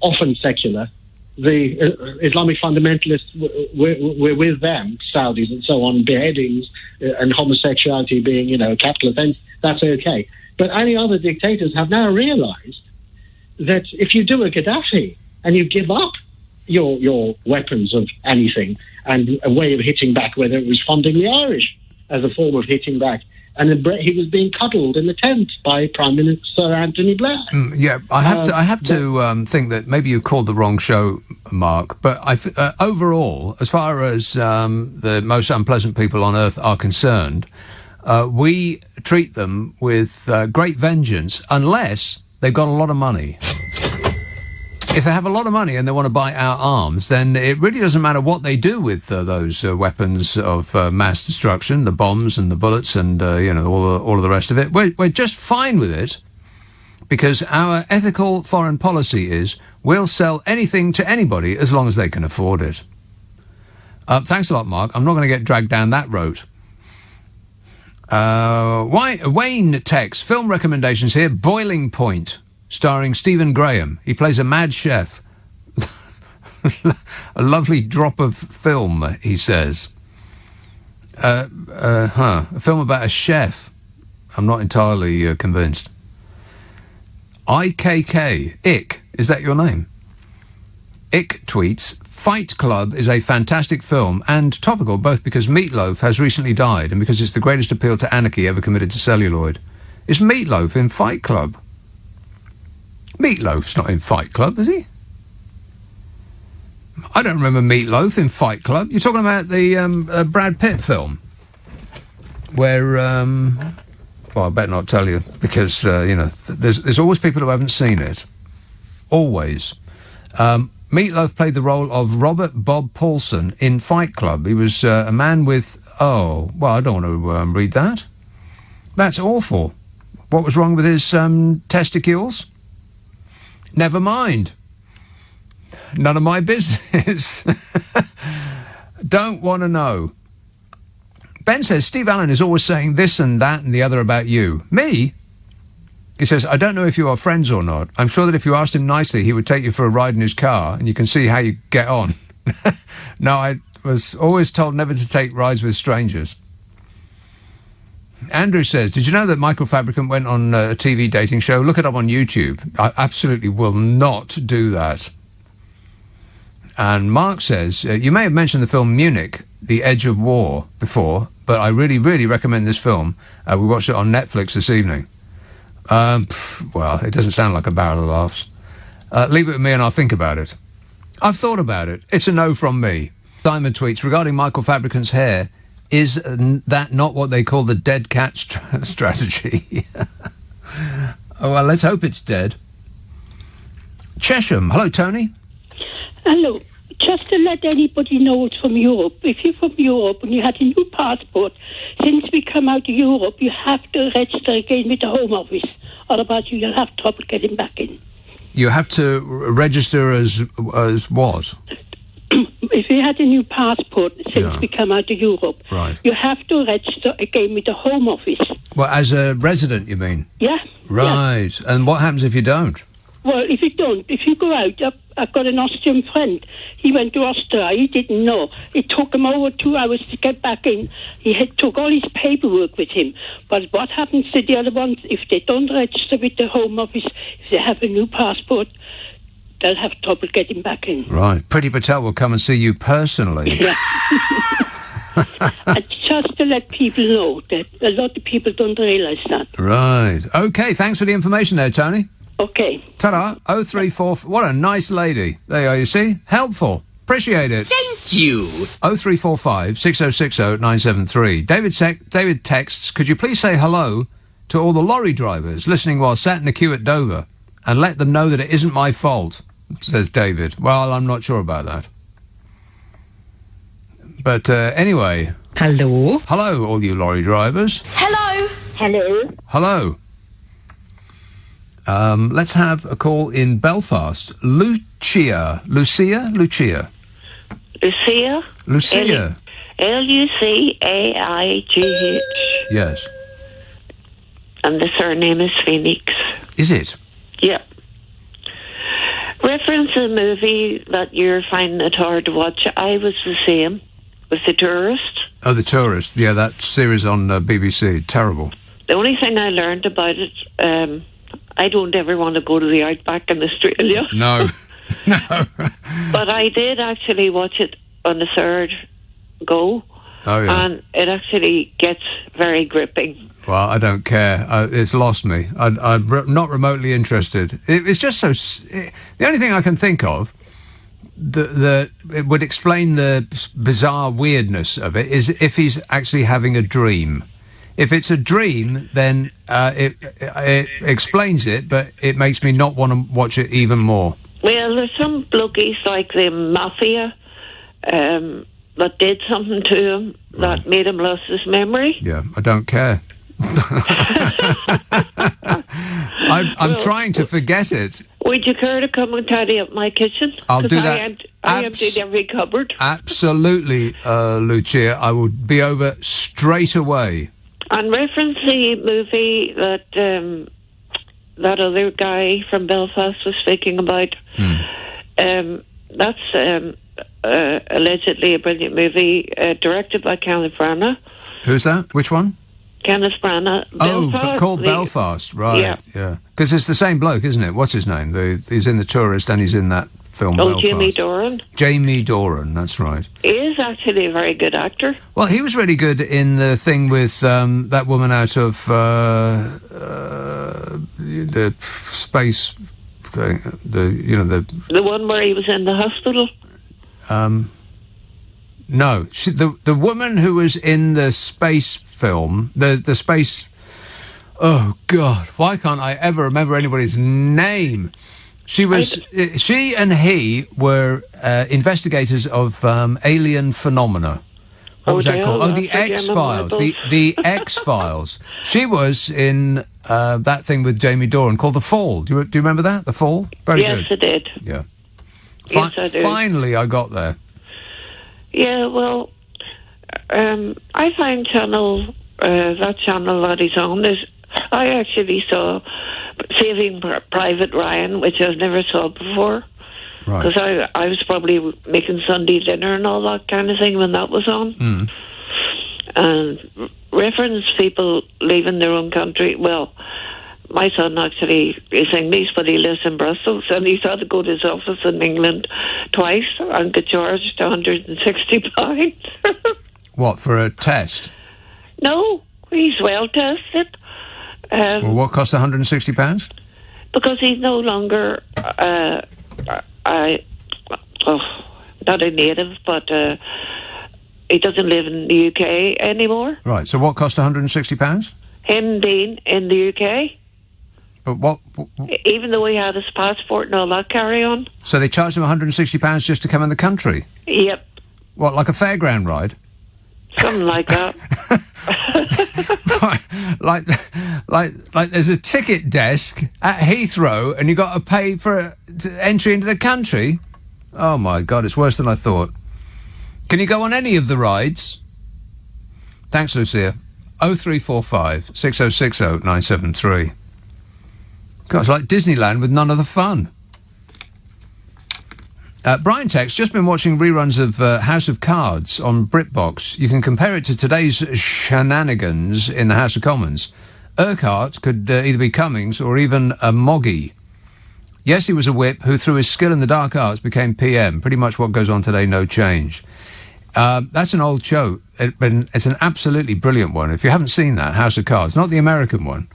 often secular. The Islamic fundamentalists, we're with them, Saudis and so on, beheadings and homosexuality being, a capital offence, that's okay. But any other dictators have now realised that if you do a Gaddafi and you give up your weapons of anything and a way of hitting back, whether it was funding the Irish as a form of hitting back, and he was being cuddled in the tent by Prime Minister Sir Anthony Blair. I have to think that maybe you called the wrong show, Mark. But overall, as far as the most unpleasant people on earth are concerned, we treat them with great vengeance unless they've got a lot of money. If they have a lot of money and they want to buy our arms, then it really doesn't matter what they do with those weapons of mass destruction, the bombs and the bullets and all of the rest of it. We're just fine with it, because our ethical foreign policy is we'll sell anything to anybody as long as they can afford it. Thanks a lot, Mark. I'm not going to get dragged down that road. Wayne texts, film recommendations here, Boiling Point, starring Stephen Graham. He plays a mad chef. A lovely drop of film, he says. A film about a chef. I'm not entirely convinced. IKK, Ick, is that your name? Ick tweets, Fight Club is a fantastic film and topical, both because Meatloaf has recently died and because it's the greatest appeal to anarchy ever committed to celluloid. Is Meatloaf in Fight Club? Meatloaf's not in Fight Club, is he? I don't remember Meatloaf in Fight Club. You're talking about the Brad Pitt film, where, well, I better not tell you, because, there's always people who haven't seen it. Always. Meatloaf played the role of Robert Bob Paulson in Fight Club. He was a man with, I don't want to read that. That's awful. What was wrong with his testicles? Never mind. None of my business. Don't want to know. Ben says, Steve Allen is always saying this and that and the other about you. Me? He says, I don't know if you are friends or not. I'm sure that if you asked him nicely, he would take you for a ride in his car and you can see how you get on. No, I was always told never to take rides with strangers. Andrew says, did you know that Michael Fabricant went on a TV dating show? Look it up on YouTube. I absolutely will not do that. And Mark says, you may have mentioned the film Munich, The Edge of War, before, but I really, really recommend this film. We watched it on Netflix this evening. Well, it doesn't sound like a barrel of laughs. Leave it with me and I'll think about it. I've thought about it. It's a no from me. Simon tweets, regarding Michael Fabricant's hair, is that not what they call the dead cat strategy? Oh, well, let's hope it's dead. Chesham. Hello, Tony. Hello. Just to let anybody know it's from Europe. If you're from Europe and you had a new passport, since we come out of Europe, you have to register again with the Home Office. Otherwise, you'll have trouble getting back in. You have to register as what? If you had a new passport since we come out of Europe, right, you have to register again with the Home Office. Well, as a resident, you mean? Yeah. Right. Yeah. And what happens if you don't? Well, if you don't, if you go out, I've got an Austrian friend. He went to Austria. He didn't know. It took him over 2 hours to get back in. He took all his paperwork with him. But what happens to the other ones if they don't register with the Home Office, if they have a new passport, they'll have trouble getting back in. Right. Priti Patel will come and see you personally. Yeah. And just to let people know that a lot of people don't realise that. Right. OK, thanks for the information there, Tony. OK. Ta-da. 034... What a nice lady. There you are, you see? Helpful. Appreciate it. Thank you. 0345 6060 973. David texts, could you please say hello to all the lorry drivers listening while sat in the queue at Dover and let them know that it isn't my fault, says David. Well, I'm not sure about that. But anyway... Hello. Hello, all you lorry drivers. Hello. Hello. Hello. Let's have a call in Belfast. Lucia. Lucia. Lucia. Lucaigh. Yes. And the surname is Phoenix. Is it? Yeah. Reference a movie that you're finding it hard to watch. I was the same with The Tourist. Oh, The Tourist. Yeah, that series on BBC. Terrible. The only thing I learned about it, I don't ever want to go to the outback in Australia. No. No. But I did actually watch it on the third go. Oh, yeah. And it actually gets very gripping. Well, I don't care. It's lost me. I'm not remotely interested. It's just so... The only thing I can think of that it would explain the bizarre weirdness of it is if he's actually having a dream. If it's a dream, then it explains it, but it makes me not want to watch it even more. Well, there's some blokeies like the mafia that did something to him that made him lose his memory. Yeah, I don't care. I'm trying to forget it. Would you care to come and tidy up my kitchen? I'll do that. I emptied every cupboard. Absolutely, Lucia. I will be over straight away. And reference the movie that that other guy from Belfast was speaking about. That's allegedly a brilliant movie directed by Kenneth Branagh. Who's that? Which one? Kenneth Branagh. Called Belfast, right? Yeah. Because it's the same bloke, isn't it? What's his name? He's in The Tourist and he's in that film. Belfast. Jamie Doran. Jamie Doran, that's right. He is actually a very good actor. Well, he was really good in the thing with that woman out of the space thing. The one where he was in the hospital. No, the woman who was in the space film, the space... Oh, God, why can't I ever remember anybody's name? She and he were investigators of alien phenomena. What was that called? Oh, the X-Files. The X-Files. She was in that thing with Jamie Doran called The Fall. Do you remember that? The Fall? Very good. Yes, I did. Yeah. Yes, I do. Finally, I got there. Yeah, well, I find that channel that he's on is... I actually saw Saving Private Ryan, which I've never saw before. Right. Because I was probably making Sunday dinner and all that kind of thing when that was on. And reference people leaving their own country. Well, my son actually is English, but he lives in Brussels, and he's had to go to his office in England twice and get charged £160. What, for a test? No, he's well tested. Well, what cost £160? Because he's no longer not a native, but he doesn't live in the UK anymore. Right, so what cost £160? Him being in the UK. But what? Even though he had his passport and all that carry on. So they charged him £160 just to come in the country? Yep. What, like a fairground ride? Something like that. like there's a ticket desk at Heathrow and you got to pay for entry into the country? Oh my God, it's worse than I thought. Can you go on any of the rides? Thanks, Lucia. 0345 6060 973. God, it's like Disneyland with none of the fun. Brian Tex, just been watching reruns of House of Cards on BritBox. You can compare it to today's shenanigans in the House of Commons. Urquhart could either be Cummings or even a Moggy. Yes, he was a whip who, through his skill in the dark arts, became PM. Pretty much what goes on today, no change. That's an old show. It's an absolutely brilliant one. If you haven't seen that, House of Cards, not the American one.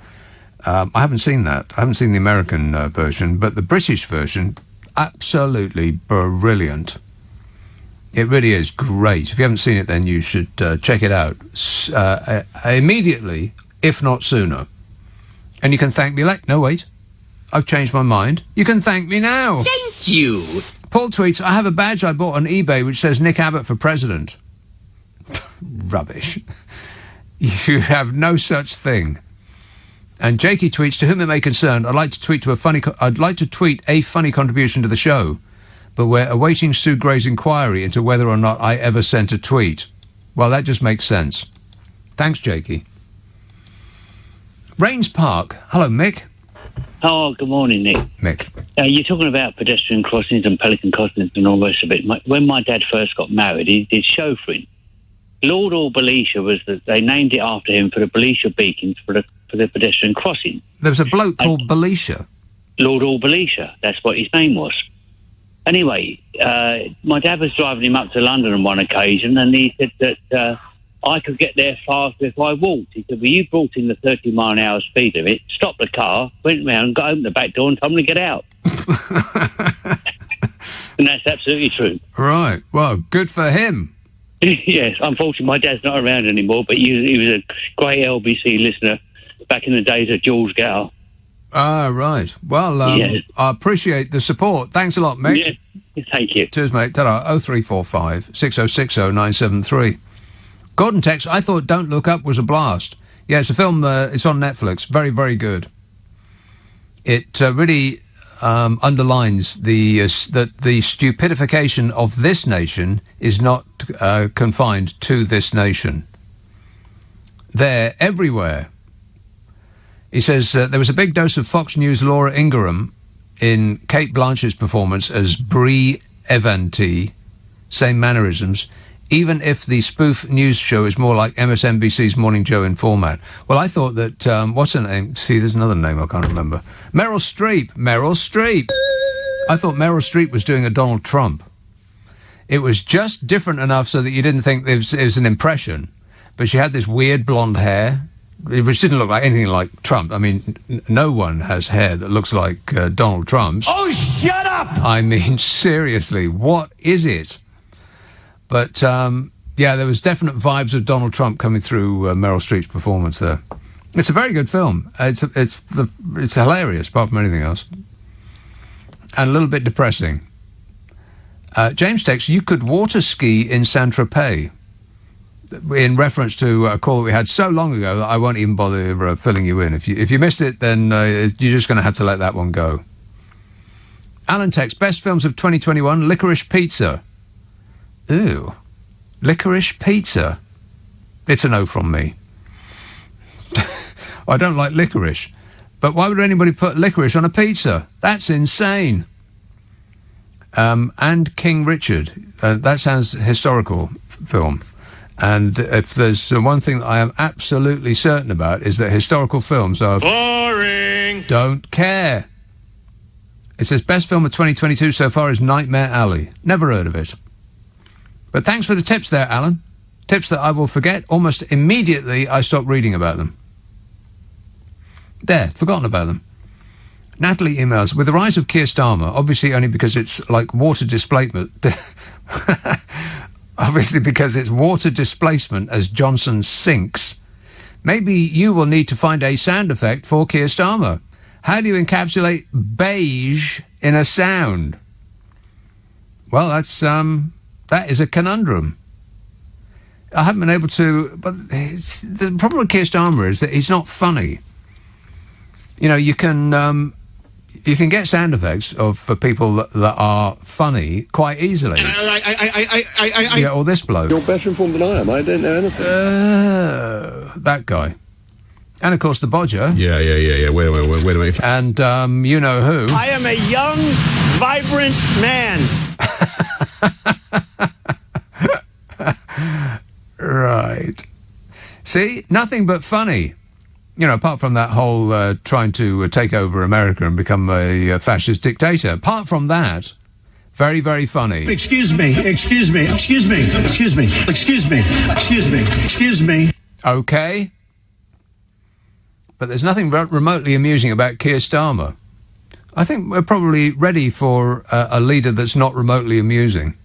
I haven't seen that. I haven't seen the American version, but the British version, absolutely brilliant. It really is great. If you haven't seen it, then you should check it out immediately, if not sooner. And you can thank me later. No, wait. I've changed my mind. You can thank me now. Thank you. Paul tweets, I have a badge I bought on eBay which says Nick Abbott for president. Rubbish. You have no such thing. And Jakey tweets, to whom it may concern, I'd like to tweet a funny contribution to the show, but we're awaiting Sue Gray's inquiry into whether or not I ever sent a tweet. Well, that just makes sense. Thanks, Jakey. Rains Park. Hello, Mick. Oh, good morning, Nick. Mick. You're talking about pedestrian crossings and pelican crossings and all the rest of it. When my dad first got married, he did chauffeuring. Lord Orbelisha was they named it after him for the Belisha beacons for the pedestrian crossing. There was a bloke called Belisha. Lord Orbelisha, that's what his name was. Anyway, my dad was driving him up to London on one occasion, and he said that I could get there faster if I walked. He said, well, you brought in the 30-mile-an-hour speed limit, stopped the car, went round, got opened the back door and told him to get out. And that's absolutely true. Right. Well, good for him. Yes, unfortunately, my dad's not around anymore, but he was a great LBC listener back in the days of Jules Gower. Ah, right. Well, yes. I appreciate the support. Thanks a lot, Mick. Yeah, thank you. Cheers, mate. Ta-ra. 0345 6060 973. Gordon texts, I thought Don't Look Up was a blast. Yeah, it's a film, it's on Netflix. Very, very good. It really underlines that the stupidification of this nation is not confined to this nation. They're everywhere. He says, there was a big dose of Fox News' Laura Ingraham in Kate Blanchett's performance as Brie Evanti, same mannerisms, even if the spoof news show is more like MSNBC's Morning Joe in format. Well, I thought that, what's her name? See, there's another name I can't remember. Meryl Streep. I thought Meryl Streep was doing a Donald Trump. It was just different enough so that you didn't think it was an impression. But she had this weird blonde hair, which didn't look like anything like Trump. I mean, no one has hair that looks like Donald Trump's. Oh, shut up! I mean, seriously, what is it? But, yeah, there was definite vibes of Donald Trump coming through Meryl Streep's performance there. It's a very good film. It's hilarious, apart from anything else. And a little bit depressing. James texts, you could water ski in Saint-Tropez, in reference to a call that we had so long ago that I won't even bother filling you in. If you missed it, then you're just going to have to let that one go. Alan texts, best films of 2021, Licorice Pizza. Ew. Licorice Pizza. It's a no from me. I don't like licorice. But why would anybody put licorice on a pizza? That's insane. And King Richard. That sounds historical film. And if there's one thing that I am absolutely certain about is that historical films are... boring! Don't care. It says best film of 2022 so far is Nightmare Alley. Never heard of it. But thanks for the tips there, Alan. Tips that I will forget almost immediately I stop reading about them. There, forgotten about them. Natalie emails, with the rise of Keir Starmer, obviously only because it's like water displacement... obviously because it's water displacement as Johnson sinks, maybe you will need to find a sound effect for Keir Starmer. How do you encapsulate beige in a sound? Well, that is a conundrum. I haven't been able to... But the problem with Keir Starmer is that he's not funny. You know, you can get sound effects for people that are funny quite easily. Yeah, or this bloke. You're better informed than I am. I don't know anything. That guy. And, of course, the Bodger. Yeah. Wait a minute. And you know who. I am a young, vibrant man. Right. See? Nothing but funny. You know, apart from that whole trying to take over America and become a fascist dictator. Apart from that, very, very funny. Excuse me. Okay. But there's nothing remotely amusing about Keir Starmer. I think we're probably ready for a leader that's not remotely amusing.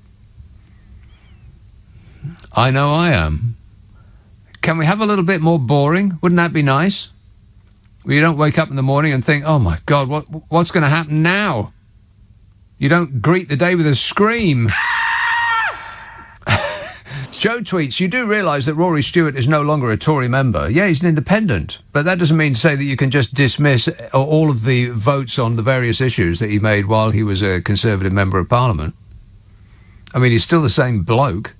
I know I am. Can we have a little bit more boring? Wouldn't that be nice? Well, you don't wake up in the morning and think, oh my God, what's going to happen now? You don't greet the day with a scream. Joe tweets, you do realise that Rory Stewart is no longer a Tory member. Yeah, he's an independent. But that doesn't mean to say that you can just dismiss all of the votes on the various issues that he made while he was a Conservative Member of Parliament. I mean, he's still the same bloke.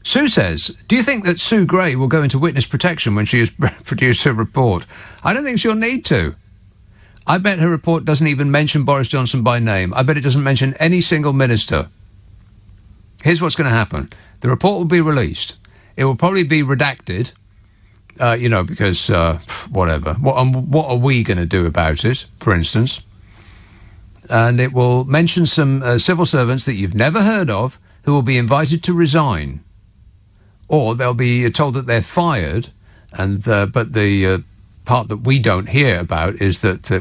Sue says, do you think that Sue Gray will go into witness protection when she has produced her report? I don't think she'll need to. I bet her report doesn't even mention Boris Johnson by name. I bet it doesn't mention any single minister. Here's what's going to happen. The report will be released. It will probably be redacted, because whatever. What are we going to do about it, for instance? And it will mention some civil servants that you've never heard of who will be invited to resign. Or they'll be told that they're fired, but the part that we don't hear about is that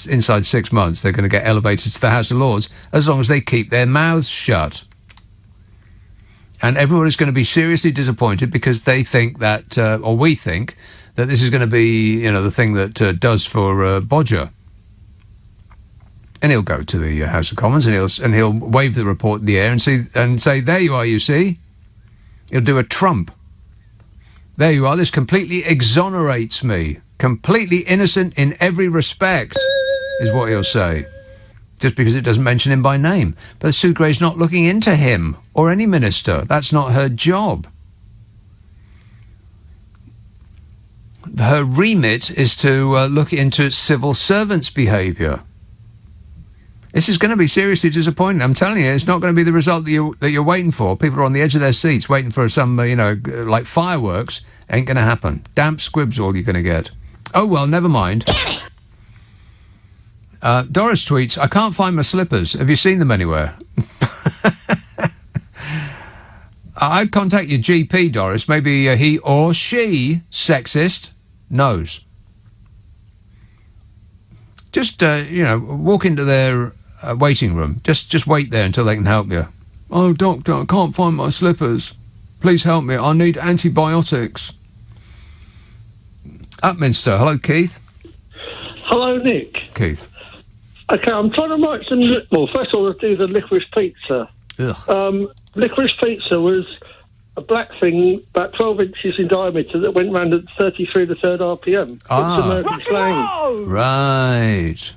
inside 6 months they're going to get elevated to the House of Lords as long as they keep their mouths shut. And everyone is going to be seriously disappointed because they think that, or we think, that this is going to be, the thing that does for Bodger. And he'll go to the House of Commons and he'll wave the report in the air and say, there you are, you see. He'll do a Trump. There you are. This completely exonerates me. Completely innocent in every respect, is what he'll say. Just because it doesn't mention him by name. But Sue Gray's not looking into him or any minister. That's not her job. Her remit is to look into civil servants' behaviour. This is going to be seriously disappointing. I'm telling you, it's not going to be the result that you're waiting for. People are on the edge of their seats waiting for some, like fireworks. Ain't going to happen. Damp squibs all you're going to get. Oh, well, never mind. Doris tweets, I can't find my slippers. Have you seen them anywhere? I'd contact your GP, Doris. Maybe he or she, sexist, knows. Just, walk into their waiting room. Just wait there until they can help you. Oh, doctor, I can't find my slippers. Please help me. I need antibiotics. Upminster. Hello, Keith. Hello, Nick. Keith. Okay, I'm trying to write some... Well, first of all, I'll do the licorice pizza. Ugh. Licorice pizza was a black thing about 12 inches in diameter that went round at 33 to 3rd RPM. Ah. It's American slang. Right.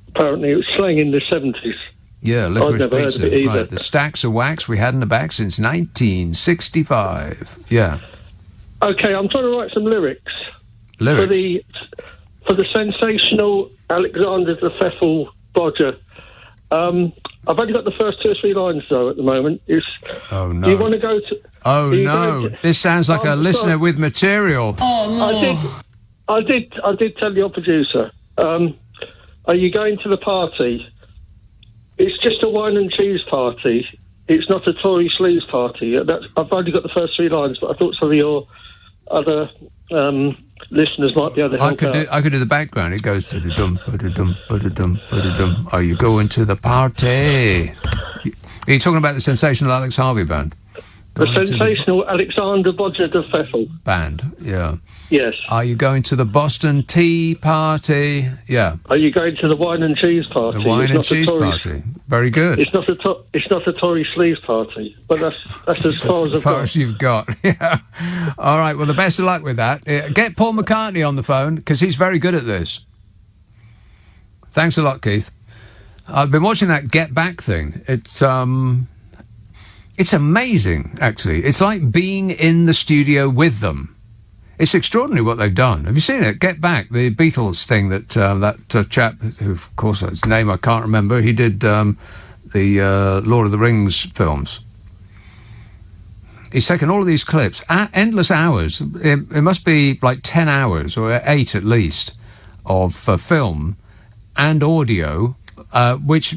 Apparently it was slang in the 70s. Yeah, licorice I've never pizza. heard of it either. Right. The stacks of wax we had in the back since 1965. Yeah. Okay, I'm trying to write some lyrics. Lyrics? For the sensational Alexander the Pfeffel Bodger. I've only got the first 2 or 3 lines, though, at the moment. Oh, no. Do you want to go to... Oh, no. This sounds like a listener with material. Oh, no. I did tell your producer. Are you going to the party? It's just a wine and cheese party. It's not a Tory sleaze party. I've only got the first 3 lines, but I thought some of your other listeners might be able to help out. I could do the background. It goes to the dum, ba-da-dum, ba-da-dum, ba-da-dum. Are you going to the party? Are you talking about the sensational Alex Harvey band? The sensational Alexander Bodger de Pfeffel band, yeah. Yes. Are you going to the Boston Tea Party? Yeah. Are you going to the wine and cheese party? The wine and cheese party. Very good. It's not a Tory sleeves party, but that's as far as I've got. As you've got. Yeah. All right. Well, the best of luck with that. Get Paul McCartney on the phone because he's very good at this. Thanks a lot, Keith. I've been watching that Get Back thing. It's amazing, actually. It's like being in the studio with them. It's extraordinary what they've done. Have you seen it? Get Back, the Beatles thing that chap, who, of course, his name I can't remember, he did the Lord of the Rings films. He's taken all of these clips, endless hours. It must be like 10 hours, or 8 at least, of film and audio, which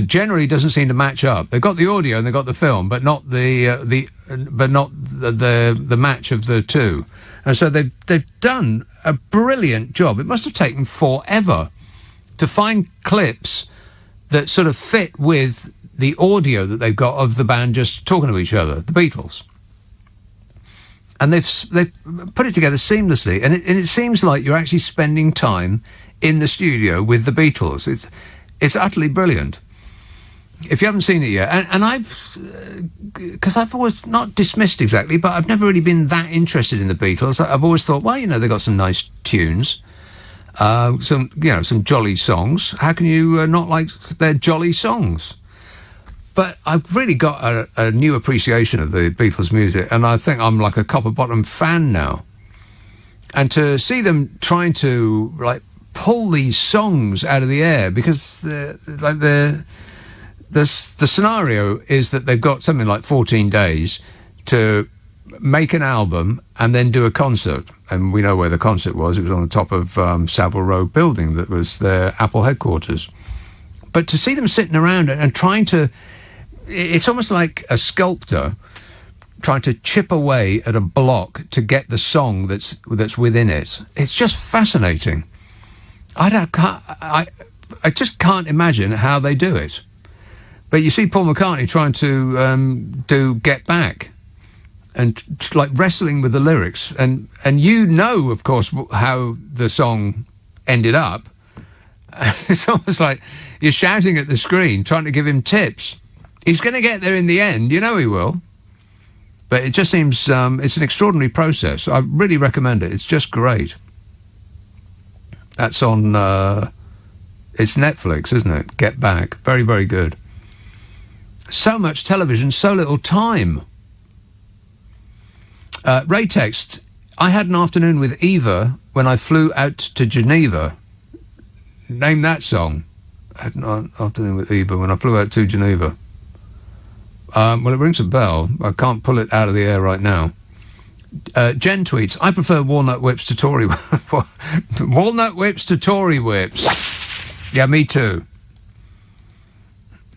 generally doesn't seem to match up. They've got the audio and they've got the film, but not the match of the two. And so they've done a brilliant job. It must have taken forever to find clips that sort of fit with the audio that they've got of the band just talking to each other, the Beatles. And they've put it together seamlessly, and it seems like you're actually spending time in the studio with the Beatles. It's utterly brilliant. If you haven't seen it yet, and because I've always not dismissed exactly, but I've never really been that interested in the Beatles. I've always thought, well, they've got some nice tunes, some jolly songs. How can you not like their jolly songs? But I've really got a new appreciation of the Beatles music, and I think I'm like a copper-bottom fan now. And to see them trying to pull these songs out of the air, because the scenario is that they've got something like 14 days to make an album and then do a concert. And we know where the concert was. It was on the top of Savile Row building that was their Apple headquarters. But to see them sitting around and trying to... It's almost like a sculptor trying to chip away at a block to get the song that's within it. It's just fascinating. I just can't imagine how they do it. But you see Paul McCartney trying to do Get Back and wrestling with the lyrics. And of course, how the song ended up. It's almost like you're shouting at the screen, trying to give him tips. He's going to get there in the end. He will. But it just seems it's an extraordinary process. I really recommend it. It's just great. That's on... it's Netflix, isn't it? Get Back. Very, very good. So much television, so little time. Ray texts, I had an afternoon with Eva when I flew out to Geneva. Name that song. I had an afternoon with Eva when I flew out to Geneva. Well, it rings a bell. I can't pull it out of the air right now. Jen tweets, I prefer walnut whips to Tory whips. Walnut whips to Tory whips. Yeah, me too.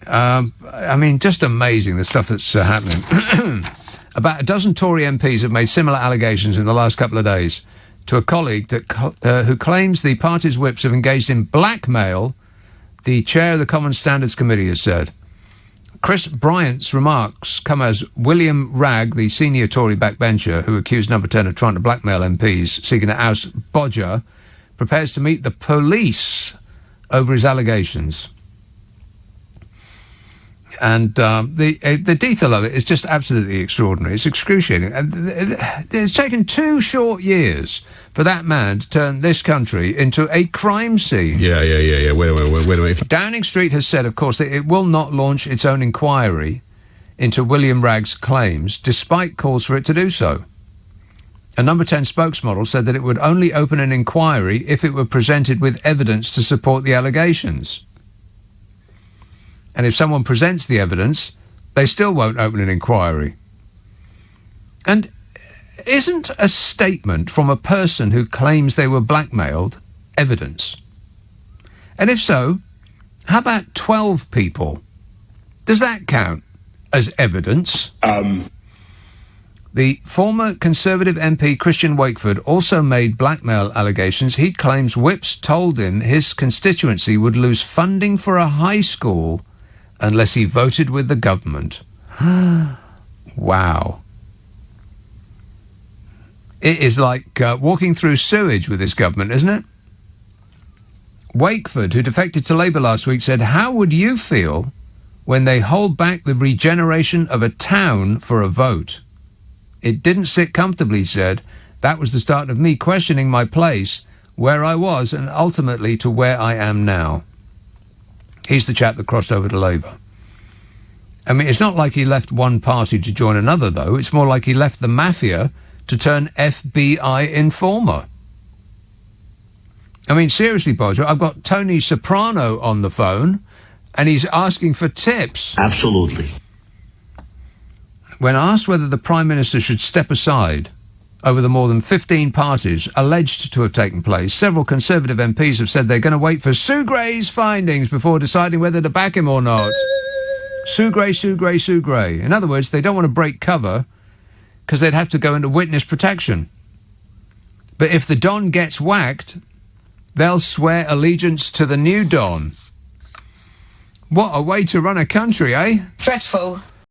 Just amazing, the stuff that's happening. About a dozen Tory MPs have made similar allegations in the last couple of days to a colleague who claims the party's whips have engaged in blackmail, the chair of the Common Standards Committee has said. Chris Bryant's remarks come as William Ragg, the senior Tory backbencher who accused Number 10 of trying to blackmail MPs seeking to oust Bodger, prepares to meet the police over his allegations. And the detail of it is just absolutely extraordinary. It's excruciating. It's taken 2 short years for that man to turn this country into a crime scene. Yeah. Wait a minute. Downing Street has said, of course, that it will not launch its own inquiry into William Ragg's claims, despite calls for it to do so. A Number 10 spokesmodel said that it would only open an inquiry if it were presented with evidence to support the allegations. And if someone presents the evidence, they still won't open an inquiry. And isn't a statement from a person who claims they were blackmailed evidence? And if so, how about 12 people? Does that count as evidence? The former Conservative MP Christian Wakeford also made blackmail allegations. He claims whips told him his constituency would lose funding for a high school unless he voted with the government. Wow. It is like walking through sewage with this government, isn't it? Wakeford, who defected to Labour last week, said, "How would you feel when they hold back the regeneration of a town for a vote? It didn't sit comfortably," he said. "That was the start of me questioning my place, where I was, and ultimately to where I am now." He's the chap that crossed over to Labour. I mean, it's not like he left one party to join another, though. It's more like he left the mafia to turn FBI informer. I mean, seriously, Bodger, I've got Tony Soprano on the phone, and he's asking for tips. Absolutely. When asked whether the Prime Minister should step aside over the more than 15 parties alleged to have taken place, several Conservative MPs have said they're going to wait for Sue Gray's findings before deciding whether to back him or not. Sue Gray, Sue Gray, Sue Gray. In other words, they don't want to break cover because they'd have to go into witness protection. But if the Don gets whacked, they'll swear allegiance to the new Don. What a way to run a country, eh? Dreadful.